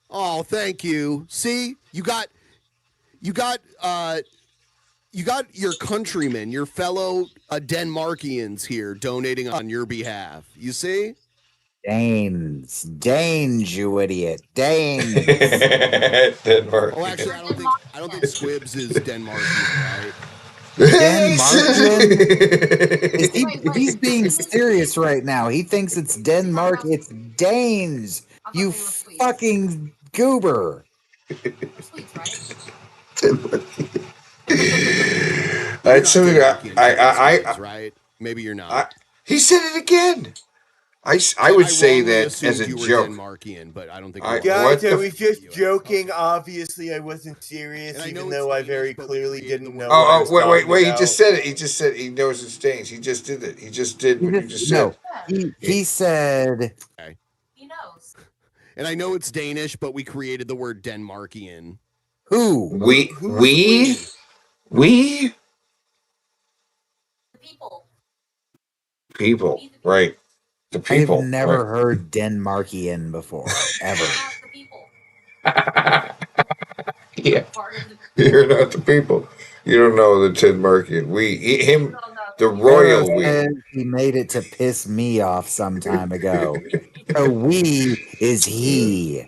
Oh, thank you. See, you got your countrymen, your fellow Denmarkians here donating on your behalf. You see? Danes, you idiot. Danes. Denmark. Oh, actually, I don't think Squibs is Denmarkian, right? Denmarkian? If he's being serious right now, he thinks it's Denmark. It's Danes. You fucking goober. It's something Right? Maybe you're not. he said it again. I would say wrongly that assumed as a you were joke. Denmarkian, but I don't think I- you are. what Guys, I the was just joking. Obviously, I wasn't serious, And I know even it's though I Danish, very but we clearly created didn't the know what I Oh, was wait. talking He about. just said it. He just said he knows his things. He just did it. He just did what you just said. No, he said. Okay. He knows. And I know it's Danish, but we created the word Denmarkian. Who? We? The people. People, right? The people. I've never right. heard Denmarkian before, ever. The people. Yeah, you're not the people. You don't know the Denmarkian. Him, the royal Pharaoh we. says he made it to piss me off some time ago. So we is he.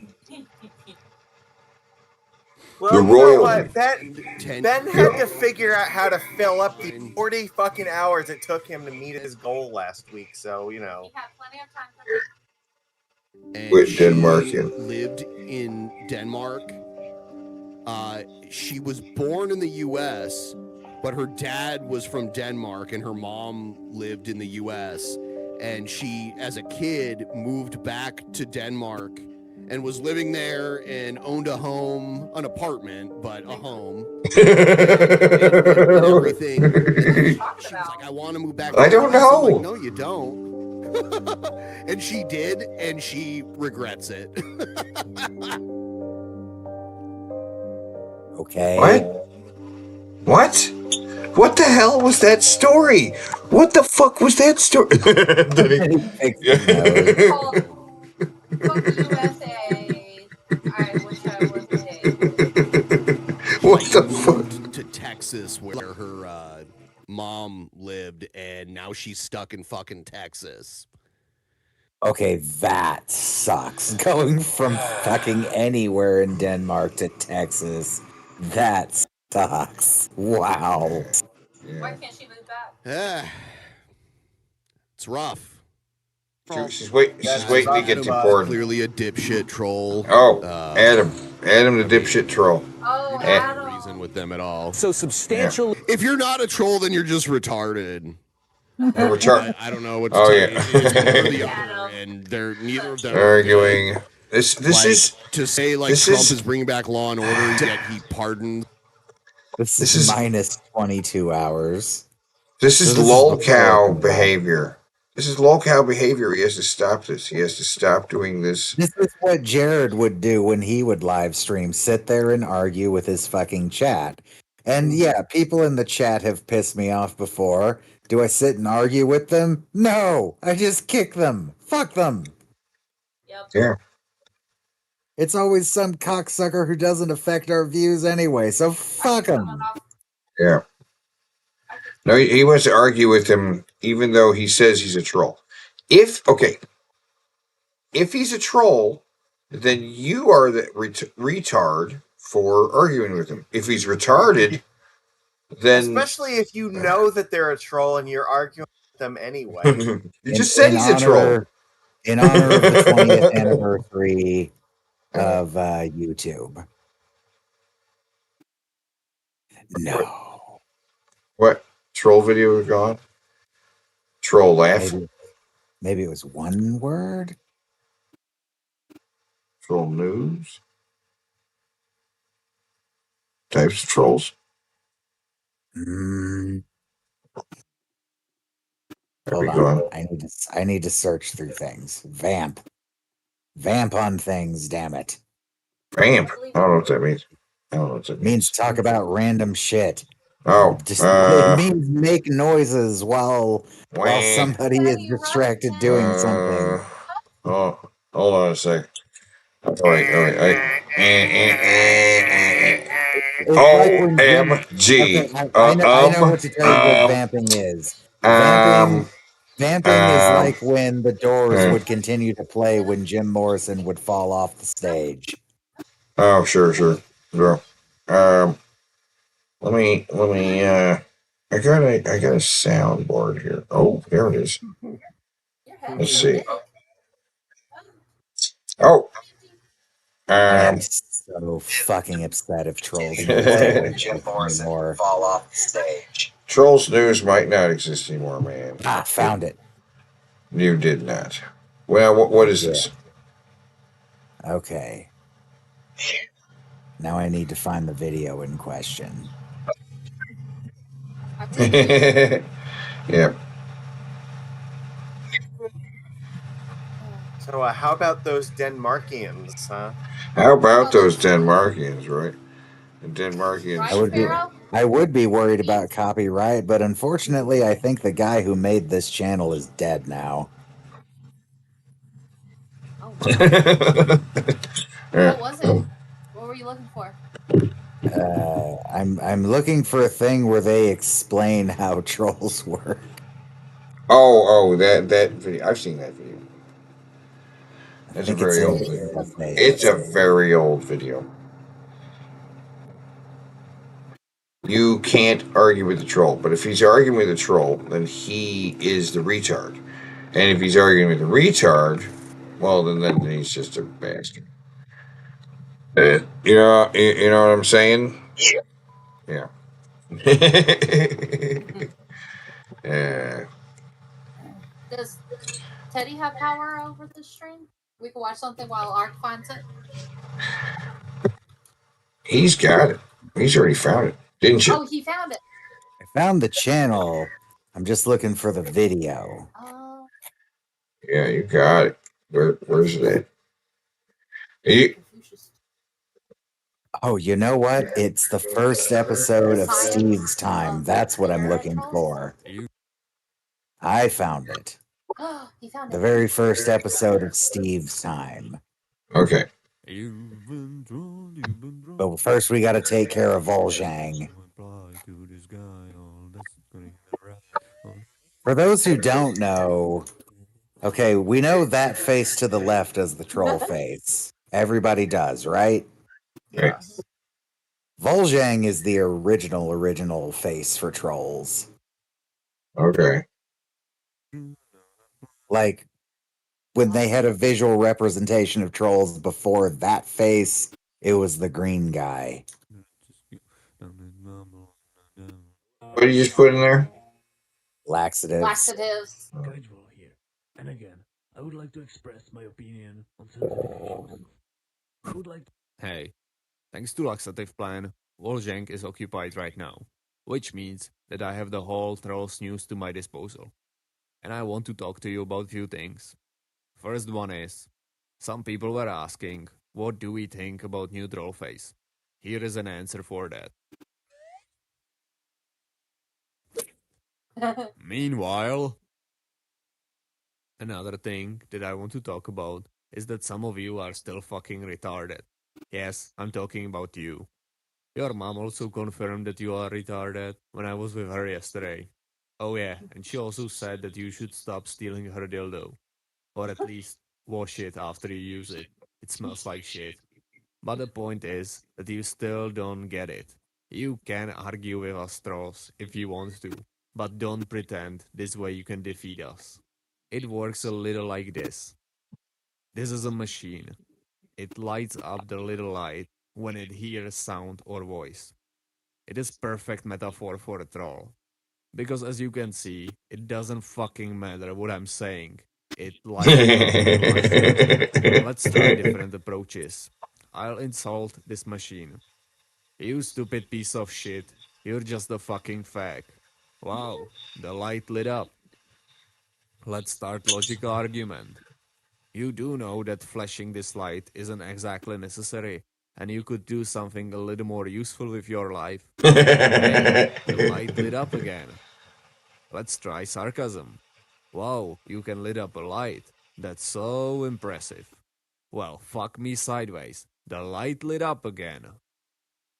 Well, The you know royal what? Ben had to figure out how to fill up the 40 fucking hours it took him to meet his goal last week. So, you know. And With she Denmarkian. lived in Denmark. She was born in the U.S., but her dad was from Denmark, and her mom lived in the U.S. And she, as a kid, moved back to Denmark and was living there and owned a home, an apartment, but a home. and everything. And she was like, I want to move back to I the don't US. I'm like, know. no, you don't. And she did, and she regrets it. Okay. What? What the hell was that story? What the fuck was that story? What the fuck? To Texas, where her mom lived, and now she's stuck in fucking Texas. Okay, that sucks. Going from fucking anywhere in Denmark to Texas, that sucks. Wow. Why can't she move back? Yeah. It's rough. She's waiting to get deported. Clearly a dipshit troll. Oh, Adam the dipshit troll. Oh, No reason with them at all. So substantial. If you're not a troll, then you're just retarded. I don't know what to Oh, tell yeah. you. It's one or the other, and they're neither of them are Arguing. good. This Like, is to say like this Trump is- is bringing back law and order, yet he pardoned. This This is is- minus 22 hours. This is So this lol is cow before- behavior. This is lol cow behavior. He has to stop this. He has to stop doing this. This is what Jared would do when he would live stream, sit there and argue with his fucking chat. And yeah, people in the chat have pissed me off before. Do I sit and argue with them? No, I just kick them. Fuck them. Yeah. It's always some cocksucker who doesn't affect our views anyway, so fuck him. Yeah. No, he wants to argue with him, even though he says he's a troll. If he's a troll, then you are the retard for arguing with him. If he's retarded, then Especially if you know that they're a troll and you're arguing with them anyway. you just said he's a troll. In honor of the 20th anniversary of YouTube. No. What? Troll video is gone? Troll laugh? Maybe it was one word? Troll news? Types of trolls? Hold on. I need to search through things. Vamp on things, damn it. Vamp? I don't know what that means. Means talk about random shit. Oh, it means make noises while Wah. somebody is distracted doing something. Oh, hold on a sec. Wait. OMG. I know what to tell you what vamping is. Vamping is like when the Doors would continue to play when Jim Morrison would fall off the stage. Oh, sure. Let me I got a soundboard here. Oh, there it is. Let's see. Oh. I am so fucking upset if trolls when Jim Morrison would fall off the stage. Trolls News might not exist anymore, man. Found it. You did not. Well, what is this? Okay. Now I need to find the video in question. Yeah. So how about those Denmarkians, huh? How about those Denmarkians, right? The Denmarkians. I would be worried about copyright, but unfortunately, I think the guy who made this channel is dead now. What was it? What were you looking for? I'm looking for a thing where they explain how trolls work. Oh, that video. I've seen that video. That's a very old video. It's a very old video. You can't argue with the troll, but if he's arguing with the troll, then he is the retard. And if he's arguing with the retard, well, then he's just a bastard. You know what I'm saying? Yeah. Yeah. Does Teddy have power over the stream? We can watch something while Ark finds it. He's got it. He's already found it, didn't you? Oh, he found it. I found the channel. I'm just looking for the video. Yeah, you got it. Where's it at? Oh, you know what? It's the first episode of Steve's Time. That's what I'm looking for. I found it. He found The it. very first episode of Steve's Time. Okay. But first, we got to take care of Volzhang. For those who don't know, okay, we know that face to the left is the troll face. Everybody does, right? Yes. Volzhang is the original face for trolls. Okay. Like, when they had a visual representation of trolls before that face, it was the green guy. What did you just put in there? Laxatives. Laxatives. Casual here. And again, I would like to express my opinion on certain issues. I would like to... Hey, thanks to laxative plan, Volzhang is occupied right now, which means that I have the whole Trolls news to my disposal. And I want to talk to you about a few things. First one is, some people were asking, what do we think about new troll face? Here is an answer for that. Meanwhile, another thing that I want to talk about is that some of you are still fucking retarded. Yes, I'm talking about you. Your mom also confirmed that you are retarded when I was with her yesterday. Oh yeah, and she also said that you should stop stealing her dildo. Or at least wash it after you use it. It smells like shit. But the point is that you still don't get it. You can argue with us trolls if you want to, but don't pretend this way you can defeat us. It works a little like this. This is a machine. It lights up the little light when it hears sound or voice. It is perfect metaphor for a troll. Because as you can see, it doesn't fucking matter what I'm saying. It lights up. Let's try different approaches. I'll insult this machine. You stupid piece of shit. You're just a fucking fag. Wow, the light lit up. Let's start logical argument. You do know that flashing this light isn't exactly necessary, and you could do something a little more useful with your life. Hey, the light lit up again. Let's try sarcasm. Wow, you can lit up a light. That's so impressive. Well, fuck me sideways. The light lit up again.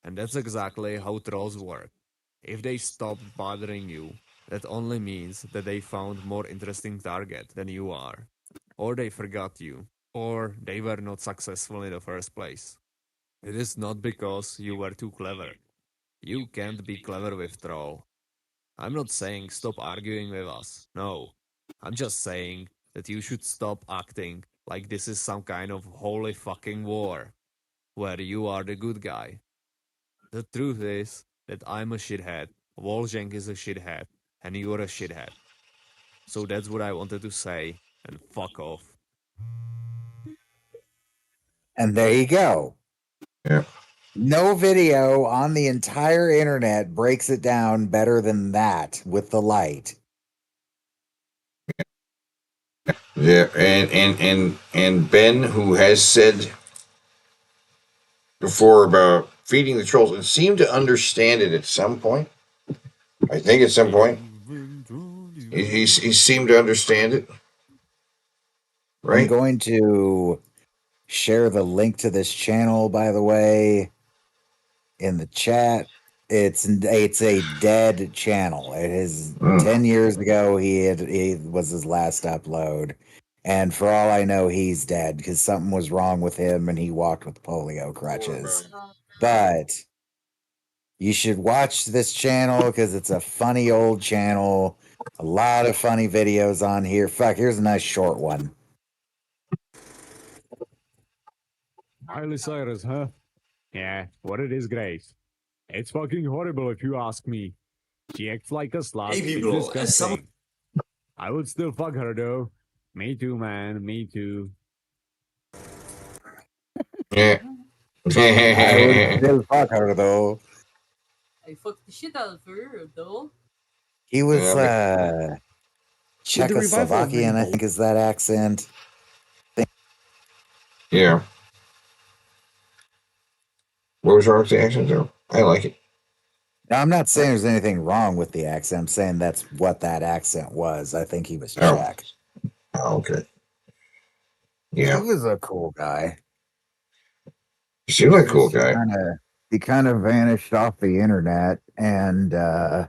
And that's exactly how trolls work. If they stopped bothering you, that only means that they found more interesting target than you are. Or they forgot you. Or they were not successful in the first place. It is not because you were too clever. You can't be clever with troll. I'm not saying stop arguing with us. No. I'm just saying that you should stop acting like this is some kind of holy fucking war, where you are the good guy. The truth is that I'm a shithead, Volzhang is a shithead, and you're a shithead. So that's what I wanted to say, and fuck off. And there you go. Yeah. No video on the entire internet breaks it down better than that with the light. Yeah, and Ben, who has said before about feeding the trolls and seemed to understand it at some point. I think at some point he seemed to understand it. Right. I'm going to share the link to this channel, by the way, in the chat. It's a dead channel. It is 10 years ago. He was his last upload, and for all I know, he's dead because something was wrong with him and he walked with polio crutches. But you should watch this channel because it's a funny old channel. A lot of funny videos on here. Fuck, here's a nice short one. Miley Cyrus, huh? Yeah, what it is, Grace. It's fucking horrible if you ask me. She acts like a slut. Hey, It's people, disgusting. I would still fuck her though. Me too, man. Me too. Yeah. I would still fuck her though. I fucked the shit out of her, though. He was Yeah, Czechoslovakian, I think is that accent. Yeah. What was wrong with the accent, though? I like it. Now, I'm not saying there's anything wrong with the accent. I'm saying that's what that accent was. I think he was Oh. Czech. Oh, okay. Yeah. He was a cool guy. He seemed like a cool guy. He kind of vanished off the internet, and yeah,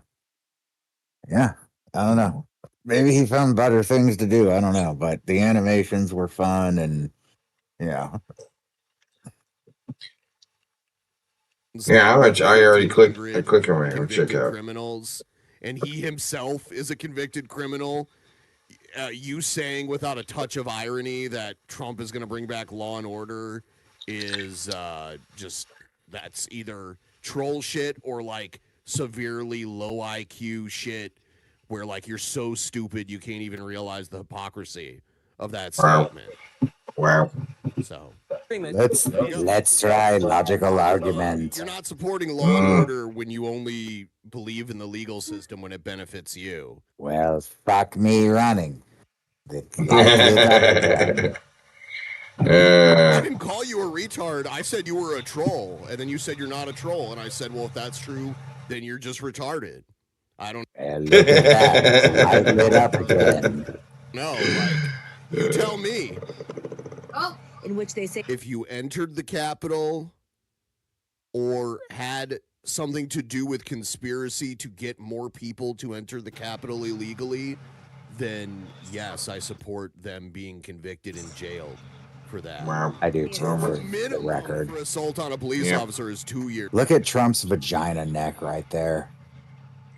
I don't know. Maybe he found better things to do. I don't know, but the animations were fun, and yeah. Yeah, I already clicked. I clicked on it. Check out. Criminals, and he himself is a convicted criminal. You saying without a touch of irony that Trump is going to bring back law and order is just that's either troll shit or like severely low IQ shit where like you're so stupid you can't even realize the hypocrisy of that statement. Wow. So Let's try logical argument. you're not supporting law and order when you only believe in the legal system when it benefits you. Well, fuck me running. I didn't call you a retard. I said you were a troll, and then you said you're not a troll, and I said, well, if that's true, then you're just retarded. I don't. Look at that. I lit up again. No, like you tell me. Oh. In which they say If you entered the Capitol or had something to do with conspiracy to get more people to enter the Capitol illegally, then yes, I support them being convicted and jailed for that. Wow. I do too, for the record. For assault on a police officer is 2 years. Look at Trump's vagina neck right there.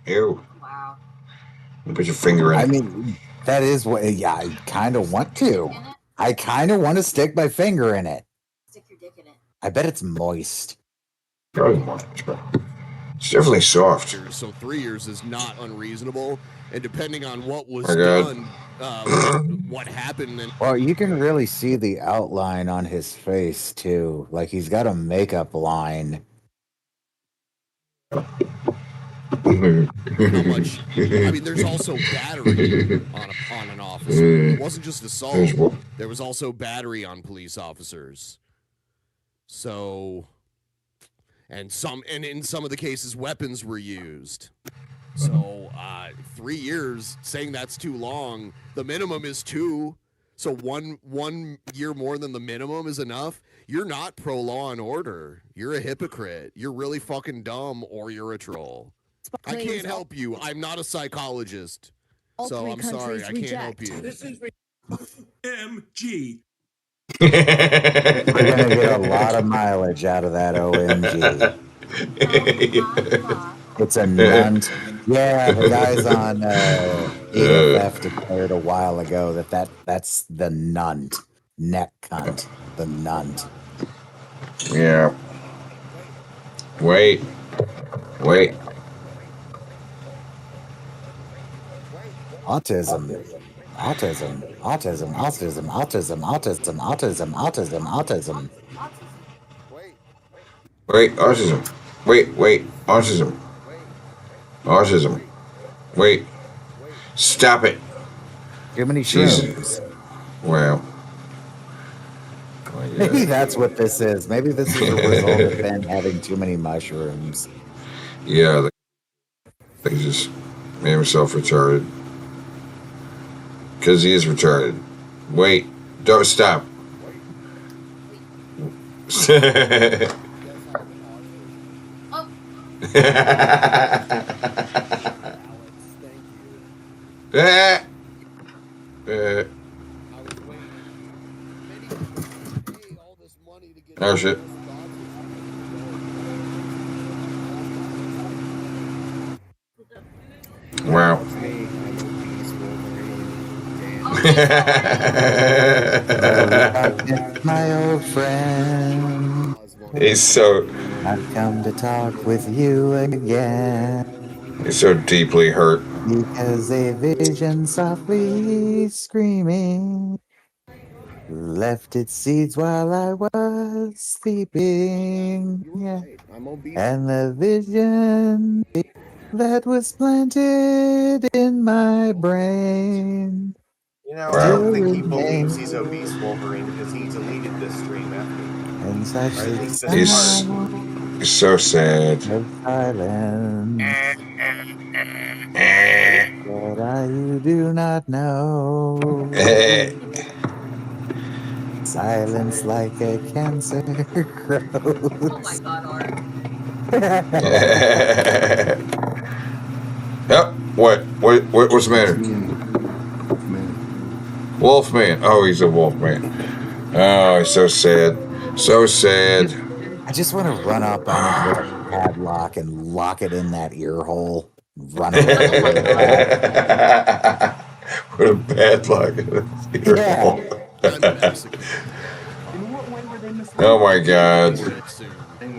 Ew. Wow. You put your finger in it. I mean, that is what, yeah, I kind of want to. I kind of want to stick my finger in it. Stick your dick in it. I bet it's moist. Probably moist, but it's definitely soft. So 3 years is not unreasonable, and depending on what was My God. done, what happened, then Well, you can really see the outline on his face too. Like he's got a makeup line. how much. I mean, there's also battery on an officer. It wasn't just assault. There was also battery on police officers. So, and in some of the cases, weapons were used. So, 3 years, saying that's too long. The minimum is 2. So 1 year more than the minimum is enough. You're not pro law and order. You're a hypocrite. You're really fucking dumb, or you're a troll. I can't help you. I'm not a psychologist. So I'm sorry. I can't help you. This is MG. We're gonna get a lot of mileage out of that OMG. It's a nunt. Yeah, the guys on EFF declared a while ago that's the nunt. Neck cunt. The nunt. Yeah. Wait. Autism. Autism, autism, autism, autism, autism, autism, autism, autism. Wait, autism. Wait, autism. Autism. Wait. Stop it. Too many Jesus. shrooms. Well. Maybe that's what this is. Maybe this is a result of Ben having too many mushrooms. Yeah, they just made himself retarded. Because he is retarded. Wait. Don't stop. Oh shit. Wow. My old friend. He's so. I've come to talk with you again. He's so deeply hurt. Because a vision softly screaming left its seeds while I was sleeping. Yeah. And the vision that was planted in my brain. You know, I don't think he believes he's obese Wolverine because he deleted this stream after. And such Or at least this He's, part. he's so sad. Silence. But you do not know. Silence like a cancer grows. Oh my god, Art. Yep. What's the matter? Wolfman. Oh, he's a wolfman. Oh, he's so sad. So sad. I just want to run up on it with a padlock and lock it in that ear hole. Run away. With a padlock in his ear hole. Oh my god.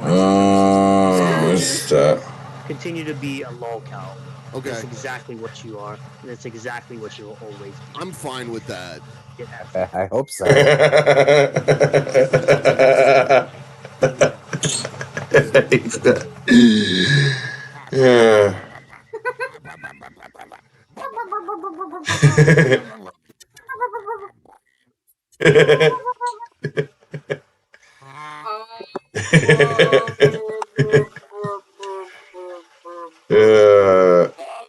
Oh, stop. Continue to be a lolcow. Okay. That's exactly what you are. And that's exactly what you will always be. I'm fine with that. I hope so. Yeah.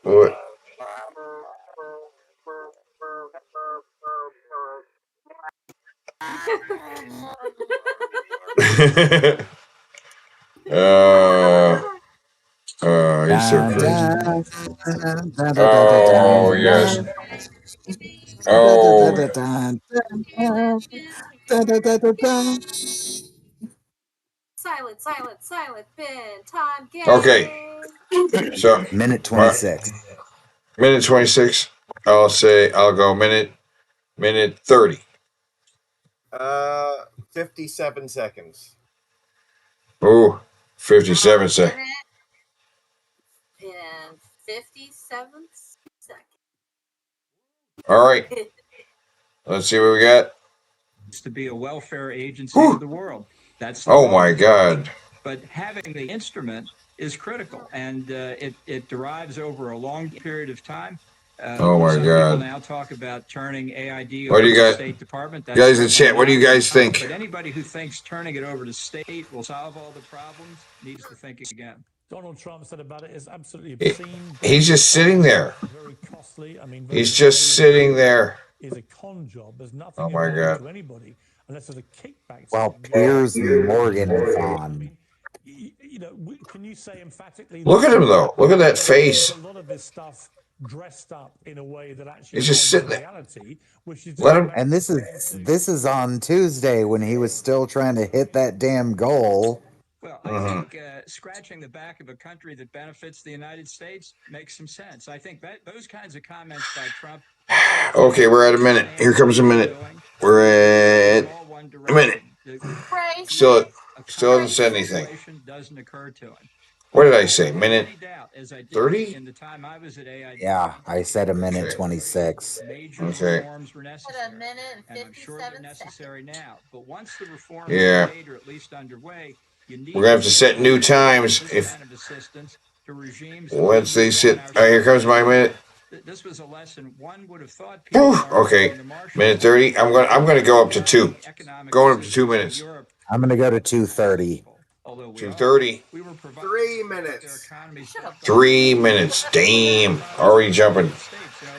What? He's so crazy. Oh, yes. Oh. Silent, Ben. Time game. Okay. So minute 26. Minute 26. I'll go minute 30. 57 seconds. Ooh, 57 seconds. And 57 seconds. All right. Let's see what we got. To be a welfare agency of the world. That's the Oh goal. my God. But having the instrument is critical, and it derives over a long period of time. Oh my some God. People now talk about turning AID What over do you to the got? State Department. Guys in chat, what do you guys think? But anybody who thinks turning it over to state will solve all the problems needs to think again. Donald Trump said about it is absolutely obscene. He's just sitting there. Very costly. I mean, He's just sitting there. Is a con job. There's nothing Oh my involved God. to anybody unless there's a kickback. Well, Piers Morgan is on. You know, can you say emphatically? Look at him though. Look at that face. A lot of this stuff dressed up in a way that actually He's just sitting there. reality, which is Let him. And this is on Tuesday when he was still trying to hit that damn goal. Well, I think scratching the back of a country that benefits the United States makes some sense. I think that those kinds of comments by Trump. Okay, we're at a minute. Here comes a minute. We're at a minute. Still hasn't said anything. Doesn't occur to him. What did I say? Minute 30? In the time I was at AID, Yeah, I said a minute 26. major Okay. reforms were necessary. A minute and I'm sure they're necessary now. But once the reforms Yeah. are made or at least underway, you need We're gonna have to set new times this if kind of assistance to regimes. once they sit. All right, here comes my minute. This was a lesson one would have thought. Okay, minute 30. I'm gonna go up to 2. Going up to 2 minutes. I'm gonna go to 2:30. 2:30. 3 minutes. 3 minutes. Damn. Already jumping.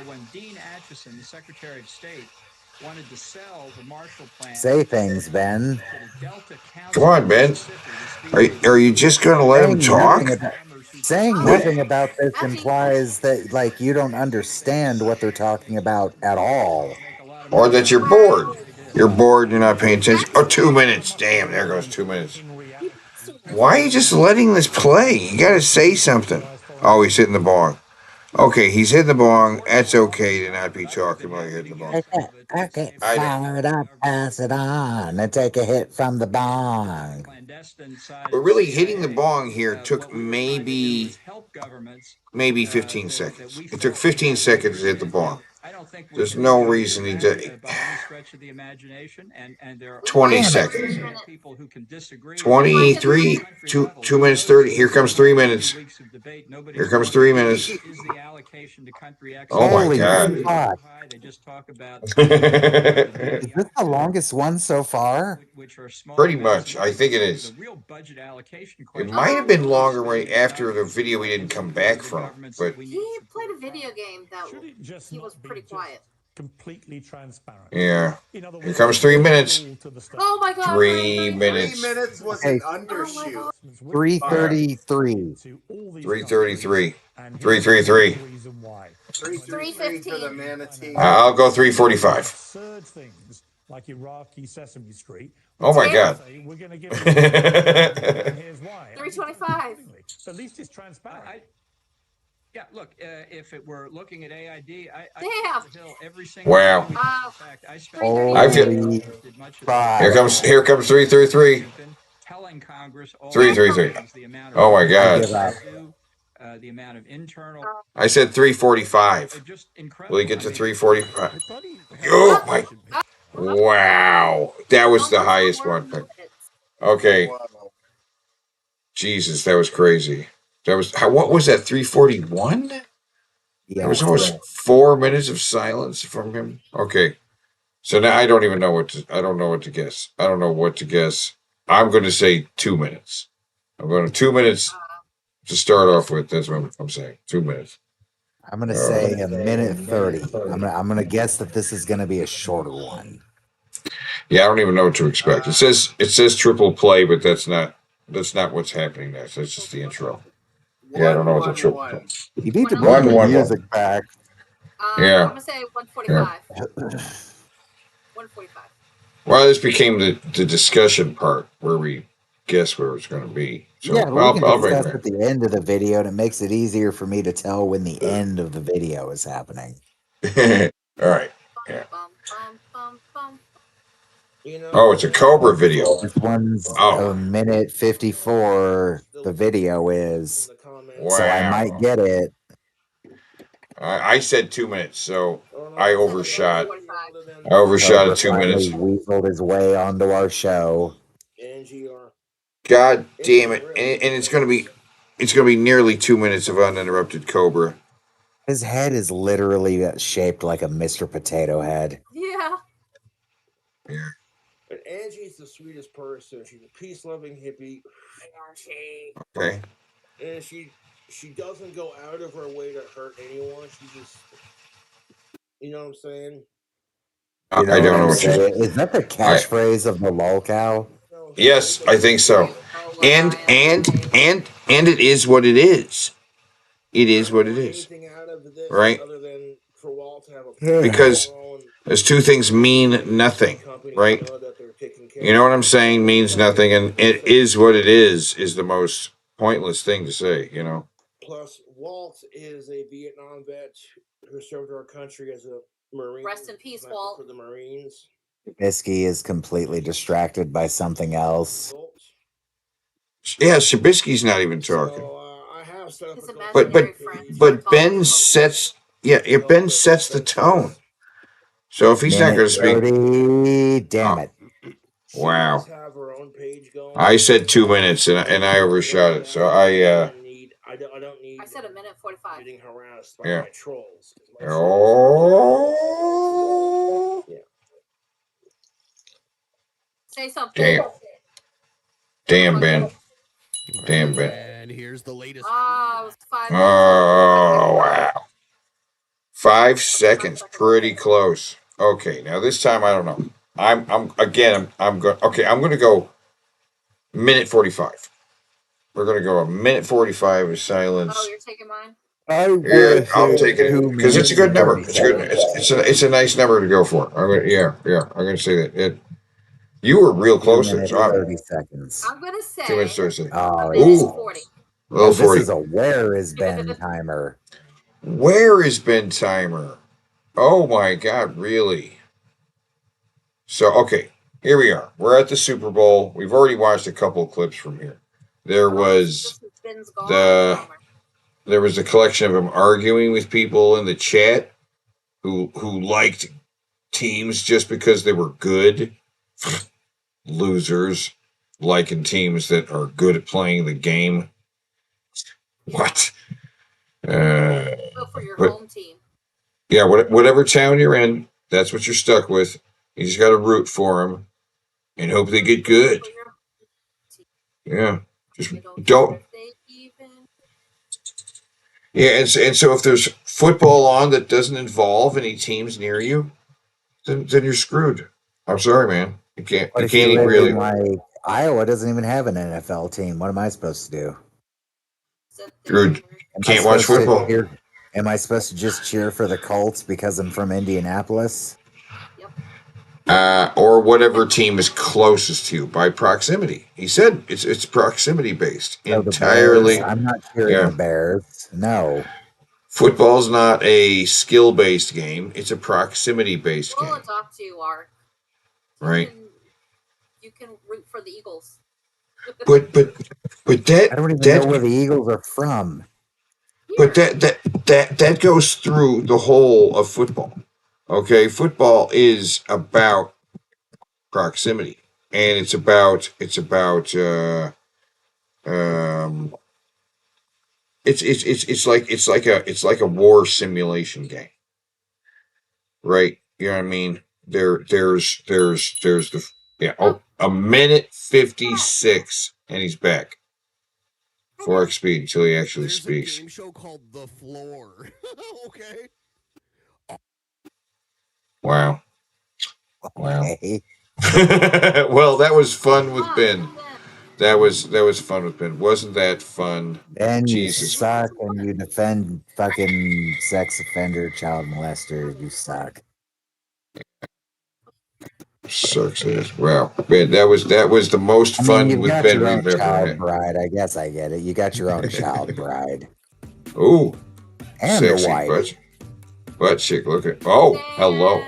When Dean Acheson, the Secretary of State, wanted to sell the Marshall Plan. Say things, Ben. Come on, Ben. Are you just gonna let him talk? Saying nothing about this implies that like you don't understand what they're talking about at all. Or that you're bored. You're bored, you're not paying attention. Oh, 2 minutes. Damn, there goes 2 minutes. Why are you just letting this play? You gotta say something. Oh, he's hitting the bong. Okay, he's hitting the bong. That's okay to not be talking while you're hitting the bong. I get fired up, pass it on, and take a hit from the bong. But really, hitting the bong here took maybe 15 seconds. It took 15 seconds to hit the bong. There's no reason he did. 20 seconds. 23, 2 minutes 30. Here comes 3 minutes. Here comes 3 minutes. Oh my God. Is this the longest one so far? Pretty much. I think it is. It might have been longer right after the video we didn't come back from. But he played a video game that he was pretty quiet. Completely transparent. Yeah. Here comes 3 minutes. Oh my God. 3 minutes. 3 minutes was an undershoot. 3:33. 3:33. 3:33. 3:15 for the manatee. I'll go 3:45. Absurd things like Iraqi Sesame Street. Oh my God. We're going to give it. Here's why. 3:25. At least it's transparent. Yeah, look, if it were looking at AID, Damn. Every single Wow. I feel. Here comes 3:33. 3:33. Oh my God. The amount of internal. I said 3:45. Will he get to 3:45? Oh my! Wow, that was the highest one. Okay. Jesus, that was crazy. That was what was that? 3:41. Yeah. It was almost 4 minutes of silence from him. Okay. So now I don't even know what to. I don't know what to guess. I don't know what to guess. I'm going to say 2 minutes. I'm going to 2 minutes to start off with. That's what I'm saying. 2 minutes. I'm gonna say a minute 30. I'm gonna guess that this is gonna be a shorter one. Yeah, I don't even know what to expect. It says triple play, but that's not what's happening next. That's just the intro. Yeah, I don't know what the triple play. You need to bring the music back. Yeah. I'm gonna say 145. 145. Well, this became the discussion part where we guess where it's going to be. So Yeah, we I'll can bring discuss that. at the end of the video, and it makes it easier for me to tell when the end of the video is happening. All right. Yeah. Oh, it's a Cobra video. This one's a minute 54. The video is. Wow. So I might get it. I said 2 minutes, so I overshot. I overshot at 2 minutes. Weaseled his way onto our show. God damn it! And it's gonna be nearly 2 minutes of uninterrupted Cobra. His head is literally shaped like a Mr. Potato Head. Yeah. Yeah. And Angie's the sweetest person. She's a peace-loving hippie. Okay. And she doesn't go out of her way to hurt anyone. She just, you know what I'm saying? You know I don't know what you're saying. Is that the catchphrase of the lol cow? Yes, I think so. And it is what it is. It is what it is. Right? Because those two things mean nothing, right? You know what I'm saying? Means nothing, and it is what it is the most pointless thing to say, you know? Plus, Walt is a Vietnam vet who served our country as a Marine. Rest in peace, Walt. For the Marines. Trubisky is completely distracted by something else. Yeah, Trubisky's not even talking. So, But Ben sets Ben sets the tone. So if he's not going to speak, 30, damn it! Wow. I said 2 minutes and I overshot it. So I said 1:45. Getting harassed by Yeah. my trolls. Oh. Say something. Damn Ben. Damn Ben. And here's the latest. Ah, it was 5 minutes. Oh wow. 5 seconds, pretty close. Okay, now this time I don't know. I'm going. Okay, I'm going to go minute 45. We're going to go a minute 45 of silence. Oh, you're taking mine. I'm taking it because it's a good number. It's a good. It's a nice number to go for. I'm going to say that you were real close there. So 30 seconds. I'm going to say 2 minutes 30 seconds. Oh, yeah. 40. Little 40. This is a where is Ben timer. Where is Ben timer? Oh my God, really? So, okay, here we are. We're at the Super Bowl. We've already watched a couple of clips from here. There was a collection of them arguing with people in the chat who liked teams just because they were good. Losers liking teams that are good at playing the game. What? Go for your home team. Yeah, whatever town you're in, that's what you're stuck with. You just got to root for them and hope they get good. Yeah, just don't. Yeah, and so if there's football on that doesn't involve any teams near you, then you're screwed. I'm sorry, man. You can't. You can't really. Iowa doesn't even have an NFL team. What am I supposed to do? Dude, can't watch football. Am I supposed to just cheer for the Colts because I'm from Indianapolis? Or whatever team is closest to you by proximity. He said it's proximity based entirely. Bears, I'm not cheering the Bears. No. Football's not a skill based game. It's a proximity based game. We'll adopt you, Art. Right. You can root for the Eagles. But that I don't even know where the Eagles are from. But that goes through the whole of football. Okay, football is about proximity, and it's about it's like a war simulation game, right? You know what I mean? There's the a minute 56, and he's back. 4x speed until he actually speaks. There's a game show called The Floor. Okay. Wow. Okay. Well, that was fun with Ben. That was fun with Ben. Wasn't that fun? Ben, you suck, and you defend fucking sex offender, child molester. You suck. Sucks ass. Wow, Ben, that was the most fun with Ben we've ever had. Bride. I guess I get it. You got your own child bride. Ooh, and sexy a wife. Butt chick. Look at. Oh, hello.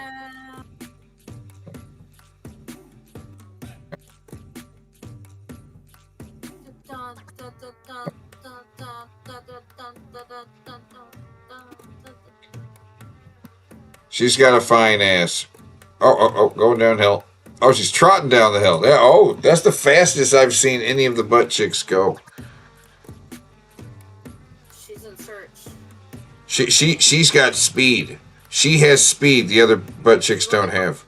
She's got a fine ass. Oh, going downhill. Oh, she's trotting down the hill. Yeah, that's the fastest I've seen any of the butt chicks go. She's in search. She's got speed. She has speed the other butt chicks don't have.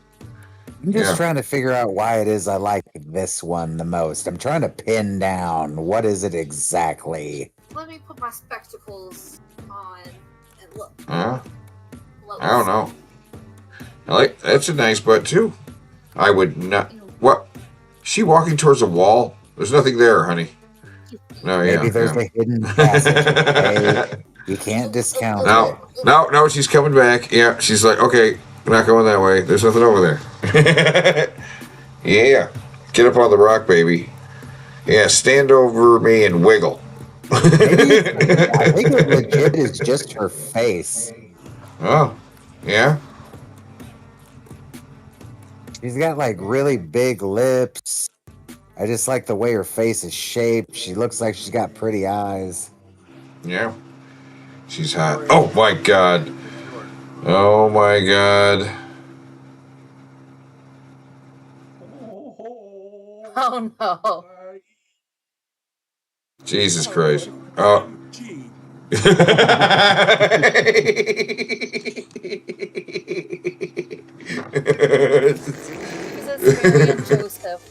I'm just trying to figure out why it is I like this one the most. I'm trying to pin down what is it exactly. Let me put my spectacles on and look. I don't know. That's a nice butt too. I would not. What? She walking towards a wall? There's nothing there, honey. No, Maybe there's a hidden passage. Okay? You can't discount it. No, she's coming back. Yeah, she's like, okay, we're not going that way. There's nothing over there. Yeah, get up on the rock, baby. Yeah, stand over me and wiggle. I think it legit is just her face. Oh, yeah. She's got like really big lips. I just like the way her face is shaped. She looks like she's got pretty eyes. Yeah. She's hot. Oh my god. Oh my god. Oh no. Jesus Christ. Oh. Jesus, Mary, and Joseph.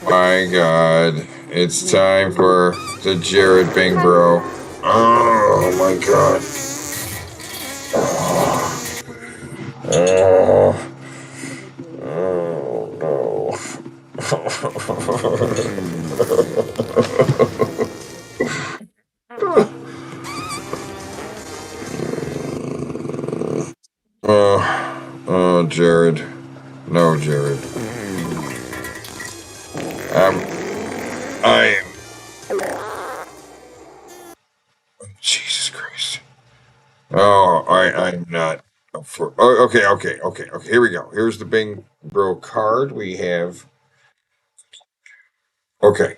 My god. It's time for the Jared Bing Bro. Oh my god. Oh. Oh no. Oh, Jared. No, Jared. I am. Jesus Christ. Oh, I'm not. For, oh, okay. Here we go. Here's the Bing Bro card we have. Okay.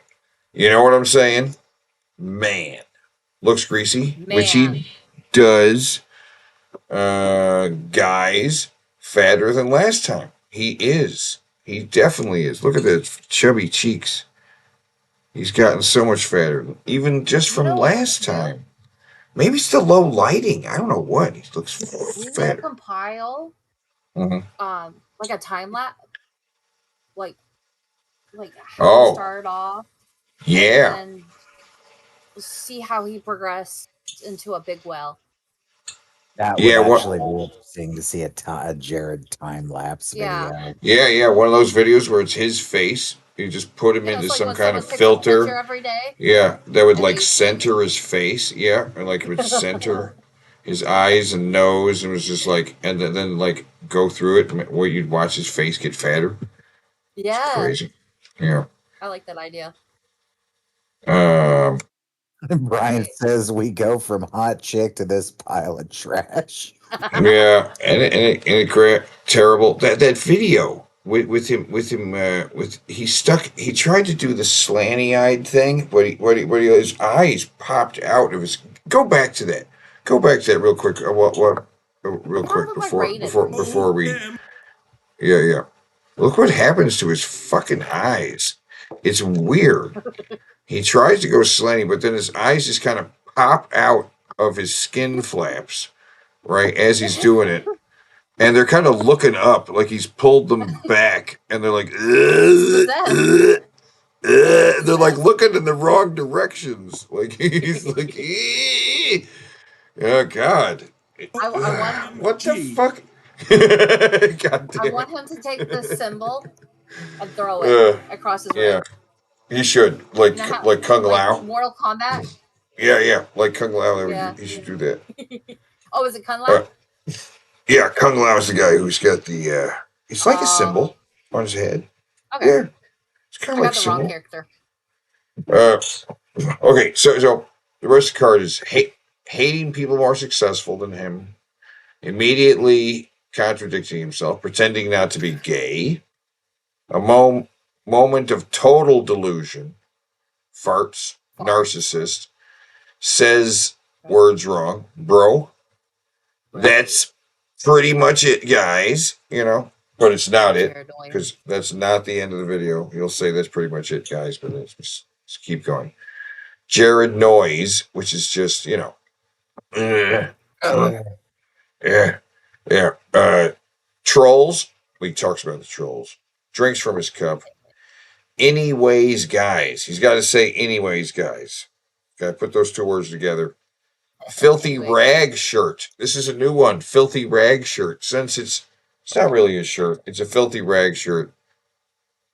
You know what I'm saying? Man. Looks greasy, which he does. Guys, fatter than last time. He is. He definitely is. Look at the chubby cheeks. He's gotten so much fatter, even just from last time. Maybe it's the low lighting. I don't know what. He looks We need to fatter. compile, like a time lapse, like how he started off. Yeah. And see how he progressed into a big whale. That would actually be interesting to see a Jared time lapse video. Yeah. One of those videos where it's his face. You just put him into some kind of filter. Every day. Yeah, that would like center his face. Yeah, and like it would center his eyes and nose, and it was just like, and then like go through it where you'd watch his face get fatter. Yeah, it's crazy. Yeah. I like that idea. Brian says we go from hot chick to this pile of trash. Yeah, and it terrible that video with him he tried to do the slanty eyed thing, but his eyes popped out of his. Go back to that real quick. Real quick before we. Yeah. Look what happens to his fucking eyes. It's weird. He tries to go slanty, but then his eyes just kind of pop out of his skin flaps, right, as he's doing it. And they're kind of looking up, like he's pulled them back, and they're like, they're like looking in the wrong directions. Like he's like, oh God. What the fuck? God damn. I want him to take the symbol and throw it across his room. He should, like Kung Lao. Like Mortal Kombat. Yeah, like Kung Lao. He should do that. Oh, is it Kung Lao? Yeah, Kung Lao is the guy who's got the. It's like a symbol on his head. Okay. Yeah, it's kind of like the symbol. wrong character. Okay, so the rest of the card is hating people more successful than him, immediately contradicting himself, pretending not to be gay, a moment of total delusion, farts, narcissist, says words wrong, bro. That's pretty much it, guys. But it's not it, because that's not the end of the video. He'll say that's pretty much it, guys, but let's keep going. Jared Noise, which is just, yeah. Trolls. We talks about the trolls. Drinks from his cup. Anyways, guys. He's got to say anyways, guys. Got to put those two words together. Filthy rag shirt. This is a new one. Filthy rag shirt. Since it's not really a shirt. It's a filthy rag shirt.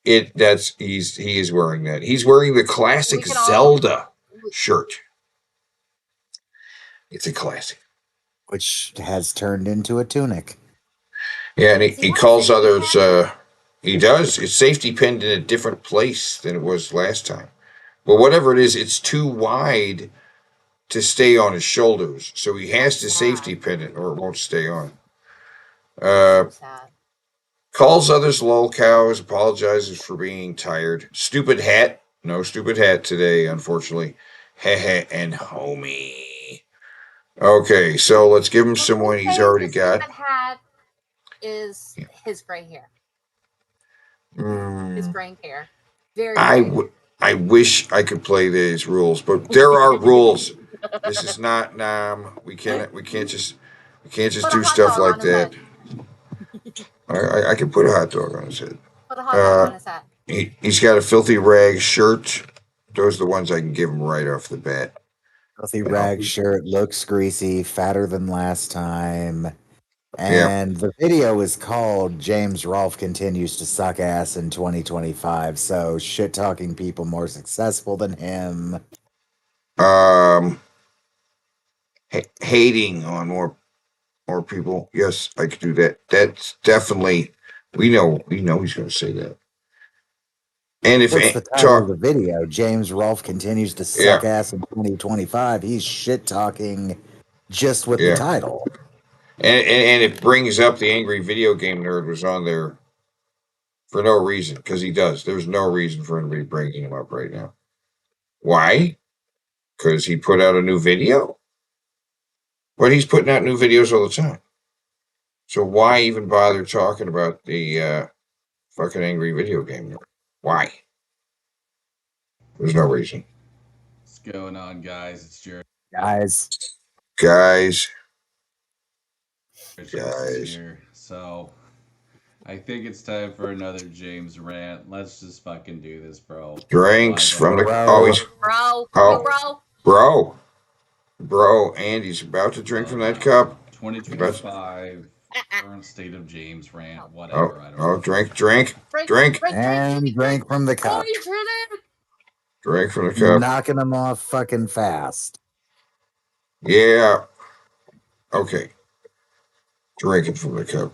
He is wearing that. He's wearing the classic Zelda shirt. It's a classic. Which has turned into a tunic. Yeah, and he calls others, he does. It's safety pinned in a different place than it was last time. But whatever it is, it's too wide to stay on his shoulders. So he has to safety pin it or it won't stay on. Calls others lol cows, apologizes for being tired. Stupid hat. No stupid hat today, unfortunately. Heh and homie. Okay, so let's give him someone he's already got. Stupid hat is his gray hair. His gray hair. Very gray. I wish I could play these rules, but there are rules. This is not we can't just do stuff like that. I can put a hot dog on his head. Put a hot dog on his hat. He's got a filthy rag shirt. Those are the ones I can give him right off the bat. Filthy rag shirt, looks greasy, fatter than last time. And the video is called James Rolfe Continues to Suck Ass in 2025. So shit talking people more successful than him. Hating on more people. Yes, I could do that. That's definitely we know he's gonna say that. And if what's the title of the video? James Rolfe Continues to Suck Ass in 2025. He's shit talking just with the title. And it brings up the angry video game nerd was on there for no reason, because he does. There's no reason for anybody bringing him up right now. Why? Because he put out a new video? But he's putting out new videos all the time. So why even bother talking about the fucking angry video game nerd? Why? There's no reason. What's going on, guys? It's Jared. Guys. Here. So, I think it's time for another James rant. Let's just fucking do this, bro. Drinks from the... Bro, Andy's about to drink from that cup. 2025 current state of James rant, whatever. I don't know. Drink. And drink from the cup. Drink from the cup. Knocking them off fucking fast. Yeah. Okay. Drinking from the cup.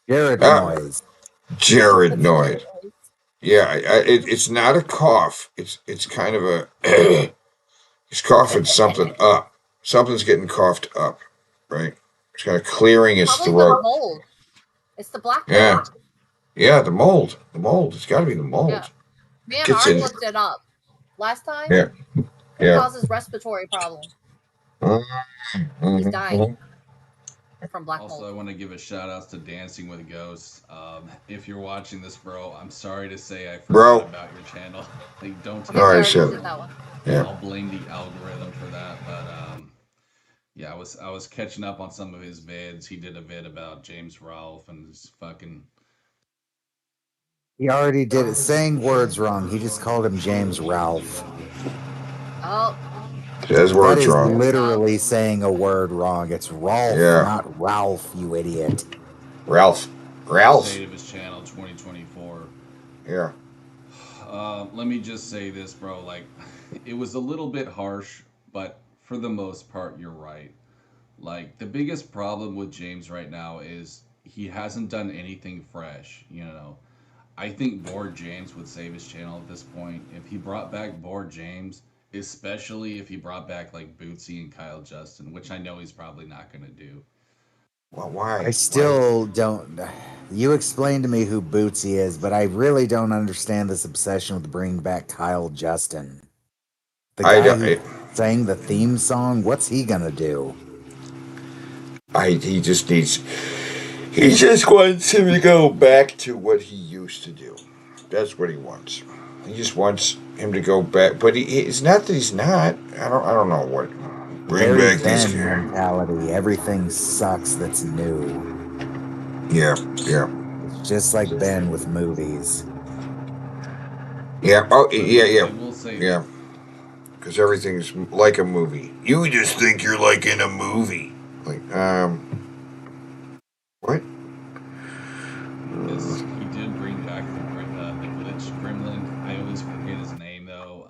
Jared noise. Yeah, it's not a cough. It's kind of a he's coughing something up. Something's getting coughed up, right? It's kind of clearing his throat. The mold. It's the black mold. Yeah, the mold. It's got to be the mold. Yeah. Man, I looked it up last time. Yeah. It causes respiratory problems. He's dying from black mold. Also, I want to give a shout out to Dancing with Ghosts. If you're watching this, bro, I'm sorry to say I forgot about your channel. Like, don't take that one. Yeah. I'll blame the algorithm for that, but yeah, I was catching up on some of his vids. He did a vid about James Rolfe and his fucking. He already did it. Saying words wrong. He just called him James Rolfe. Oh. Says words wrong. That is literally saying a word wrong. It's Rolfe, not Ralph, you idiot. Ralph. State of his channel 2024. Yeah. Let me just say this, bro. Like, it was a little bit harsh, but for the most part, you're right. Like, the biggest problem with James right now is he hasn't done anything fresh, you know. I think Bored James would save his channel at this point. If he brought back Bored James, especially if he brought back, like, Bootsy and Kyle Justin, which I know he's probably not going to do. Well, why? I still don't... You explained to me who Bootsy is, but I really don't understand this obsession with bringing back Kyle Justin. The guy who sang the theme song, what's he gonna do? He just wants him to go back to what he used to do. That's what he wants. He just wants him to go back, but it's not that he's not. I don't know what. Bring back this mentality. Everything sucks that's new. Yeah. It's just like Ben with movies. Yeah. Yeah. Because everything's like a movie. You just think you're like in a movie. Like, what? He did bring back the glitch Greenland. I always forget his name, though.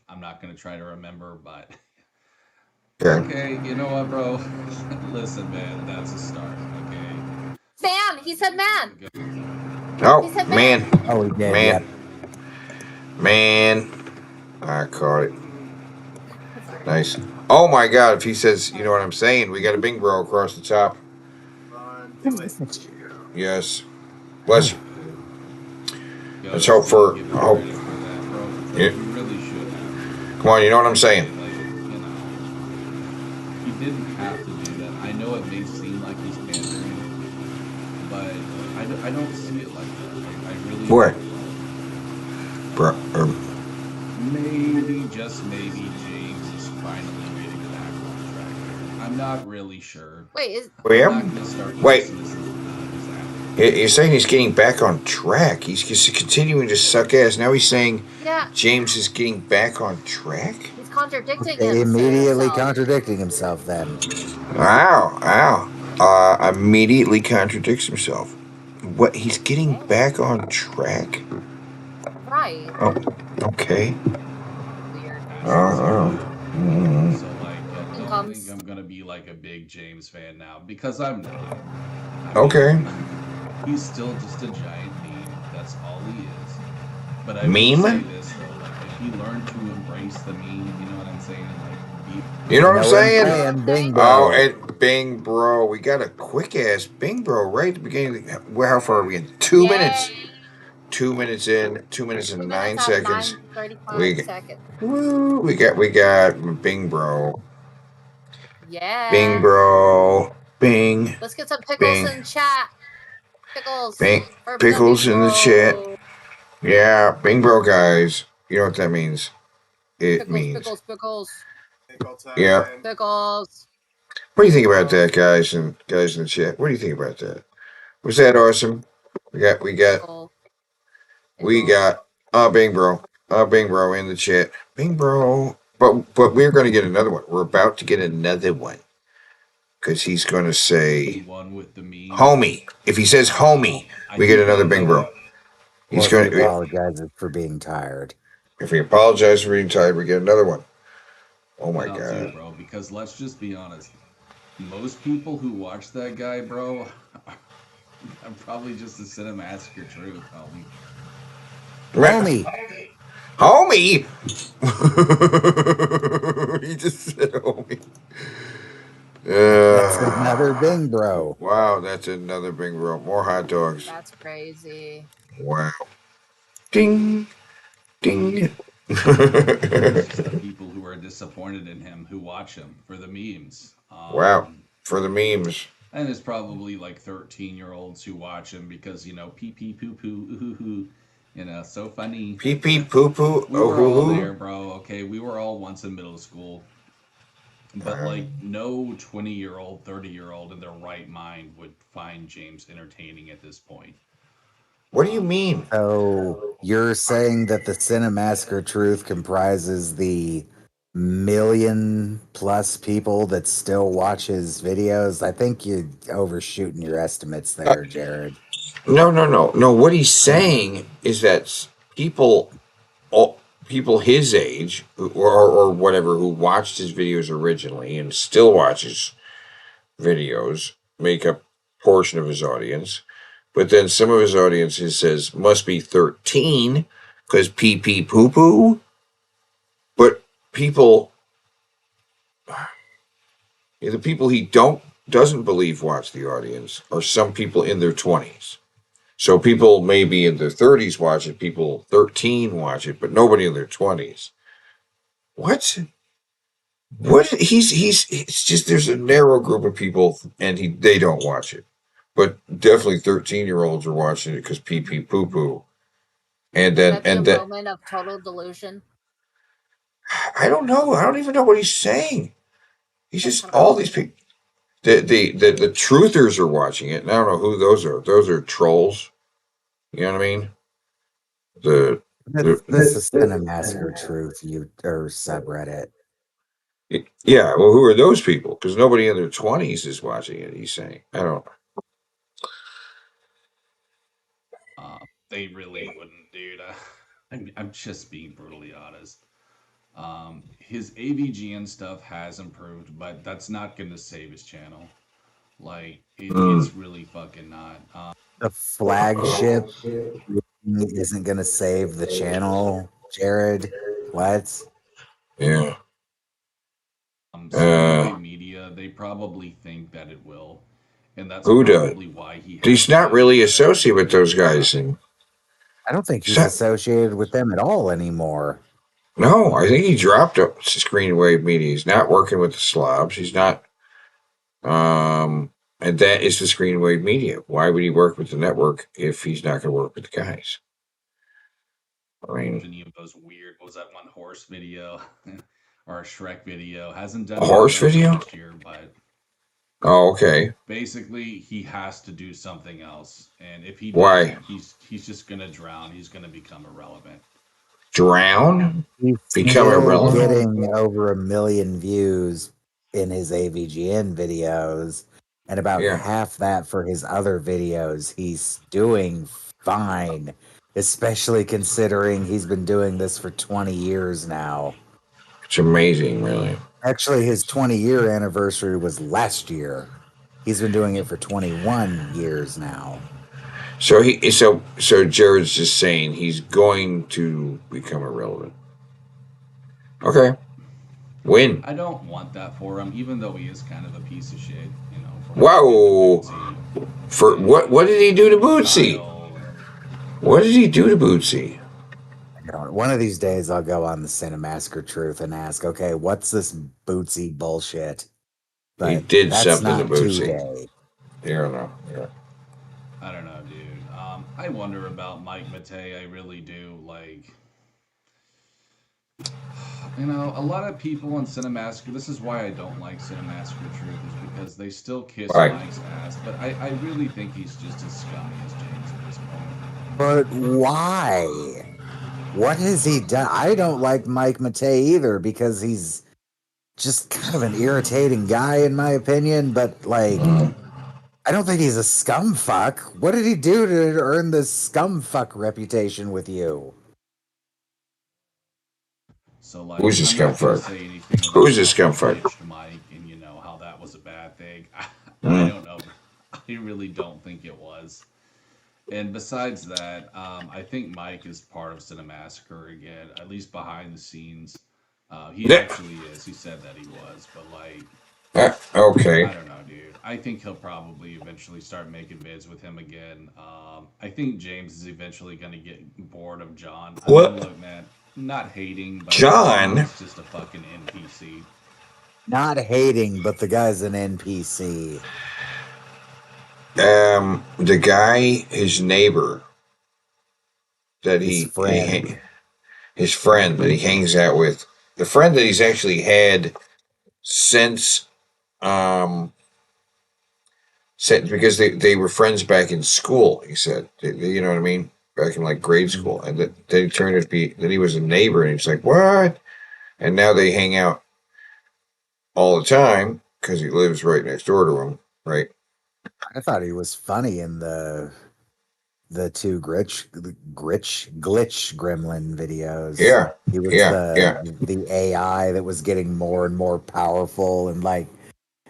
I'm not going to try to remember, but... Okay, you know what, bro? Listen, man, that's a start, okay? Man! He said man! Oh, he said man. Oh, he did, Man. I caught it. Nice. Oh, my God, if he says, you know what I'm saying, we got a Bing Bro across the top. Yes. Bless you. Let's hope for. Give him Hope. credit for that, bro. Yeah. You really should have. Come on, you know what I'm saying. Like, you know, he didn't have to do that. I know it may seem like he's pandering, but I don't see it like that. I really What? don't, Bro, maybe, just maybe, James is finally getting back on track here. I'm not really sure. Wait, is Wait, I'm not gonna start wait. kissing this. You're saying he's getting back on track. He's just continuing to suck ass. Now he's saying yeah? James is getting back on track. He's contradicting Immediately himself. contradicting himself. Then. Wow. Immediately contradicts himself. What? He's getting back on track. Right. Oh, okay. Weird. So like, don't think I'm gonna be like a big James fan now because I'm not. Okay. He's still just a giant meme. That's all he is. But I Meme? will say this though, like if he learned to embrace the meme, you know what I'm saying? Like, You know what I'm saying? Bing bro. Oh, and Bing bro. We got a quick ass Bing bro right at the beginning. How far are we in? 2 minutes. 2 minutes in. 2 minutes and 9 seconds. 35 seconds. Woo, we got Bing bro. Yeah. Bing bro. Bing. Let's get some pickles Bing. in chat. Pickles. Bing. For Pickles Bing in the Bro. chat. Yeah, Bing bro guys. You know what that means? It means. Pickles. Yeah. Pickles. What do you think about that, guys in the chat? What do you think about that? Was that awesome? We got Bing bro in the chat. Bing bro. But we're gonna get another one. We're about to get another one. Because he's gonna say one with the meme. homie. If he says homie, we get another Bing bro. He's Or if gonna he apologizes for being tired. If we apologize for being tired, we get another one. Oh my And I'll god. too, bro, because let's just be honest. Most people who watch that guy, bro, are probably just a Cinemassacre truth, homie. Homie. He just said homie. That's another Bing bro. Wow, that's another Bing bro. More hot dogs. That's crazy. Wow. Ding. Ding. It's just the people who are disappointed in him who watch him for the memes. Wow. For the memes. And it's probably like 13-year-olds who watch him because, you know, pee pee poo poo, ooh hoo, you know, so funny. Pee pee poo poo, we were all there, bro. Okay, we were all once in middle school. But like no 20-year-old, 30-year-old in their right mind would find James entertaining at this point. What do you mean? So you're saying that the Cinemassacre truth comprises the 1,000,000+ people that still watch his videos? I think you're overshooting your estimates there, Jared. No. What he's saying is that people his age or whatever who watched his videos originally and still watches videos make up a portion of his audience. But then some of his audience says must be 13 because pee pee poo poo. But people, the people he doesn't believe watch the audience are some people in their 20s. So people maybe in their 30s watch it, people 13 watch it, but nobody in their 20s. What? It's just there's a narrow group of people and they don't watch it. But definitely 13-year-olds are watching it because pee pee poo poo. And then moment of total delusion. I don't know. I don't even know what he's saying. He's just all these people. The truthers are watching it, and I don't know who those are. Those are trolls. You know what I mean? This is Cinemassacre truth, or subreddit. Yeah, well, who are those people? Because nobody in their 20s is watching it, he's saying. I don't know. They really wouldn't, dude. I'm just being brutally honest. His AVG and stuff has improved, but that's not going to save his channel. Like, it's really fucking not. The flagship isn't going to save the channel, Jared. What? Yeah. Speedway Media, they probably think that it will. And that's Who probably does? why He's not really associated with those guys. And I don't think he's associated with them at all anymore. No, I think he dropped Screenwave Media. He's not working with the slobs. He's not. And that is the Screenwave Media. Why would he work with the network if he's not going to work with the guys? I mean, any of those weird. What was that one horse video or a Shrek video? Hasn't done a horse video last year, but oh, okay. Basically, he has to do something else, and if he Why? doesn't, he's just gonna drown. He's gonna become irrelevant. Drown? He's Become still irrelevant? getting over 1 million views in his AVGN videos, and about half that for his other videos. He's doing fine, especially considering he's been doing this for 20 years now. It's amazing, really. Actually, his 20-year anniversary was last year. He's been doing it for 21 years now. So Jared's just saying he's going to become irrelevant. Okay. Win. I don't want that for him, even though he is kind of a piece of shit. You know. Whoa. For what did he do to Bootsy? What did he do to Bootsy? One of these days, I'll go on the Cinemasker Truth and ask, okay, what's this Bootsy bullshit? But he did that's something to not Bootsy. today. Yeah, no. Yeah. I don't know, dude. I wonder about Mike Matei. I really do. Like, you know, a lot of people on Cinemasker, this is why I don't like Cinemasker Truth, is because they still kiss Mike's ass. But I really think he's just as scummy as James at this point. But why? What has he done? I don't like Mike Matei either because he's just kind of an irritating guy, in my opinion. But, like, I don't think he's a scumfuck. What did he do to earn this scumfuck reputation with you? So, like, who's a scumfuck? Who's a scumfuck? Mike, and you know how that was a bad thing. I don't know. I really don't think it was. And besides that, I think Mike is part of Cinemassacre again, at least behind the scenes. He actually is. He said that he was, but like, okay. I don't know, dude. I think he'll probably eventually start making vids with him again. I think James is eventually going to get bored of John. What? I mean, look, man, not hating, but John is just a fucking NPC. Not hating, but the guy's an NPC. The guy, his neighbor, that his friend that he hangs out with, the friend that he's actually had since, because they were friends back in school. He said, you know what I mean, back in like grade school, and then he turned out to be that he was a neighbor, and he's like, what? And now they hang out all the time because he lives right next door to him, right? I thought he was funny in the two glitch gremlin videos. Yeah, he was the AI that was getting more and more powerful, and like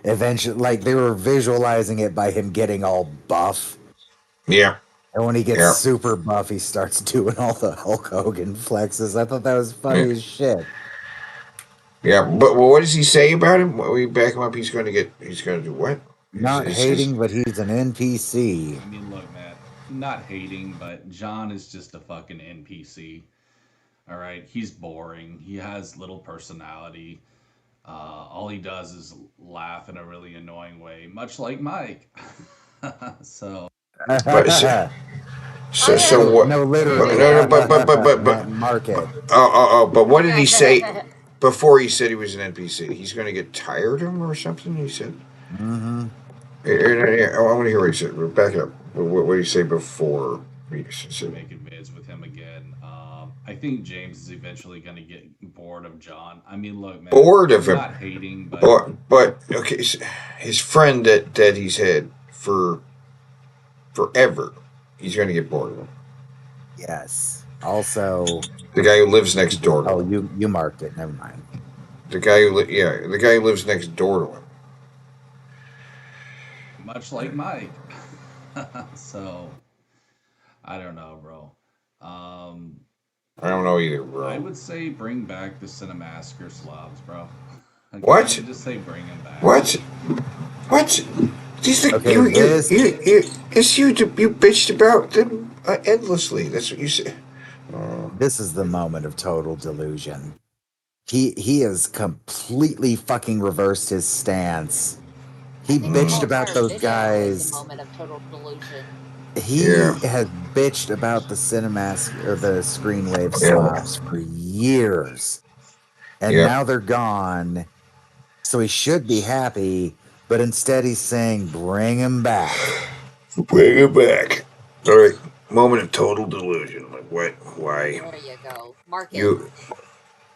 eventually, like they were visualizing it by him getting all buff. Yeah, and when he gets super buff, he starts doing all the Hulk Hogan flexes. I thought that was funny as shit. Yeah, but what does he say about him? When we back him up, he's going to do what? Not hating, but he's an NPC. I mean, look, Matt, not hating, but John is just a fucking NPC. All right, he's boring. He has little personality. All he does is laugh in a really annoying way, much like Mike. So what? No, literally. But market. But what did he say before he said he was an NPC? He's going to get tired of him or something. He said. Mm-hmm. I want to hear what he said. Back up. What did he say before? Making vids with him again. I think James is eventually going to get bored of John. I mean, look, man. Bored of him. Not hating, but okay, his friend that he's had for forever, he's going to get bored of him. Yes. Also, the guy who lives next door to him. Oh, you marked it. Never mind. The guy who lives next door to him. Much like Mike. So, I don't know, bro. I don't know either, bro. I would say bring back the Cinemasker slobs, bro. What? Just say bring him back. What? These you bitched about them endlessly. That's what you say. This is the moment of total delusion. He has completely fucking reversed his stance. He The whole bitched about entire those video is a guys. moment of total delusion. He has bitched about the cinemask or the screenwave Yeah. slobs for years. And Yep. now they're gone. So he should be happy, but instead he's saying, bring him back. Bring it back. All right. Moment of total delusion. Like what? Why? There you go. Market. You.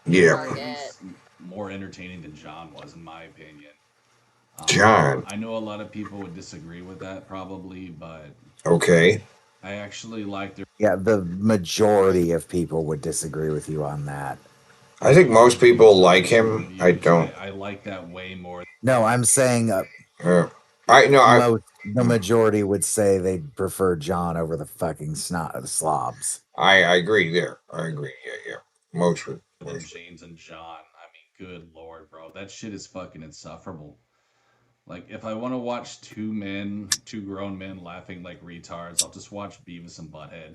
Yeah. He's more entertaining than John was, in my opinion. John. I know a lot of people would disagree with that, probably, but Okay. I actually like their. Yeah, the majority of people would disagree with you on that. I think most people like him. I don't. I like that way more. No, I'm saying the majority would say they'd prefer John over the fucking slobs. I agree there. I agree. Yeah. Most would. Than James and John. I mean, good lord, bro, that shit is fucking insufferable. Like, if I want to watch two grown men laughing like retards, I'll just watch Beavis and Butthead.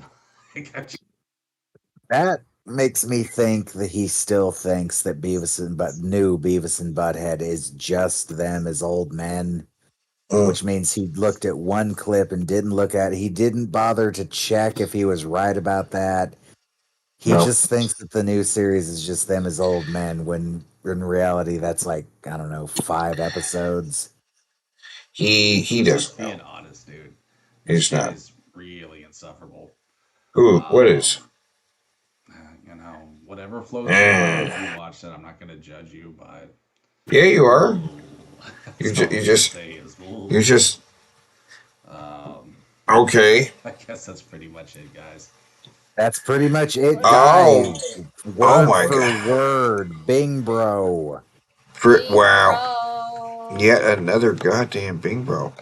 That makes me think that he still thinks that new Beavis and Butthead is just them as old men, which means he looked at one clip and he didn't bother to check if he was right about that. He just thinks that the new series is just them as old men, when in reality that's like, I don't know, 5 episodes. He doesn't know. Being honest, dude. He's shit not. is really insufferable. What is? You know, whatever floats your boat. If you watch that, I'm not going to judge you, but Yeah, you are. You just. Okay. I guess that's pretty much it, guys. That's pretty much it, Oh. guys. Oh Word my for God. word. Bing, bro. Wow. Yet another goddamn Bing bro.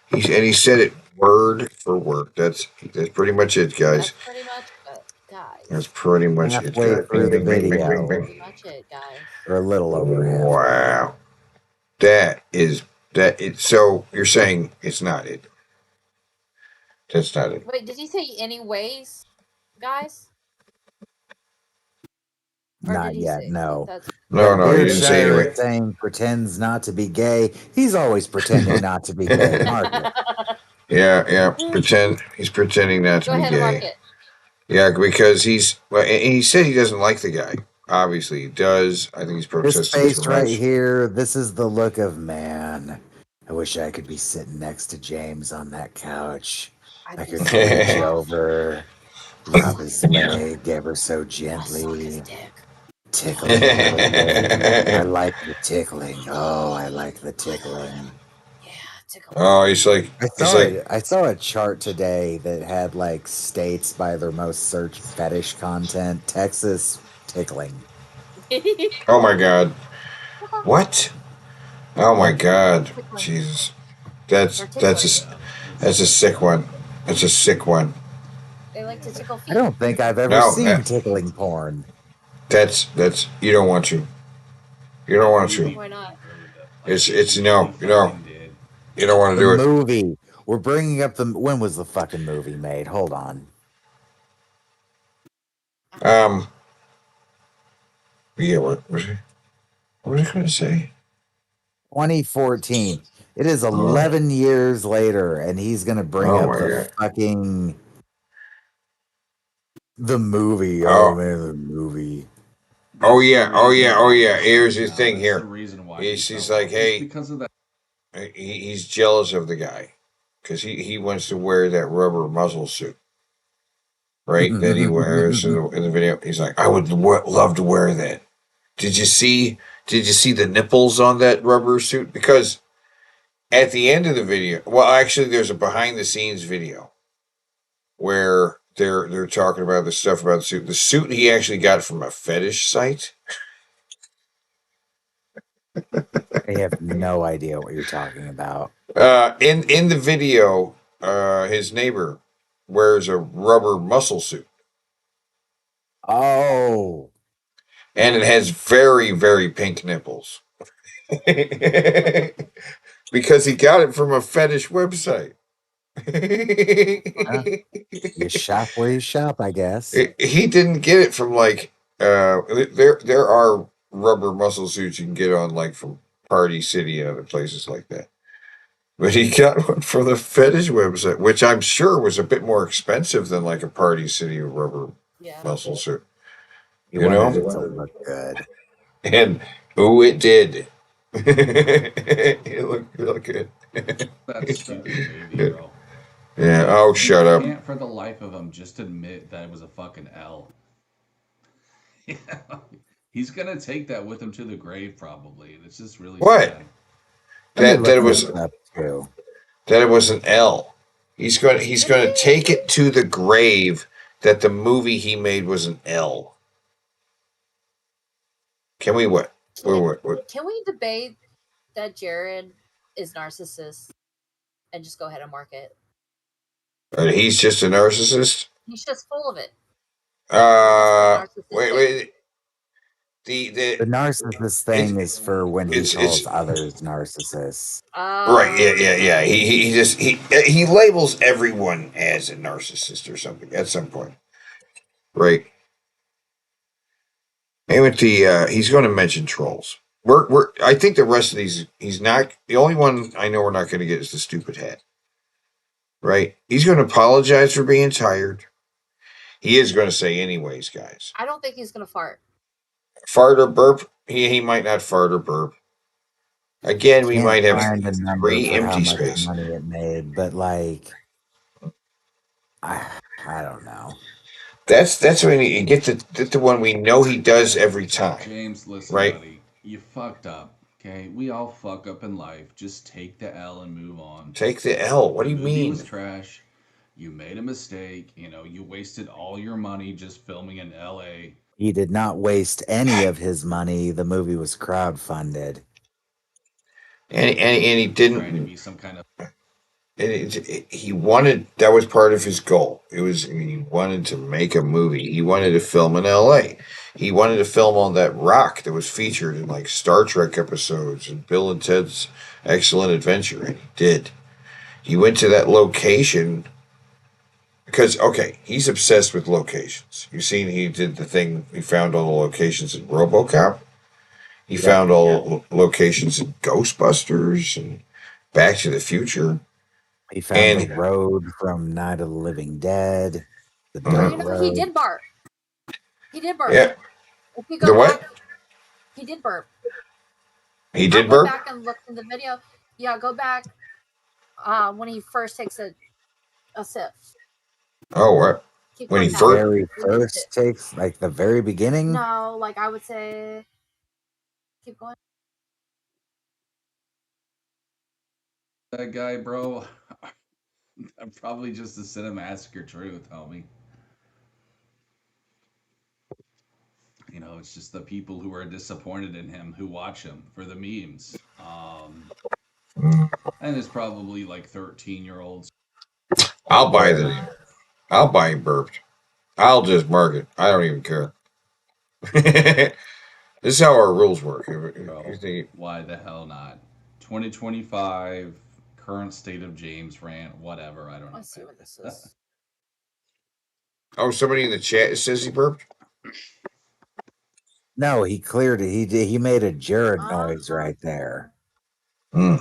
He said it word for word. That's pretty much it, guys. That's pretty much it, guys. That's pretty much Halfway it, guys. through the Bing, bing, bing, bing, video. bing, Pretty much it, guys. Or a little over half. Wow. That is. So you're saying it's not it. That's not it. Wait, did you say anyways, guys? Or Not did he yet, say no. that's No, you didn't say Beardshire anyway. is saying pretends not to be gay. He's always pretending not to be gay. Mark it. Yeah. He's pretending not to Go be ahead and mark gay. it. Yeah, because he said he doesn't like the guy. Obviously, he does. I think he's protesting This face too right much. here, this is the look of, man, I wish I could be sitting next to James on that couch. I could reach over, rub his leg ever so gently, tickle him a little bit. I like the tickling. Oh, I like the tickling. Oh, he's like, I saw a chart today that had like states by their most searched fetish content. Texas, tickling. oh my God, what? Oh my God, Jesus, that's a sick one. That's a sick one. They like to tickle feet. I don't think I've ever seen tickling porn. That's you don't want to. You don't want to. Why not? It's no. You don't want to do The it. movie. We're bringing up when was the fucking movie made? Hold on. Yeah. What was it? What was I going to say? 2014. It is 11 years later, and he's gonna bring up the fucking the movie. Oh man, the movie. Oh yeah. Here's his thing here. The reason why he's like, hey, because of that. He's jealous of the guy because he wants to wear that rubber muzzle suit, right? That he wears in the video. He's like, I would love to wear that. Did you see the nipples on that rubber suit? Because at the end of the video, well, actually, there's a behind the scenes video where they're talking about the stuff about the suit. The suit he actually got from a fetish site. I have no idea what you're talking about. In the video, his neighbor wears a rubber muscle suit. Oh. And it has very, very pink nipples. Because he got it from a fetish website. You shop where you shop, I guess. He didn't get it from like there are rubber muscle suits you can get on like from Party City and other places like that. But he got one from the fetish website, which I'm sure was a bit more expensive than like a Party City rubber muscle suit. You You wanted know? it to look good. And it did. It looked real good. That stupid movie, bro. Yeah. Oh, shut up. Can't for the life of him just admit that it was a fucking L. Yeah. He's gonna take that with him to the grave, probably. And it's just really What? sad. That it was that it was an L. He's going to take it to the grave that the movie he made was an L. Can we what? What? Can we debate that Jared is narcissist and just go ahead and mark it? He's just a narcissist? He's just full of it. Wait. The narcissist thing is for when he calls others narcissists. Right, yeah. He labels everyone as a narcissist or something at some point. Right. And with the he's going to mention trolls. I think the rest of these he's not. The only one I know we're not going to get is the stupid hat. Right? He's going to apologize for being tired. He is going to say anyways, guys. I don't think he's going to fart. Fart or burp? He might not fart or burp. Again, we might have find a number free for how empty much space. money it made, but like, I don't know. That's when you get the one we know he does every time. James, listen, right? buddy. You fucked up. Okay, we all fuck up in life. Just take the L and move on. Take the L. What do you The movie mean? was trash. You made a mistake. You wasted all your money just filming in L.A. He did not waste any of his money. The movie was crowdfunded. And he didn't. Trying to be some kind of. He wanted. That was part of his goal. He wanted to make a movie. He wanted to film in L.A. He wanted to film on that rock that was featured in like Star Trek episodes and Bill and Ted's Excellent Adventure, and he did. He went to that location because he's obsessed with locations. You've seen he did the thing. He found all the locations in RoboCop. He found all the locations in Ghostbusters and Back to the Future. He found the road from Night of the Living Dead. The dirt road. He did burp. He did burp. Yeah. If you go back, he did burp. He did burp? Go back and look in the video. Yeah, go back when he first takes a sip. Oh, what? When he first takes, like the very beginning? No, like I would say, keep going. That guy, bro. I'm probably just a Cinemassacre truth, homie. It's just the people who are disappointed in him who watch him for the memes. And it's probably like 13-year-olds. I'll buy burped. I'll just mark it. I don't even care. This is how our rules work. Why the hell not? 2025, current state of James rant, whatever. I don't know. Let's see what this is. Oh, somebody in the chat says he burped? No, he cleared it. He made a Jared noise right there. Okay,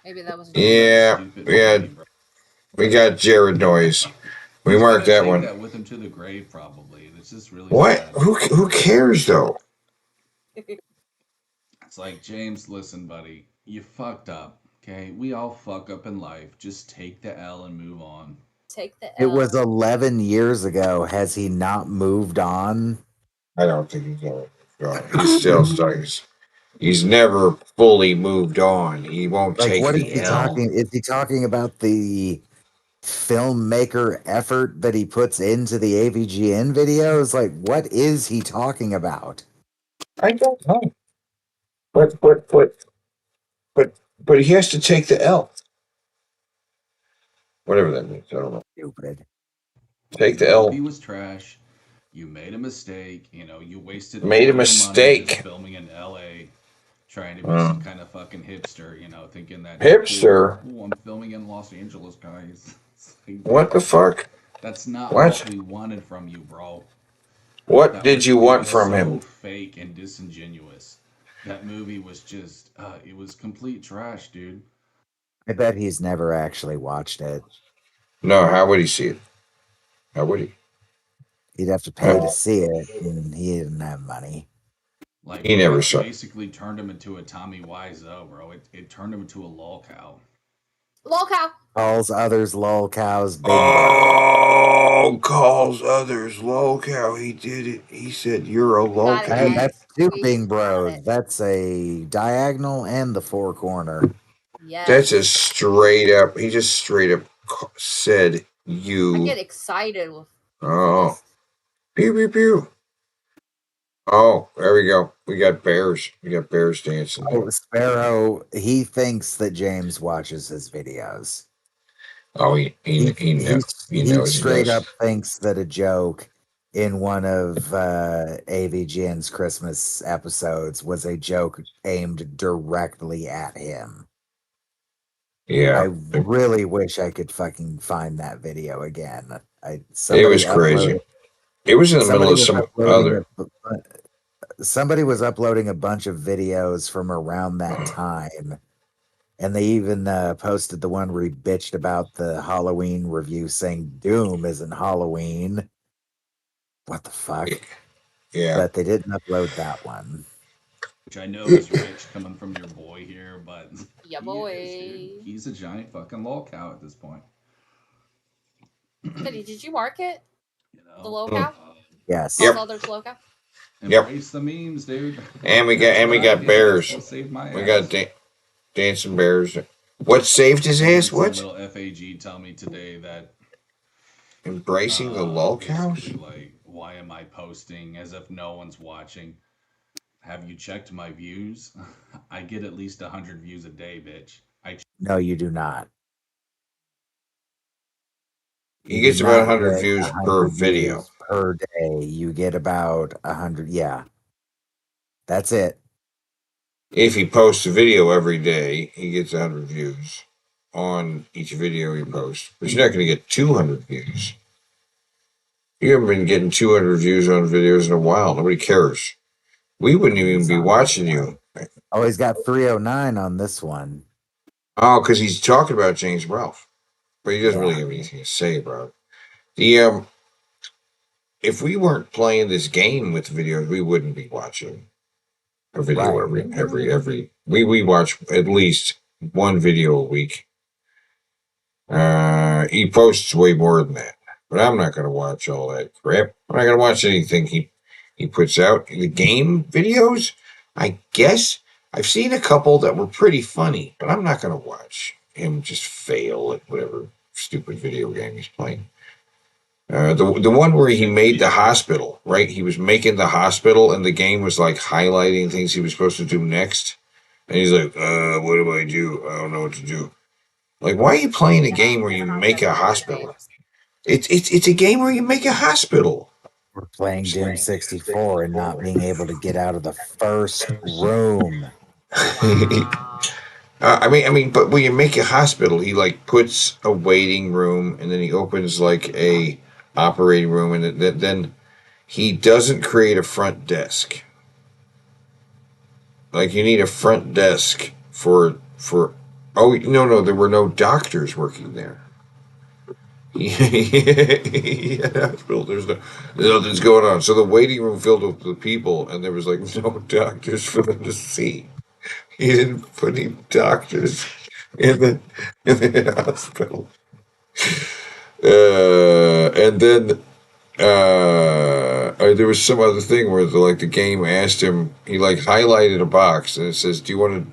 maybe that was. Yeah. We got Jared noise. We marked that one. That with him to the grave, probably. It's just really what? Sad. Who cares though? It's like, James, listen, buddy, you fucked up. Okay, we all fuck up in life. Just take the L and move on. Take the L. It was 11 years ago. Has he not moved on? I don't think he's ever gone. He's still stuck. He's never fully moved on. He won't take what the is he L. talking? Is he talking about the filmmaker effort that he puts into the AVGN videos? Like, what is he talking about? I don't know. But he has to take the L. Whatever that means, I don't know. Stupid. Take the L. He was trash. You made a mistake. You wasted Made a all your mistake. money just filming in LA, trying to be some kind of fucking hipster. Thinking that Hipster. Who I'm filming in Los Angeles, guys. Like, What the fuck? that's not What? what we wanted from you, bro. What did you It want was from so him? fake and disingenuous. That movie was just, it was complete trash, dude. I bet he's never actually watched it. No, how would he see it? How would he? He'd have to pay to see it, and he didn't have money. Like, He never it saw. basically turned him into a Tommy Wiseau, bro. It turned him into a lol cow. Lol cow. Calls others lol cows, big bro. Oh, calls others low cow. He did it. He said, "You're a low cow." That's two big bros. That's a diagonal and the four corner. Yes. That's a straight up. He just straight up said, I "You." get excited with. Oh, pew pew pew. Oh, there we go. We got bears. We got bears dancing. Oh, Sparrow. He thinks that James watches his videos. Oh, he knows. He knows he straight does. up thinks that a joke in one of AVGN's Christmas episodes was a joke aimed directly at him. Yeah. I really wish I could fucking find that video again. It was crazy. It was in the middle of some other. Somebody was uploading a bunch of videos from around that time. And they even posted the one where he bitched about the Halloween review saying Doom isn't Halloween. What the fuck? Yeah. But they didn't upload that one. Which I know is rich coming from your boy here, but Yeah, boy. he's a giant fucking lol cow at this point. Teddy, did you mark it? The lol Mm. cow? Yes. Calls others lol cow? Embrace the memes, dude. And we got bears. We got dancing bears. What saved his ass? Some What? little FAG tell me today that Embracing the lol cows? basically, like, why am I posting as if no one's watching? Have you checked my views? I get at least 100 views a day, bitch. No, you do not. He gets about 100 views per video. Per day. You get about 100. Yeah. That's it. If he posts a video every day, he gets 100 views on each video he posts. But you're not going to get 200 views. You haven't been getting 200 views on videos in a while. Nobody cares. We wouldn't even be watching you. Oh, he's got 309 on this one. Oh, because he's talking about James Ralph. But he doesn't really have anything to say about it. If we weren't playing this game with videos, we wouldn't be watching a video every we watch at least one video a week. He posts way more than that, but I'm not gonna watch all that crap. I'm not gonna watch anything he puts out. The game videos, I guess I've seen a couple that were pretty funny, but I'm not gonna watch him just fail at whatever stupid video game he's playing. The one where he made the hospital, right? He was making the hospital, and the game was like highlighting things he was supposed to do next. And he's like, what do I do? I don't know what to do. Like, why are you playing a game where you make a hospital? It's a game where you make a hospital. We're playing Doom 64 and not being able to get out of the first room. I mean, but when you make a hospital, he like puts a waiting room, and then he opens like a operating room, and then he doesn't create a front desk. Like, you need a front desk for oh no, there were no doctors working there. Hospital, there's nothing's going on. So the waiting room filled with people, and there was like no doctors for them to see. He didn't put any doctors in the hospital. And then there was some other thing where the game asked him, he like highlighted a box and it says, do you want to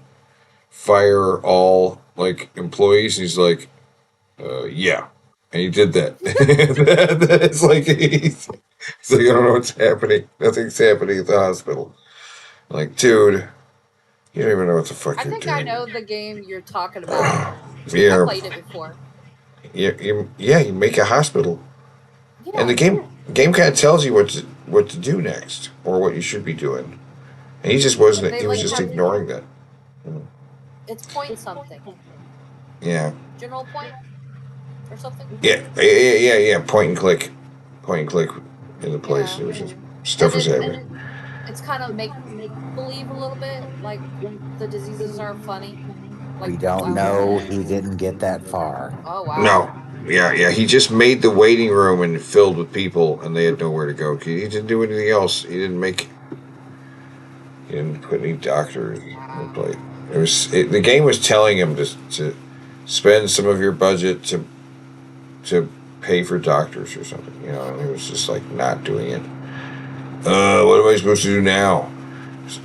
fire all like employees? And he's like, yeah. And he did that. It's like he's like, I don't know what's happening. Nothing's happening at the hospital. Like, dude, you don't even know what the fuck I you're think doing. I know the game you're talking about. Yeah. I played it before. You make a hospital. Yeah. And the game kind of tells you what to do next, or what you should be doing. And he just wasn't. He was just ignoring that. It's point something. Yeah. General Point or something. Yeah. Point and click in the place. Yeah. It was just stuff was happening. It's kind of make believe a little bit, like the diseases are funny. Like We don't wow. know. He didn't get that far. Oh wow. No. Yeah. He just made the waiting room and filled with people, and they had nowhere to go. He didn't do anything else. He didn't put any doctors in the place. The game was telling him to spend some of your budget to pay for doctors or something, and he was just like not doing it. What am I supposed to do now?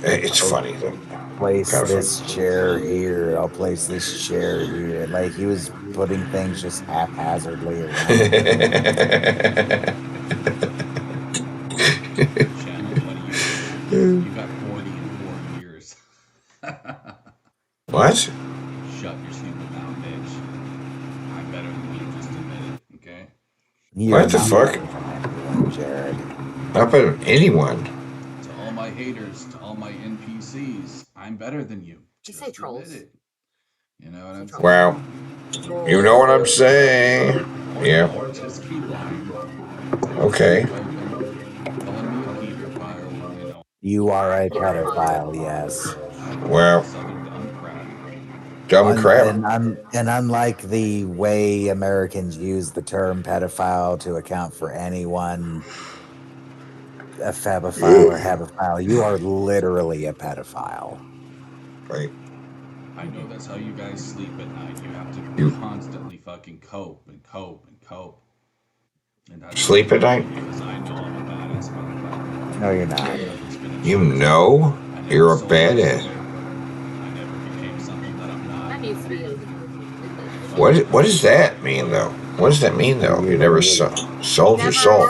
It's funny though. Place this chair here. I'll place this chair here. Like he was putting things just haphazardly around. You got 40 in 4 years. What? Shut your stupid mouth, bitch. I'm better than you, just admit it, okay? What the fuck? Jared. Not better than anyone. To all my haters, to all my NPCs, I'm better than you. Did you say trolls? You know what I'm saying? Wow. You know what I'm saying? Yeah. Just keep lying. Okay. You are a pedophile, yes. Wow. Dumb crap. And unlike the way Americans use the term pedophile to account for anyone, a fabophile or habophile, you are literally a pedophile. Right. I know that's how you guys sleep at night. You have to constantly fucking cope and cope and cope. And that's Sleep at night? Because I know I'm a badass motherfucker. No, you're not. You know you're a badass. That needs to be a What does that mean though? What does that mean though? You never sold your soul.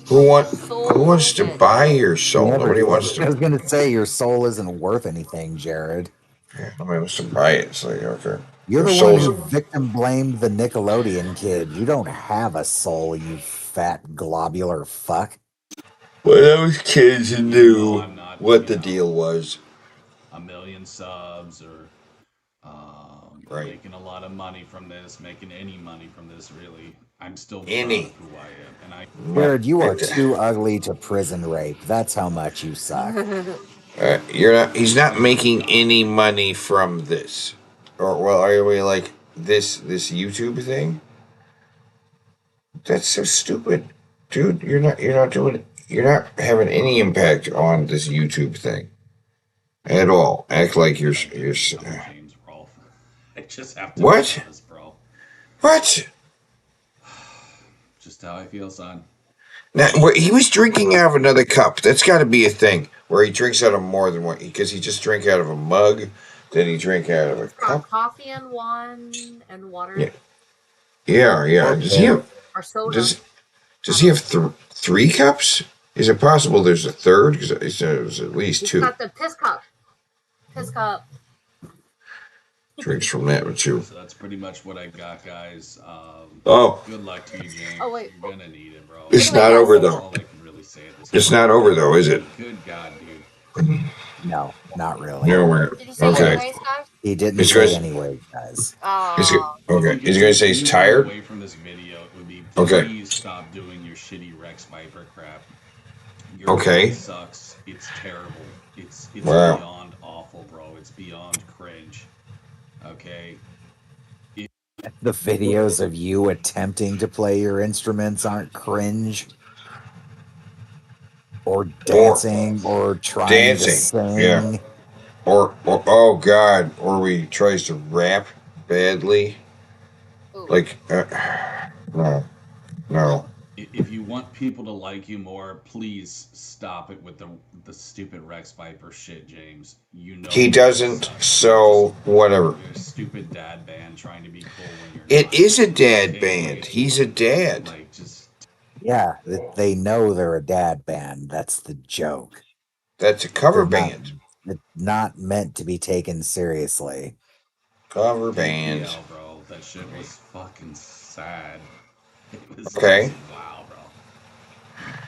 Who wants to buy your soul? Nobody wants to. I was gonna say your soul isn't worth anything, Jared. Yeah, nobody wants to buy it. It's like, okay. You're the one who victim blamed the Nickelodeon kid. You don't have a soul, you fat globular fuck. When I was kids and knew what the deal was. A million subs or making a lot of money from this, making any money from this, really. I'm still proud of who I am. And Jared, you are too ugly to prison rape. That's how much you suck. He's not making any money from this. Or are we like this YouTube thing? That's so stupid. Dude, you're not having any impact on this YouTube thing. At all. Act like you're I just have to What? this, bro. What? Just how I feel, son. Now, he was drinking out of another cup. That's got to be a thing where he drinks out of more than one. Because he just drank out of a mug, then he drank out of a cup. coffee in one and water. Yeah. Does he have? Or soda. Does he have 3 cups? Is it possible there's a third? Because he said it was at least He's 2. got the piss cup. Piss cup. Drinks from that one too. So that's pretty much what I got, guys. Good luck to you, James. Oh, wait. You're gonna need it, bro. It's not over though. It's not over though, is it? Good God, dude. No, not really. Nowhere. Okay. He didn't It's say good. anyway, guys. Okay. He's gonna say he's tired. Away from this video, it would be Okay. please stop doing your shitty Rex Viper crap. Your Okay. voice sucks. It's terrible. It's Wow. beyond awful, bro. It's beyond cringe. Okay. The videos of you attempting to play your instruments aren't cringe. Or dancing or trying to sing. Yeah. Or oh god, or he tries to rap badly. Like no. If you want people to like you more, please stop it with the stupid Rex Viper shit, James. You know He doesn't, so whatever. You're a stupid dad band trying to be cool when you're It is a dad band. He's a dad. Yeah, they know they're a dad band. That's the joke. That's a cover band. It's not meant to be taken seriously. Cover band. Yeah, bro, that shit was fucking sad. It was Okay. just, wow, bro.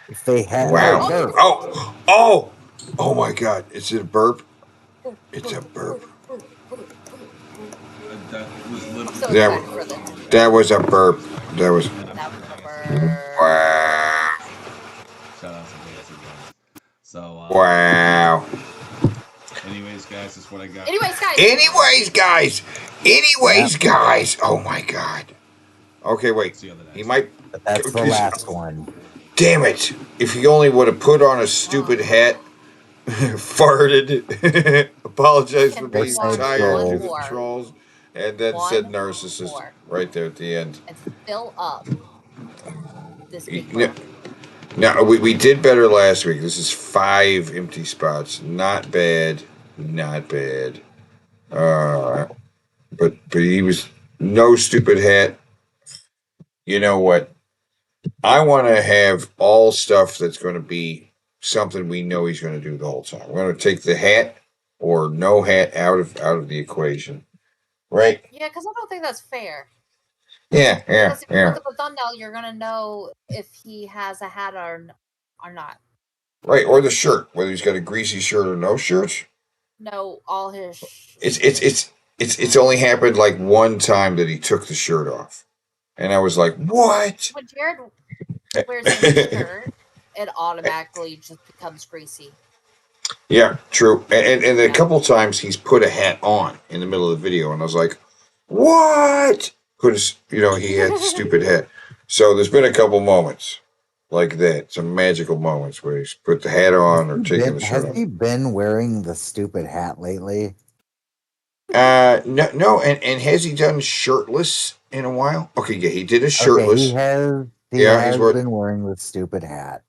If they had Wow. Oh my god. Is it a burp? It's a burp. That was literally. So excited for this. That was a burp. That was. That was a burp. Wow. Shout out to Nancy, guys. So. Wow. Anyways, guys, that's what I got. Anyways, guys. Oh my God. Okay, wait. He might. But that's the last one. Damn it! If he only would have put on a stupid hat, farted, apologized for being tired to the trolls, and then said narcissist right there at the end. And fill up this big No, no, we did better last week. This is 5 empty spots. Not bad. Not bad. But he was no stupid hat. You know what? I want to have all stuff that's going to be something we know he's going to do the whole time. We're going to take the hat or no hat out of the equation, right? Yeah, because I don't think that's fair. Yeah. Because if you look at the thumbnail, you're gonna know if he has a hat or not. Right, or the shirt, whether he's got a greasy shirt or no shirt. No, all his. It's only happened like one time that he took the shirt off, and I was like, what? When Jared wears a shirt, it automatically just becomes greasy. Yeah, true. And a couple times he's put a hat on in the middle of the video, and I was like, what? Because, he had the stupid hat. So there's been a couple moments like that, some magical moments where he's put the hat on or taking the shirt off. Has he been wearing the stupid hat lately? No, and has he done shirtless in a while? Okay, yeah, he did a shirtless. Okay, he has been wearing the stupid hat.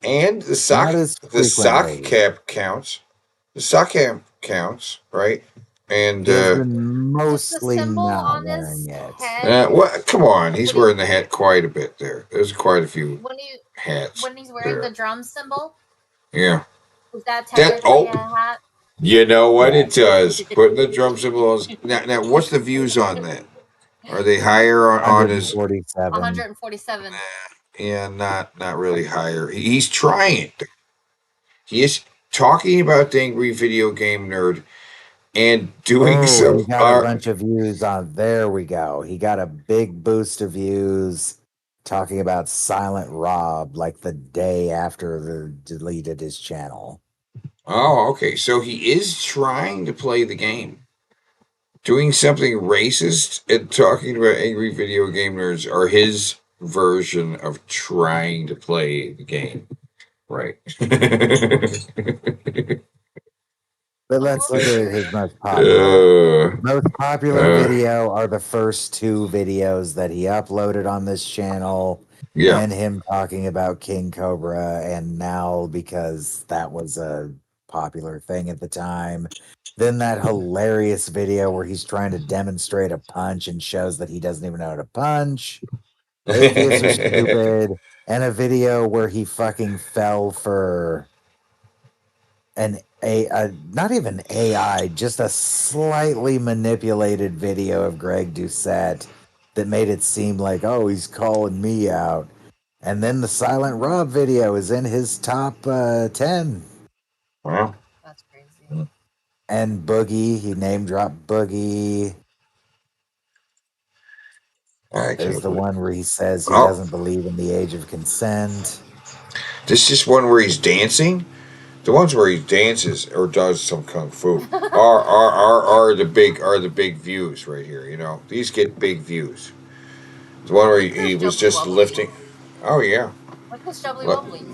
And the sock cap counts. The sock cap counts, right? And he's been mostly not wearing it. Come on, he's wearing the hat quite a bit there. There's quite a few hats. When he's wearing the drum symbol? Yeah. Is that technically a hat? You know what it does. Putting the drum symbol on. Now, what's the views on that? Are they higher on his 147? Yeah, not really higher. He's trying. He is talking about the angry video game nerd and doing some. He got a bunch of views on. There we go. He got a big boost of views talking about Silent Rob like the day after they deleted his channel. Oh, okay. So he is trying to play the game. Doing something racist and talking about angry video game nerds are his version of trying to play the game. Right. But let's look at his most popular. Most popular video are the first 2 videos that he uploaded on this channel. Yeah. And him talking about King Cobra, and now because that was a popular thing at the time. Then that hilarious video where he's trying to demonstrate a punch and shows that he doesn't even know how to punch. Atheists are stupid. And a video where he fucking fell for not even AI, just a slightly manipulated video of Greg Doucette that made it seem like, oh, he's calling me out. And then the Silent Rob video is in his top 10. Wow. That's crazy. And Boogie, he name dropped Boogie. There's the one where he says he doesn't believe in the age of consent. This is one where he's dancing. The ones where he dances or does some kung fu are the big views right here. These get big views. The one where he was just lifting. Oh yeah. Look at Stubbly Wubbly.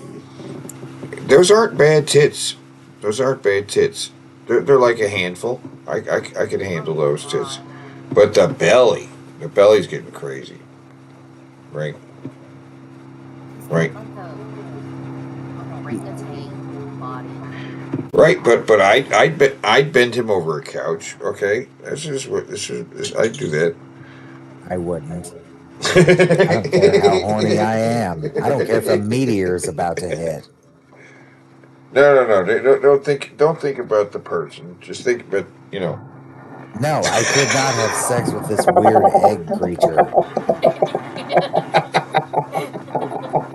Those aren't bad tits. They're like a handful. I can handle those tits. But the belly's getting crazy. Right. Right, but I'd bend him over a couch. Okay, this is I'd do that. I wouldn't. I don't care how horny I am. I don't care if a meteor is about to hit. No. Don't think about the person. Just think about No, I could not have sex with this weird egg creature.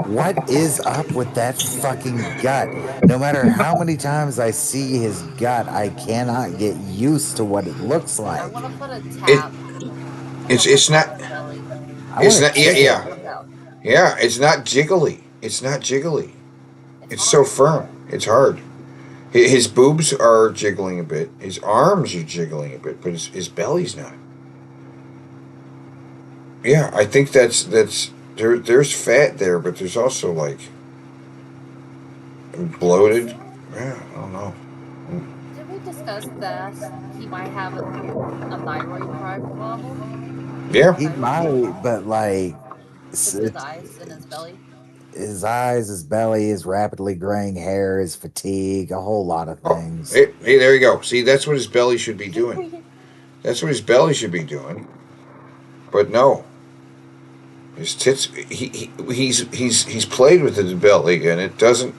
What is up with that fucking gut? No matter how many times I see his gut, I cannot get used to what it looks like. I want to put a tap It's not. It's not. Yeah. It's not jiggly. It's not jiggly. It's so firm. It's hard. His boobs are jiggling a bit. His arms are jiggling a bit, but his belly's not. Yeah, I think that's there's fat there, but there's also like bloated. Yeah, I don't know. Did we discuss that he might have a thyroid problem? Yeah, he might, but like Just his eyes and his belly. his eyes, his belly, his rapidly graying hair, his fatigue, a whole lot of things. Hey, there you go. See, that's what his belly should be doing. That's what his belly should be doing. But no, his tits. He's played with his belly, and it doesn't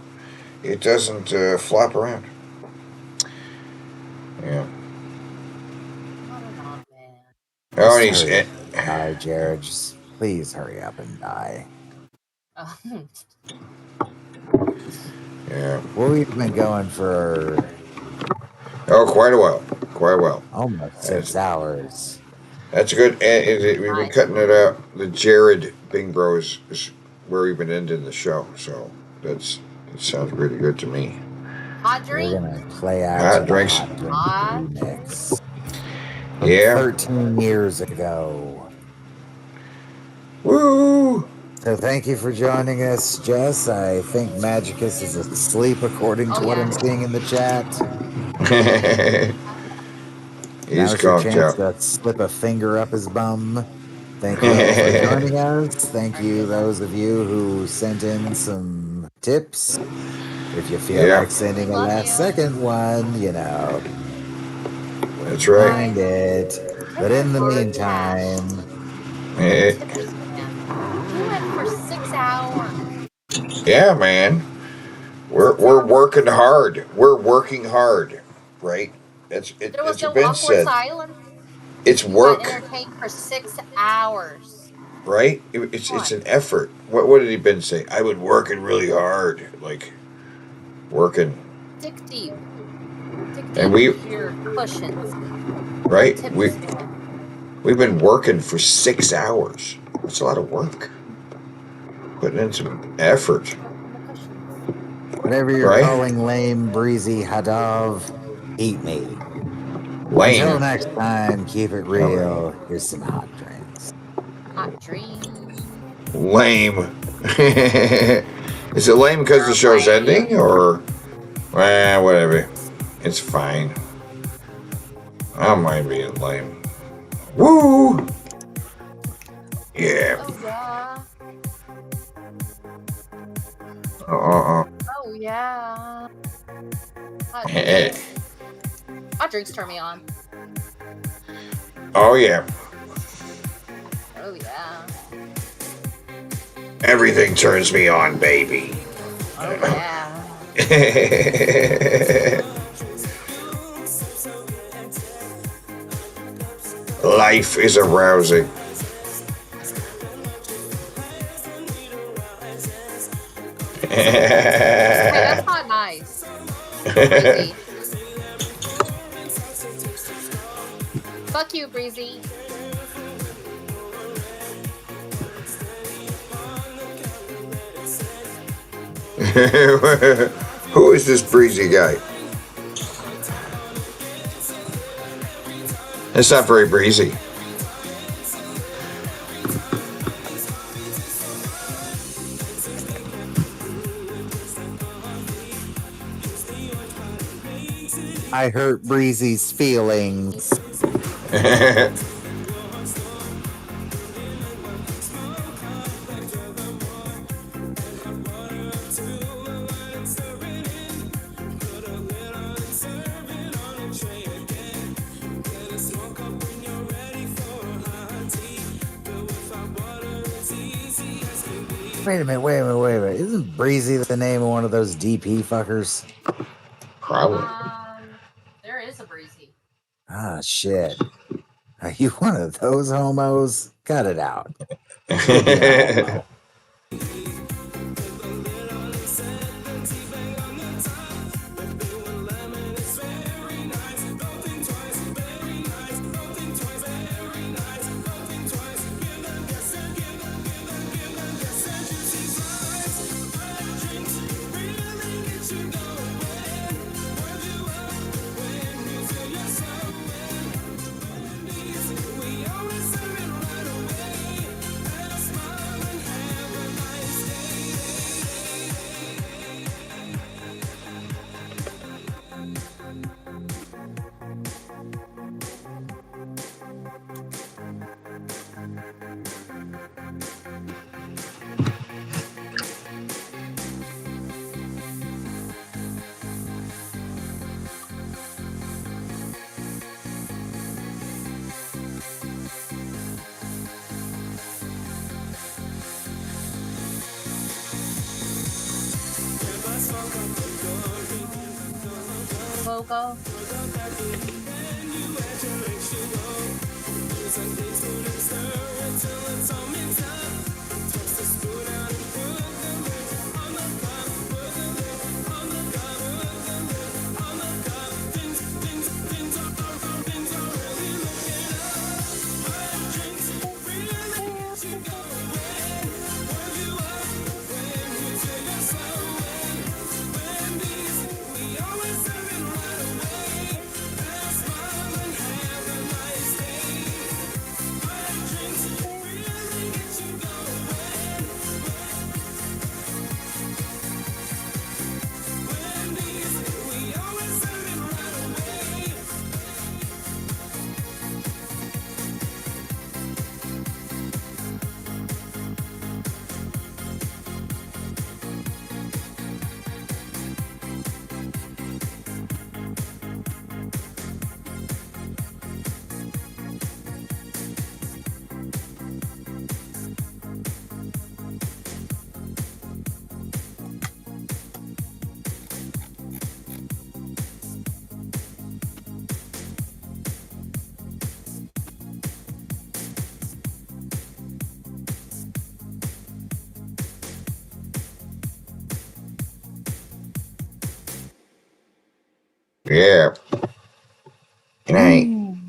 flop around. Yeah. Oh, and he's die, Jared. Just please hurry up and die. Yeah. Well, we've been going for quite a while. Quite a while. Almost 6 hours. That's good. And we've been cutting it out. The Jared Bing Bros is where we've been ending the show. So that sounds really good to me. Hot drink. We're gonna play out hot drinks. Hot drink remix. Yeah. 13 years ago. Woo! So thank you for joining us, Jess. I think Magicus is asleep according to what I'm seeing in the chat. Now's your chance to slip a finger up his bum. Thank you all for joining us. Thank you those of you who sent in some tips. If you feel like sending a last second one, that's right. Find it. But in the meantime, We went for 6 hours. Yeah, man. We're working hard. We're working hard, right? There was no awkward silence. It's work. Entertained for 6 hours. Right? It's an effort. What did he Ben say? I would working really hard, like working. Dick deep. And we your cushions. Right? We've been working for 6 hours. That's a lot of work. Putting in some effort. Whatever you're calling lame, breezy, hadav, eat me. Lame. Until next time, keep it real. Here's some hot drinks. Hot drinks. Lame. Is it lame because the show's ending, or whatever? It's fine. I don't mind being lame. Woo! Yeah. Oh yeah. Hot drinks turn me on. Oh yeah. Oh yeah. Everything turns me on, baby. Oh yeah. Life is arousing. Hey, that's not nice. Breezy. Fuck you, Breezy. Who is this breezy guy? It's not very breezy. I hurt Breezy's feelings. Wait a minute. Isn't Breezy the name of one of those DP fuckers? Probably. There is a Breezy. Ah, shit. Are you one of those homos? Cut it out. Quit being a homo. logo. Yeah. Good night.